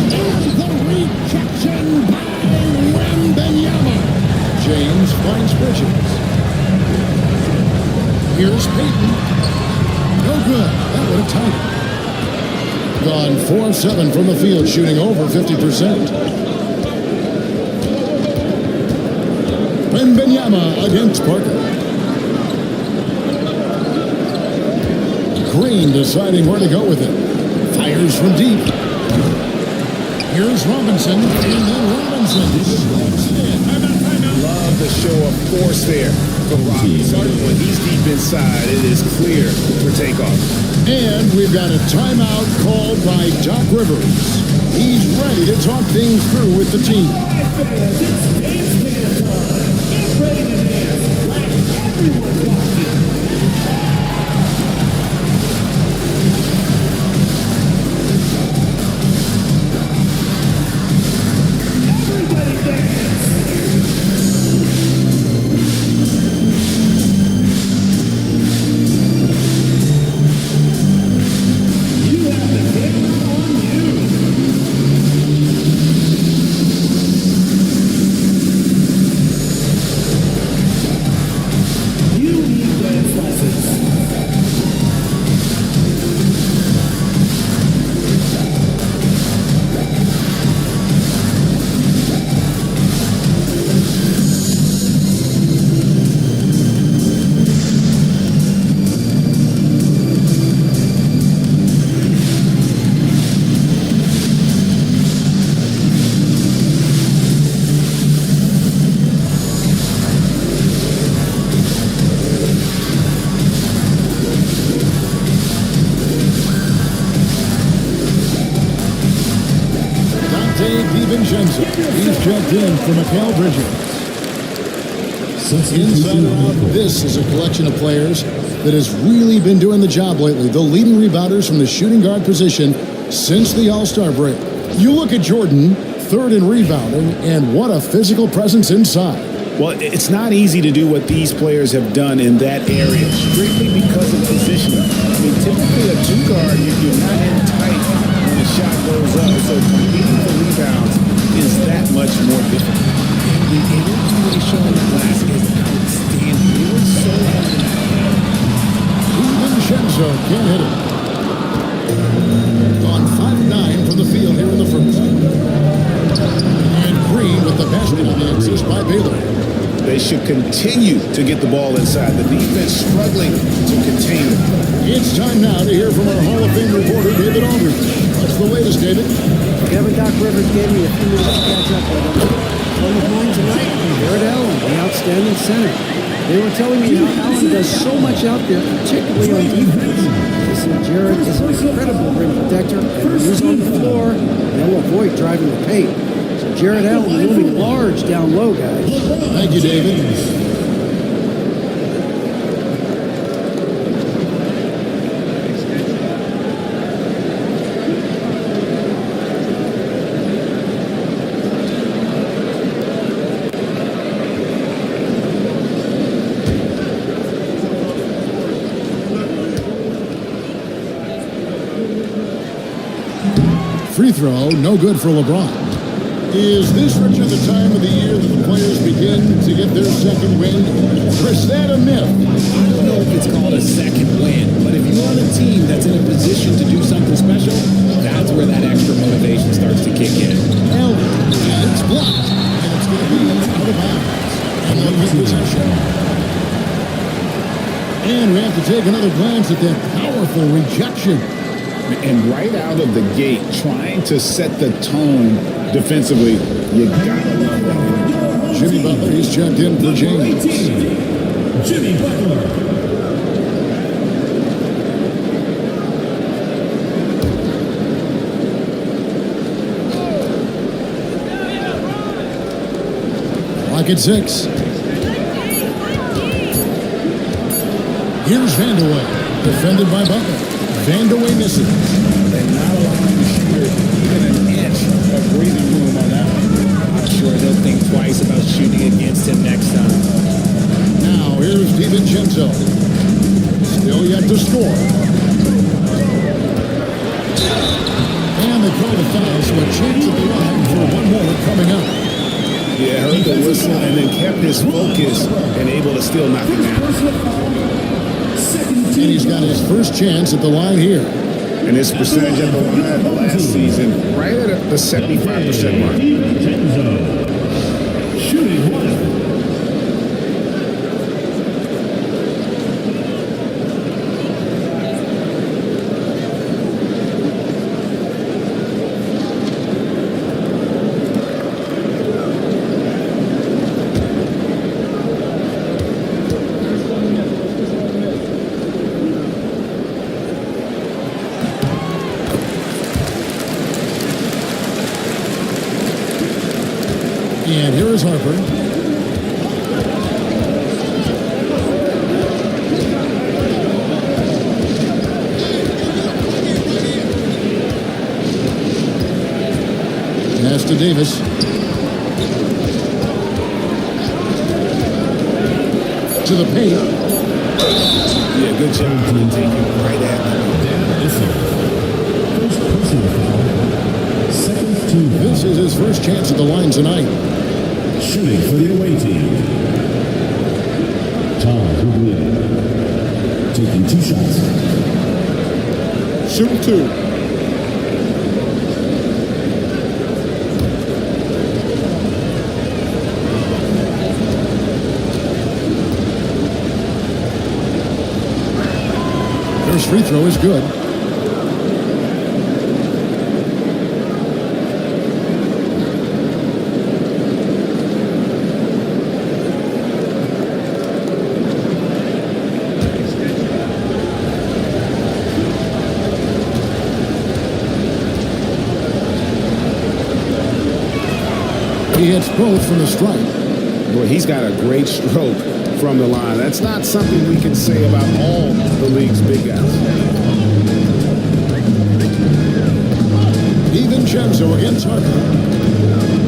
And the rejection by Wembanyama. James finds Bridges. Here's Payton. No good. That would have tied it. Gone 4 of 7 from the field, shooting over 50%. Wembanyama against Parker. Green deciding where to go with it. Fires from deep. Here's Robinson, and then Robinson. Love the show of force there for Robinson. When he's deep inside, it is clear for takeoff. And we've got a timeout called by Doc Rivers. He's ready to talk things through with the team. He's checked in for Mikal Bridges. Inside and out, this is a collection of players that has really been doing the job lately. The leading rebounders from the shooting guard position since the All-Star break. You look at Jordan, 3rd in rebounding, and what a physical presence inside. Well, it's not easy to do what these players have done in that area, strictly because of positioning. I mean, typically a 2-guard, you're not in tight when the shot goes up, so completing the rebounds is that much more difficult. The energy they show in the glass is outstanding. They were so hard. DiVincenzo can't hit it. Gone 5-9 from the field here in the first. And Green with the basket on the assist by Baylor. They should continue to get the ball inside. The defense struggling to contain it. It's time now to hear from our Hall of Fame reporter, David Aldridge. What's the latest, David? Kevin, Doc Rivers gave me a few minutes to catch up with him. friend of mine tonight, Jared Allen, the outstanding center. They were telling me how Allen does so much out there, particularly on defense. They said Jared is an incredible rim protector, and when he's on the floor, they'll avoid driving the paint. So Jared Allen looming large down low, guys. Thank you, David. Free throw, no good for LeBron. Is this, Richard, the time of the year that the players begin to get their second win? Or is that a myth? I don't know if it's called a second win, but if you're on a team that's in a position to do something special, that's where that extra motivation starts to kick in. Allen, and it's blocked, and it's going to be out of bounds. And look at possession. And we have to take another glance at that powerful rejection. And right out of the gate, trying to set the tone defensively, you gotta love that. Jimmy Butler, he's checked in for James. Jimmy Butler. Clock at 6. Here's Vandeweghe, defended by Butler. Vandeweghe misses. They're not allowing the shooter even an inch of breathing room on that one. I'm sure they'll think twice about shooting against him next time. Now, here's DiVincenzo. Still yet to score. And they call the foul, so a chance at the line for one more coming up. Yeah, heard the whistle and then kept his focus and able to still knock it down. And he's got his first chance at the line here. And his percentage at the line last season, right at the 75% mark. Shooting one. And here is Harper. Pass to Davis. To the paint. Yeah, good job to take it right at This is his first chance at the line tonight. Shooting for the away team. Tom Hublier taking 2 shots. Shooting 2. First free throw is good. He hits both from the stripe. Boy, he's got a great stroke from the line. That's not something we can say about all the league's big guys. DiVincenzo against Harper.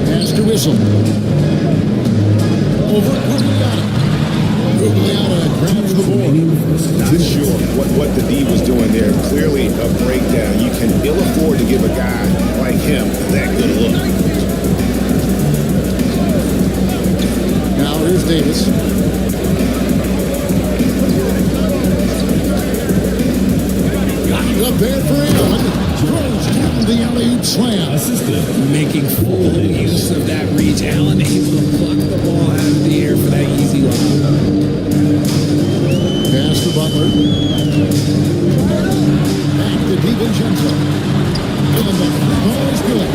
Pass to Whistle. Over Gugliotta. Gugliotta grabs the board. Not sure what the D was doing there. Clearly a breakdown. You can ill afford to give a guy like him that good a look. Now here's Davis. Got it up there for Allen. Throws down the alley-oop slam. Making full use of that reach. Allen able to pluck the ball out of the air for that easy lob. Pass to Butler. Back to DiVincenzo. And the ball is good.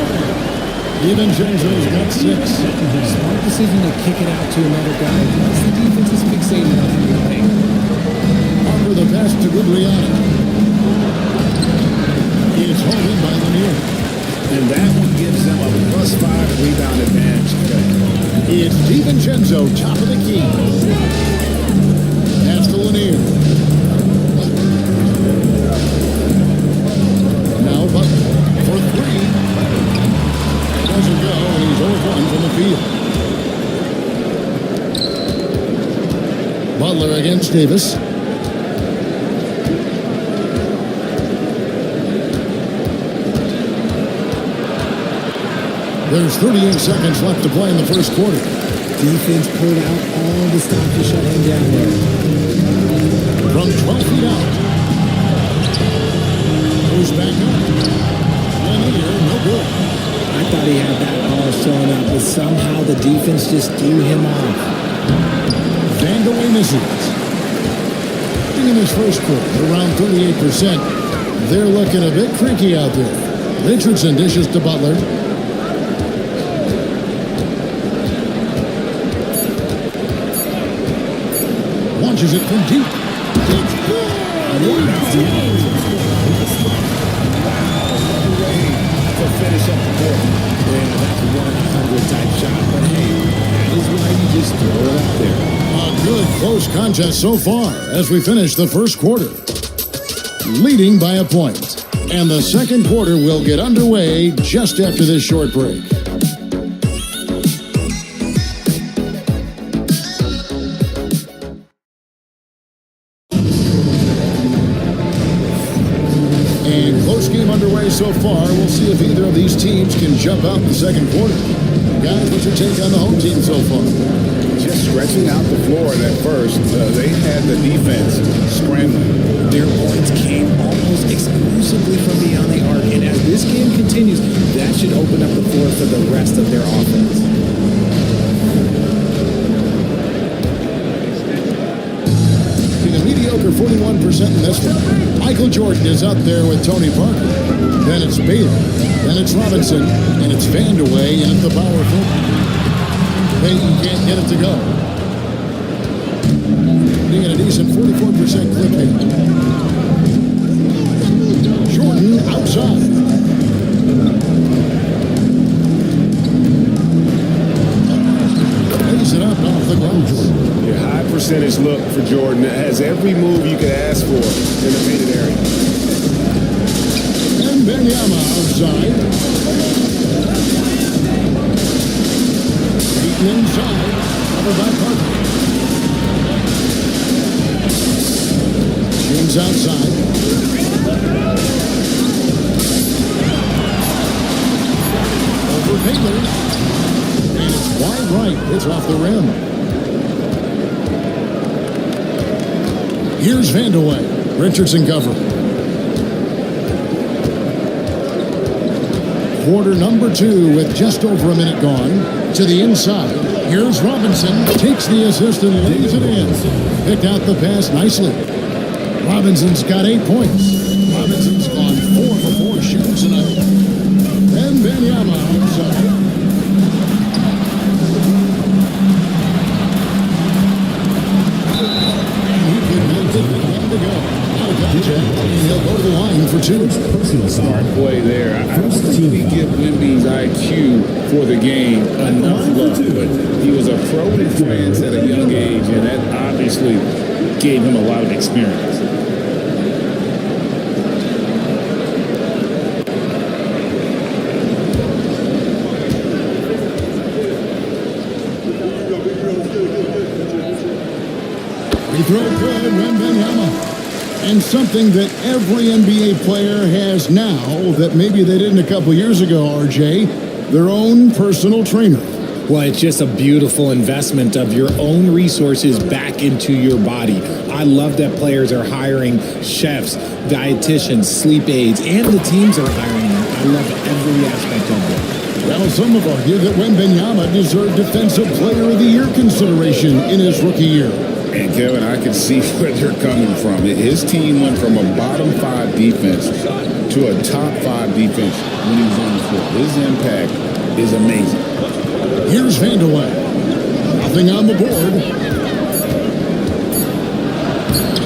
DiVincenzo's got 6. Smart decision to kick it out to another guy. Once the defense is fixated on the play. Under the pass to Guglielmo. It's hauled in by Lanier. And that one gives them a +5 rebound advantage. It's DiVincenzo, top of the key. Pass to Lanier. Now Butler for 3. Doesn't go, and he's 0-1 from the field. Butler against Davis. There's 38 seconds left to play in the first quarter. Defense pulled out all the stuff to shut him down there. From 12 feet out. Goes back up. Lanier, no good. I thought he had that ball showing up, but somehow the defense just threw him off. Vandeweghe misses. In this first quarter, around 38%. They're looking a bit creaky out there. Richardson dishes to Butler. Launches it from deep. It's good. To finish up the board. And that's a 100 type shot, but hey, that is why you just throw it up there. A good close contest so far as we finish the first quarter. Leading by a point. And the second quarter will get underway just after this short break. Underway so far. We'll see if either of these teams can jump out in the second quarter. Guys, what's your take on the home team so far? Just stretching out the floor at first. They had the defense scrambling. Their points came almost exclusively from beyond the arc, and as this game continues, that should open up the floor for the rest of their offense. Being a mediocre 41% in this one. Michael Jordan is up there with Tony Parker. Then it's Baylor. Then it's Robinson. And it's Vandeweghe in at the power forward. Payton can't get it to go. Being at a decent 44% clip here. Jordan outside. Lays it up off the ground. Your high percentage look for Jordan. It has every move you could ask for in the painted area. And Benyama outside. Beaten inside. Covered by Parker. James outside. Over Baylor. And it's wide right. It's off the rim. Here's Vandeweghe. Richardson cover. Quarter number 2 with just over a minute gone. To the inside. Here's Robinson. Takes the assist and lays it in. Picked out the pass nicely. Robinson's got 8 points. Robinson's gone 4 for 4 shoots tonight. And Benyama outside. He'll go to the line for 2. Smart play there. I don't really give Wemby's IQ for the game enough love, but he was a pro in France at a young age, and that obviously gave him a lot of experience. He throw it good, Wembanyama. And something that every NBA player has now that maybe they didn't a couple years ago, RJ, their own personal trainer. Well, it's just a beautiful investment of your own resources back into your body. I love that players are hiring chefs, dietitians, sleep aides, and the teams are hiring them. I love every aspect of it. Well, some have argued that Wembanyama deserved Defensive Player of the Year consideration in his rookie year. And Kevin, I can see where they're coming from. His team went from a bottom 5 defense to a top 5 defense when he was on the floor. His impact is amazing. Here's Vanderway. Nothing on the board.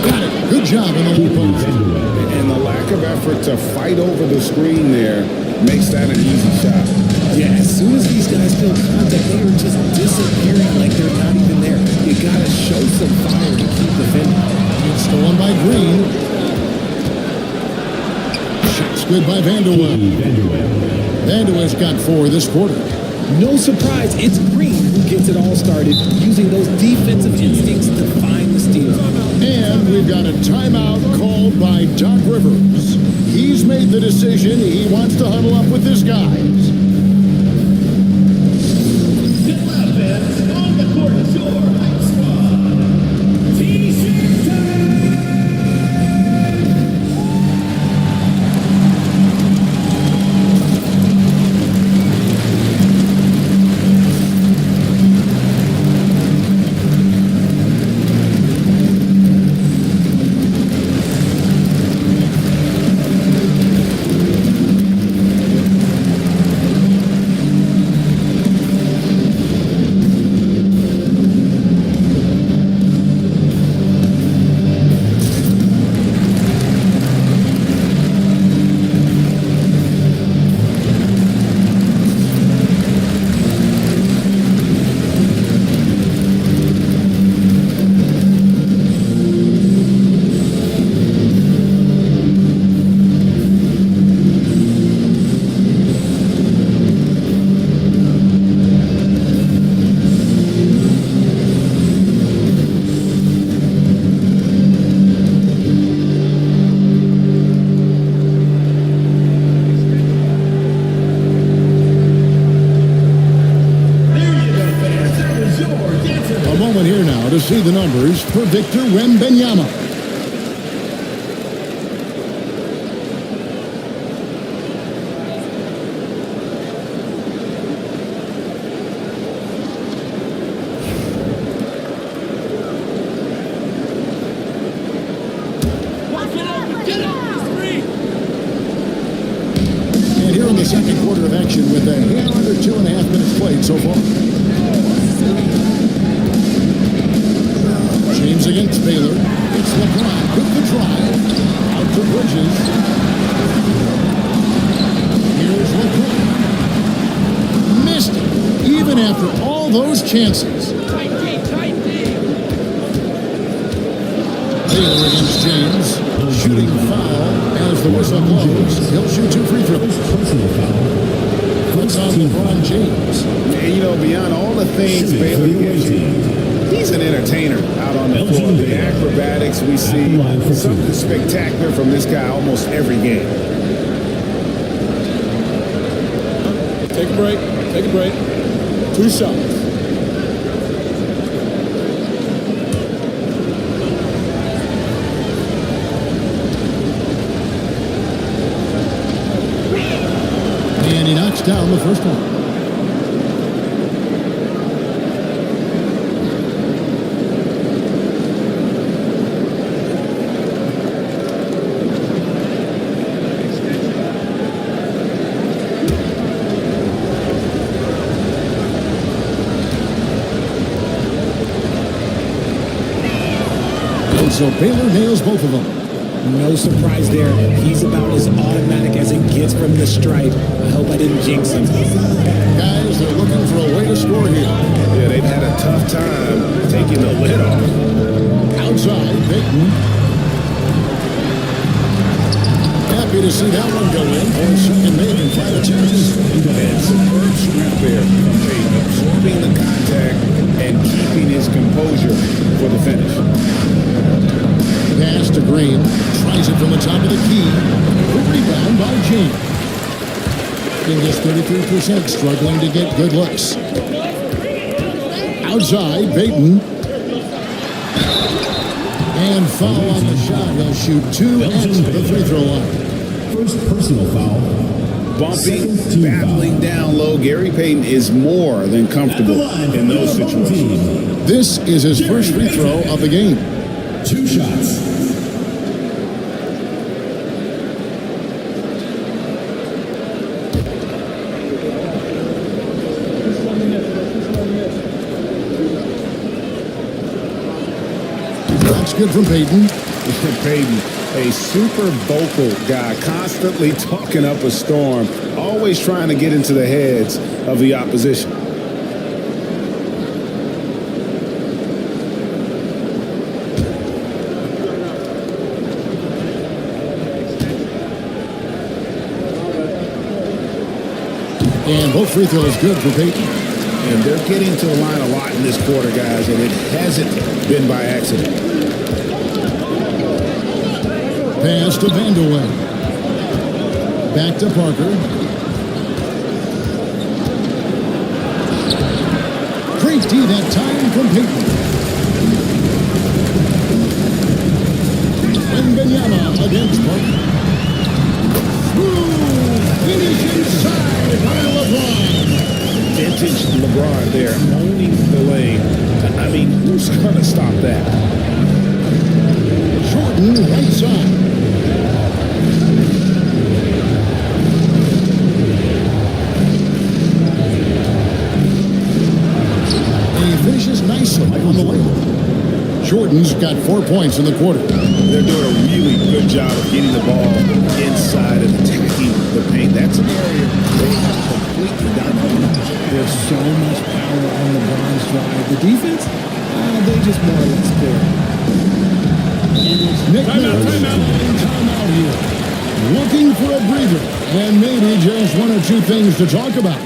Got it. Good job in the low post. And the lack of effort to fight over the screen there makes that an easy shot. Yeah, as soon as these guys feel contact, they are just disappearing like they're not even there. You gotta show some fire to keep defending. It's stolen by Green. Shot's good by Vanderway. Vanderway's got 4 this quarter. No surprise, it's Green who gets it all started, using those defensive instincts to find the steal. And we've got a timeout called by Doc Rivers. He's made the decision he wants to huddle up with his guys. On the court, your squad. T-shirt time. To see the numbers for Victor Wembanyama. And here in the second quarter of action with a hair under 2.5 minutes played so far. James against Baylor. It's LeBron with the drive. Out to Bridges. Here's LeBron. Missed it, even after all those chances. Baylor against James. Shooting foul as the whistle blows. He'll shoot 2 free throws. Puts on LeBron James. And you know, beyond all the things Baylor gives you, he's an entertainer out on the floor. The acrobatics we see, something spectacular from this guy almost every game. Take a break. Take a break. 2 shots. And he knocks down the first one. So Baylor nails both of them. No surprise there. He's about as automatic as it gets from the stripe. I hope I didn't jinx him. Guys, they're looking for a way to score here. Yeah, they've had a tough time taking the lid off. Outside, Payton. Happy to see that one go in for a second made in 5 attempts. And superb strength there from Payton, absorbing the contact and keeping his composure for the finish. Pass to Green. Tries it from the top of the key. The rebound by James. In this 33%, struggling to get good looks. Outside, Payton. And foul on the shot. He'll shoot 2 at the free throw line. First personal foul. Bumping, battling down low. Gary Payton is more than comfortable in those situations. This is his first free throw of the game. 2 shots. That's good from Peyton. Peyton, a super vocal guy, constantly talking up a storm, always trying to get into the heads of the opposition. And both free throws good for Peyton. And they're getting to the line a lot in this quarter, guys, and it hasn't been by accident. Pass to Vanderweg. Back to Parker. Great D that time from Peyton. Wembanyama against Parker. Finish inside by LeBron. Vintage LeBron there, owning the lane. I mean, who's going to stop that? Jordan right side. And he finishes nicely on the layup. Jordan's got 4 points in the quarter. They're doing a really good job of getting the ball inside and attacking the paint. That's an area they have completely dominated. There's so much power on LeBron's drive. The defense, they just more or less clear. Nick timeout here. Looking for a breather and maybe just one or two things to talk about.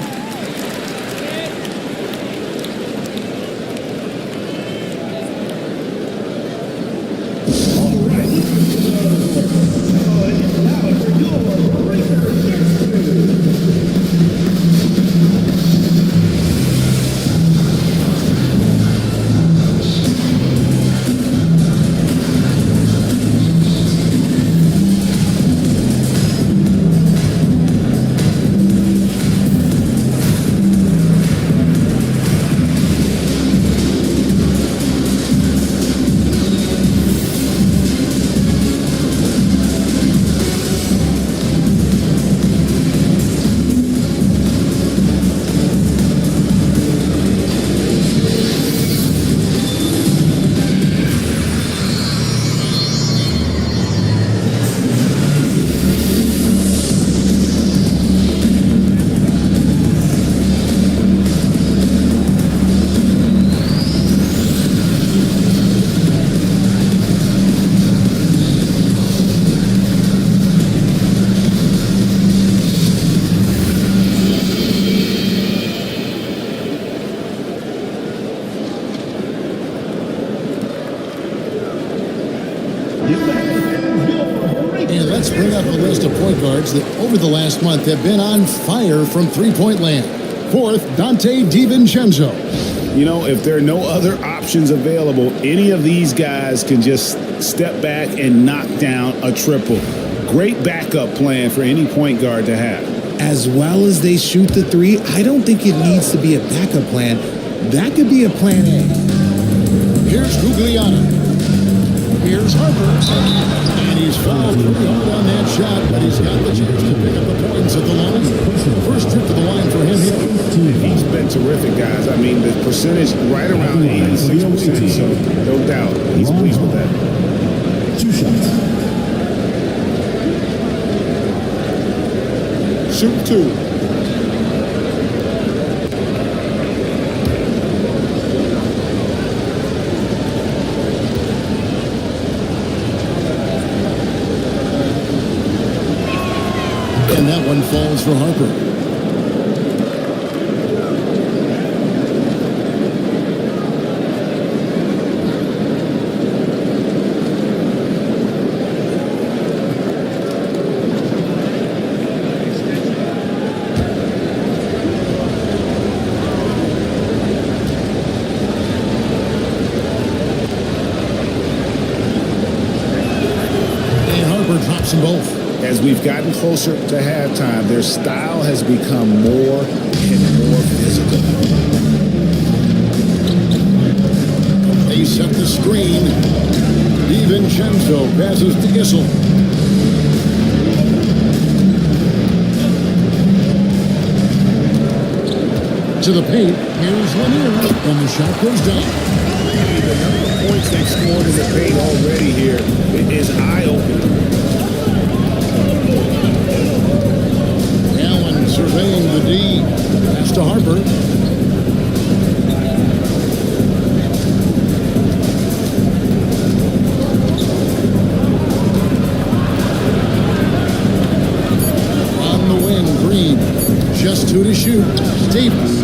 And let's bring up a list of point guards that over the last month have been on fire from three-point land. Fourth, Dante DiVincenzo. You know, if there are no other options available, any of these guys can just step back and knock down a triple. Great backup plan for any point guard to have. As well as they shoot the three, I don't think it needs to be a backup plan. That could be a plan A. Here's Guglielmo. Here's Harper. And he's fouled pretty hard on that shot, but he's got the chance to pick up the points at the line. First trip to the line for him here. He's been terrific, guys. I mean, the percentage right around 86%, so no doubt he's pleased with that. 2 shots. Shoot 2. And that one falls for Harper. Drops them both. As we've gotten closer to halftime, their style has become more and more physical. They set the screen. DiVincenzo passes to Issel. To the paint. Here's Lanier. And the shot goes down. Maybe the number point points they've scored in the paint already here is eye-opening. Allen surveying the D. Pass to Harper. On the wing, Green. Just 2 to shoot. Davis.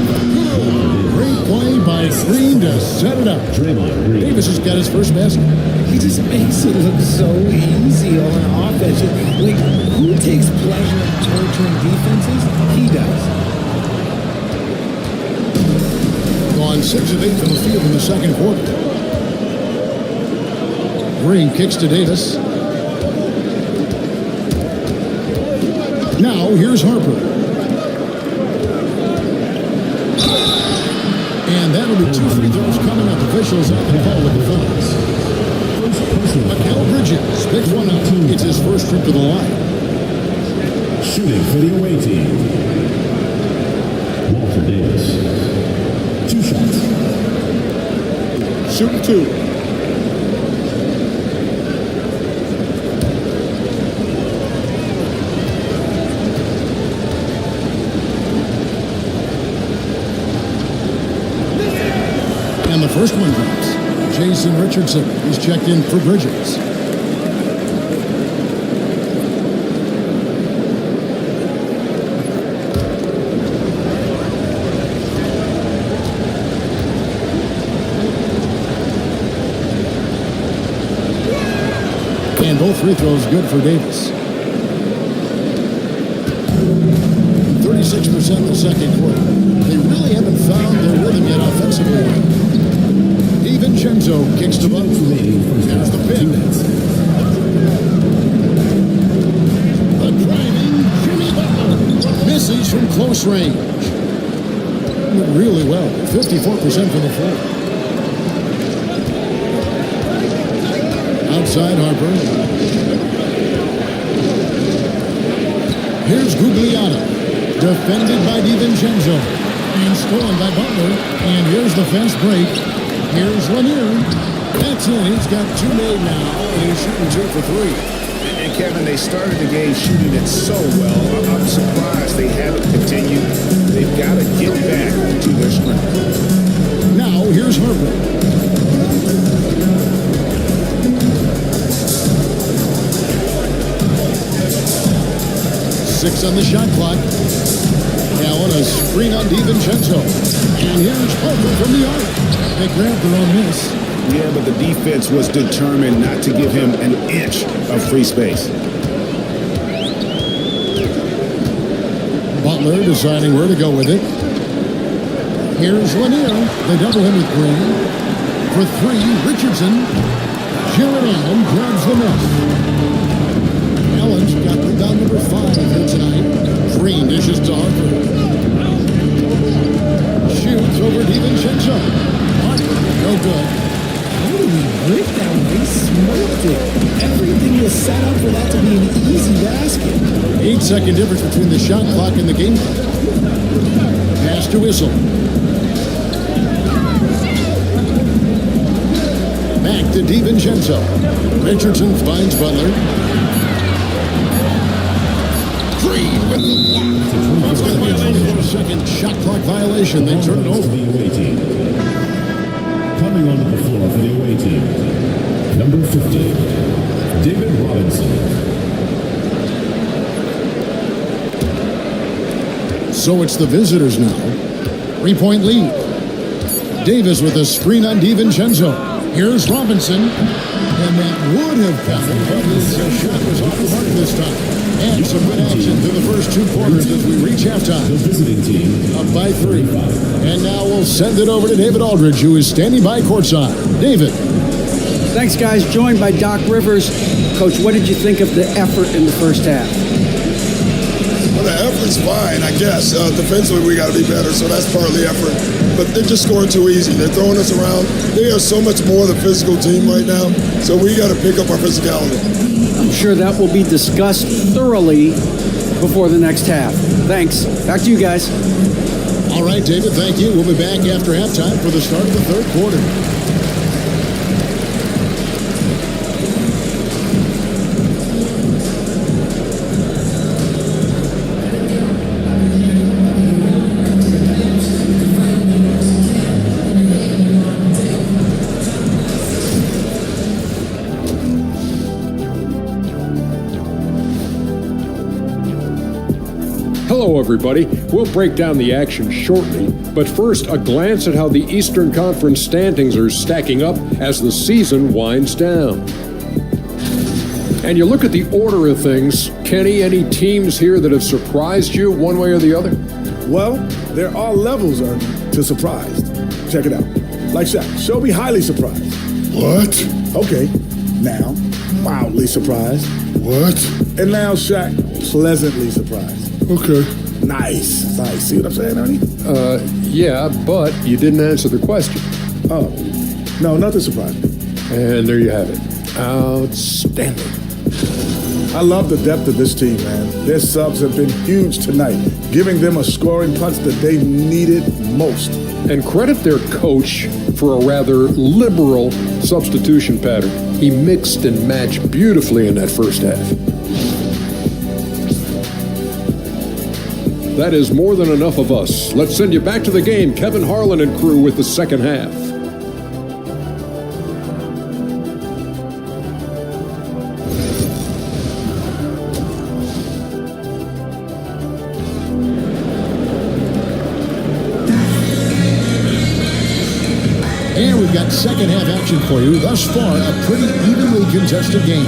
Great play by Green to set it up. Davis has got his first basket. He just makes it look so easy on offense. Like, who takes pleasure in torturing defenses? He does. Gone 6 of 8 from the field in the second quarter. Green kicks to Davis. Now, here's Harper. And that'll be 2 free throws coming up. Officials on the call with the fouls. Mikal Bridges picks one up. It's his first trip to the line. Shooting for the away team. Walter Davis. 2 shots. Shooting 2. And the first one drops. Jason Richardson is checked in for Bridges. And both free throws good for Davis. 36% in the second quarter. They really haven't found their rhythm yet offensively. DiVincenzo kicks the button. There's the pin. The driving Jimmy Butler misses from close range. Really well. 54% from the floor. Outside Harper. Here's Gugliotta. Defended by DiVincenzo. And stolen by Butler. And here's the fast break. Here's Lanier. That's it. He's got 2 made now, and he's shooting 2 for 3. And Kevin, they started the game shooting it so well. I'm surprised they haven't continued. They've got to get back to their strength. Now, here's Harper. Six on the shot clock. Allen a screen on DiVincenzo. And here's Harper from the arc. They grabbed their own miss. Yeah, but the defense was determined not to give him an inch of free space. Butler deciding where to go with it. Here's Lanier. They double him with Green. For 3, Richardson. Jared Allen grabs the miss. Allen's got rebound number 5 here tonight. Green dishes to Harper. Shoots over DiVincenzo. Harper, no good. How do we break that one? They smoked it. Everything was set up for that to be an easy basket. 8-second difference between the shot clock and the game clock. Pass to Whistle. Back to DiVincenzo. Richardson finds Butler. Green with the block. It's going to be a 24-second shot clock violation. They turn it over. The away team. Coming onto the floor for the away team. Number 50, David Robinson. So it's the visitors now. 3-point lead. Davis with a screen on DiVincenzo. Here's Robinson. And that would have counted, but his shot was off the mark this time. And some good action through the first 2 quarters as we reach halftime. The visiting team. Up by 3. And now we'll send it over to David Aldridge, who is standing by courtside. David. Thanks, guys. Joined by Doc Rivers. Coach, what did you think of the effort in the first half? Well, the effort's fine, I guess. Defensively, we got to be better, so that's part of the effort. But they're just scoring too easy. They're throwing us around. They are so much more the physical team right now, so we got to pick up our physicality. I'm sure that will be discussed thoroughly before the next half. Thanks. Back to you guys. All right, David, thank you. We'll be back after halftime for the start of the third quarter. everybody. We'll break down the action shortly. But first, a glance at how the Eastern Conference standings are stacking up as the season winds down. And you look at the order of things. Kenny, any teams here that have surprised you one way or the other? Well, there are levels to surprised. Check it out. Like Shaq, show me highly surprised. What? Okay, now mildly surprised. What? And now Shaq, pleasantly surprised. Okay. Nice. See what I'm saying, Ernie? Yeah, but you didn't answer the question. Oh, no, nothing surprised me. And there you have it. Outstanding. I love the depth of this team, man. Their subs have been huge tonight, giving them a scoring punch that they needed most. And credit their coach for a rather liberal substitution pattern. He mixed and matched beautifully in that first half. That is more than enough of us. Let's send you back to the game. Kevin Harlan and crew with the second half. And we've got second half action for you. Thus far, a pretty evenly contested game.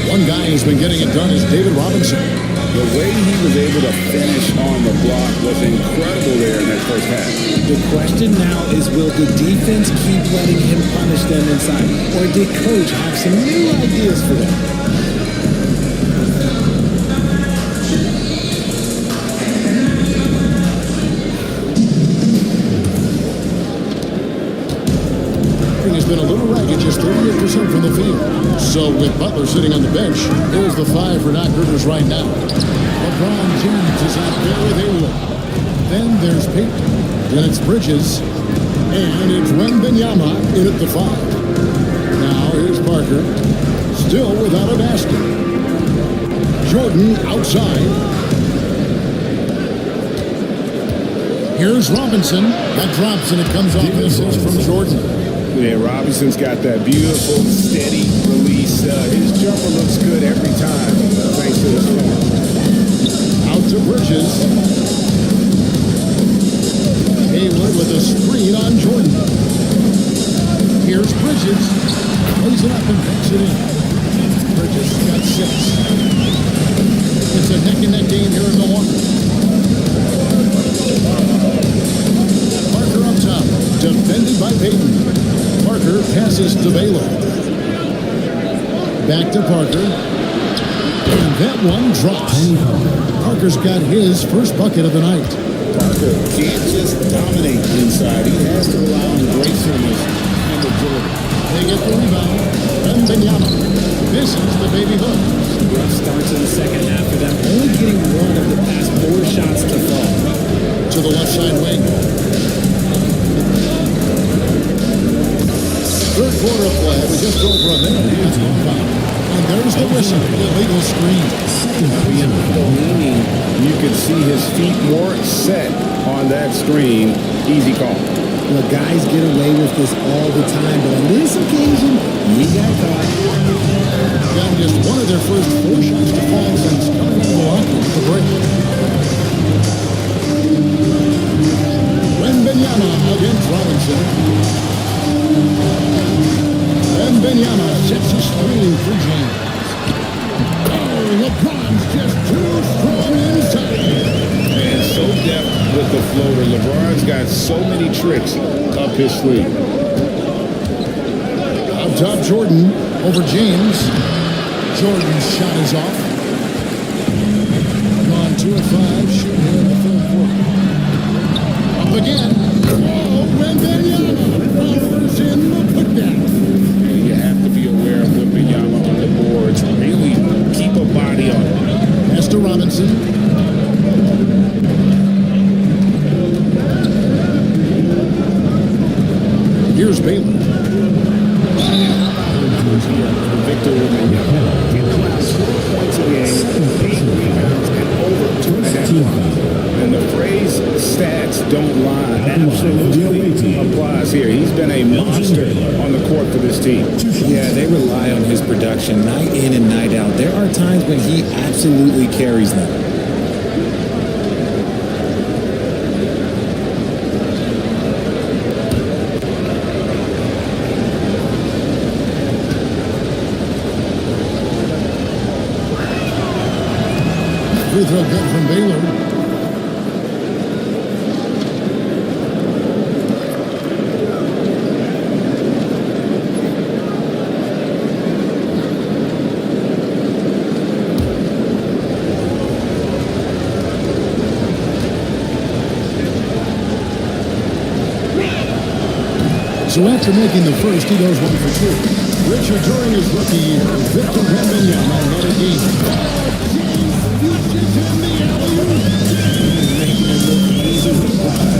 One guy who's been getting it done is David Robinson. The way he was able to finish on the block was incredible there in that first half. The question now is, will the defense keep letting him punish them inside? Or did Coach have some new ideas for them? Has been a little ragged, just 38% from the field. So with Butler sitting on the bench, here's the 5 for Doc Rivers right now. LeBron James is out there with Hayward. Then there's Peyton. Then it's Bridges. And it's Wembanyama in at the 5. Now here's Parker. Still without a basket. Jordan outside. Here's Robinson. That drops and it comes off an assist from Jordan. Yeah, Robinson's got that beautiful, steady release. His jumper looks good every time, thanks to the form. Out to Bridges. Hayward with a screen on Jordan. Here's Bridges. Plays it up and backs it in. Bridges got 6. It's a neck-and-neck game here in Milwaukee. Parker up top. Defended by Peyton. Parker passes to Baylor. Back to Parker. And that one drops. Parker's got his first bucket of the night. Parker can't just dominate inside. He has to rely on gracefulness and agility. They get the rebound. Wembanyama. This is the baby hook. Rough starts in the second half for them. Only getting one of the past 4 shots to fall. To the left side wing. Third quarter of play. We just over a minute and a half on clock. And there's the whistle. Illegal screen. Meaning you could see his feet more set on that screen. Easy call. Well, guys get away with this all the time, but on this occasion, he got caught. Got just one of their first 4 shots to fall since coming to Milwaukee with the break. Wembanyama against Robinson. Wembanyama sets a screen for James. Oh, LeBron's just too strong inside. And so deft with the floater. LeBron's got so many tricks up his sleeve. Out top, Jordan over James. Jordan's shot is off. Gone 2 of 5, shooting here in the third quarter. Up again. Oh, Wembanyama powers in the putdown. You have to be aware of Wembanyama on the boards. Really keep a body on him. Pass to Robinson. Here's Baylor. Victor Wembanyama. 4 points a game, 8 rebounds, and over 2.5. And the phrase stats don't lie absolutely applies here. He's been a monster on the court for this team. Yeah, they rely on his production night in and night out. There are times when he absolutely carries them. free throw good from Baylor. So after making the first, he goes 1 for 2. Richard during his rookie year, Victor Wembanyama led a game.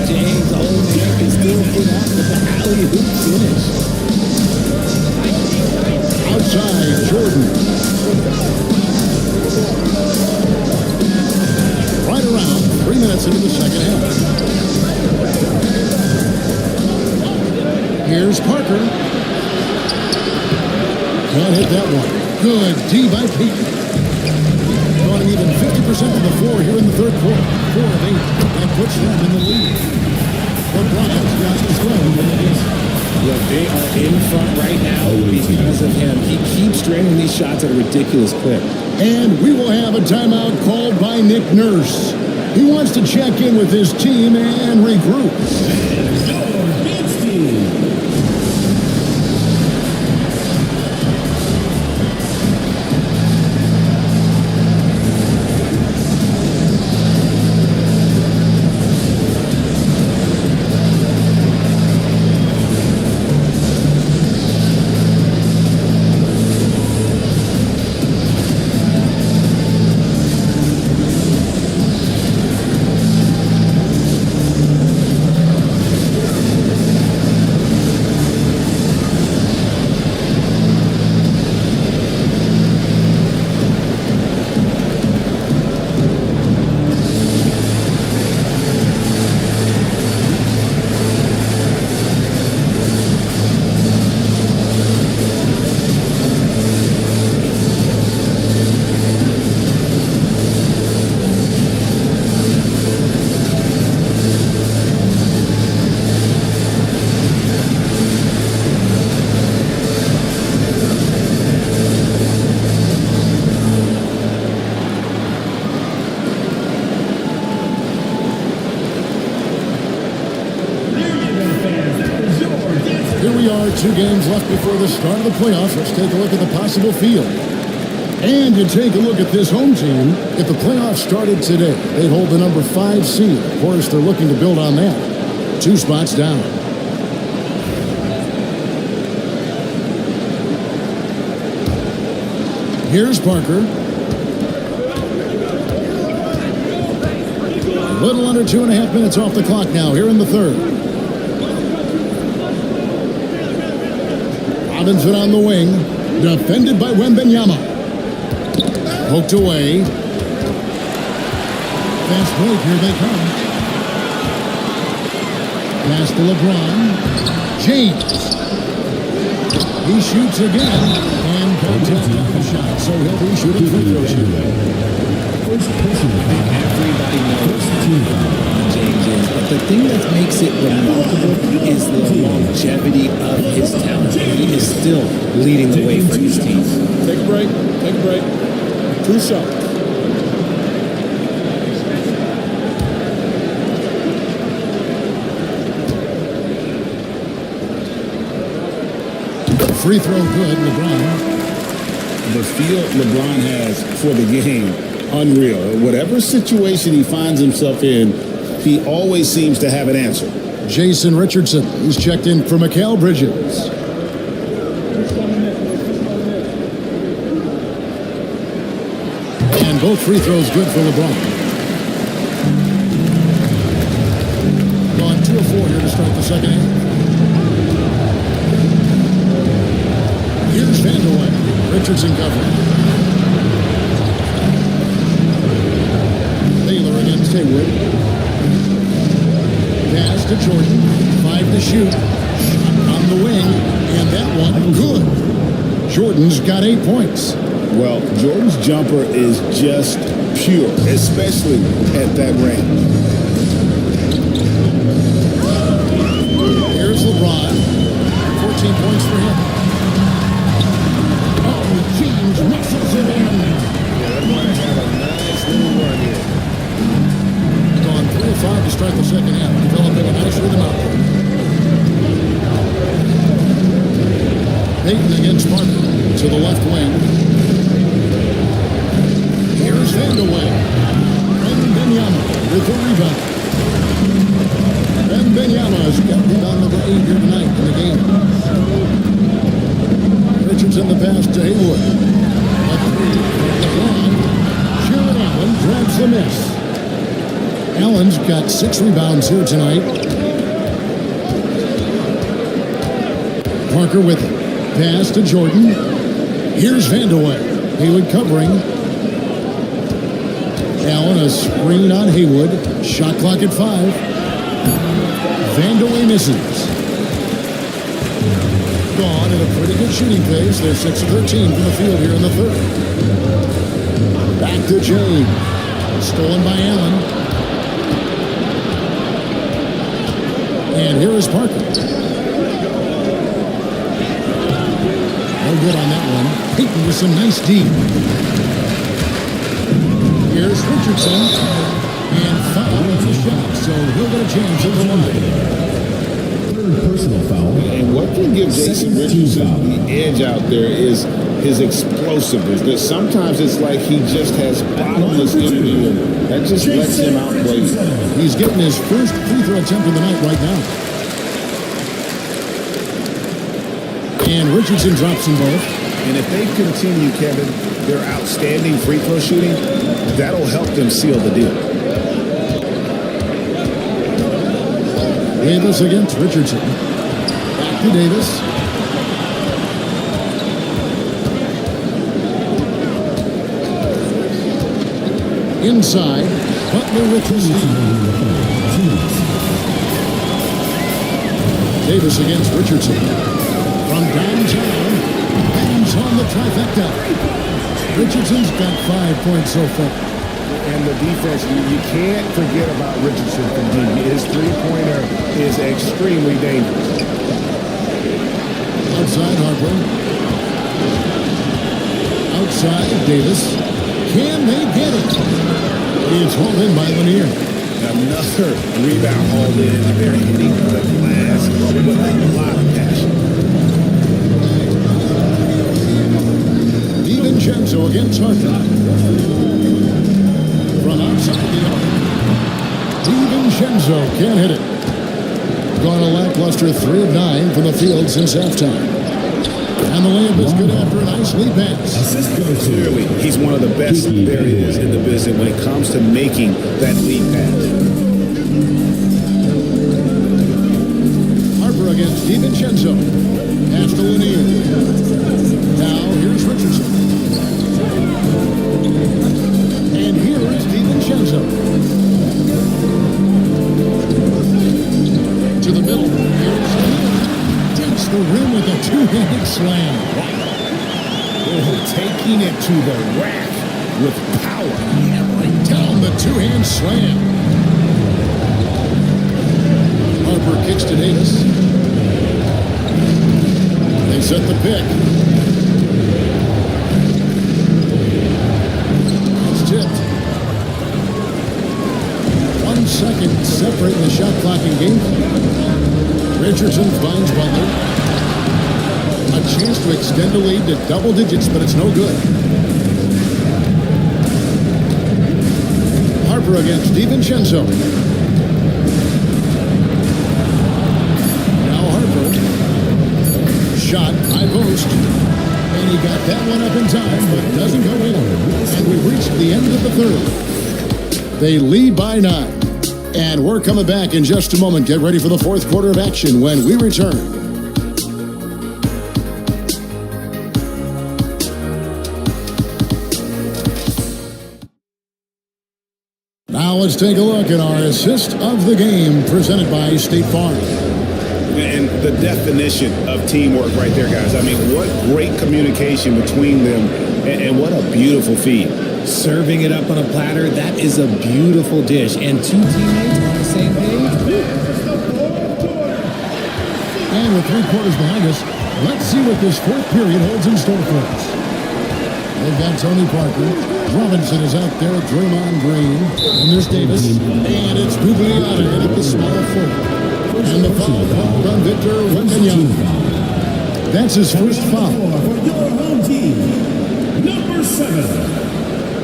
James Olsen can still put out with the alley-oop finish. Outside, Jordan. Right around 3 minutes into the second half. Here's Parker. Can't hit that one. Good D by Pete. Going even 50% of the floor here in the third quarter. 4 of 8. That puts them in the lead. The Bryant's got his friend in the game. Look, they are in front right now because of him. He keeps draining these shots at a ridiculous clip. And we will have a timeout called by Nick Nurse. He wants to check in with his team and regroup. Here we are, 2 games left before the start of the playoffs. Let's take a look at the possible field. And you take a look at this home team. If the playoffs started today, they'd hold the number 5 seed. Of course, they're looking to build on that. 2 spots down. Here's Parker. A little under 2.5 minutes off the clock now here in the third. Robinson on the wing. Defended by Wembanyama. Poked away. Fast break, here they come. Pass to LeBron. James. He shoots again. And contact on the shot, so he'll be shooting free throw shooting. Everybody knows who James is, but the thing that makes it remarkable is the longevity of his talent. He is still leading the way for his team. Take a break. Take a break. 2 shots. Free throw good, LeBron. The feel LeBron has for the game, unreal. Whatever situation he finds himself in, he always seems to have an answer. Jason Richardson, he's checked in for Mikal Bridges. And both free throws good for LeBron. Gone 2 of 4 here to start the second half. Here's Vandeweghe. Richardson covering. Baylor against Haywood. Pass to Jordan. 5 to shoot. Shot on the wing. And that one, good. Jordan's got 8 points. Well, Jordan's jumper is just pure, especially at that range. Here's LeBron. 14 points for him. James muscles it in. They're going to have a nice little run here. left wing. Here's Vandeweghe. Wembanyama with the rebound. Wembanyama has got rebound number 8 here tonight in the game. Richardson the pass to Haywood. A three from LeBron. Jared Allen grabs the miss. Allen's got 6 rebounds here tonight. Parker with it. Pass to Jordan. Here's Vandeweghe. Haywood covering. Allen a screen on Haywood. Shot clock at 5. Vandeweghe misses. Gone at a pretty good shooting pace. They're 6 of 13 from the field here in the third. Back to James. Stolen by Allen. And here is Parker. No good on that one. Payton with some nice D. Here's Richardson. And foul with the shot. So he'll get a chance at the line. Third personal foul. And what can give Jason Richardson the edge out there is his explosiveness. That sometimes it's like he just has bottomless energy, and that just lets him outplay. He's getting his first free throw attempt of the night right now. And Richardson drops them both. And if they continue, Kevin, their outstanding free throw shooting, that'll help them seal the deal. Davis against Richardson. Back to Davis. Inside, Butler with the lead. Davis against Richardson. From downtown, hangs on the trifecta. Richardson's got 5 points so far. And the defense, you can't forget about Richardson from deep. His three-pointer is extremely dangerous. Outside Harper. Outside Davis. Can they get it? It's hauled in by Lanier. Another rebound hauled in, and they're hitting the glass with a lot of passion. DiVincenzo against Harper. From outside the arc. DiVincenzo can't hit it. Gone a lackluster 3 of 9 from the field since halftime. And the layup is good after a nice lead pass. Clearly, he's one of the best there is in the business when it comes to making that lead pass. Harper against DiVincenzo. Pass to Lanier. Now here's Richardson. And here is DiVincenzo. To the middle. Here's Lanier. Takes the rim with a 2-handed slam. Oh, taking it to the rack with power. Hammering down the 2-hand slam. Harper kicks to Davis. They set the pick. It's tipped. 1 second separating the shot clock and game clock. Richardson finds Butler. A chance to extend the lead to double digits, but it's no good. Harper against DiVincenzo. Now Harper. Shot, high post. And he got that one up in time, but doesn't go in. And we've reached the end of the third. They lead by 9. And we're coming back in just a moment. Get ready for the fourth quarter of action when we return. Now let's take a look at our assist of the game presented by State Farm. And the definition of teamwork right there, guys. I mean, what great communication between them, and what a beautiful feed. Serving it up on a platter, that is a beautiful dish. And 2 teammates on the same page. And with 3 quarters behind us, let's see what this fourth period holds in store for us. They've got Tony Parker. Robinson is out there. Draymond Green. And there's Davis. And it's Bugliata at the small forward. And the foul called on Victor Wembanyama. That's his first foul. 7,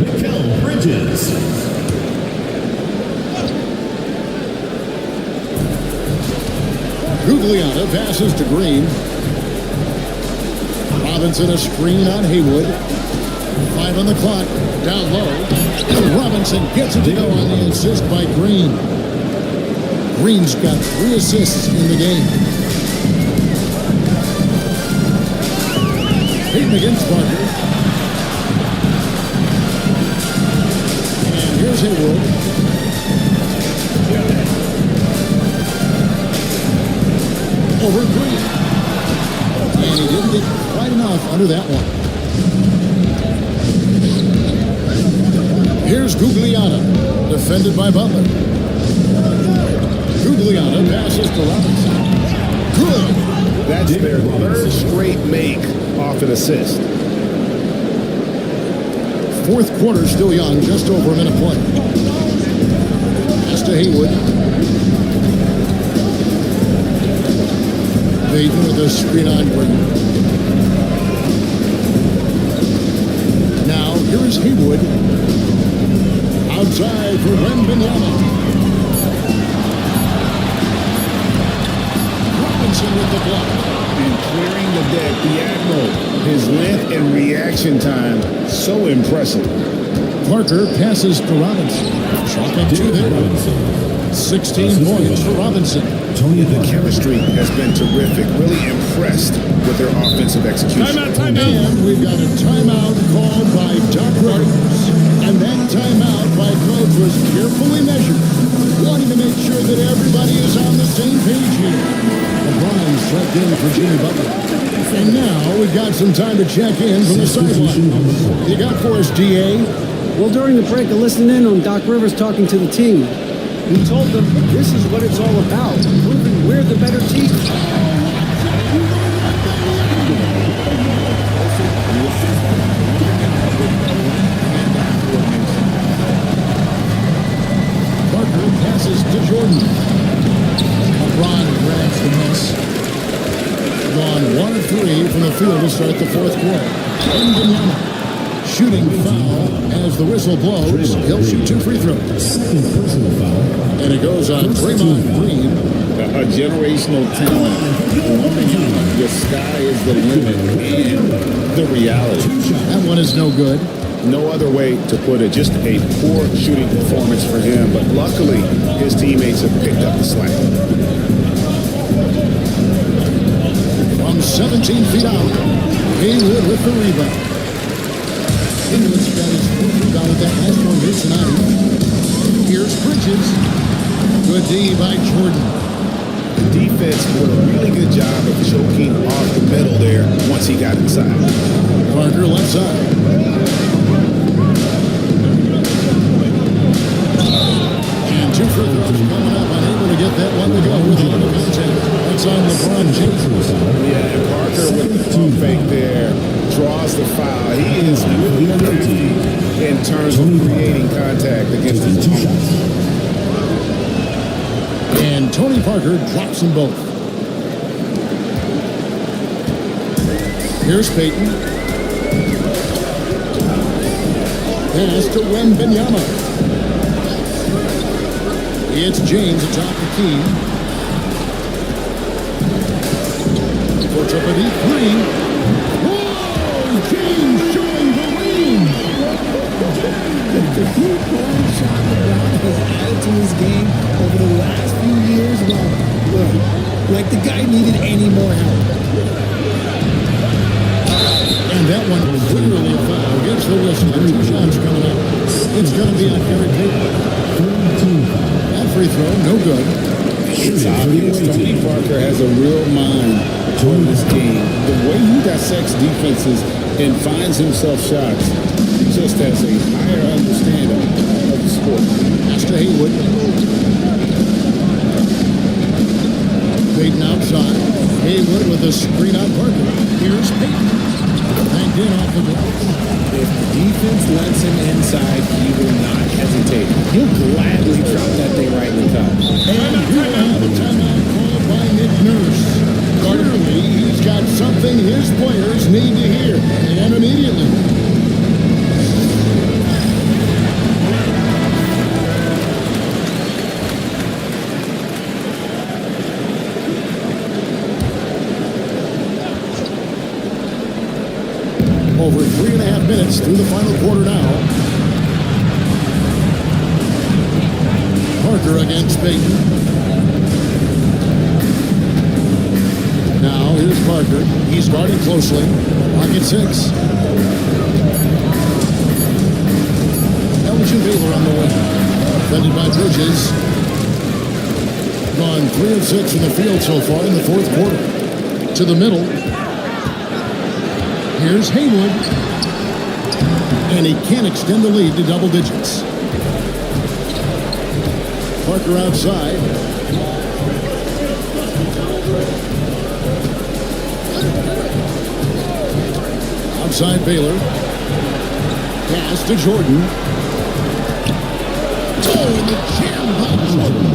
Mikal Bridges. Gugliotta passes to Green. Robinson a screen on Haywood. 5 on the clock. Down low. And Robinson gets it to go on the assist by Green. Green's got 3 assists in the game. Payton against Parker. And here's Haywood. Over Green. And he didn't get quite enough under that one. Here's Gugliotta, defended by Butler. Gugliotta passes to Robinson. Good. That's their third straight make off an assist. Fourth quarter still young, just over a minute play. Pass to Haywood. Payton with a screen on Green. Now, here is Haywood. Outside for Wembanyama. Robinson with the block. And clearing the deck, the Admiral. His length and reaction time, so impressive. Parker passes to Robinson. Chalk to there. 16 points for Robinson. The chemistry has been terrific. Really impressed with their offensive execution. Timeout. And we've got a timeout called by Doc Rivers. And that timeout by Coach was carefully measured, wanting to make sure that everybody is on the same page here. LeBron checked in for Jimmy Butler. And now we've got some time to check in from the sideline. You got for us, DA? Well, during the break, I listened in on Doc Rivers talking to the team. He told them this is what it's all about, proving we're the better team. Parker passes to Jordan. LeBron grabs the miss. Gone 1 of 3 from the field to start the fourth quarter. Wembanyama. Shooting foul as the whistle blows. He'll shoot 2 free throws. Second personal foul. And it goes on Draymond Green. A generational talent. The sky is the limit and the reality. That one is no good. No other way to put it. Just a poor shooting performance for him. But luckily, his teammates have picked up the slack. From 17 feet out, Haywood with the rebound. Haywood's got his fourth rebound at that last one here tonight. Here's Bridges. Good D by Jordan. The defense did a really good job of choking off the middle there once he got inside. Parker left side. And 2 free throws coming up, unable to get that one to go with the other contact. That's on LeBron James. Yeah, and Parker with the pump fake there draws the foul. He is really thrifty in terms of creating contact against his opponents. And Tony Parker drops them both. Here's Payton. Pass to Wembanyama. It's James atop the key. Puts up a deep 3. Whoa! James showing the range. The three-point shot LeBron has added to his game over the last few years. Well, like the guy needed any more help. And that one clearly a foul. Gets the whistle. 2 shots coming up. It's going to be on Gary Payton. That free throw, no good. It's obvious Tony Parker has a real mind for this game. The way he dissects defenses and finds himself shots, he just has a higher understanding of the sport. Pass to Haywood. Payton outside. Haywood with a screen on Parker. Here's Payton. Banked in off the glass. If the defense lets him inside, he will not hesitate. He'll gladly drop that thing right in the cup. And here we have a timeout called by Nick Nurse. Clearly, he's got something his players need to hear, and immediately. Over 3.5 minutes through the final quarter now. Parker against Payton. Now here's Parker. He's guarded closely. Pocket 6. Elgin Baylor on the wing. Defended by Bridges. Gone 3 of 6 in the field so far in the fourth quarter. To the middle. Here's Haywood. And he can't extend the lead to double digits. Parker outside. Outside Baylor. Pass to Jordan. Oh, the jam by Jordan.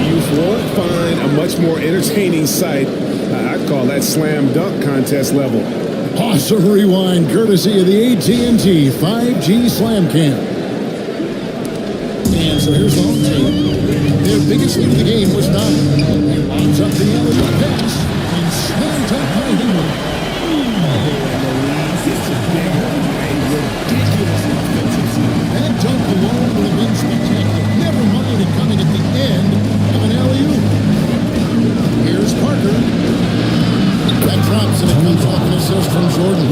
You won't find a much more entertaining sight. I'd call that slam dunk contest level. Awesome rewind, courtesy of the AT&T 5G Slam Cam. And so here's the home team. Their biggest lead of the game was 9. He lobs up the alley pass and slams up by Haywood. That dunk alone would have been spectacular. Never mind it coming at the end of an alley-oop. Here's Parker. That drops and it comes off an assist from Jordan.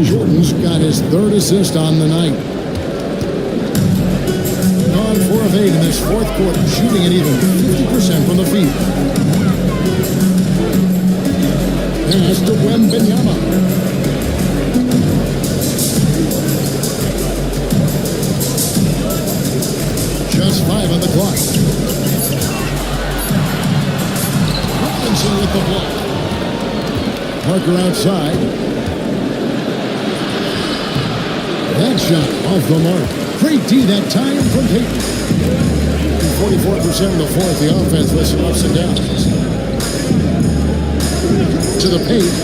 Jordan's got his 3rd assist on the night. Gone 4 of 8 in this fourth quarter, shooting at even 50% from the field. Pass to Wembanyama. Just 5 on the clock. Robinson with the block. Parker outside. That shot off the mark. Great D that time from Payton. 44% in the fourth. The offense with some ups and downs. To the paint.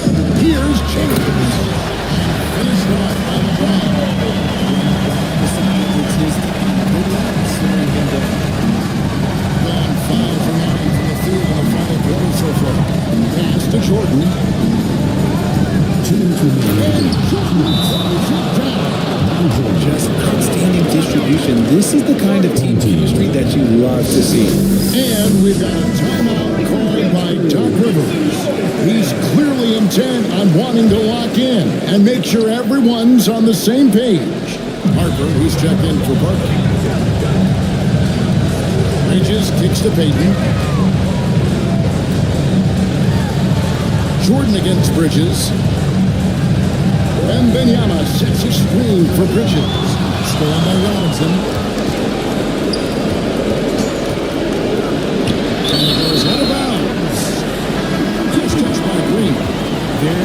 Here's James. Finish him up on the drive. Gone 5 for 9 from the field in the final quarter so far. Pass to Jordan. Just outstanding distribution. This is the kind of team chemistry that you love to see. And we've got a timeout called by Doc Rivers. He's clearly intent on wanting to lock in and make sure everyone's on the same page. Parker, who's checked in for Parker. Bridges kicks to Payton. Jordan against Bridges. Wembanyama sets a screen for Bridges. Stolen by Robinson. And it goes out of bounds. Just touched by Green. I'm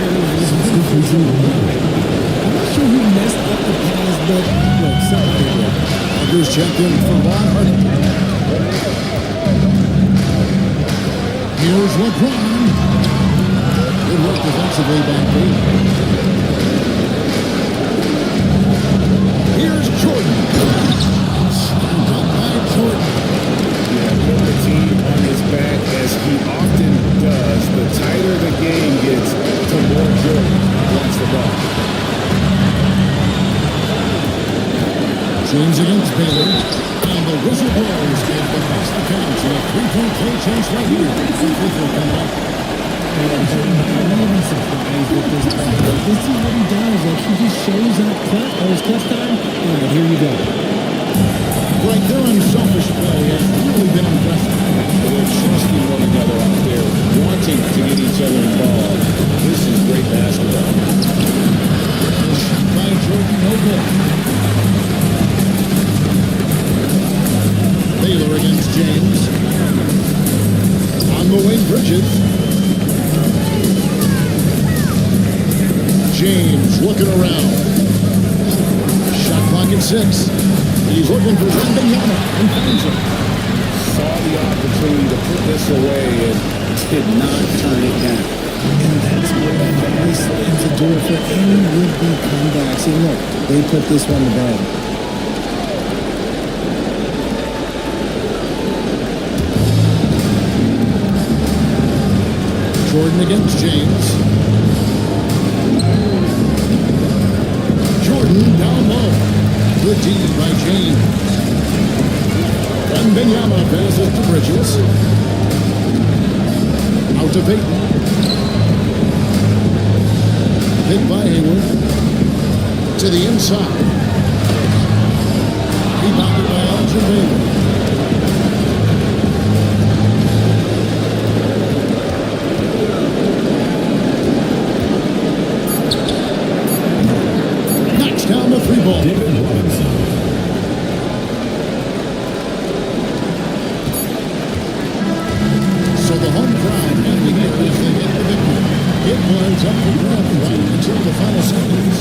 not sure who messed up the pass, but look, something did. Parker's checked in for Ron Hardy. Here's LeBron. Good work defensively by Payton. Here's Jordan. Slammed up by Jordan. Yeah, put the team on his back as he often does. The tighter the game gets, the more Jordan wants the ball. James against Baylor. And the whistle blows as the best accounts in a 3-point play chance right here. Free throw coming up. I'm even surprised with this play. This is what he does. Like, he just shows up cut on his clutch time. All right, here you go. Like, their unselfish play has really been impressive. They're trusting one another out there, wanting to get each other involved. This is great basketball. Shot by Jordan, no good. Baylor against James. On the wing, Bridges. James looking around. Shot clock at 6. He's looking for Wembanyama and finds him. Saw the opportunity to put this away and did not turn it down. And that's what really slams the door for any would-be comebacks. And look, they put this one to bed. Jordan against James. Down low. Good D by James. And Benyama passes to Bridges. Out to Peyton. Hit by Hayward. To the inside. Rebounded by Elgin Baylor. Knocks down the 3-ball. David Robinson. So the home crowd handing it as they get the victory. It winds up for grabs right until the final seconds.